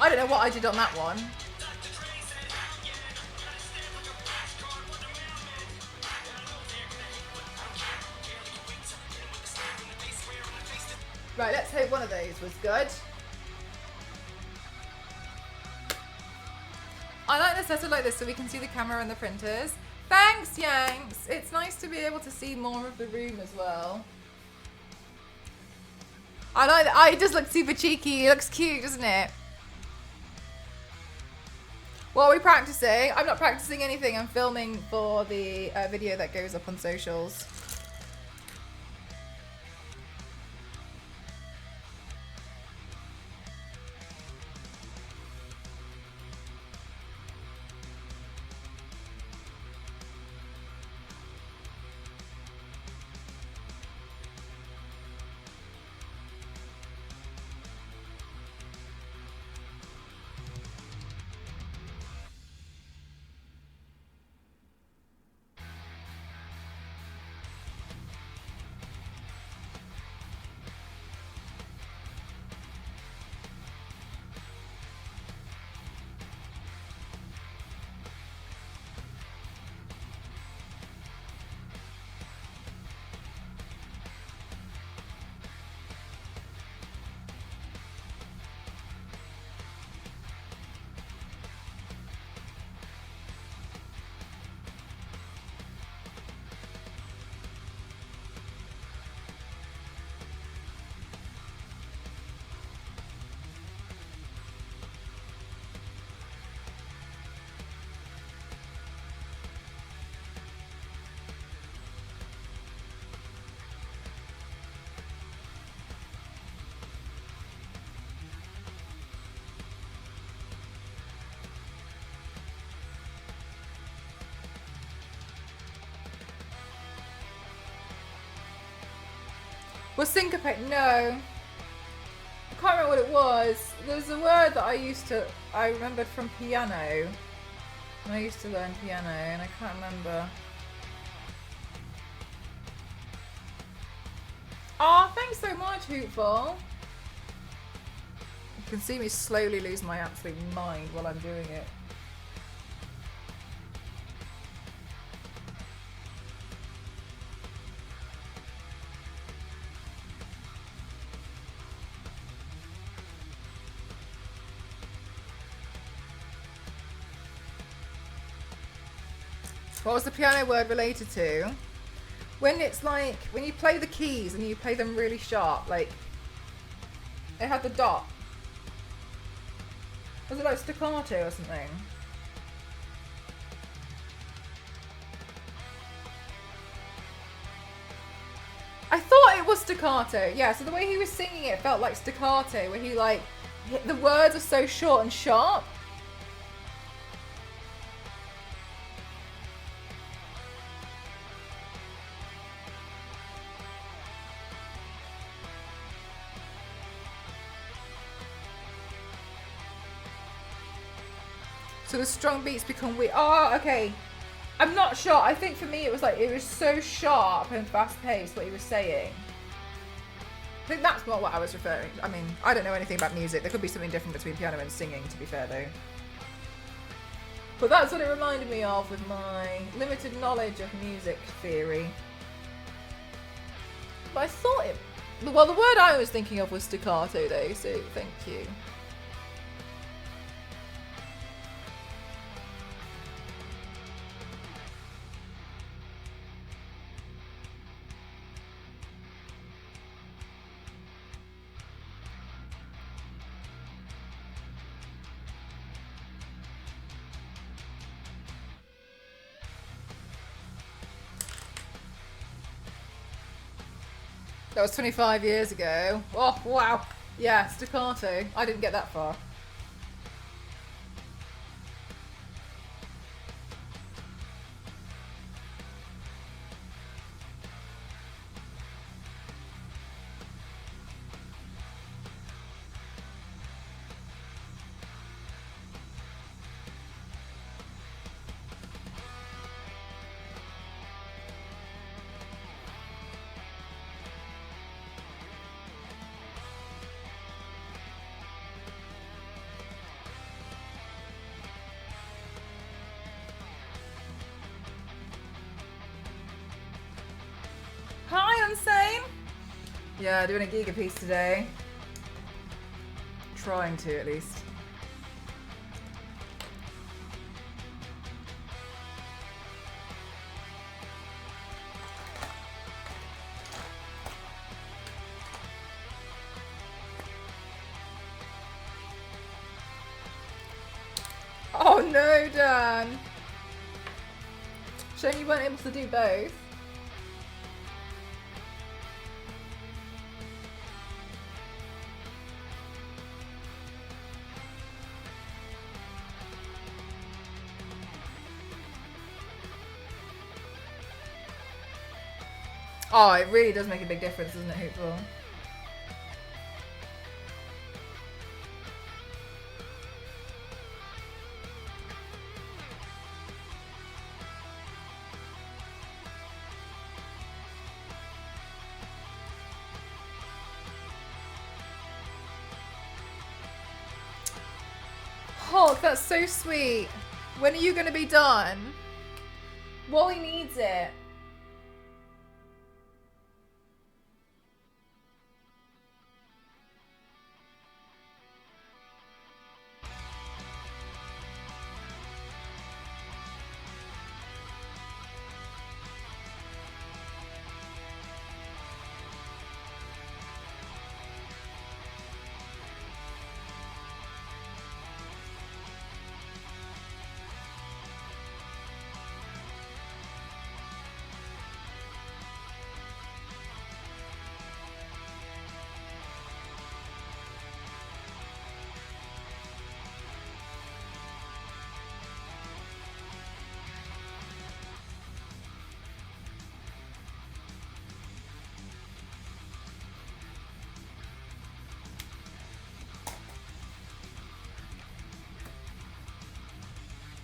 I don't know what I did on that one. Right, let's hope one of those was good. I like the setup like this so we can see the camera and the printers. Thanks, Yanks! It's nice to be able to see more of the room as well. I like that. Oh, it does look super cheeky. It looks cute, doesn't it? What are we practicing? I'm not practicing anything. I'm filming for the video that goes up on socials. Was syncopate? No. I can't remember what it was. There's a word that I remembered from piano. When I used to learn piano and I can't remember. Oh, thanks so much, Hoopful. You can see me slowly lose my absolute mind while I'm doing it. What was the piano word related to? When it's like, when you play the keys and you play them really sharp, like, it had the dot. Was it like staccato or something? I thought it was staccato. Yeah, so the way he was singing it felt like staccato, where he like, the words are so short and sharp. So the strong beats become weak. Oh, okay. I'm not sure. I think for me it was like, it was so sharp and fast paced what he was saying. I think that's not what I was referring to. I mean, I don't know anything about music. There could be something different between piano and singing, to be fair though. But that's what it reminded me of with my limited knowledge of music theory. But I thought it... Well, the word I was thinking of was staccato though, so thank you. That was 25 years ago. Oh, wow. Yeah, staccato. I didn't get that far. Hi, Unsane! Yeah, doing a Giga piece today. Trying to, at least. Oh no, Dan! Shame you weren't able to do both. Oh, it really does make a big difference, doesn't it, Hoopball? Hulk, that's so sweet. When are you going to be done? Wally needs it.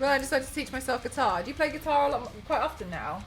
Well, I decided to teach myself guitar. Do you play guitar a lot, quite often now?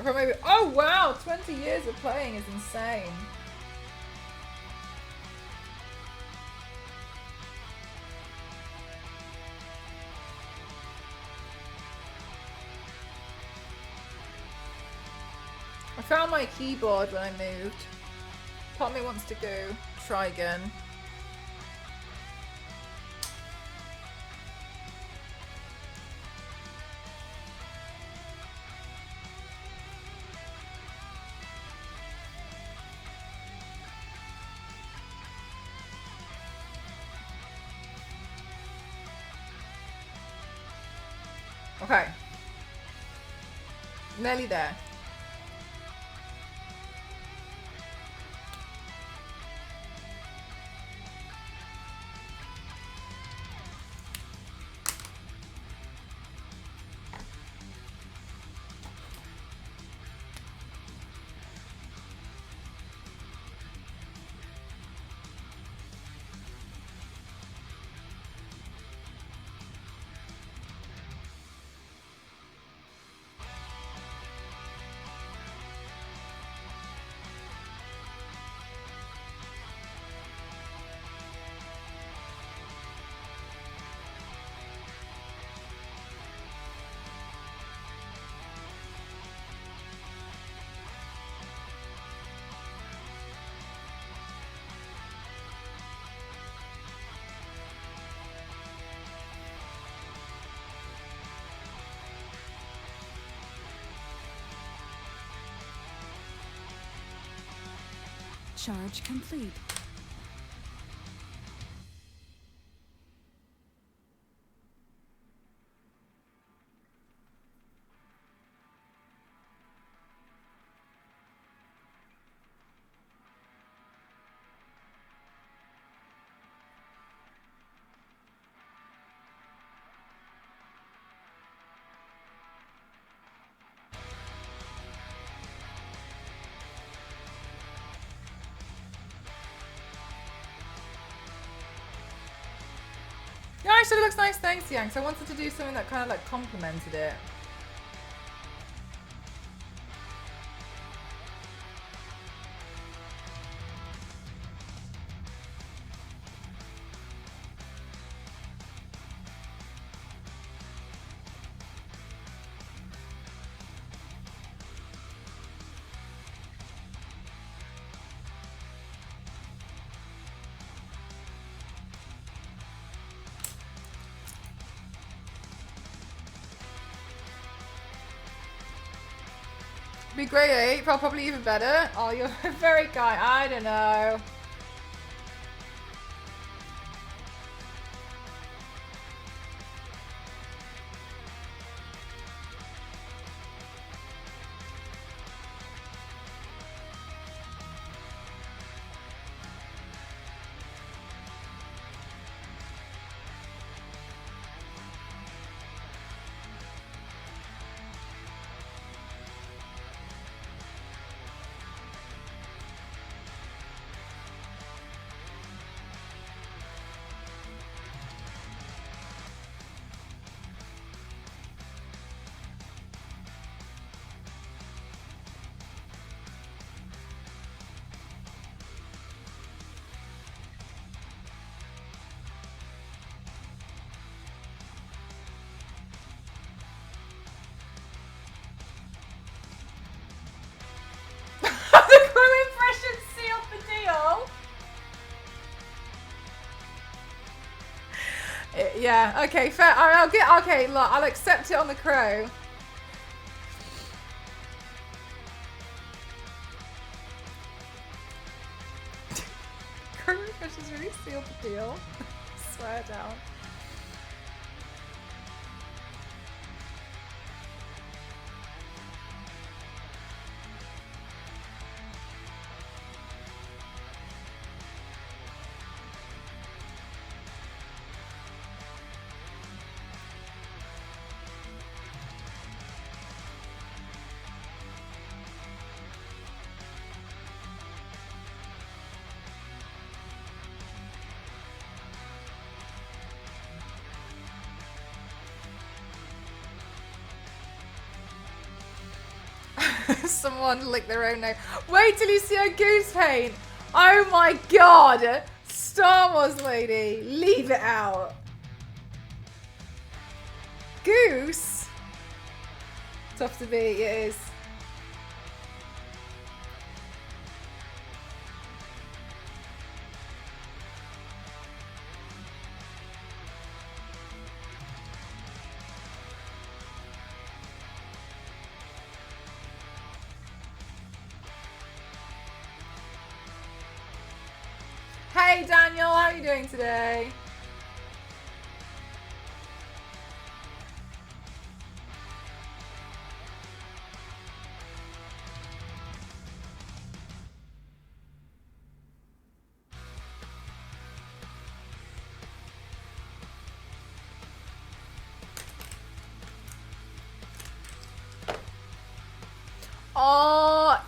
Oh wow, 20 years of playing is insane. I found my keyboard when I moved. Part of me wants to go try again. Okay. Nearly there. Charge complete. Yeah, actually it looks nice, thanks Yanks. I wanted to do something that kind of like complemented it. Be great, eh? Probably even better. Oh, you're very kind. I don't know. The crew impression sealed the deal. Yeah, okay, fair. I'll get, okay, look, I'll accept it on the crow. Crew impressions really sealed the deal. Swear down. Someone lick their own nose. Wait till you see a goose paint. Oh my god. Star Wars lady. Leave it out. Goose? Tough to beat, it is. Hey Daniel, how are you doing today? Oh,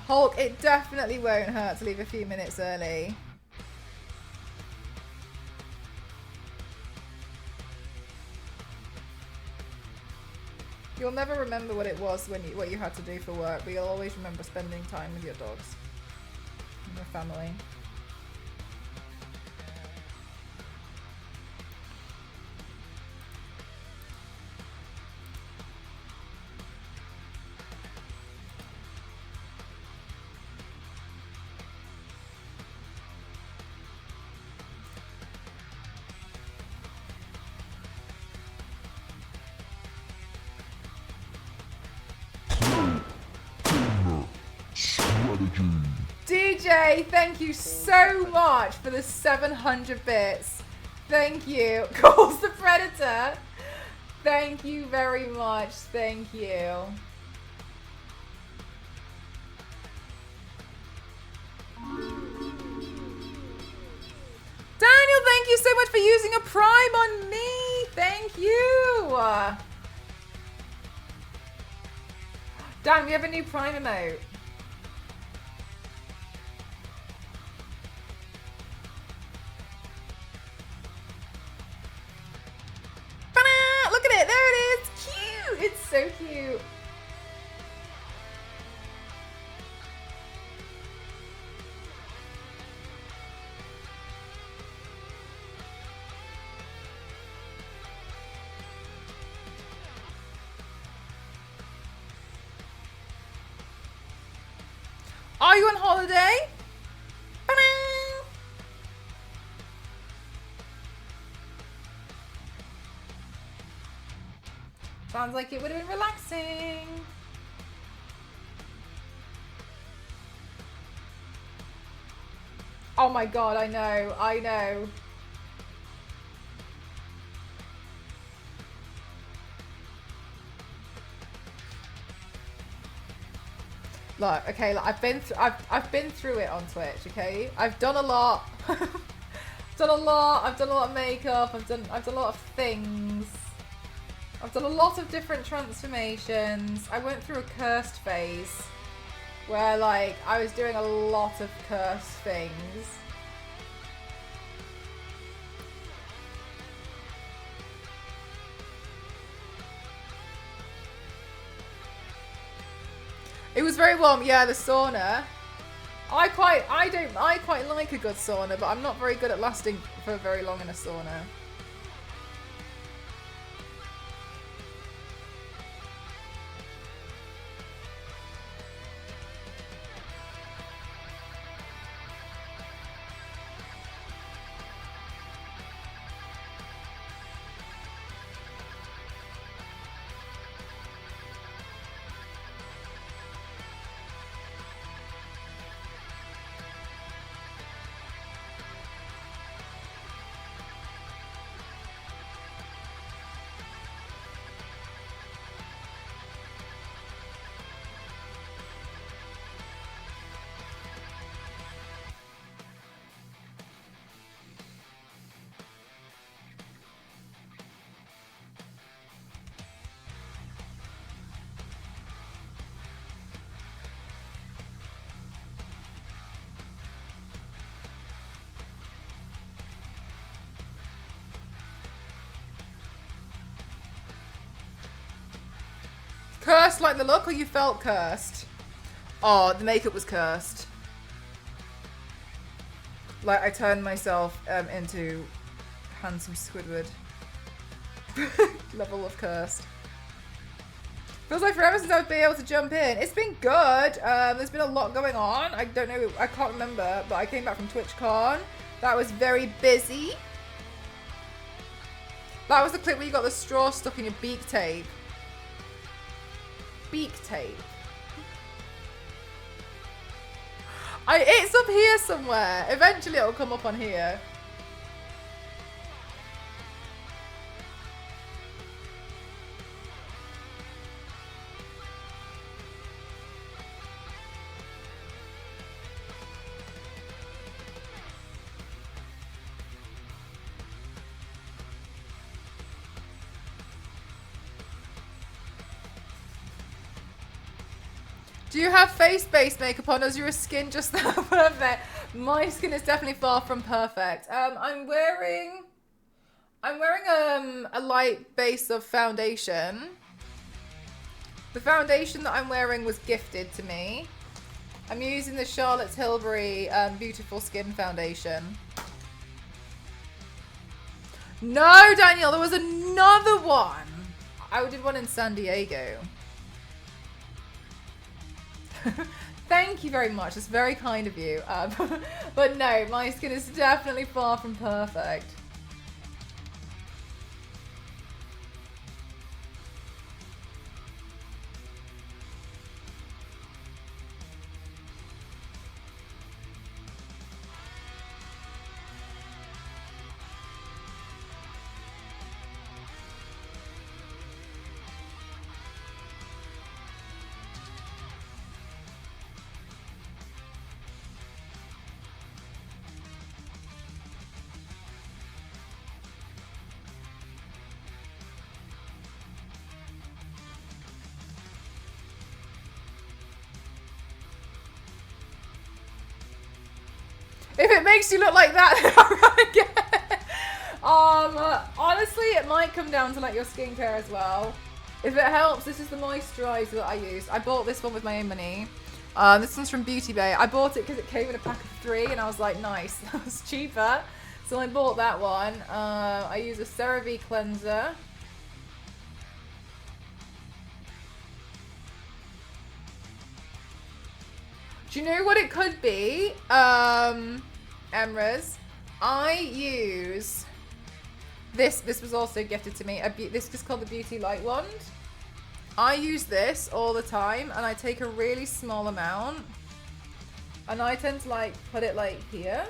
Hulk, it definitely won't hurt to leave a few minutes early. You'll never remember what it was what you had to do for work, but you'll always remember spending time with your dogs and your family. DJ, thank you so much for the 700 bits. Thank you. Calls the Predator. Thank you very much. Thank you. Daniel, thank you so much for using a Prime on me. Thank you. Dan, we have a new Prime emote. Look at it, there it is. Cute. It's so cute. Are you on holiday? Sounds like it would have been relaxing. Oh my god, I know, I know. Look, okay, look, I've been through it on Twitch, okay? I've done a lot. I've done a lot of makeup, I've done a lot of things. I've done a lot of different transformations. I went through a cursed phase where like I was doing a lot of cursed things. It was very warm, yeah, the sauna. I quite like a good sauna, but I'm not very good at lasting for very long in a sauna. cursed like the look, or you felt cursed? Oh, the makeup was cursed. Like, I turned myself into handsome Squidward. Level of cursed. Feels like forever since I've been able to jump in. It's been good. There's been a lot going on. I don't know, I can't remember, but I came back from TwitchCon. That was very busy. That was the clip where you got the straw stuck in your beak tape. Beak tape. It's up here somewhere. Eventually it'll come up on here. Do you have face-based makeup on, or is your skin just that perfect? My skin is definitely far from perfect. I'm wearing a light base of foundation. The foundation that I'm wearing was gifted to me. I'm using the Charlotte Tilbury Beautiful Skin Foundation. No, Daniel, there was another one. I did one in San Diego. Thank you very much. It's very kind of you. But no, my skin is definitely far from perfect. If it makes you look like that, then I'll run again. Honestly, it might come down to like your skincare as well. If it helps, this is the moisturizer that I use. I bought this one with my own money. This one's from Beauty Bay. I bought it because it came in a pack of 3 and I was like, nice, that was cheaper. So I bought that one. I use a CeraVe cleanser. Do you know what it could be? Emrys, I use this. This was also gifted to me. This is called the Beauty Light Wand. I use this all the time, and I take a really small amount, and I tend to like put it like here.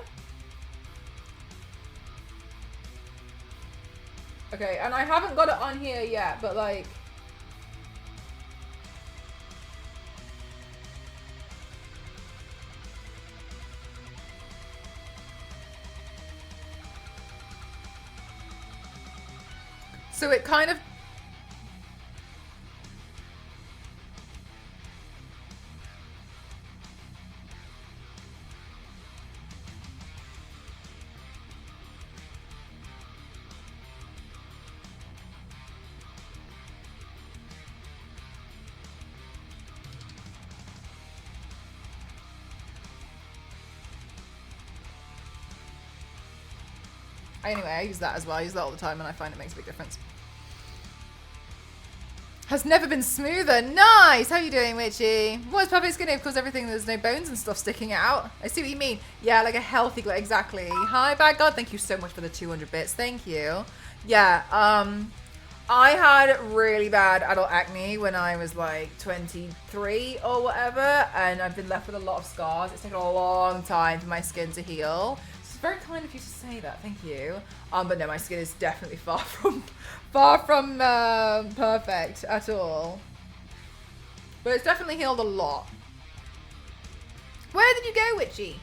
Okay, and I haven't got it on here yet, but like. So it kind of... Anyway, I use that as well. I use that all the time and I find it makes a big difference. Has never been smoother. Nice! How you doing, Witchy? What is perfect skin because everything, there's no bones and stuff sticking out? I see what you mean. Yeah, like a healthy glow. Exactly. Hi, Bad God. Thank you so much for the 200 bits. Thank you. Yeah, I had really bad adult acne when I was like 23 or whatever, and I've been left with a lot of scars. It's taken a long time for my skin to heal. It's very kind of you to say that. Thank you. But no, my skin is definitely far from perfect at all. But it's definitely healed a lot. Where did you go, Witchy?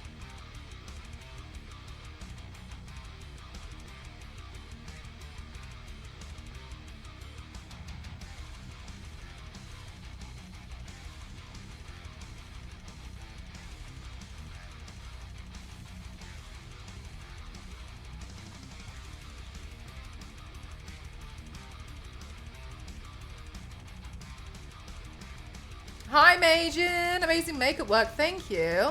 Hi, Majin. Amazing makeup work. Thank you.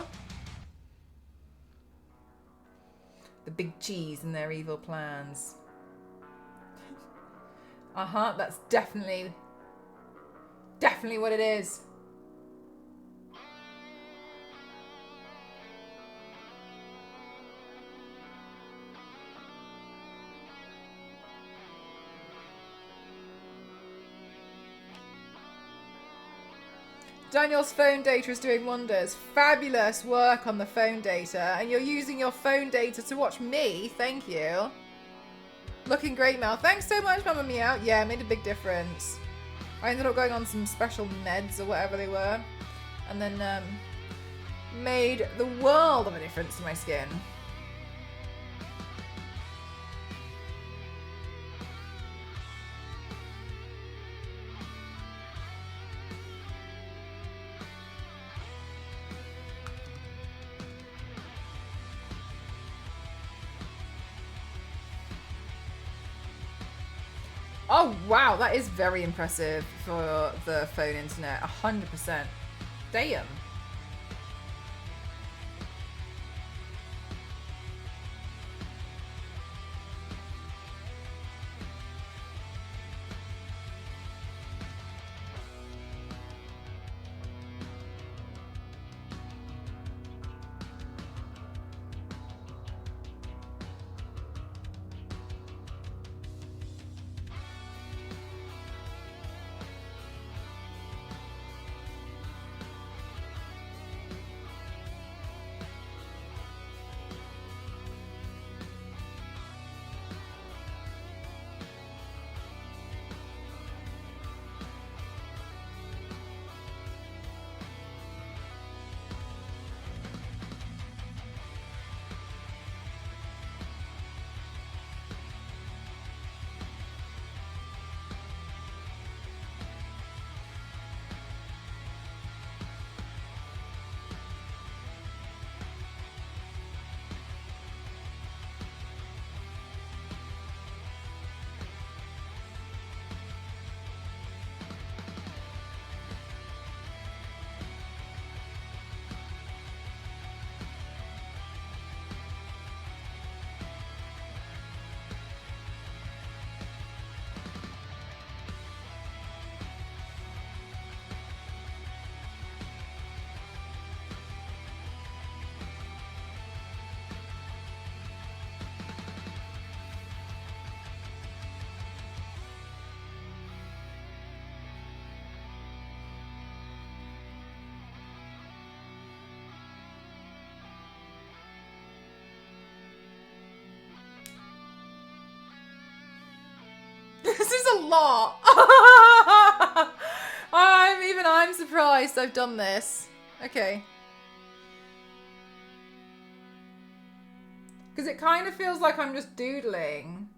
The big cheese and their evil plans. Uh-huh, that's definitely what it is. Daniel's phone data is doing wonders. Fabulous work on the phone data. And you're using your phone data to watch me. Thank you. Looking great, Mel. Thanks so much, Mama Meow. Yeah, it made a big difference. I ended up going on some special meds or whatever they were. And then made the world of a difference to my skin. Oh, wow, that is very impressive for the phone internet. 100%. Damn. This is a lot. I'm surprised I've done this. Okay. Because it kind of feels like I'm just doodling.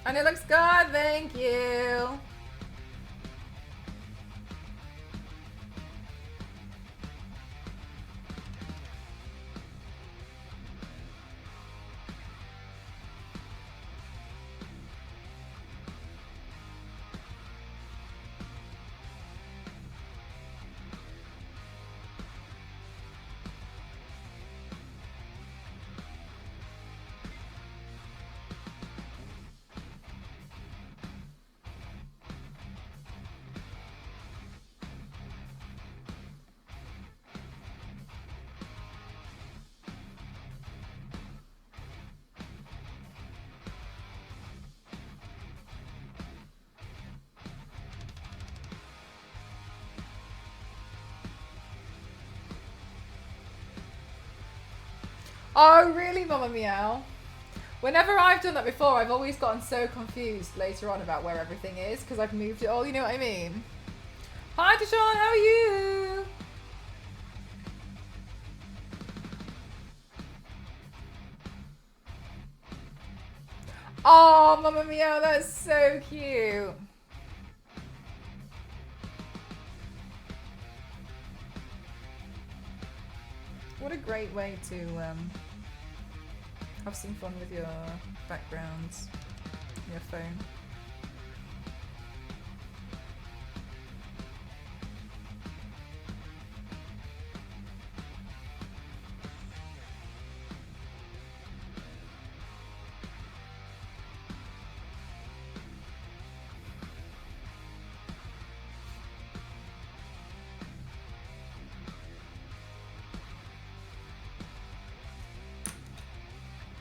And it looks good, thank you. Oh, really, Mama Meow? Whenever I've done that before, I've always gotten so confused later on about where everything is because I've moved it all, you know what I mean? Hi, Deshaun, how are you? Oh, Mama Meow, that's so cute. What a great way to have some fun with your backgrounds, your phone.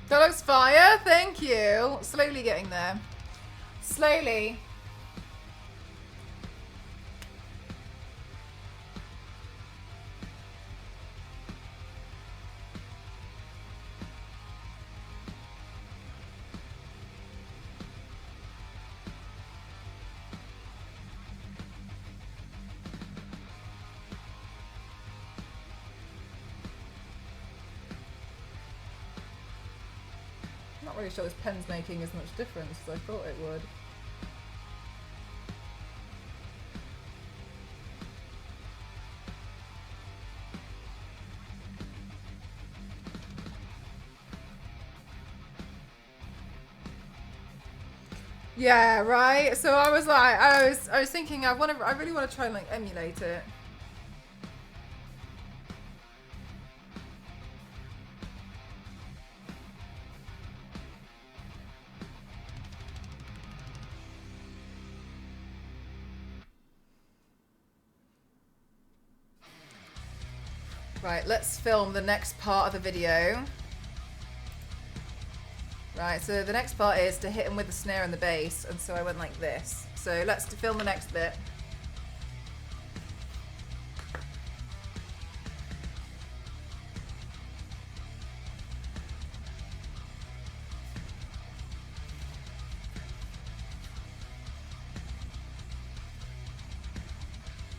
That looks fire, thank you. Slowly getting there. Slowly. Not really sure this pen's making as much difference as I thought it would. Yeah, right. So I was like, I was thinking, I really want to try and like emulate it. Right, let's film the next part of the video. Right, so the next part is to hit him with the snare and the bass, and so I went like this. So let's film the next bit.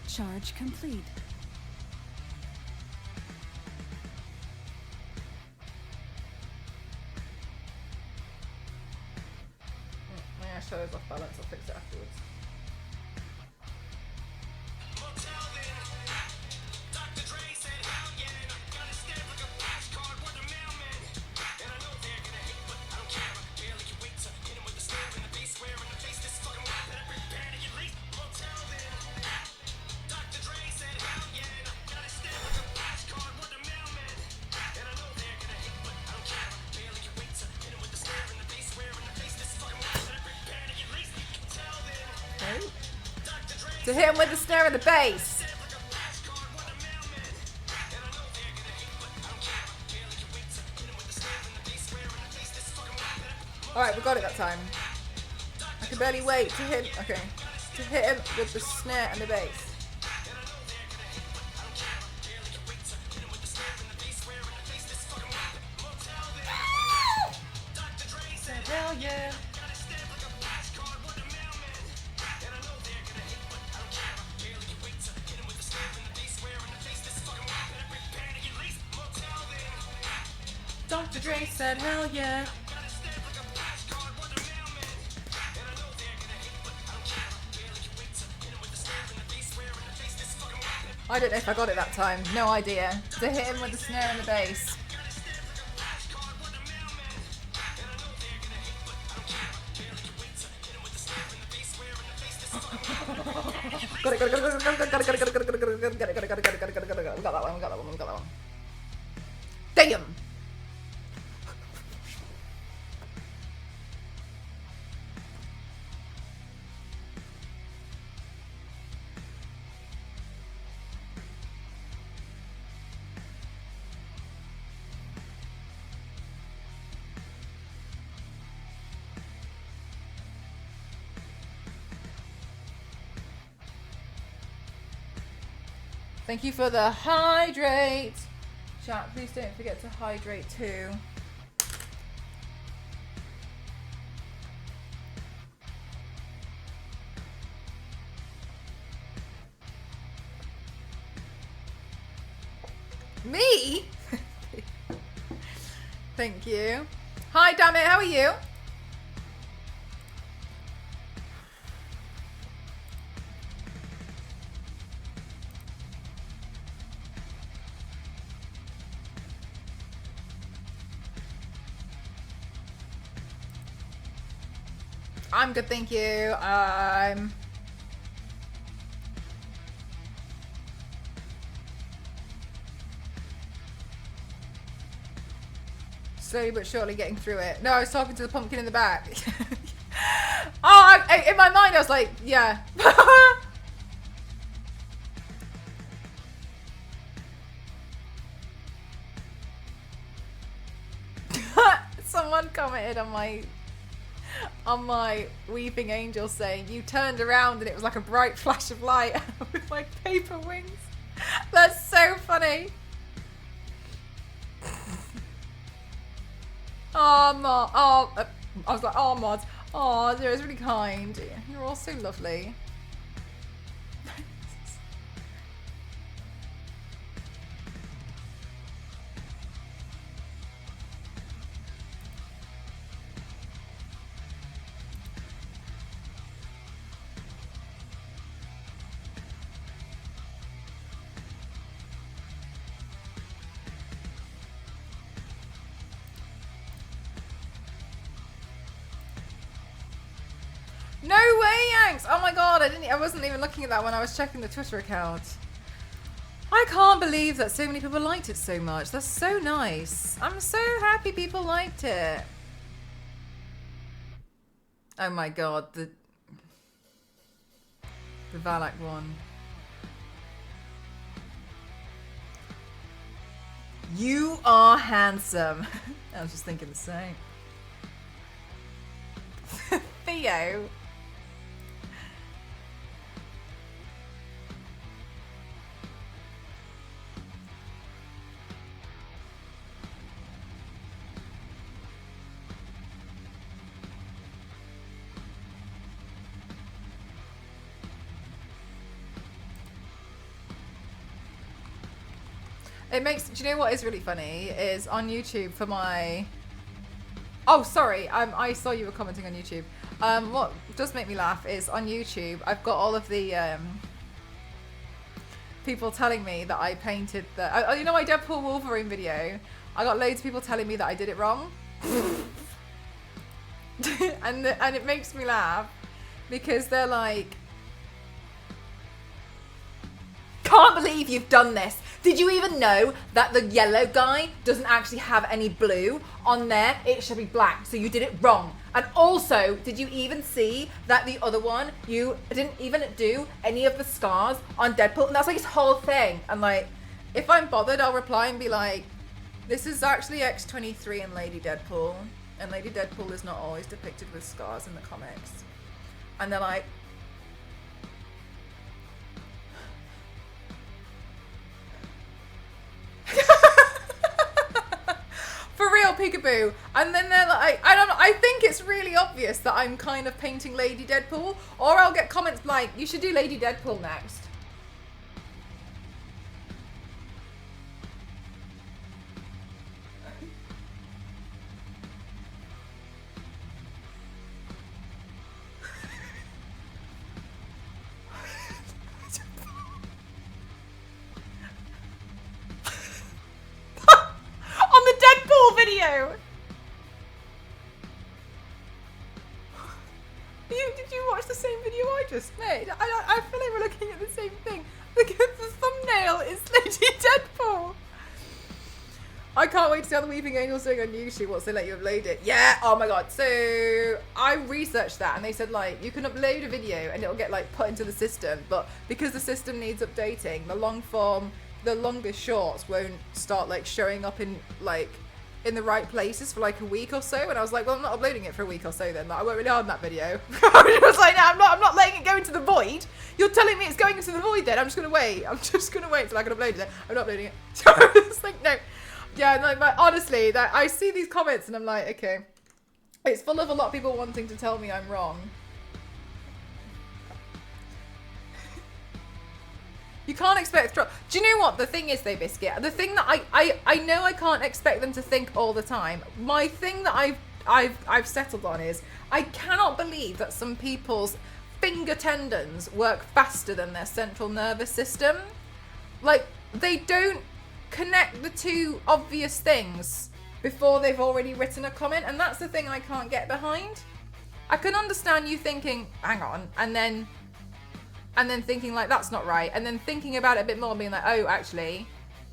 Charge complete. My eyeshadow's off balance, I'll fix it afterwards. To hit him with the snare and the bass. Alright, we got it that time. I can barely wait to hit, okay, to hit him with the snare and the bass. Hell yeah. Dr. Dre said, hell yeah. I don't know if I got it that time. No idea. To hit him with the snare and the bass. Got it, got it, got it, got it, got it, got it, got it, got it, got it, got it, got it, got it, got it, got it, got it, got it, got it, got it, we got that one, we got that one, we got that one. Damn! Thank you for the hydrate. Chat, please don't forget to hydrate too. Me? Thank you. Hi, damn it, how are you? I'm good, thank you. Slowly but surely getting through it. No, I was talking to the pumpkin in the back. In my mind I was like, yeah. Someone commented on my weeping angel saying, you turned around and it was like a bright flash of light with like paper wings. That's so funny. I was like, oh, mods. Oh, it was really kind. You're all so lovely. No way, Yanks! Oh my god, I wasn't even looking at that when I was checking the Twitter account. I can't believe that so many people liked it so much. That's so nice. I'm so happy people liked it. Oh my god, the Valak one. You are handsome. I was just thinking the same. Theo. It makes, do you know what is really funny? Is on YouTube for my... Oh, sorry, I saw you were commenting on YouTube. What does make me laugh is on YouTube, I've got all of the people telling me that I painted the... you know my Deadpool Wolverine video? I got loads of people telling me that I did it wrong. and it makes me laugh because they're like, can't believe you've done this. Did you even know that the yellow guy doesn't actually have any blue on there? It should be black, so you did it wrong. And also, did you even see that the other one, you didn't even do any of the scars on Deadpool? And that's like his whole thing. And like, if I'm bothered, I'll reply and be like, this is actually X-23 and Lady Deadpool. And Lady Deadpool is not always depicted with scars in the comics. And they're like, for real, peekaboo. And then they're like, I don't know, I think it's really obvious that I'm kind of painting Lady Deadpool, or I'll get comments like, you should do Lady Deadpool next. On the Deadpool video. Did you watch the same video I just made? I feel like we're looking at the same thing. Look at the thumbnail. It's Lady Deadpool. I can't wait to see how the Weeping Angel's doing on YouTube once they let you upload it. Yeah. Oh my god. So I researched that and they said like you can upload a video and it'll get like put into the system, but because the system needs updating, the long form, the longest shorts won't start like showing up in like in the right places for like a week or so. And I was like, well, I'm not uploading it for a week or so then. Like, I worked really hard on that video. I was like, no, I'm not letting it go into the void. You're telling me it's going into the void then. I'm just gonna wait. I'm just gonna wait till I can upload it. I'm not uploading it. So I was like, no. Yeah, like, but honestly, that I see these comments and I'm like, okay. It's full of a lot of people wanting to tell me I'm wrong. You can't expect... Do you know what the thing is though, Biscuit? The thing that I know I can't expect them to think all the time. My thing that I've settled on is I cannot believe that some people's finger tendons work faster than their central nervous system. Like, they don't connect the two obvious things before they've already written a comment, and that's the thing I can't get behind. I can understand you thinking, hang on, and then thinking like, that's not right. And then thinking about it a bit more and being like, oh, actually,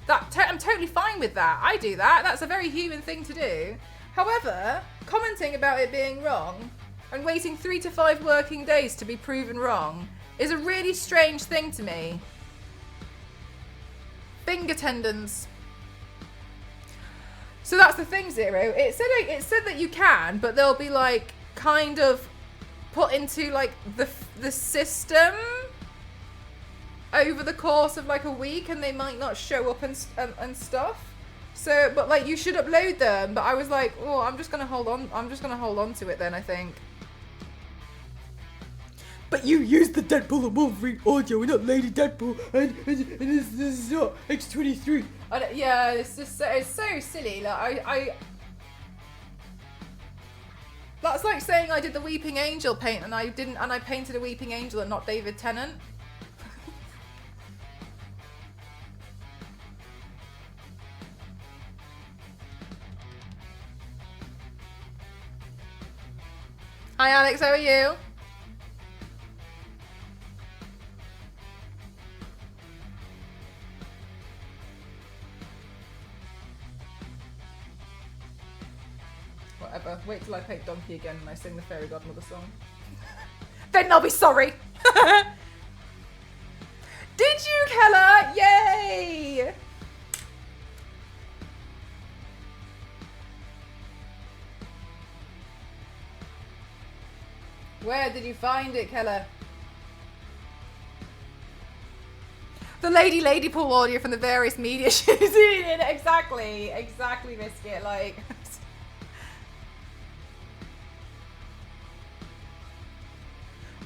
I'm totally fine with that. I do that. That's a very human thing to do. However, commenting about it being wrong and waiting 3 to 5 working days to be proven wrong is a really strange thing to me. Finger tendons. So that's the thing, Zero. It said that you can, but they'll be like kind of put into like the system over the course of like a week, and they might not show up and stuff. So, but like you should upload them. But I was like, oh, I'm just gonna hold on. I'm just gonna hold on to it then, I think. But you used the Deadpool and Wolverine audio, and not Lady Deadpool, and this is not X23. Yeah, it's just it's so silly. Like I that's like saying I did the Weeping Angel paint and I didn't, and I painted a Weeping Angel and not David Tennant. Hi Alex, how are you? Whatever. Wait till I paint Donkey again and I sing the Fairy Godmother song. Then I'll be sorry! Did you, Keller? Yay! Where did you find it, Keller? The Ladypool audio from the various media she's in. Exactly, Biscuit. Like,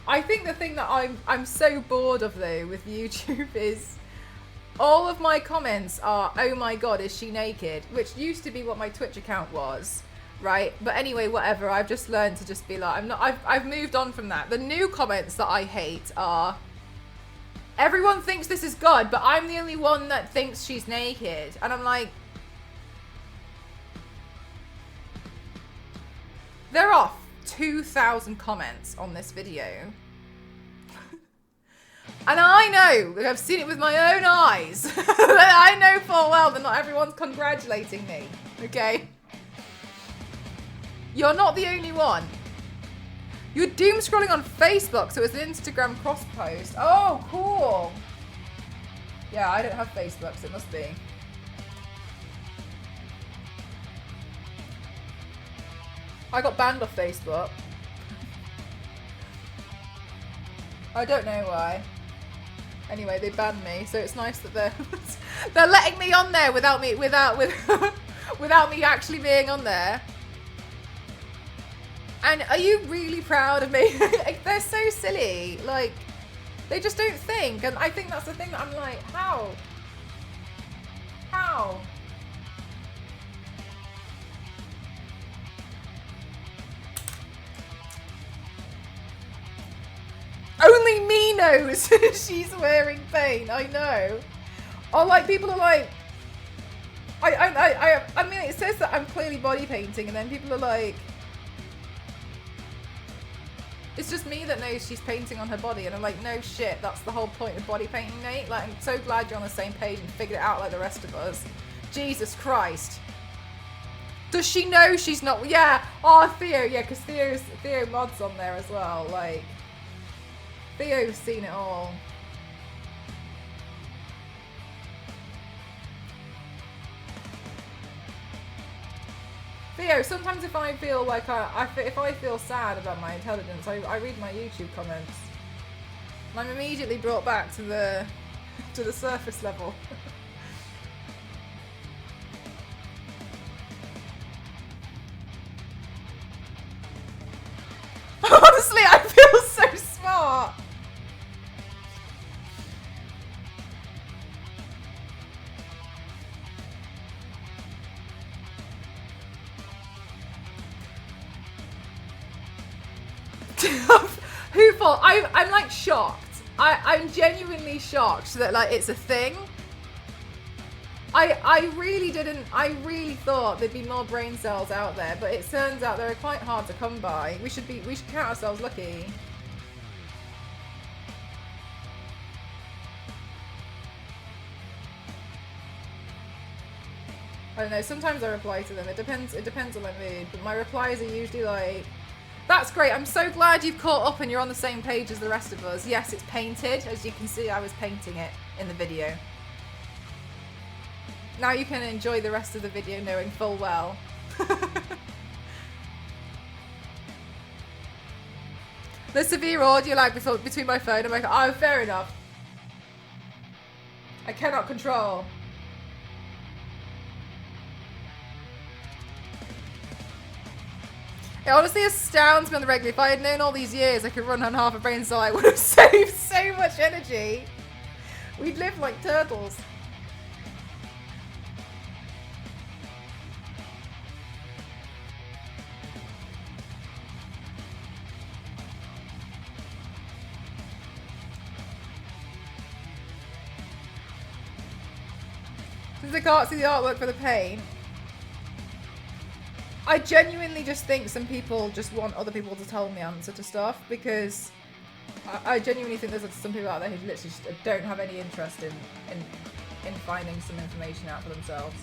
I think the thing that I'm so bored of though with YouTube is all of my comments are, oh my god, is she naked? Which used to be what my Twitch account was. Right, but anyway, whatever. I've just learned to just be like, I've moved on from that. The new comments that I hate are, everyone thinks this is God, but I'm the only one that thinks she's naked. And I'm like, there are 2,000 comments on this video. And I know, I've seen it with my own eyes. I know full well that not everyone's congratulating me, okay? You're not the only one. You're doom scrolling on Facebook, so it's an Instagram cross post. Oh, cool. Yeah, I don't have Facebook, so it must be. I got banned off Facebook. I don't know why. Anyway, they banned me, so it's nice that they're letting me on there without me actually being on there. And are you really proud of me? They're so silly. Like, they just don't think. And I think that's the thing that I'm like, how? How? Only me knows she's wearing paint. I know. Or like, people are like, I mean, it says that I'm clearly body painting, and then people are like, it's just me that knows she's painting on her body, and I'm like, no shit, that's the whole point of body painting, Nate. Like, I'm so glad you're on the same page and figured it out like the rest of us. Jesus Christ. Does she know she's not? Yeah. Oh, Theo. Yeah, because Theo mod's on there as well. Like, Theo's seen it all. Theo, sometimes if I feel like if I feel sad about my intelligence, I read my YouTube comments. And I'm immediately brought back to the surface level. Honestly, I feel so smart. Who for? I'm like shocked. I'm genuinely shocked that like it's a thing. I really didn't, I really thought there'd be more brain cells out there, but it turns out they're quite hard to come by. We should count ourselves lucky. I don't know, sometimes I reply to them. It depends on my mood, but my replies are usually like, that's great, I'm so glad you've caught up and you're on the same page as the rest of us. Yes, it's painted. As you can see, I was painting it in the video. Now you can enjoy the rest of the video knowing full well. The severe audio lag between my phone and my... Oh, fair enough. I cannot control. It honestly astounds me on the regular. If I had known all these years I could run on half a brain cell, I would have saved so much energy. We'd live like turtles. Since I can't see the artwork for the paint, I genuinely just think some people just want other people to tell them the answer to stuff, because I genuinely think there's some people out there who literally just don't have any interest in finding some information out for themselves.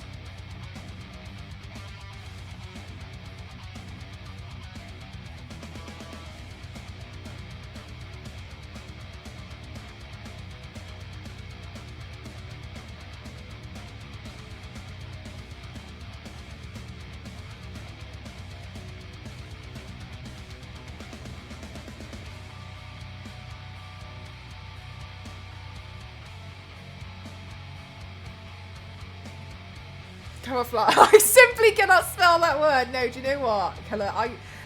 Camouflage. I simply cannot spell that word. No, do you know what, Keller?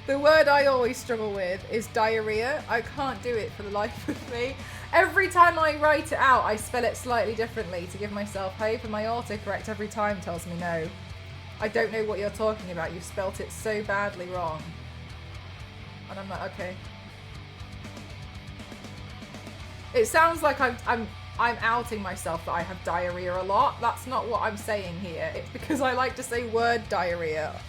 The word I always struggle with is diarrhea. I can't do it for the life of me. Every time I write it out, I spell it slightly differently to give myself hope, and my autocorrect every time tells me no. I don't know what you're talking about. You've spelt it so badly wrong. And I'm like, okay. It sounds like I'm outing myself that I have diarrhea a lot. That's not what I'm saying here. It's because I like to say word diarrhea.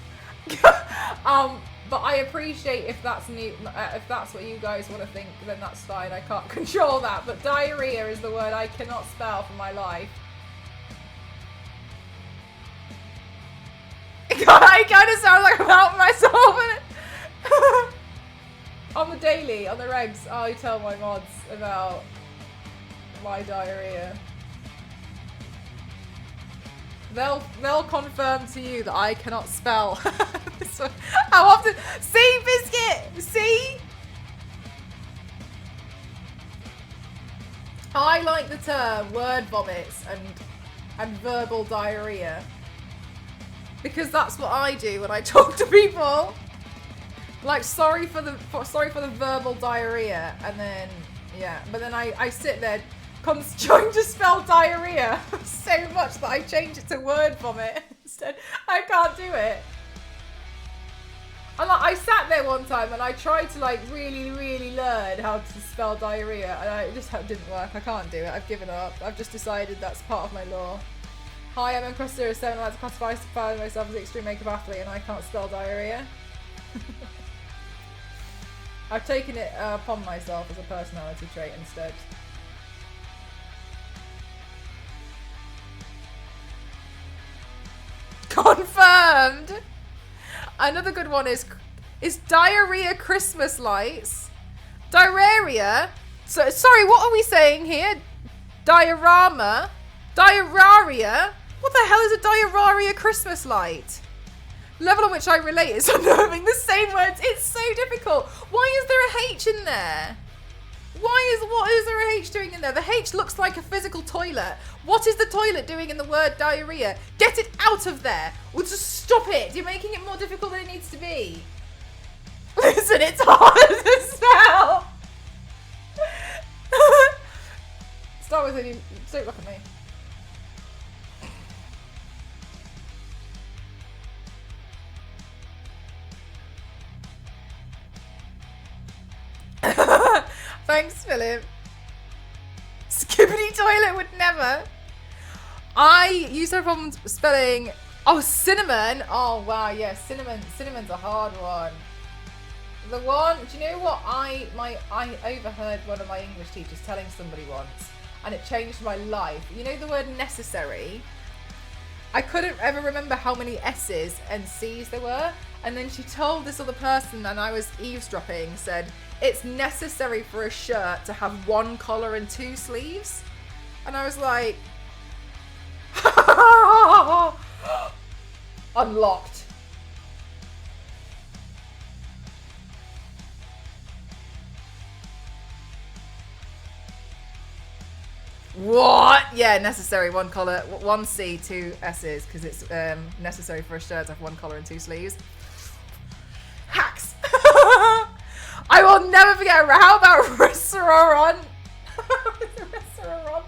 But I appreciate if that's new, if that's what you guys want to think, then that's fine. I can't control that. But diarrhea is the word I cannot spell for my life. I kind of sound like I'm outing myself. On the daily, on the regs, I tell my mods about my diarrhea. They'll confirm to you that I cannot spell. How often? See, Biscuit? See? I like the term word vomits and verbal diarrhea, because that's what I do when I talk to people. Like, sorry for the verbal diarrhea, and then yeah, but then I sit there trying to spell diarrhea so much that I change it to word vomit instead. I can't do it. And like, I sat there one time and I tried to like really learn how to spell diarrhea, and it just didn't work. I can't do it. I've given up. I've just decided that's part of my law. Hi, I'm in Cross 07. I like to classify myself as an extreme makeup athlete, and I can't spell diarrhea. I've taken it upon myself as a personality trait instead. Confirmed! Another good one is diarrhea Christmas lights. Diarrhea? So, sorry, what are we saying here? Diorama? Diarrhea? What the hell is a diarrhea Christmas light? Level on which I relate is unnerving. The same words. It's so difficult. Why is there a H in there? What is there a H doing in there? The H looks like a physical toilet. What is the toilet doing in the word diarrhea? Get it out of there. Or just stop it. You're making it more difficult than it needs to be. Listen, it's hard to spell. Start with it. Don't look at me. Thanks, Philip. Skibbity toilet would never. I used to have problems spelling. Oh, cinnamon. Oh wow, yeah, Cinnamon's a hard one. The one. Do you know what I overheard one of my English teachers telling somebody once, and it changed my life. You know the word necessary. I couldn't ever remember how many S's and C's there were, and then she told this other person, and I was eavesdropping. Said it's necessary for a shirt to have one collar and two sleeves, and I was like. Unlocked. What? Yeah, necessary. One collar, one C, two S's, because it's necessary for a shirt to have one collar and two sleeves. Hacks. I will never forget. How about restaurant? Restaurant.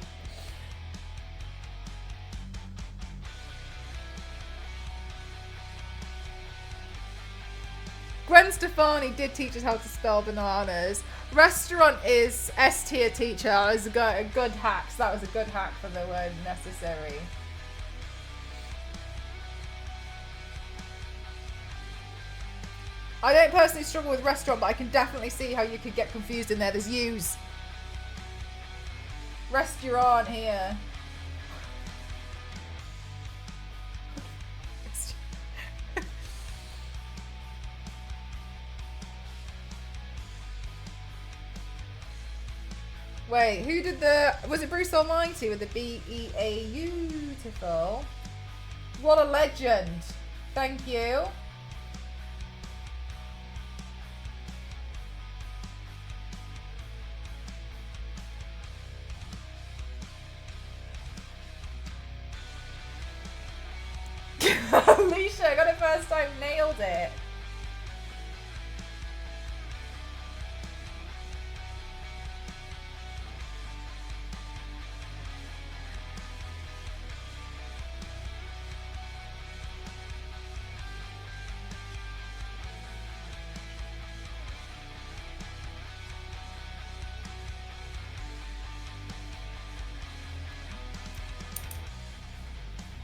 Gwen Stefani did teach us how to spell bananas. Restaurant is S tier teacher. Is a good hack. So that was a good hack for the word necessary. I don't personally struggle with restaurant, but I can definitely see how you could get confused in there. There's U's. Restaurant here. Wait, who did the... Was it Bruce Almighty with the B-E-A? Beautiful. What a legend. Thank you. Alicia, I got it first time, nailed it.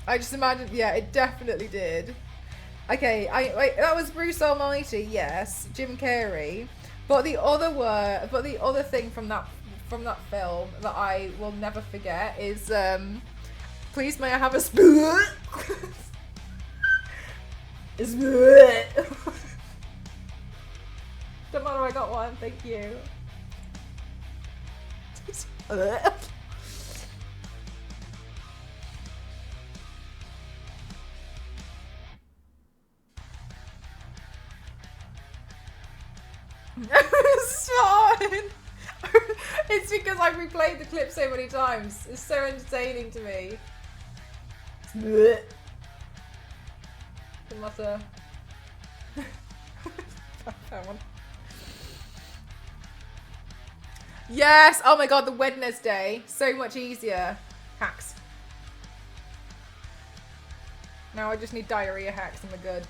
I just imagined, yeah, it definitely did. Okay, wait, that was Bruce Almighty, yes, Jim Carrey. But the other thing from that film that I will never forget is please may I have a spoon? Spoon. Don't matter, I got one, thank you. It's fine. It's because I've replayed the clip so many times. It's so entertaining to me. Doesn't matter. That one. Yes! Oh my god, the Wednesday. So much easier. Hacks. Now I just need diarrhea hacks and we're good.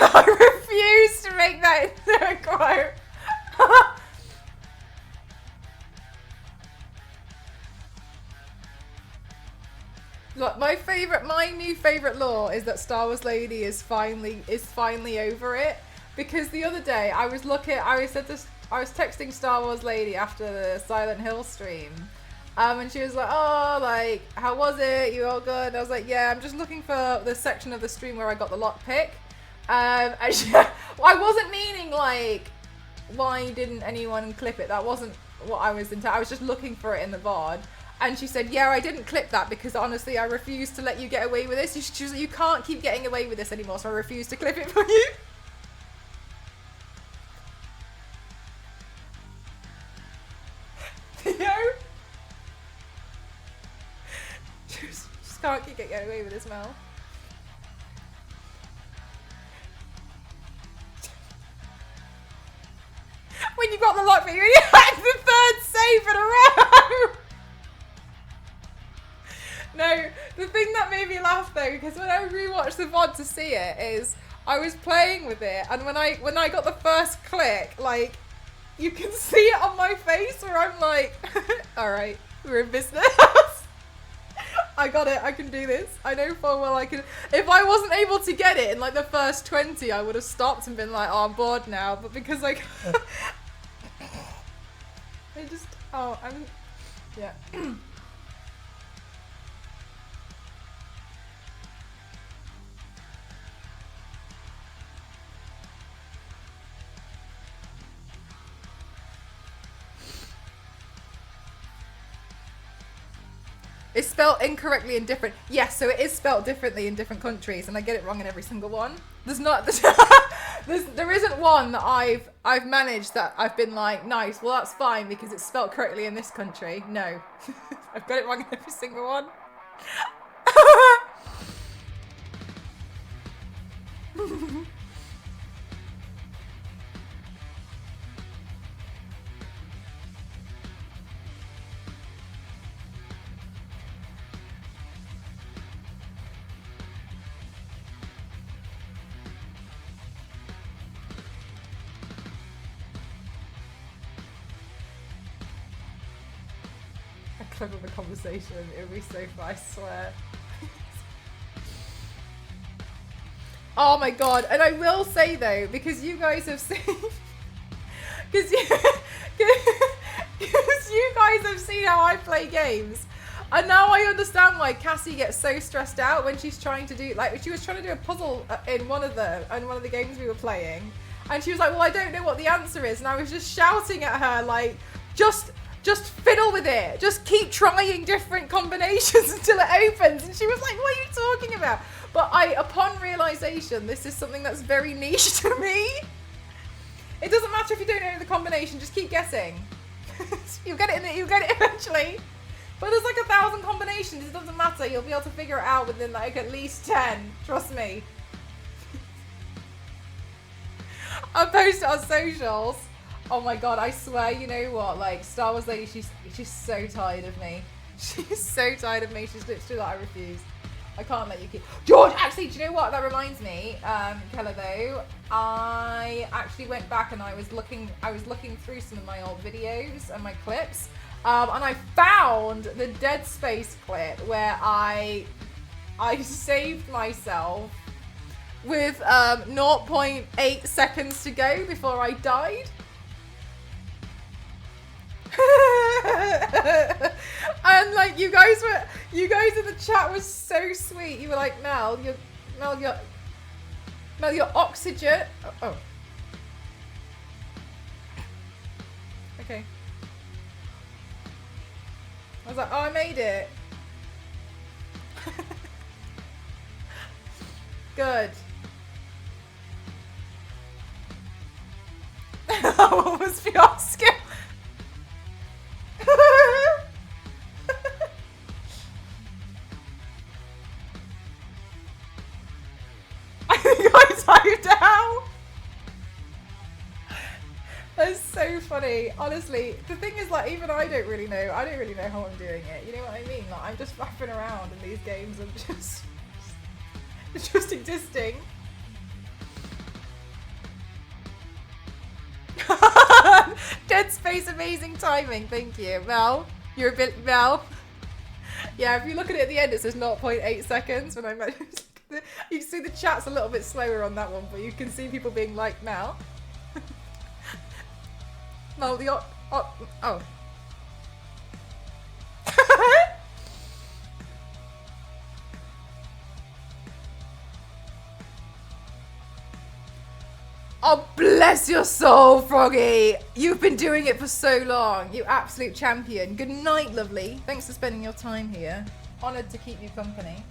I refuse to make that into a quote. Look, my new favorite law is that Star Wars Lady is finally over it. Because the other day I was texting Star Wars Lady after the Silent Hill stream. And she was like, oh, like, how was it? You all good? And I was like, yeah, I'm just looking for the section of the stream where I got the lockpick. And I wasn't meaning, like, why didn't anyone clip it? That wasn't what I was into. I was just looking for it in the VOD. And she said, yeah, I didn't clip that because honestly, I refuse to let you get away with this. She was like, you can't keep getting away with this anymore, so I refuse to clip it for you. Theo? Just can't keep getting away with this, Mel. When you got the lock, you had the third save in a row. No, the thing that made me laugh though, because when I rewatched the VOD to see it, is I was playing with it, and when I got the first click, like, you can see it on my face where I'm like, all right, we're in business. I got it. I can do this. I know full well I can. If I wasn't able to get it in like the first 20, I would have stopped and been like, oh, I'm bored now. But because like, I just, oh, I'm, yeah. It's spelled incorrectly in different. Yes, so it is spelled differently in different countries, and I get it wrong in every single one. There's not. There isn't one that I've managed that I've been like, nice. Well, that's fine because it's spelled correctly in this country. No, I've got it wrong in every single one. Clever the conversation, it would be so fun, I swear. Oh my god, and I will say though, because you guys have seen, because you guys have seen how I play games, and now I understand why Cassie gets so stressed out when she's trying to do, like, she was trying to do a puzzle in one of the games we were playing, and she was like, well, I don't know what the answer is, and I was just shouting at her, like, just fiddle with it. Just keep trying different combinations until it opens. And she was like, what are you talking about? But upon realization, this is something that's very niche to me. It doesn't matter if you don't know the combination, just keep guessing. You'll get it eventually. But there's like 1,000 combinations, it doesn't matter. You'll be able to figure it out within like at least 10. Trust me. I'll post it on socials. Oh my god, I swear, you know what, like, Star Wars Lady, she's so tired of me. She's so tired of me, she's literally like, I refuse. I can't let you keep... George, actually, do you know what, that reminds me, Keller, though, I actually went back and I was looking through some of my old videos and my clips, and I found the Dead Space clip where I saved myself with 0.8 seconds to go before I died. And like you guys in the chat was so sweet. You were like, Mel, your oxygen. Oh. Okay. I was like, oh, I made it. Good. What was your skill? I think I typed out. That's so funny. Honestly, the thing is, like, even I don't really know how I'm doing it. You know what I mean? Like, I'm just faffing around in these games and just existing. Dead Space, amazing timing. Thank you, Mel. You're a bit Mel. Yeah, if you look at it at the end, it says 0.8 seconds. When I mentioned, you can see the chat's a little bit slower on that one, but you can see people being like, Mel. Mel, the oh. Oh, bless your soul, Froggy. You've been doing it for so long. You absolute champion. Good night, lovely. Thanks for spending your time here. Honoured to keep you company.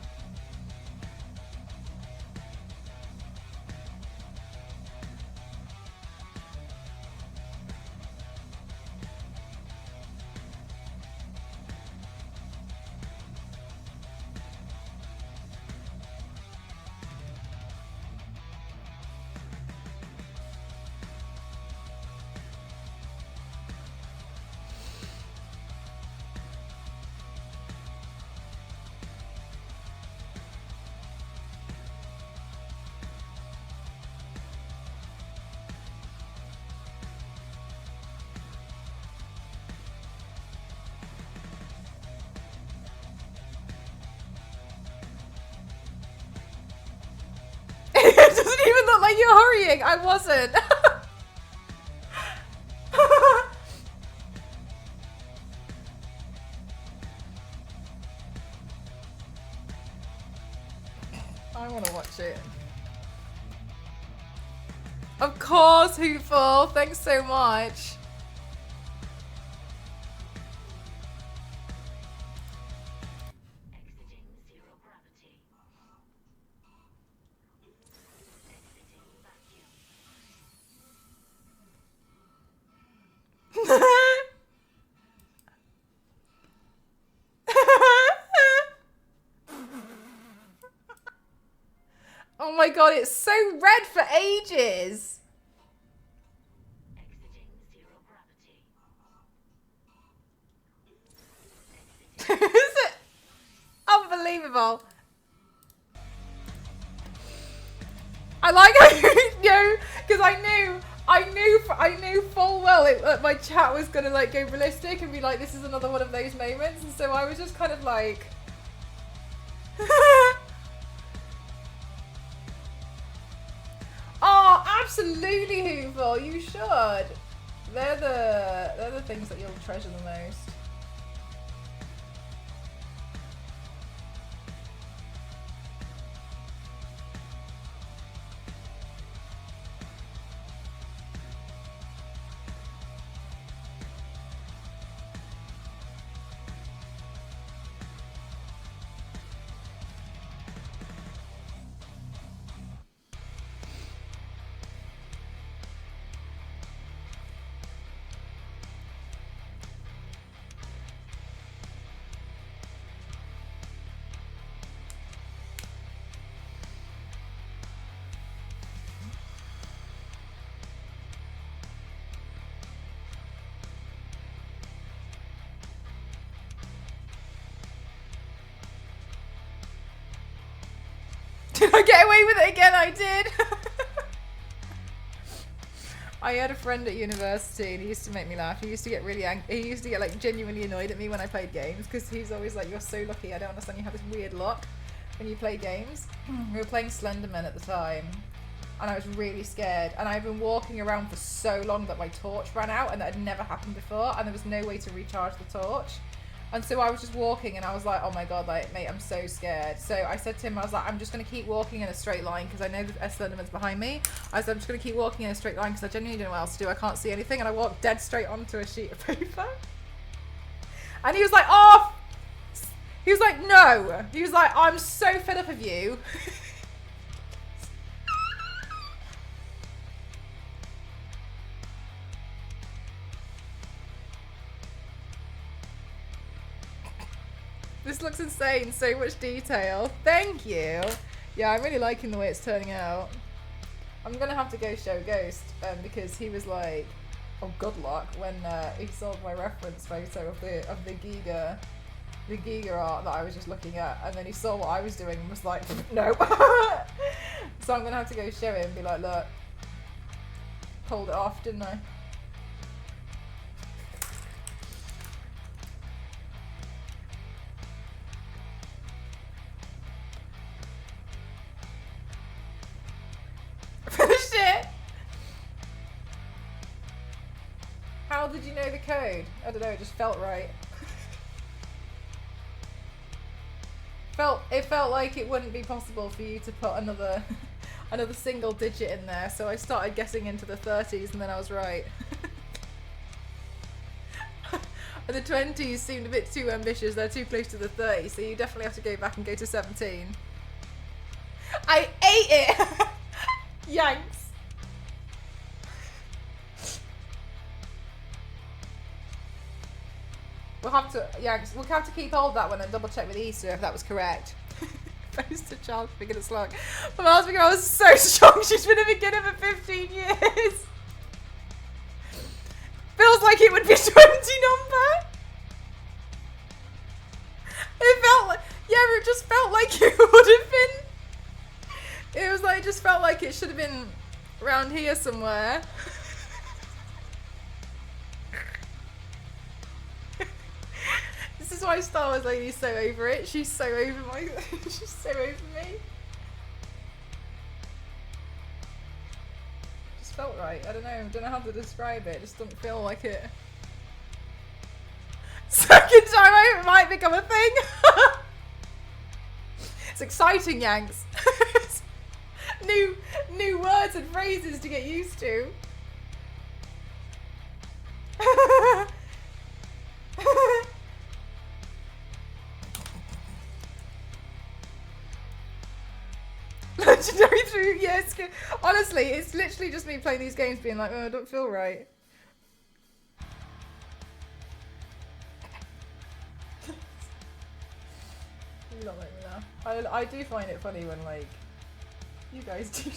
It doesn't even look like you're hurrying. I wasn't. I want to watch it. Of course, Hoopful. Thanks so much. Oh my god, it's so red for ages. Is it unbelievable? I like how you know, because I knew full well my chat was gonna like go ballistic and be like, this is another one of those moments, and so I was just kind of like. Oh, absolutely, Hoovel. You should. They're the things that you'll treasure the most. Did I get away with it again? I did. I had a friend at university and he used to make me laugh. He used to get really angry. He used to get like genuinely annoyed at me when I played games because he's always like, you're so lucky. I don't understand. You have this weird luck when you play games. We were playing Slenderman at the time and I was really scared. And I've been walking around for so long that my torch ran out and that had never happened before. And there was no way to recharge the torch. And so I was just walking and I was like, oh my god, like, mate, I'm so scared. So I said to him, I was like, I'm just going to keep walking in a straight line because I know the Slenderman's behind me. I said, I'm just going to keep walking in a straight line because I genuinely don't know what else to do. I can't see anything. And I walked dead straight onto a sheet of paper. And he was like, oh! He was like, no. He was like, I'm so fed up of you. This looks insane, so much detail. Thank you. Yeah, I'm really liking the way it's turning out. I'm gonna have to go show Ghost because he was like, oh good luck, when he saw my reference photo of the GIGER art that I was just looking at, and then he saw what I was doing and was like, no. So I'm gonna have to go show him and be like, look, pulled it off, didn't I? Finished it! How did you know the code? I don't know, it just felt right. It felt like it wouldn't be possible for you to put another... another single digit in there, so I started guessing into the 30s and then I was right. And the 20s seemed a bit too ambitious, they're too close to the 30s, so you definitely have to go back and go to 17. I ate it! Yanks! We'll have to, Yanks, we'll have to keep hold of that one and double check with Easter if that was correct. Poster child figure to slug. My mom's figure, I was so strong, she's been a beginner for 15 years. Feels like it would be a 20 number. It felt like, yeah, it just felt like it would have been. It was like, it just felt like it should have been around here somewhere. This is why Star Wars Lady's so over it. She's so over my, she's so over me. Just felt right. I don't know how to describe it. It just doesn't feel like it. Second time it might become a thing. It's exciting, Yanks. New words and phrases to get used to. Legendary through, yes. Honestly, it's literally just me playing these games being like, oh, I don't feel right. You don't make me laugh. I do find it funny when, like, you guys do.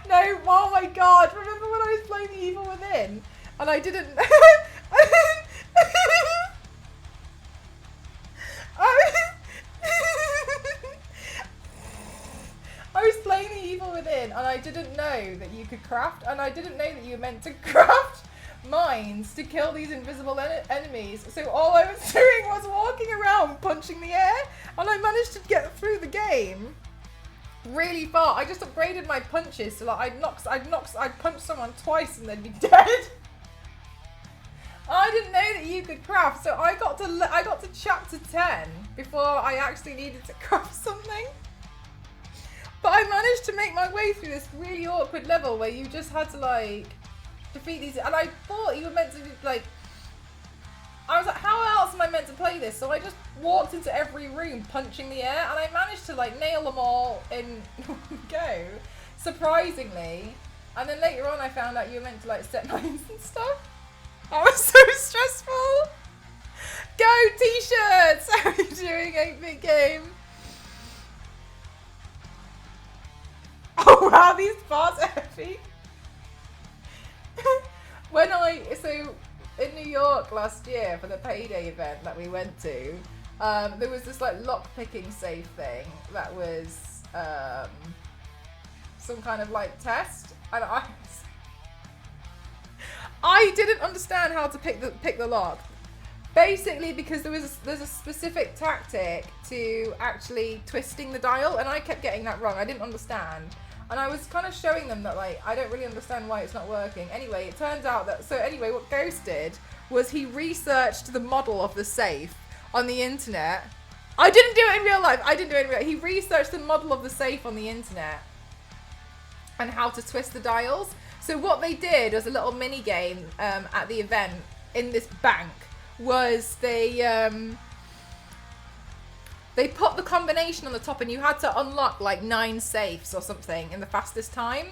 No, oh my god, remember when I was playing The Evil Within? And I didn't... I was playing The Evil Within and I didn't know that you could craft, and I didn't know that you were meant to craft mines to kill these invisible enemies. So all I was doing was walking around punching the air, and I managed to get through the game really far. I just upgraded my punches so like I'd punch someone twice and they'd be dead. I didn't know that you could craft, so I got to chapter 10 before I actually needed to craft something. But I managed to make my way through this really awkward level where you just had to like defeat these, and I thought you were meant to like, I was like, how else am I meant to play this? So I just walked into every room punching the air, and I managed to like nail them all in one go, surprisingly. And then later on I found out you were meant to like set mines and stuff. That was so stressful. Go t-shirts! How are you doing, 8-bit game? Oh wow, these bars are heavy. So in New York last year for the payday event that we went to, there was this like lock-picking safe thing that was some kind of like test, and I didn't understand how to pick the lock. Basically because there's a specific tactic to actually twisting the dial, and I kept getting that wrong. I didn't understand. And I was kind of showing them that like, I don't really understand why it's not working. Anyway, it turns out that, so anyway, what Ghost did was he researched the model of the safe on the internet. I didn't do it in real life. He researched the model of the safe on the internet and how to twist the dials. So what they did as a little mini game at the event in this bank was they put the combination on the top, and you had to unlock like 9 safes or something in the fastest time.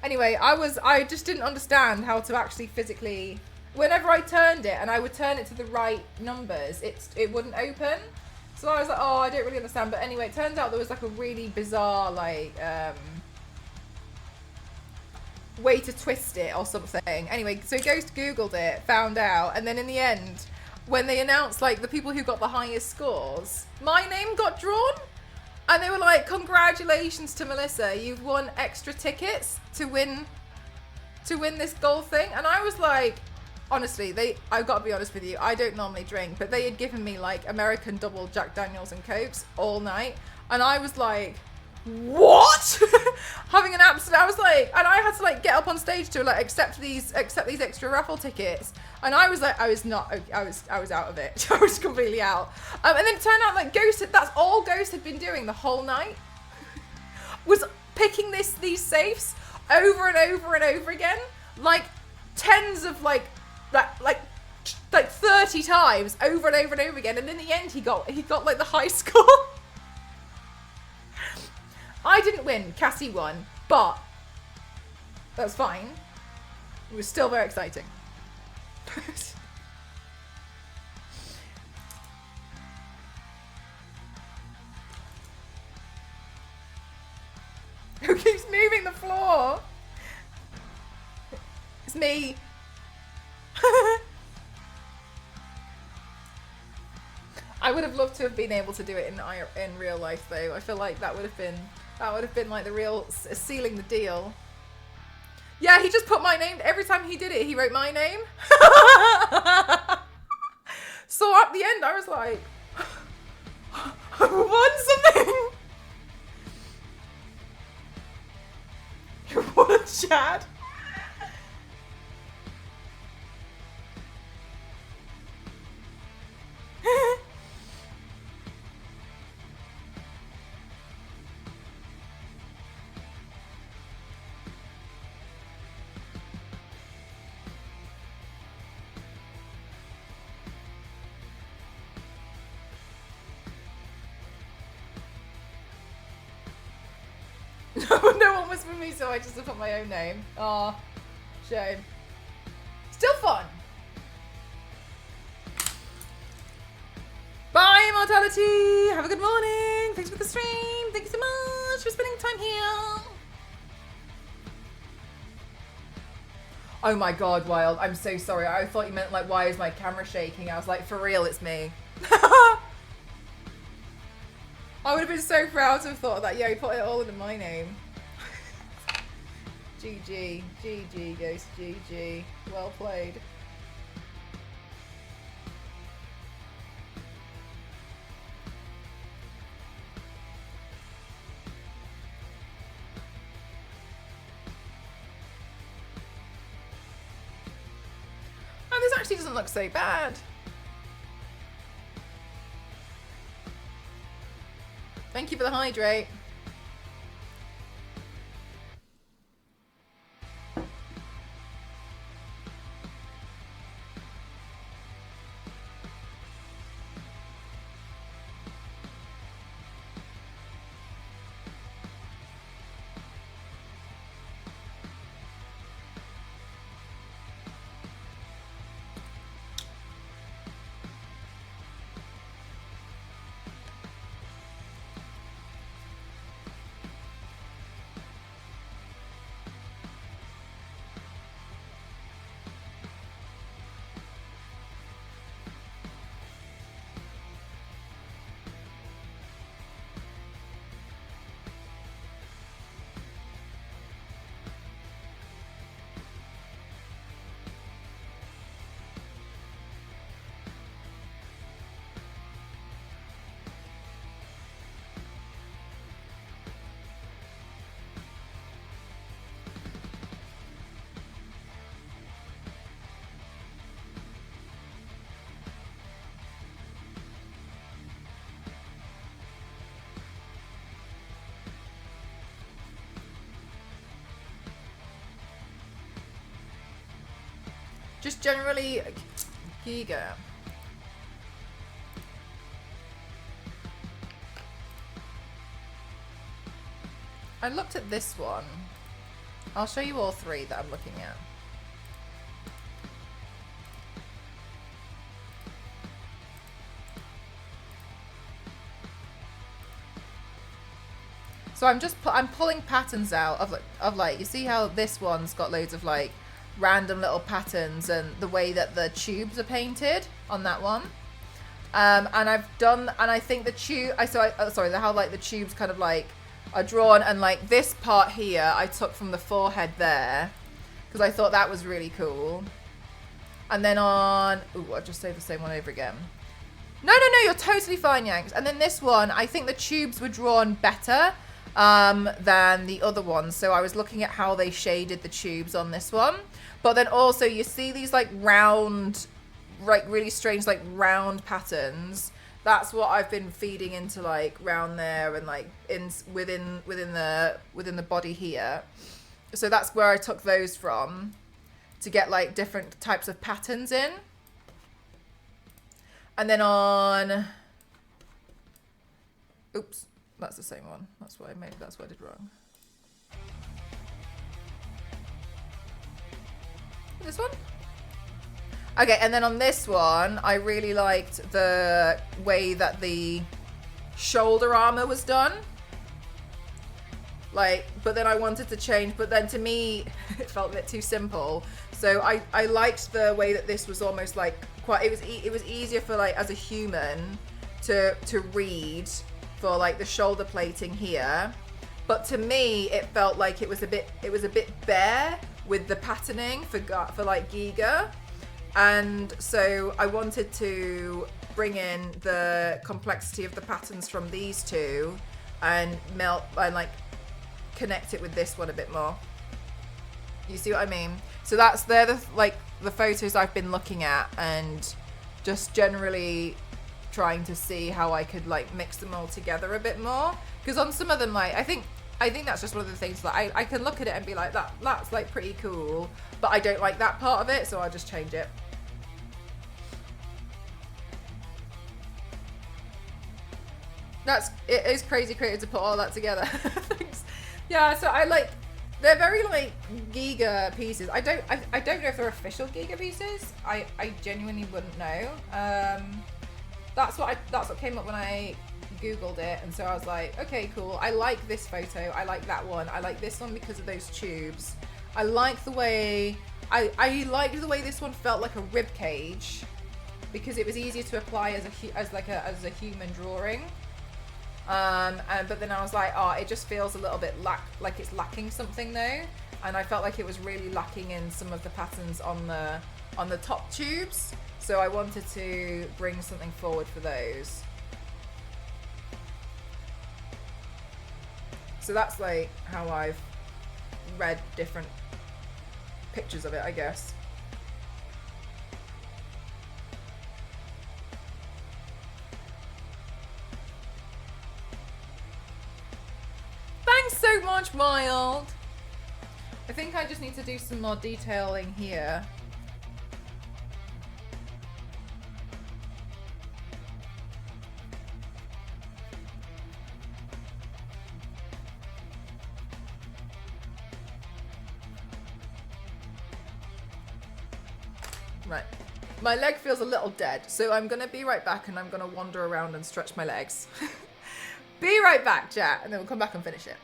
Anyway, I just didn't understand how to actually physically, whenever I turned it and I would turn it to the right numbers, it wouldn't open. So I was like, oh, I don't really understand. But anyway, it turns out there was like a really bizarre like way to twist it or something. Anyway, so Ghost Googled it, found out, and then in the end, when they announced like the people who got the highest scores, my name got drawn, and they were like, congratulations to Melissa, you've won extra tickets to win this gold thing. And I was like, honestly, I've got to be honest with you, I don't normally drink, but they had given me like American double Jack Daniels and Cokes all night, and I was like, what? Having an absolute, I was like, and I had to like get up on stage to like accept these extra raffle tickets, and I was like, I was out of it. I was completely out. And then it turned out like that's all Ghost had been doing the whole night was picking these safes over and over and over again, like tens of like 30 times over and over and over again, and in the end he got like the high score. I didn't win, Cassie won, but that's fine. It was still very exciting. Who keeps moving the floor? It's me. I would have loved to have been able to do it in real life, though. I feel like that would have been like the real sealing the deal. Yeah, he just put my name every time he did it. He wrote my name. So at the end, I was like, I won something. What a Chad. No one was with me, so I just put my own name. Aw, shame. Still fun. Bye, Immortality. Have a good morning. Thanks for the stream. Thank you so much for spending time here. Oh my God, Wild. I'm so sorry. I thought you meant like, why is my camera shaking? I was like, for real, it's me. I would have been so proud to have thought of that. Yeah, he put it all under my name. GG. GG, Ghost. GG. Well played. Oh, this actually doesn't look so bad. Thank you for the hydrate. Just generally, GIGER. I looked at this one. I'll show you all three that I'm looking at. So I'm pulling patterns out of like, you see how this one's got loads of like random little patterns and the way that the tubes are painted on that one. And I think the tube, how like the tubes kind of like are drawn, and like this part here I took from the forehead there because I thought that was really cool. And then I just say the same one over again. No, you're totally fine, Yanks. And then this one, I think the tubes were drawn better than the other ones. So I was looking at how they shaded the tubes on this one. But then also you see these like round, like really strange like round patterns that's what I've been feeding into like round there and like within the body here. So that's where I took those from to get like different types of patterns in. And then on, oops, that's the same one. That's what I did wrong. This one? Okay, and then on this one, I really liked the way that the shoulder armor was done. Like, but then I wanted to change, but then to me, it felt a bit too simple. So I liked the way that this was almost like quite, it was easier for like, as a human to read for like the shoulder plating here. But to me, it felt like it was a bit bare with the patterning for like GIGER. And so I wanted to bring in the complexity of the patterns from these two and melt and like connect it with this one a bit more. You see what I mean? So they're the photos I've been looking at and just generally trying to see how I could like mix them all together a bit more. Because on some of them, like I think that's just one of the things that I can look at it and be like, that's like pretty cool, but I don't like that part of it, so I'll just change it. It is crazy creative to put all that together. Thanks. Yeah, so they're very like GIGER pieces. I don't know if they're official GIGER pieces. I genuinely wouldn't know. That's what came up when I Googled it, and so I was like, okay, cool. I like this photo. I like that one. I like this one because of those tubes. I like the way liked the way this one felt like a rib cage, because it was easier to apply as a human drawing. But then I was like, oh, it just feels a little bit like it's lacking something though, and I felt like it was really lacking in some of the patterns on the top tubes. So I wanted to bring something forward for those. So that's like how I've read different pictures of it, I guess. Thanks so much, Mild. I think I just need to do some more detailing here. Right. My leg feels a little dead, so I'm gonna be right back and I'm gonna wander around and stretch my legs. Be right back, chat, and then we'll come back and finish it.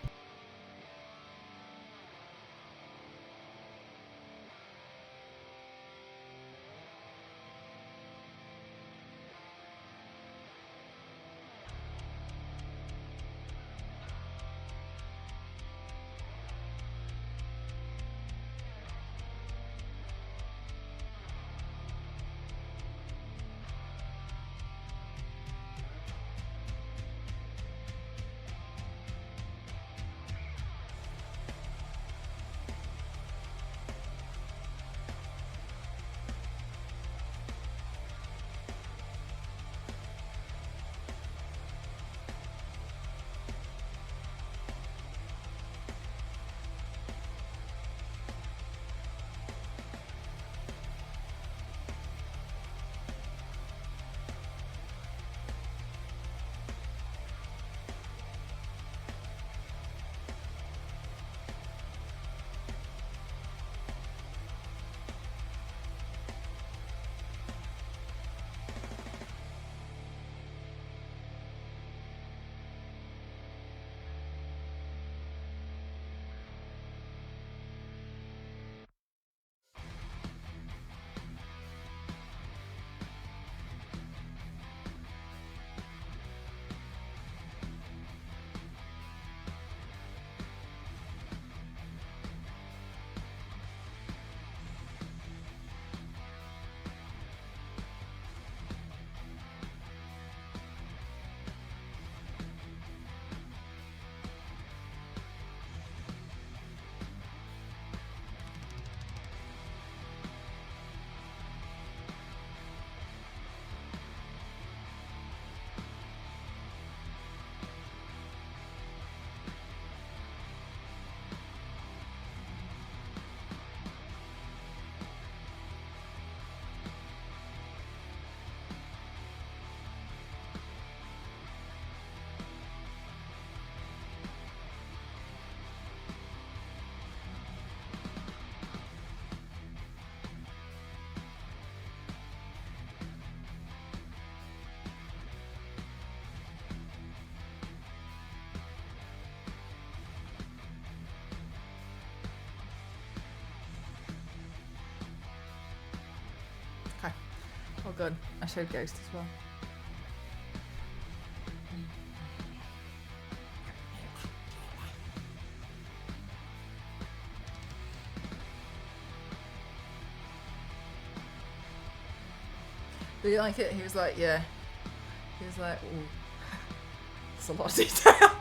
Oh god, I showed Ghost as well. Did you like it? He was like, yeah. He was like, ooh. It's a lot of detail.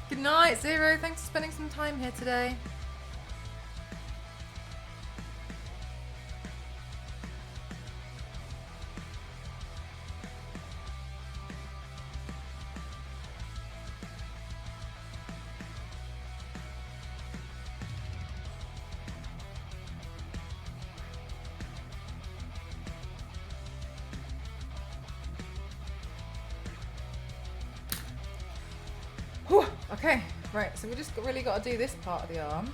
Good night, Zero. Thanks for spending some time here today. Whew, okay, right, so we just really got to do this part of the arm.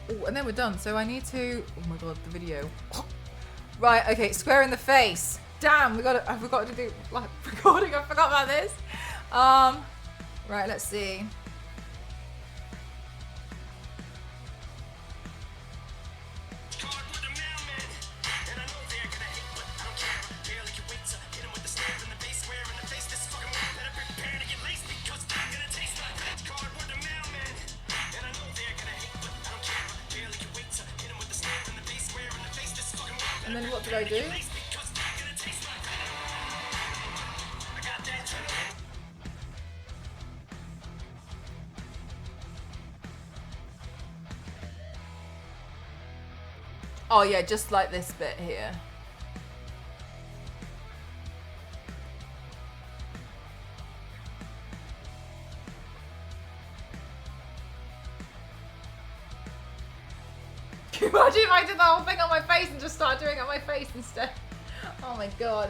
Ooh, and then we're done. So I need to, oh my god, the video. Right, okay, square in the face. Damn, I forgot to do like recording, I forgot about this. Right, let's see. And then what did I do? Oh yeah, just like this bit here. Can you imagine if I did the whole thing on my face and just started doing it on my face instead? Oh my god.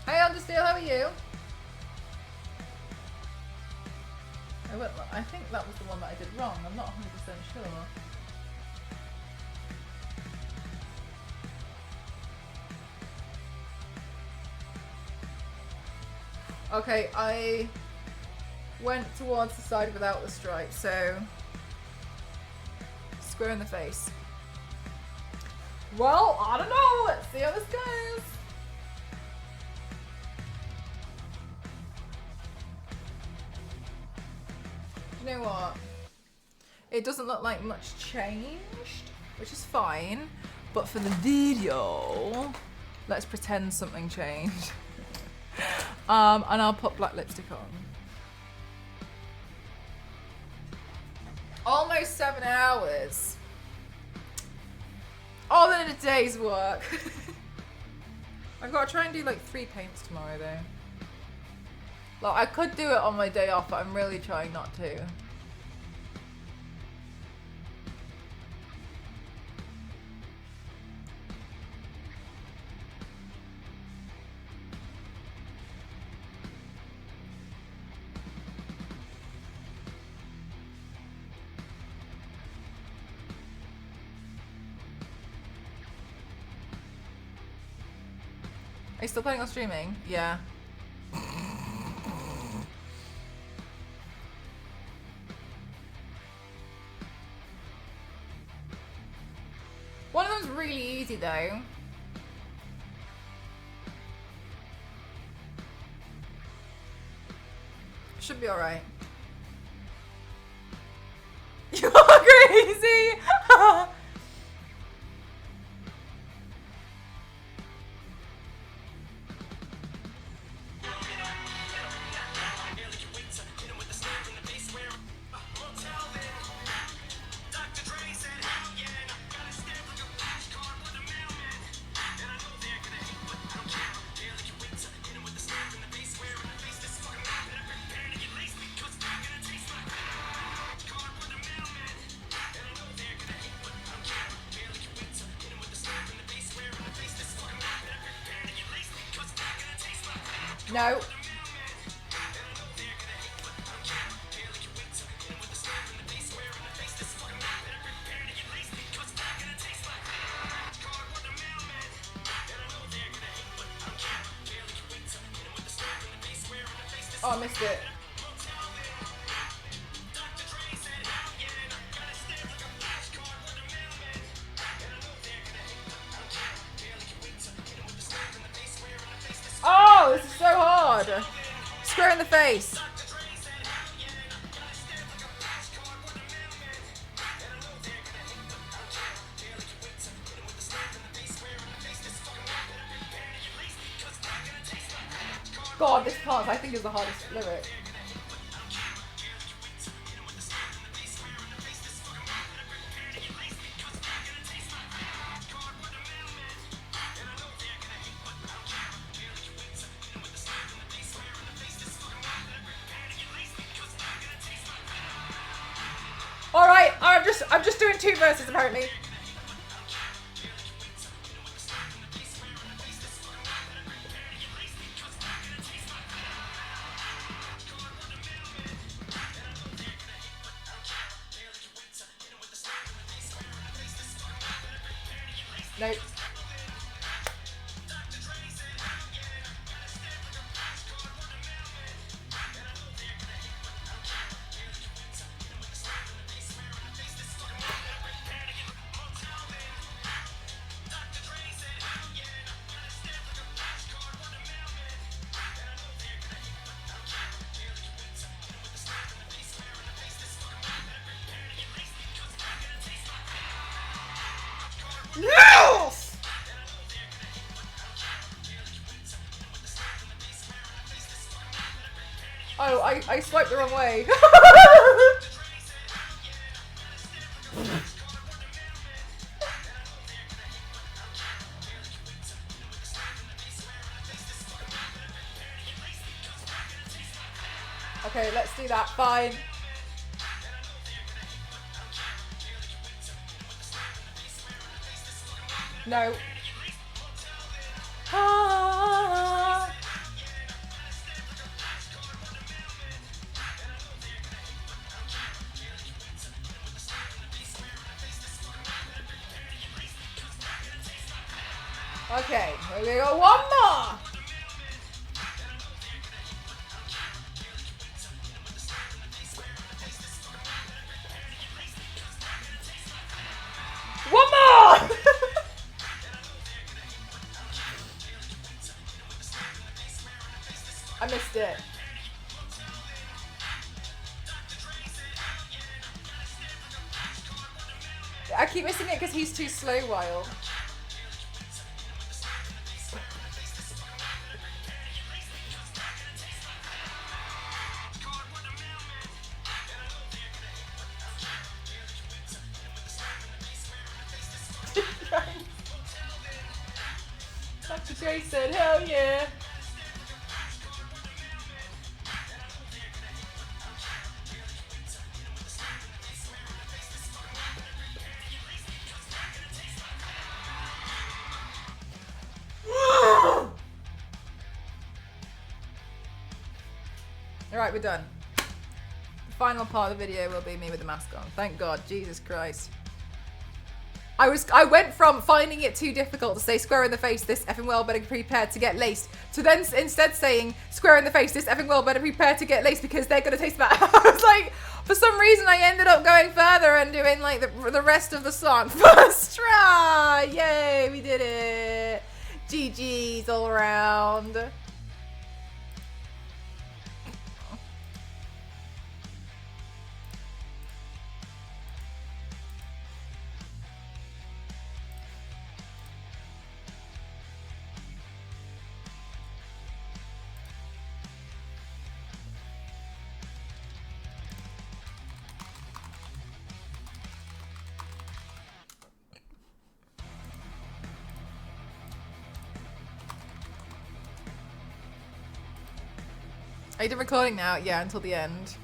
Hey Understeel, how are you? I think that was the one that I did wrong. I'm not 100% sure. Okay, went towards the side without the stripe, so square in the face. Well, I don't know. Let's see how this goes. You know what? It doesn't look like much changed, which is fine. But for the video, let's pretend something changed. And I'll put black lipstick on. Almost 7 hours. All in a day's work. I've got to try and do like 3 paints tomorrow though. Like I could do it on my day off, but I'm really trying not to. Are you still planning on streaming? Yeah. One of them's really easy though. Should be alright. You are crazy! No. Oh, I missed it. Oh, this is so hard. Square in the face. God, this part I think is the hardest lyric. Alright, I'm just doing 2 verses apparently. Nope. Yes! Oh, I swiped the wrong way. Okay, let's do that. Fine. No. Ah. Okay, we go one more. keep missing it because he's too slow, Wild. Dr. J said, hell yeah. Alright, we're done. The final part of the video will be me with the mask on. Thank God. Jesus Christ. I went from finding it too difficult to say square in the face, this effing well better prepared to get laced, to then instead saying square in the face, this effing well better prepared to get laced because they're gonna taste bad. I was like, for some reason I ended up going further and doing like the rest of the song. First try! Yay, we did it. GG's all around. Are you done recording now? Yeah, until the end.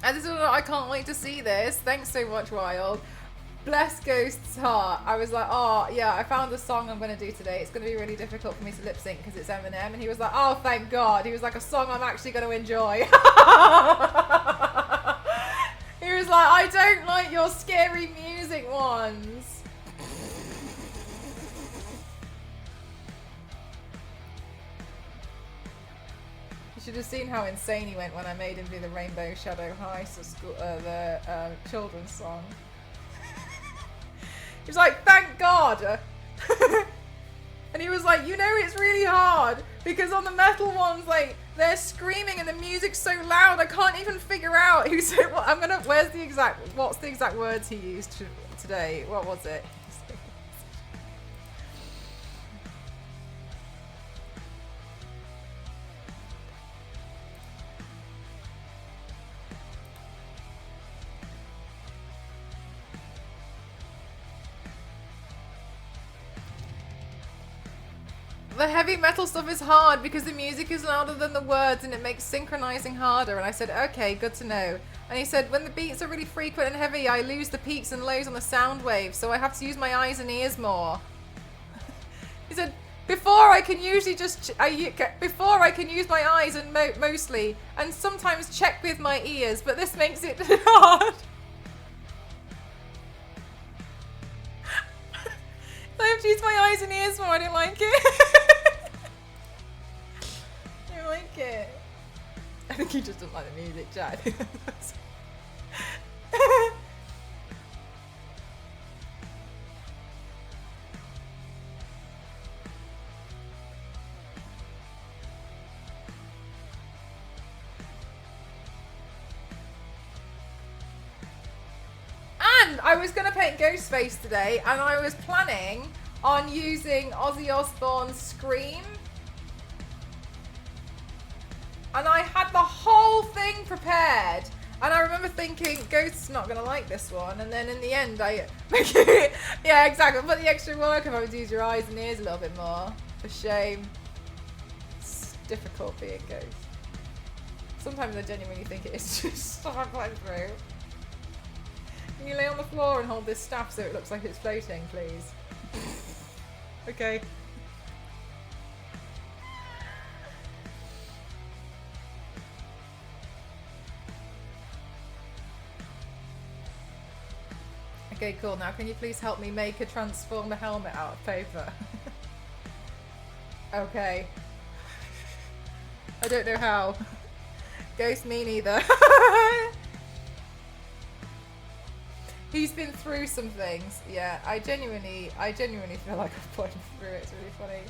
I can't wait to see this. Thanks so much, Wild. Bless Ghost's heart. I was like, oh, yeah, I found the song I'm going to do today. It's going to be really difficult for me to lip sync because it's Eminem. And he was like, oh, thank God. He was like, a song I'm actually going to enjoy. He was like, I don't like your scary music ones. You should have seen how insane he went when I made him do the Rainbow Shadow High school, children's song. He was like, thank God. And he was like, you know, it's really hard because on the metal ones, like, they're screaming and the music's so loud, I can't even figure out who said what. What's the exact words he used today? What was it? The heavy metal stuff is hard because the music is louder than the words and it makes synchronizing harder. And I said, okay, good to know. And he said, when the beats are really frequent and heavy, I lose the peaks and lows on the sound waves, so I have to use my eyes and ears more. He said, before I can usually before I can use my eyes and mostly, and sometimes check with my ears, but this makes it hard. I have to use my eyes and ears more. I don't like it. I don't like it. I think he just doesn't like the music, Jack. And I was going to paint Ghostface today, and I was planning on using Ozzy Osbourne's Scream. And I had the whole thing prepared. And I remember thinking, Ghost's not going to like this one. And then in the end, yeah, exactly. Put the extra work if I would use your eyes and ears a little bit more. For shame. It's difficult being Ghost. Sometimes I genuinely think it is just so hard through. Can you lay on the floor and hold this staff so it looks like it's floating, please? Okay. Okay, cool. Now can you please help me make a transformer helmet out of paper? Okay. I don't know how. Ghost me neither. He's been through some things. Yeah, I genuinely feel like I've put him through it. It's really funny.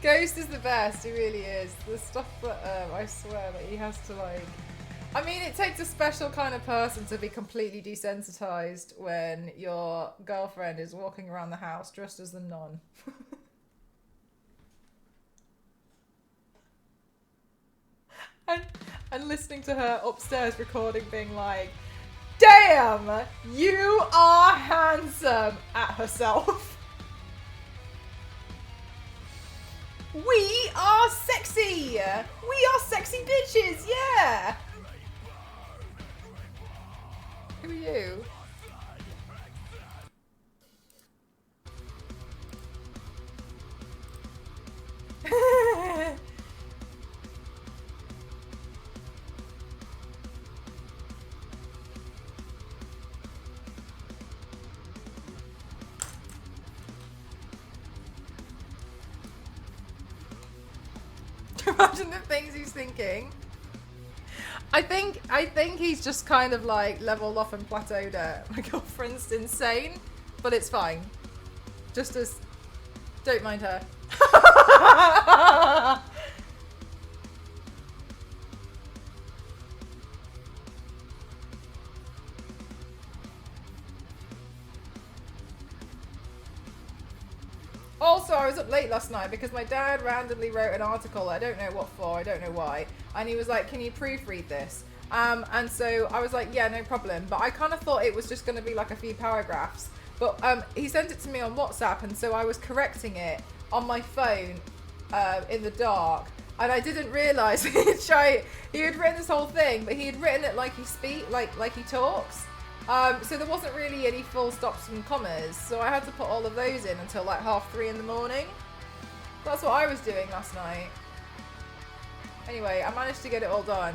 Ghost is the best, he really is. The stuff that I swear that he has to like... I mean, it takes a special kind of person to be completely desensitized when your girlfriend is walking around the house dressed as the nun. and listening to her upstairs recording being like, damn, you are handsome, at herself. We are sexy! We are sexy bitches, yeah! Who are you? Imagine the things he's thinking. I think he's just kind of like leveled off and plateaued it. My girlfriend's insane, but it's fine. Just as... Don't mind her. Also, I was up late last night because my dad randomly wrote an article. I don't know what for, I don't know why. And he was like, can you proofread this? And so I was like, yeah, no problem. But I kind of thought it was just going to be like a few paragraphs. But he sent it to me on WhatsApp, and so I was correcting it on my phone in the dark. And I didn't realise he had written this whole thing, but he had written it like like he talks. So there wasn't really any full stops and commas, so I had to put all of those in until like 3:30 in the morning. That's what I was doing last night. Anyway, I managed to get it all done.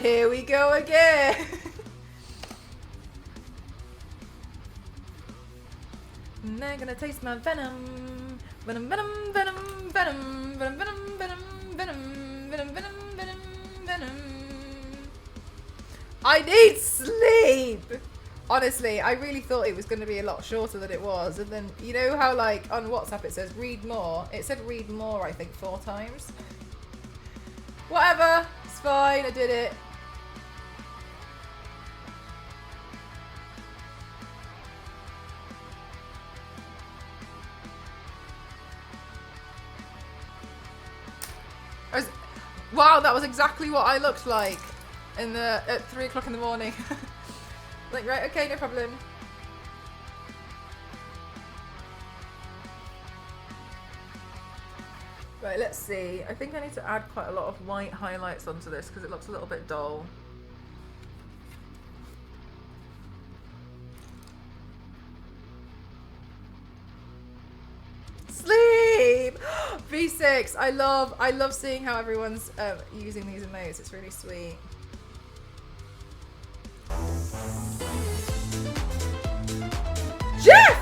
Here we go again. They're gonna taste my venom. Venom, venom, venom, venom, venom, venom, venom, venom, venom, venom, venom, venom. I need sleep! Honestly, I really thought it was going to be a lot shorter than it was. And then, you know how like on WhatsApp it says read more? It said read more, I think, 4 times. Whatever, it's fine, I did it. Wow, that was exactly what I looked like at 3 o'clock in the morning. Like, right, okay, no problem. Right, let's see. I think I need to add quite a lot of white highlights onto this because it looks a little bit dull. Sleep! V6, I love seeing how everyone's using these emotes. It's really sweet. Jeff!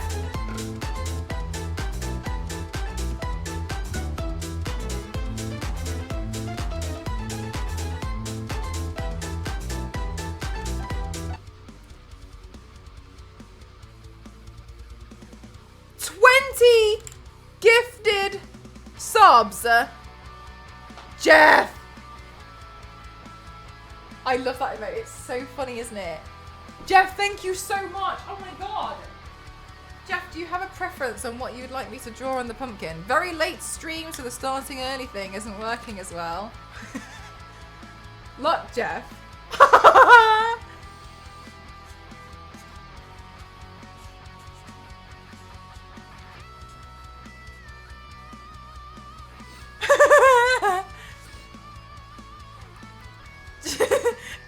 Gifted subs. Jeff! I love that emote. It's so funny, isn't it? Jeff, thank you so much. Oh my god. Jeff, do you have a preference on what you'd like me to draw on the pumpkin? Very late stream, so the starting early thing isn't working as well. Look, Jeff.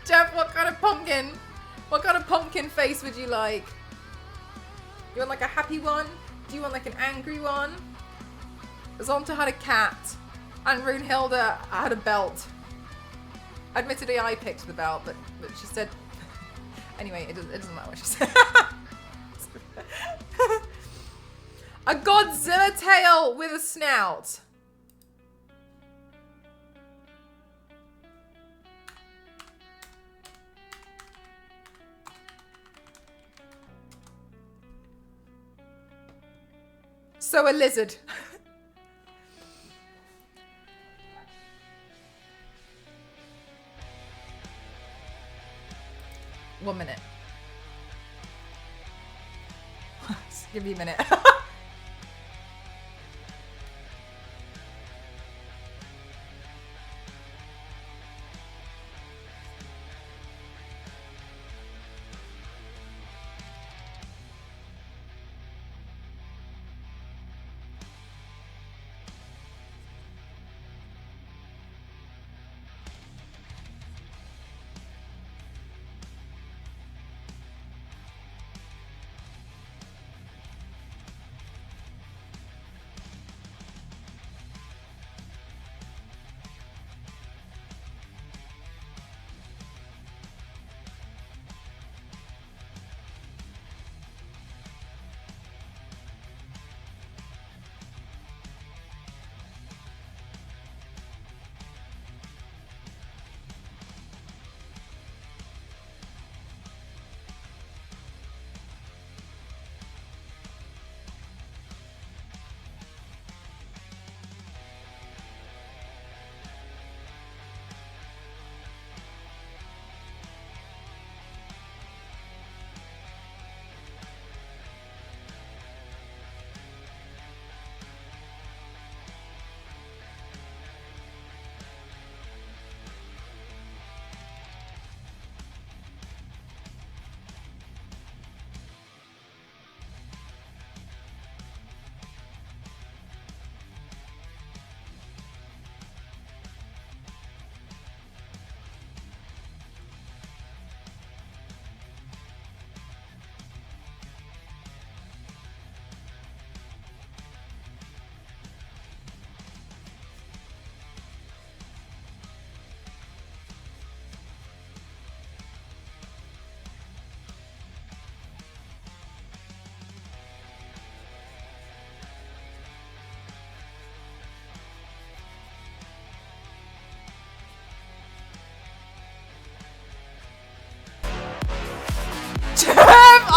Jeff, what kind of pumpkin face would you like? You want like a happy one? Do you want like an angry one? Zonta had a cat, and Runehilda had a belt. Admittedly, I picked the belt, but she said... Anyway, it doesn't matter what she said. A Godzilla tail with a snout. So a lizard. 1 minute. Just give me a minute.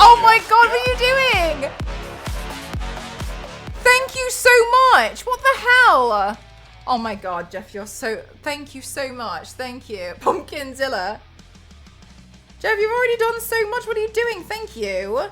Oh my god, what are you doing? Thank you so much. What the hell? Oh my god, Jeff, you're so... Thank you so much. Thank you. Pumpkinzilla. Jeff, you've already done so much. What are you doing? Thank you.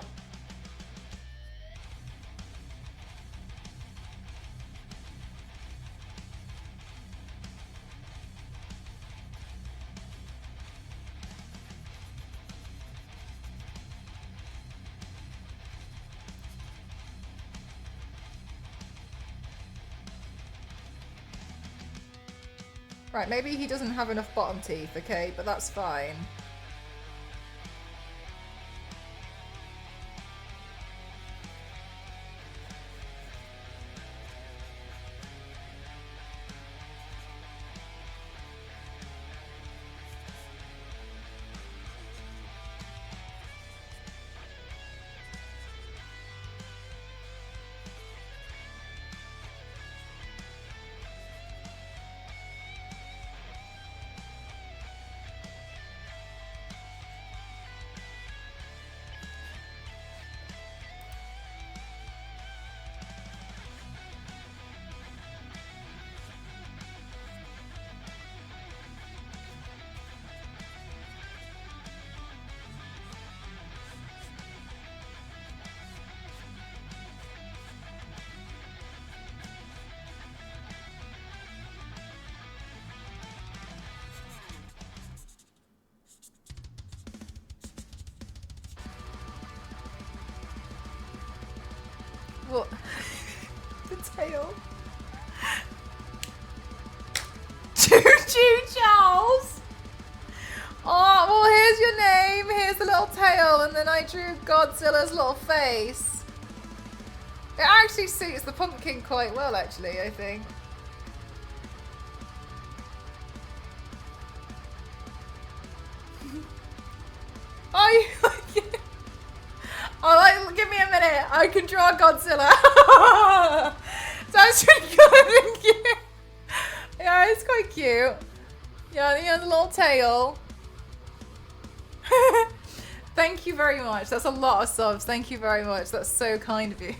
Right, maybe he doesn't have enough bottom teeth, okay? But that's fine. What? The tail. Choo-choo, Charles! Oh, well, here's your name. Here's the little tail. And then I drew Godzilla's little face. It actually suits the pumpkin quite well, actually, I think. Oh, you like it? Oh, give me a minute. I can draw Godzilla. That's pretty good, thank you. Yeah, it's quite cute. Yeah, he has a little tail. Thank you very much. That's a lot of subs. Thank you very much. That's so kind of you.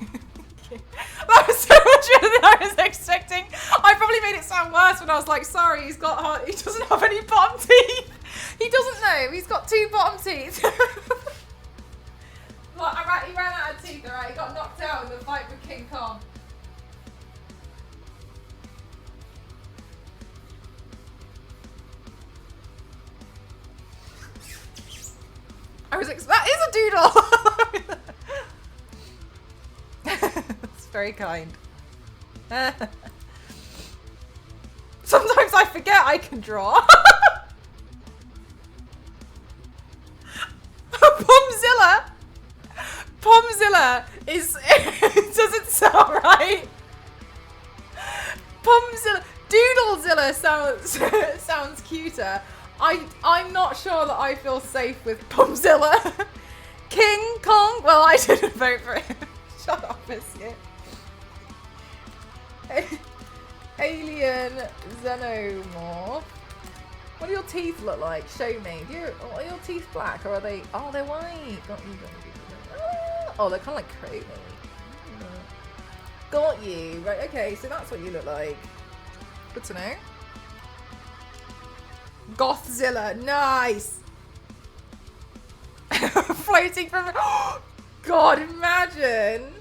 joking. That was so much better than I was expecting. I probably made it sound worse when I was like, sorry, he doesn't have any bottom teeth. He doesn't know. He's got 2 bottom teeth. Look, he ran out of teeth, alright? He got knocked out in the fight with King Kong. That is a doodle! That's very kind. Sometimes I forget I can draw. Pomzilla! Pomzilla is... it doesn't sound right. Pomzilla... Doodlezilla sounds cuter. I'm not sure that I feel safe with Pomzilla. King Kong? Well, I didn't vote for him. Shut up, Biscuit. Alien Xenomorph. What do your teeth look like? Show me. Are your teeth black or are they... Oh, they're white. Got you. Oh, they're kind of like chromey. Got you. Right, okay, so that's what you look like. Good to know. Gothzilla, nice. Floating from... God, imagine.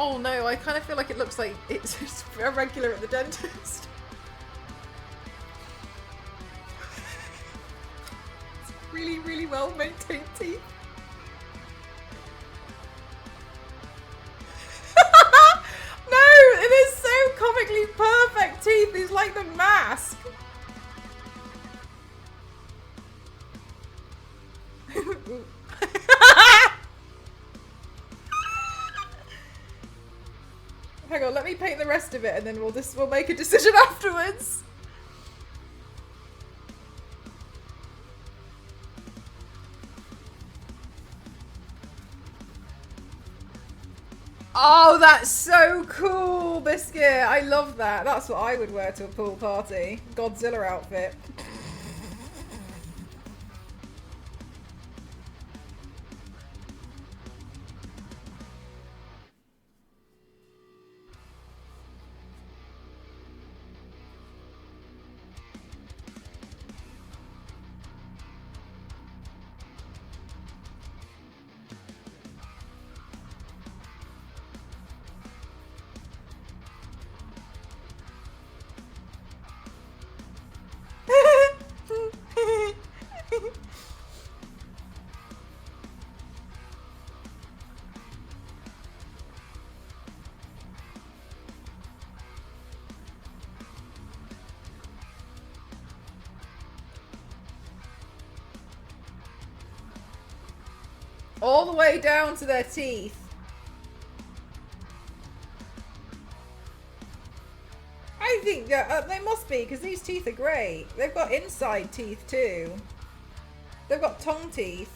Oh no, I kind of feel like it looks like it's just irregular at the dentist. It's really, really well maintained teeth. No, it is so comically perfect teeth. It's like the mask. Hang on, let me paint the rest of it and then we'll make a decision afterwards. Oh, that's so cool, Biscuit. I love that. That's what I would wear to a pool party. Godzilla outfit. All the way down to their teeth. I think that they must be, because these teeth are great. They've got inside teeth too. They've got tongue teeth.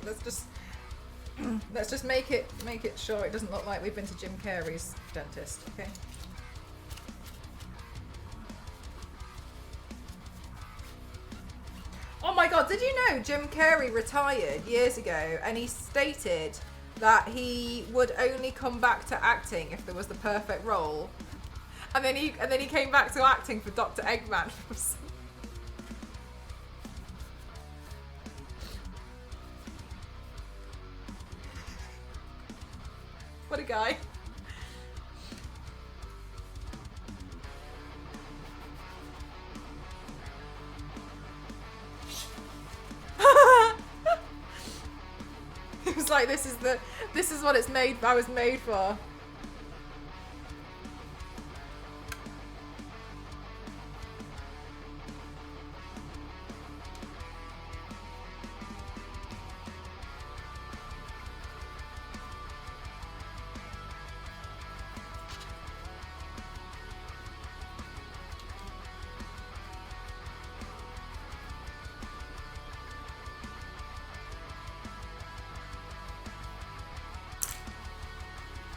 Let's just Let's just make it sure it doesn't look like we've been to Jim Carrey's dentist, okay? Oh my god, did you know Jim Carrey retired years ago and he stated that he would only come back to acting if there was the perfect role? And then he came back to acting for Dr. Eggman. What a guy. It was like, this is what I was made for.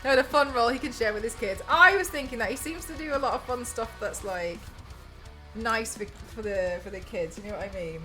No, the fun role he can share with his kids. I was thinking that he seems to do a lot of fun stuff that's like nice for the kids. You know what I mean?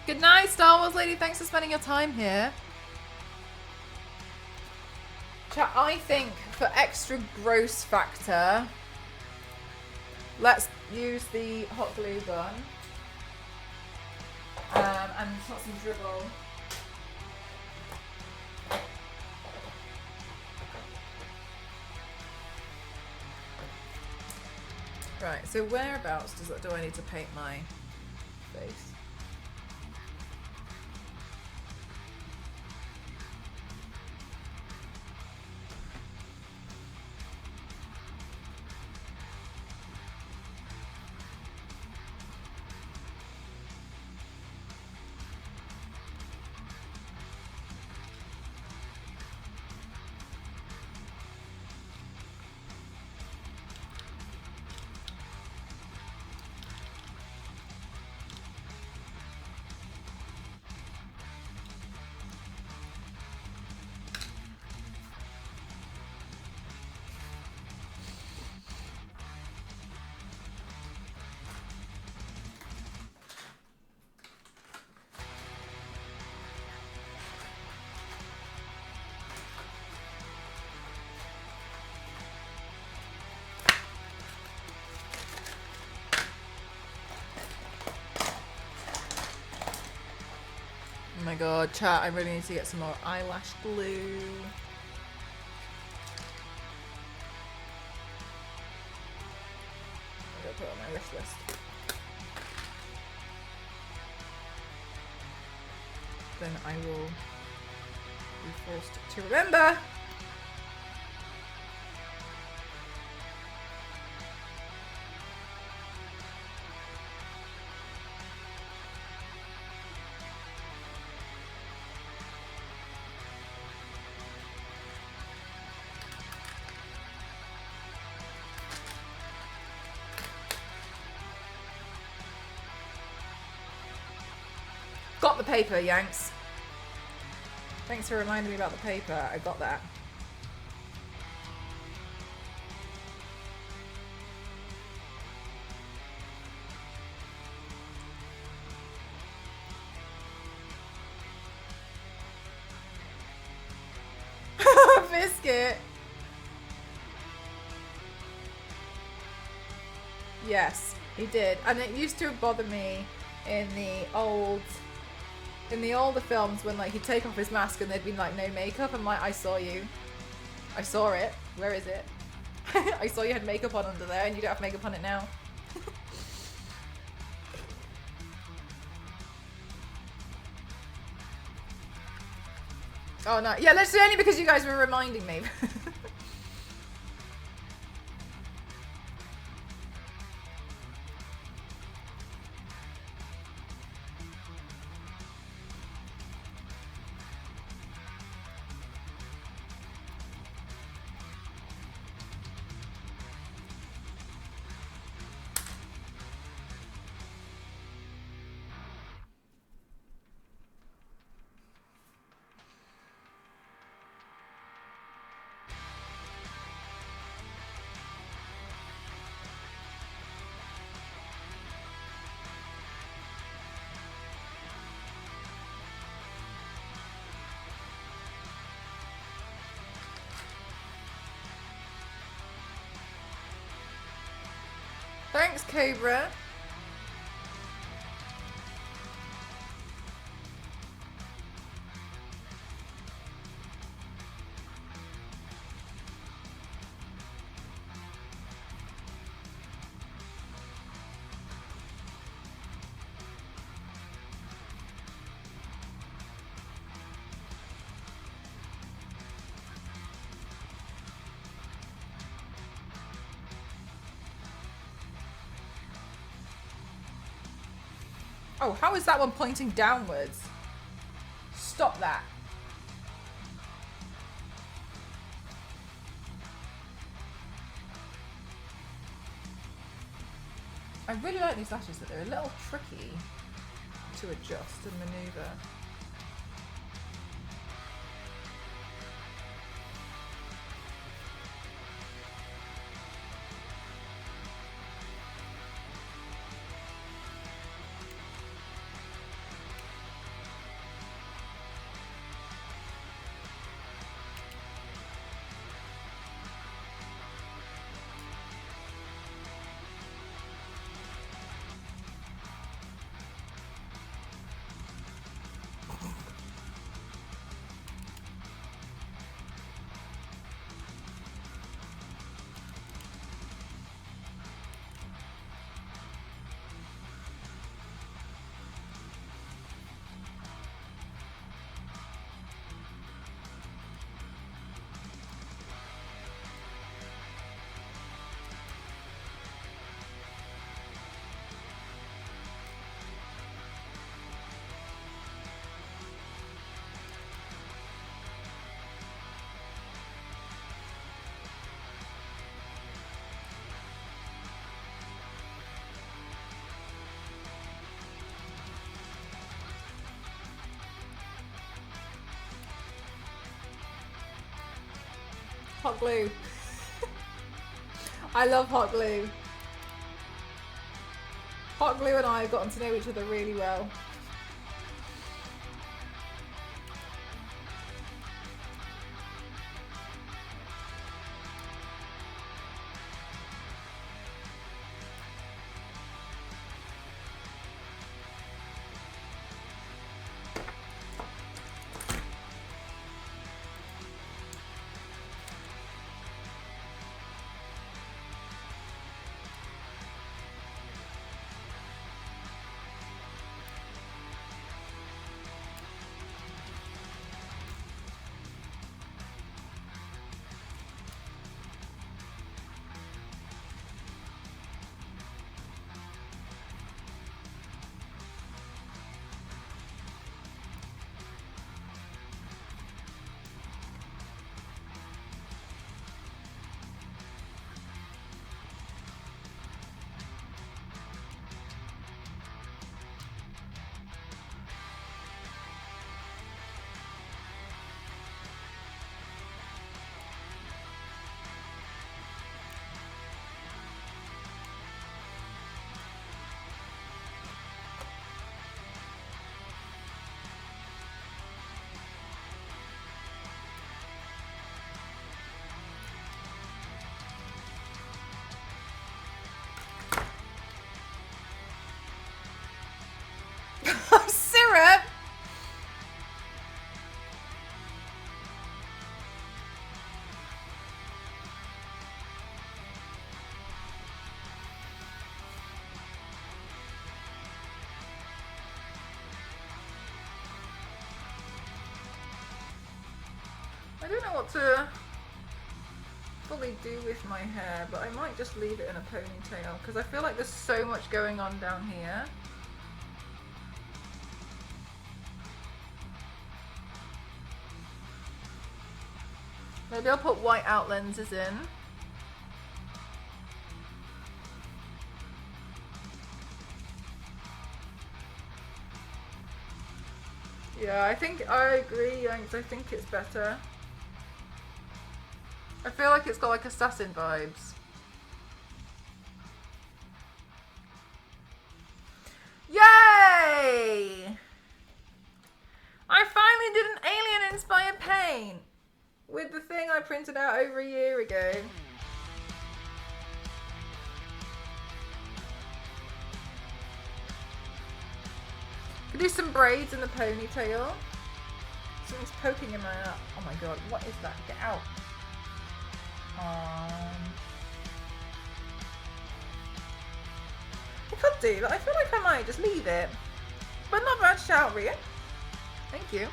Good night, Star Wars lady. Thanks for spending your time here. Chat, I think for extra gross factor, let's use the hot glue gun and put some dribble. Right, so whereabouts do I need to paint my face? Oh my god, chat, I really need to get some more eyelash glue. I'm gonna put it on my wish list. Then I will be forced to remember. got the paper, Yanks. Thanks for reminding me about the paper. I got that. Biscuit. Yes, he did. And it used to bother me in the older films when like he'd take off his mask and there'd be like no makeup. I'm like, I saw you. I saw it. Where is it? I saw you had makeup on under there and you don't have makeup on it now. Oh no. Yeah, let's do it only because you guys were reminding me. Thanks, Cobra. Oh, how is that one pointing downwards? Stop that. I really like these lashes, but they're a little tricky to adjust and maneuver. Hot glue. I love hot glue. Hot glue and I have gotten to know each other really well. I don't know what to fully do with my hair, but I might just leave it in a ponytail because I feel like there's so much going on down here. Maybe I'll put white out lenses in. Yeah, I think I agree, Yanks. I think it's better. I feel like it's got like assassin vibes. Yay! I finally did an alien inspired paint with the thing I printed out over a year ago. Could do some braids in the ponytail. Something's poking in my eye. Oh my god, what is that? Get out. I could do, but I feel like I might just leave it. But not bad shout, Ria. Thank you.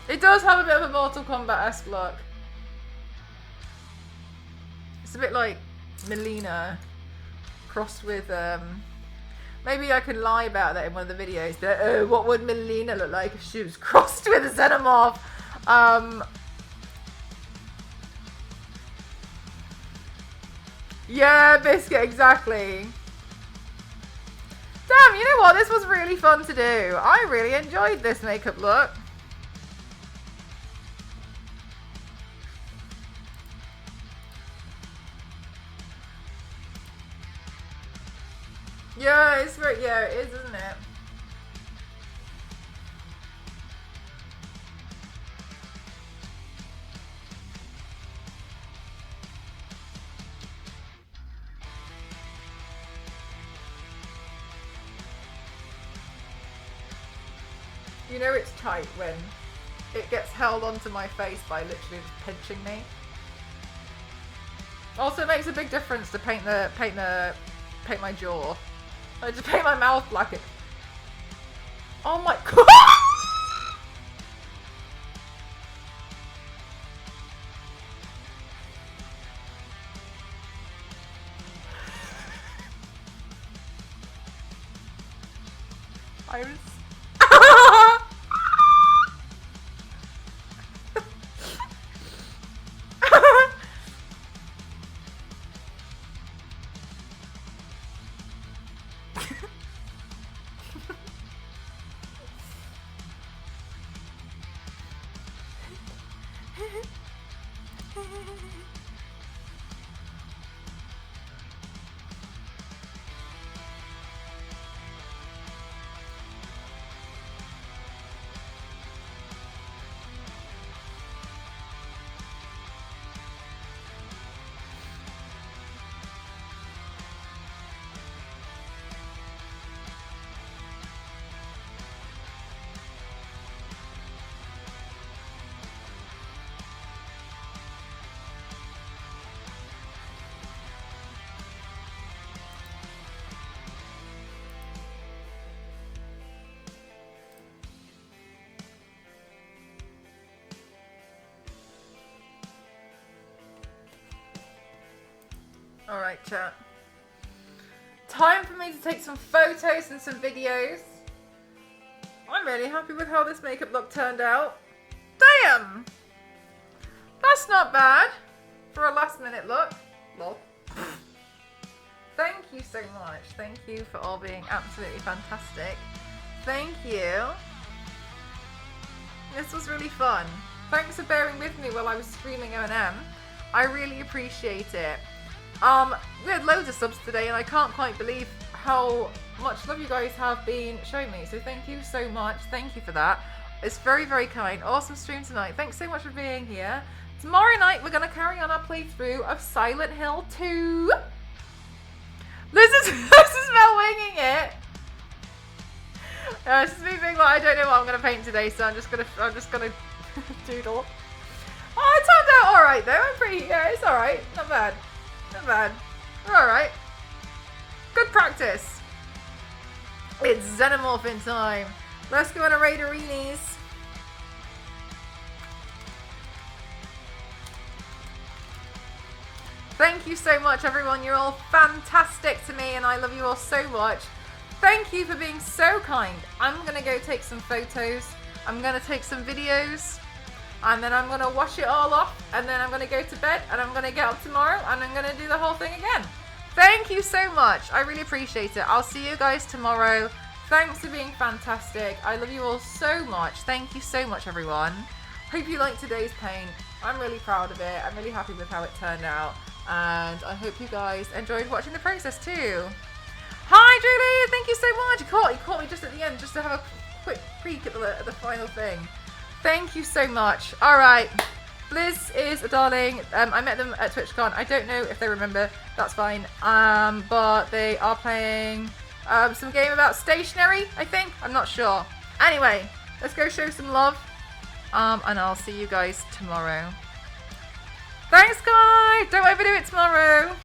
It does have a bit of a Mortal Kombat-esque look. It's a bit like Melina crossed with maybe I could lie about that in one of the videos. That what would Melina look like if she was crossed with a Xenomorph? Yeah, Biscuit, exactly. Damn, you know what? This was really fun to do. I really enjoyed this makeup look. Yeah, it's very, yeah, it is, isn't it? You know it's tight when it gets held onto my face by literally just pinching me. Also, it makes a big difference to paint my jaw. I just paint my mouth black. Oh my god! Iris. Alright, chat. Time for me to take some photos and some videos. I'm really happy with how this makeup look turned out. Damn! That's not bad for a last minute look. Lol. Thank you so much. Thank you for all being absolutely fantastic. Thank you. This was really fun. Thanks for bearing with me while I was screaming O&M. I really appreciate it. We had loads of subs today and I can't quite believe how much love you guys have been showing me. So thank you so much. Thank you for that. It's very, very kind. Awesome stream tonight. Thanks so much for being here. Tomorrow night we're going to carry on our playthrough of Silent Hill 2. This is Mel winging it. This is me being like, I don't know what I'm going to paint today, so I'm just gonna doodle. Oh, it turned out alright though. I'm pretty, yeah, it's alright. Not bad. Not bad. We're alright. Good practice. It's Xenomorphin time. Let's go on a Raiderinis. Thank you so much, everyone. You're all fantastic to me, and I love you all so much. Thank you for being so kind. I'm going to go take some photos. I'm going to take some videos. And then I'm going to wash it all off. And then I'm going to go to bed. And I'm going to get up tomorrow. And I'm going to do the whole thing again. Thank you so much. I really appreciate it. I'll see you guys tomorrow. Thanks for being fantastic. I love you all so much. Thank you so much, everyone. Hope you liked today's paint. I'm really proud of it. I'm really happy with how it turned out. And I hope you guys enjoyed watching the process too. Hi, Julie. Thank you so much. You caught me just at the end, just to have a quick peek at the final thing. Thank you so much. All right. Blizz is a darling. I met them at TwitchCon. I don't know if they remember. That's fine. But they are playing some game about stationery, I think. I'm not sure. Anyway, let's go show some love. And I'll see you guys tomorrow. Thanks, guys. Don't overdo it tomorrow.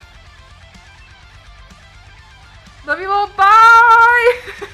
Love you all. Bye.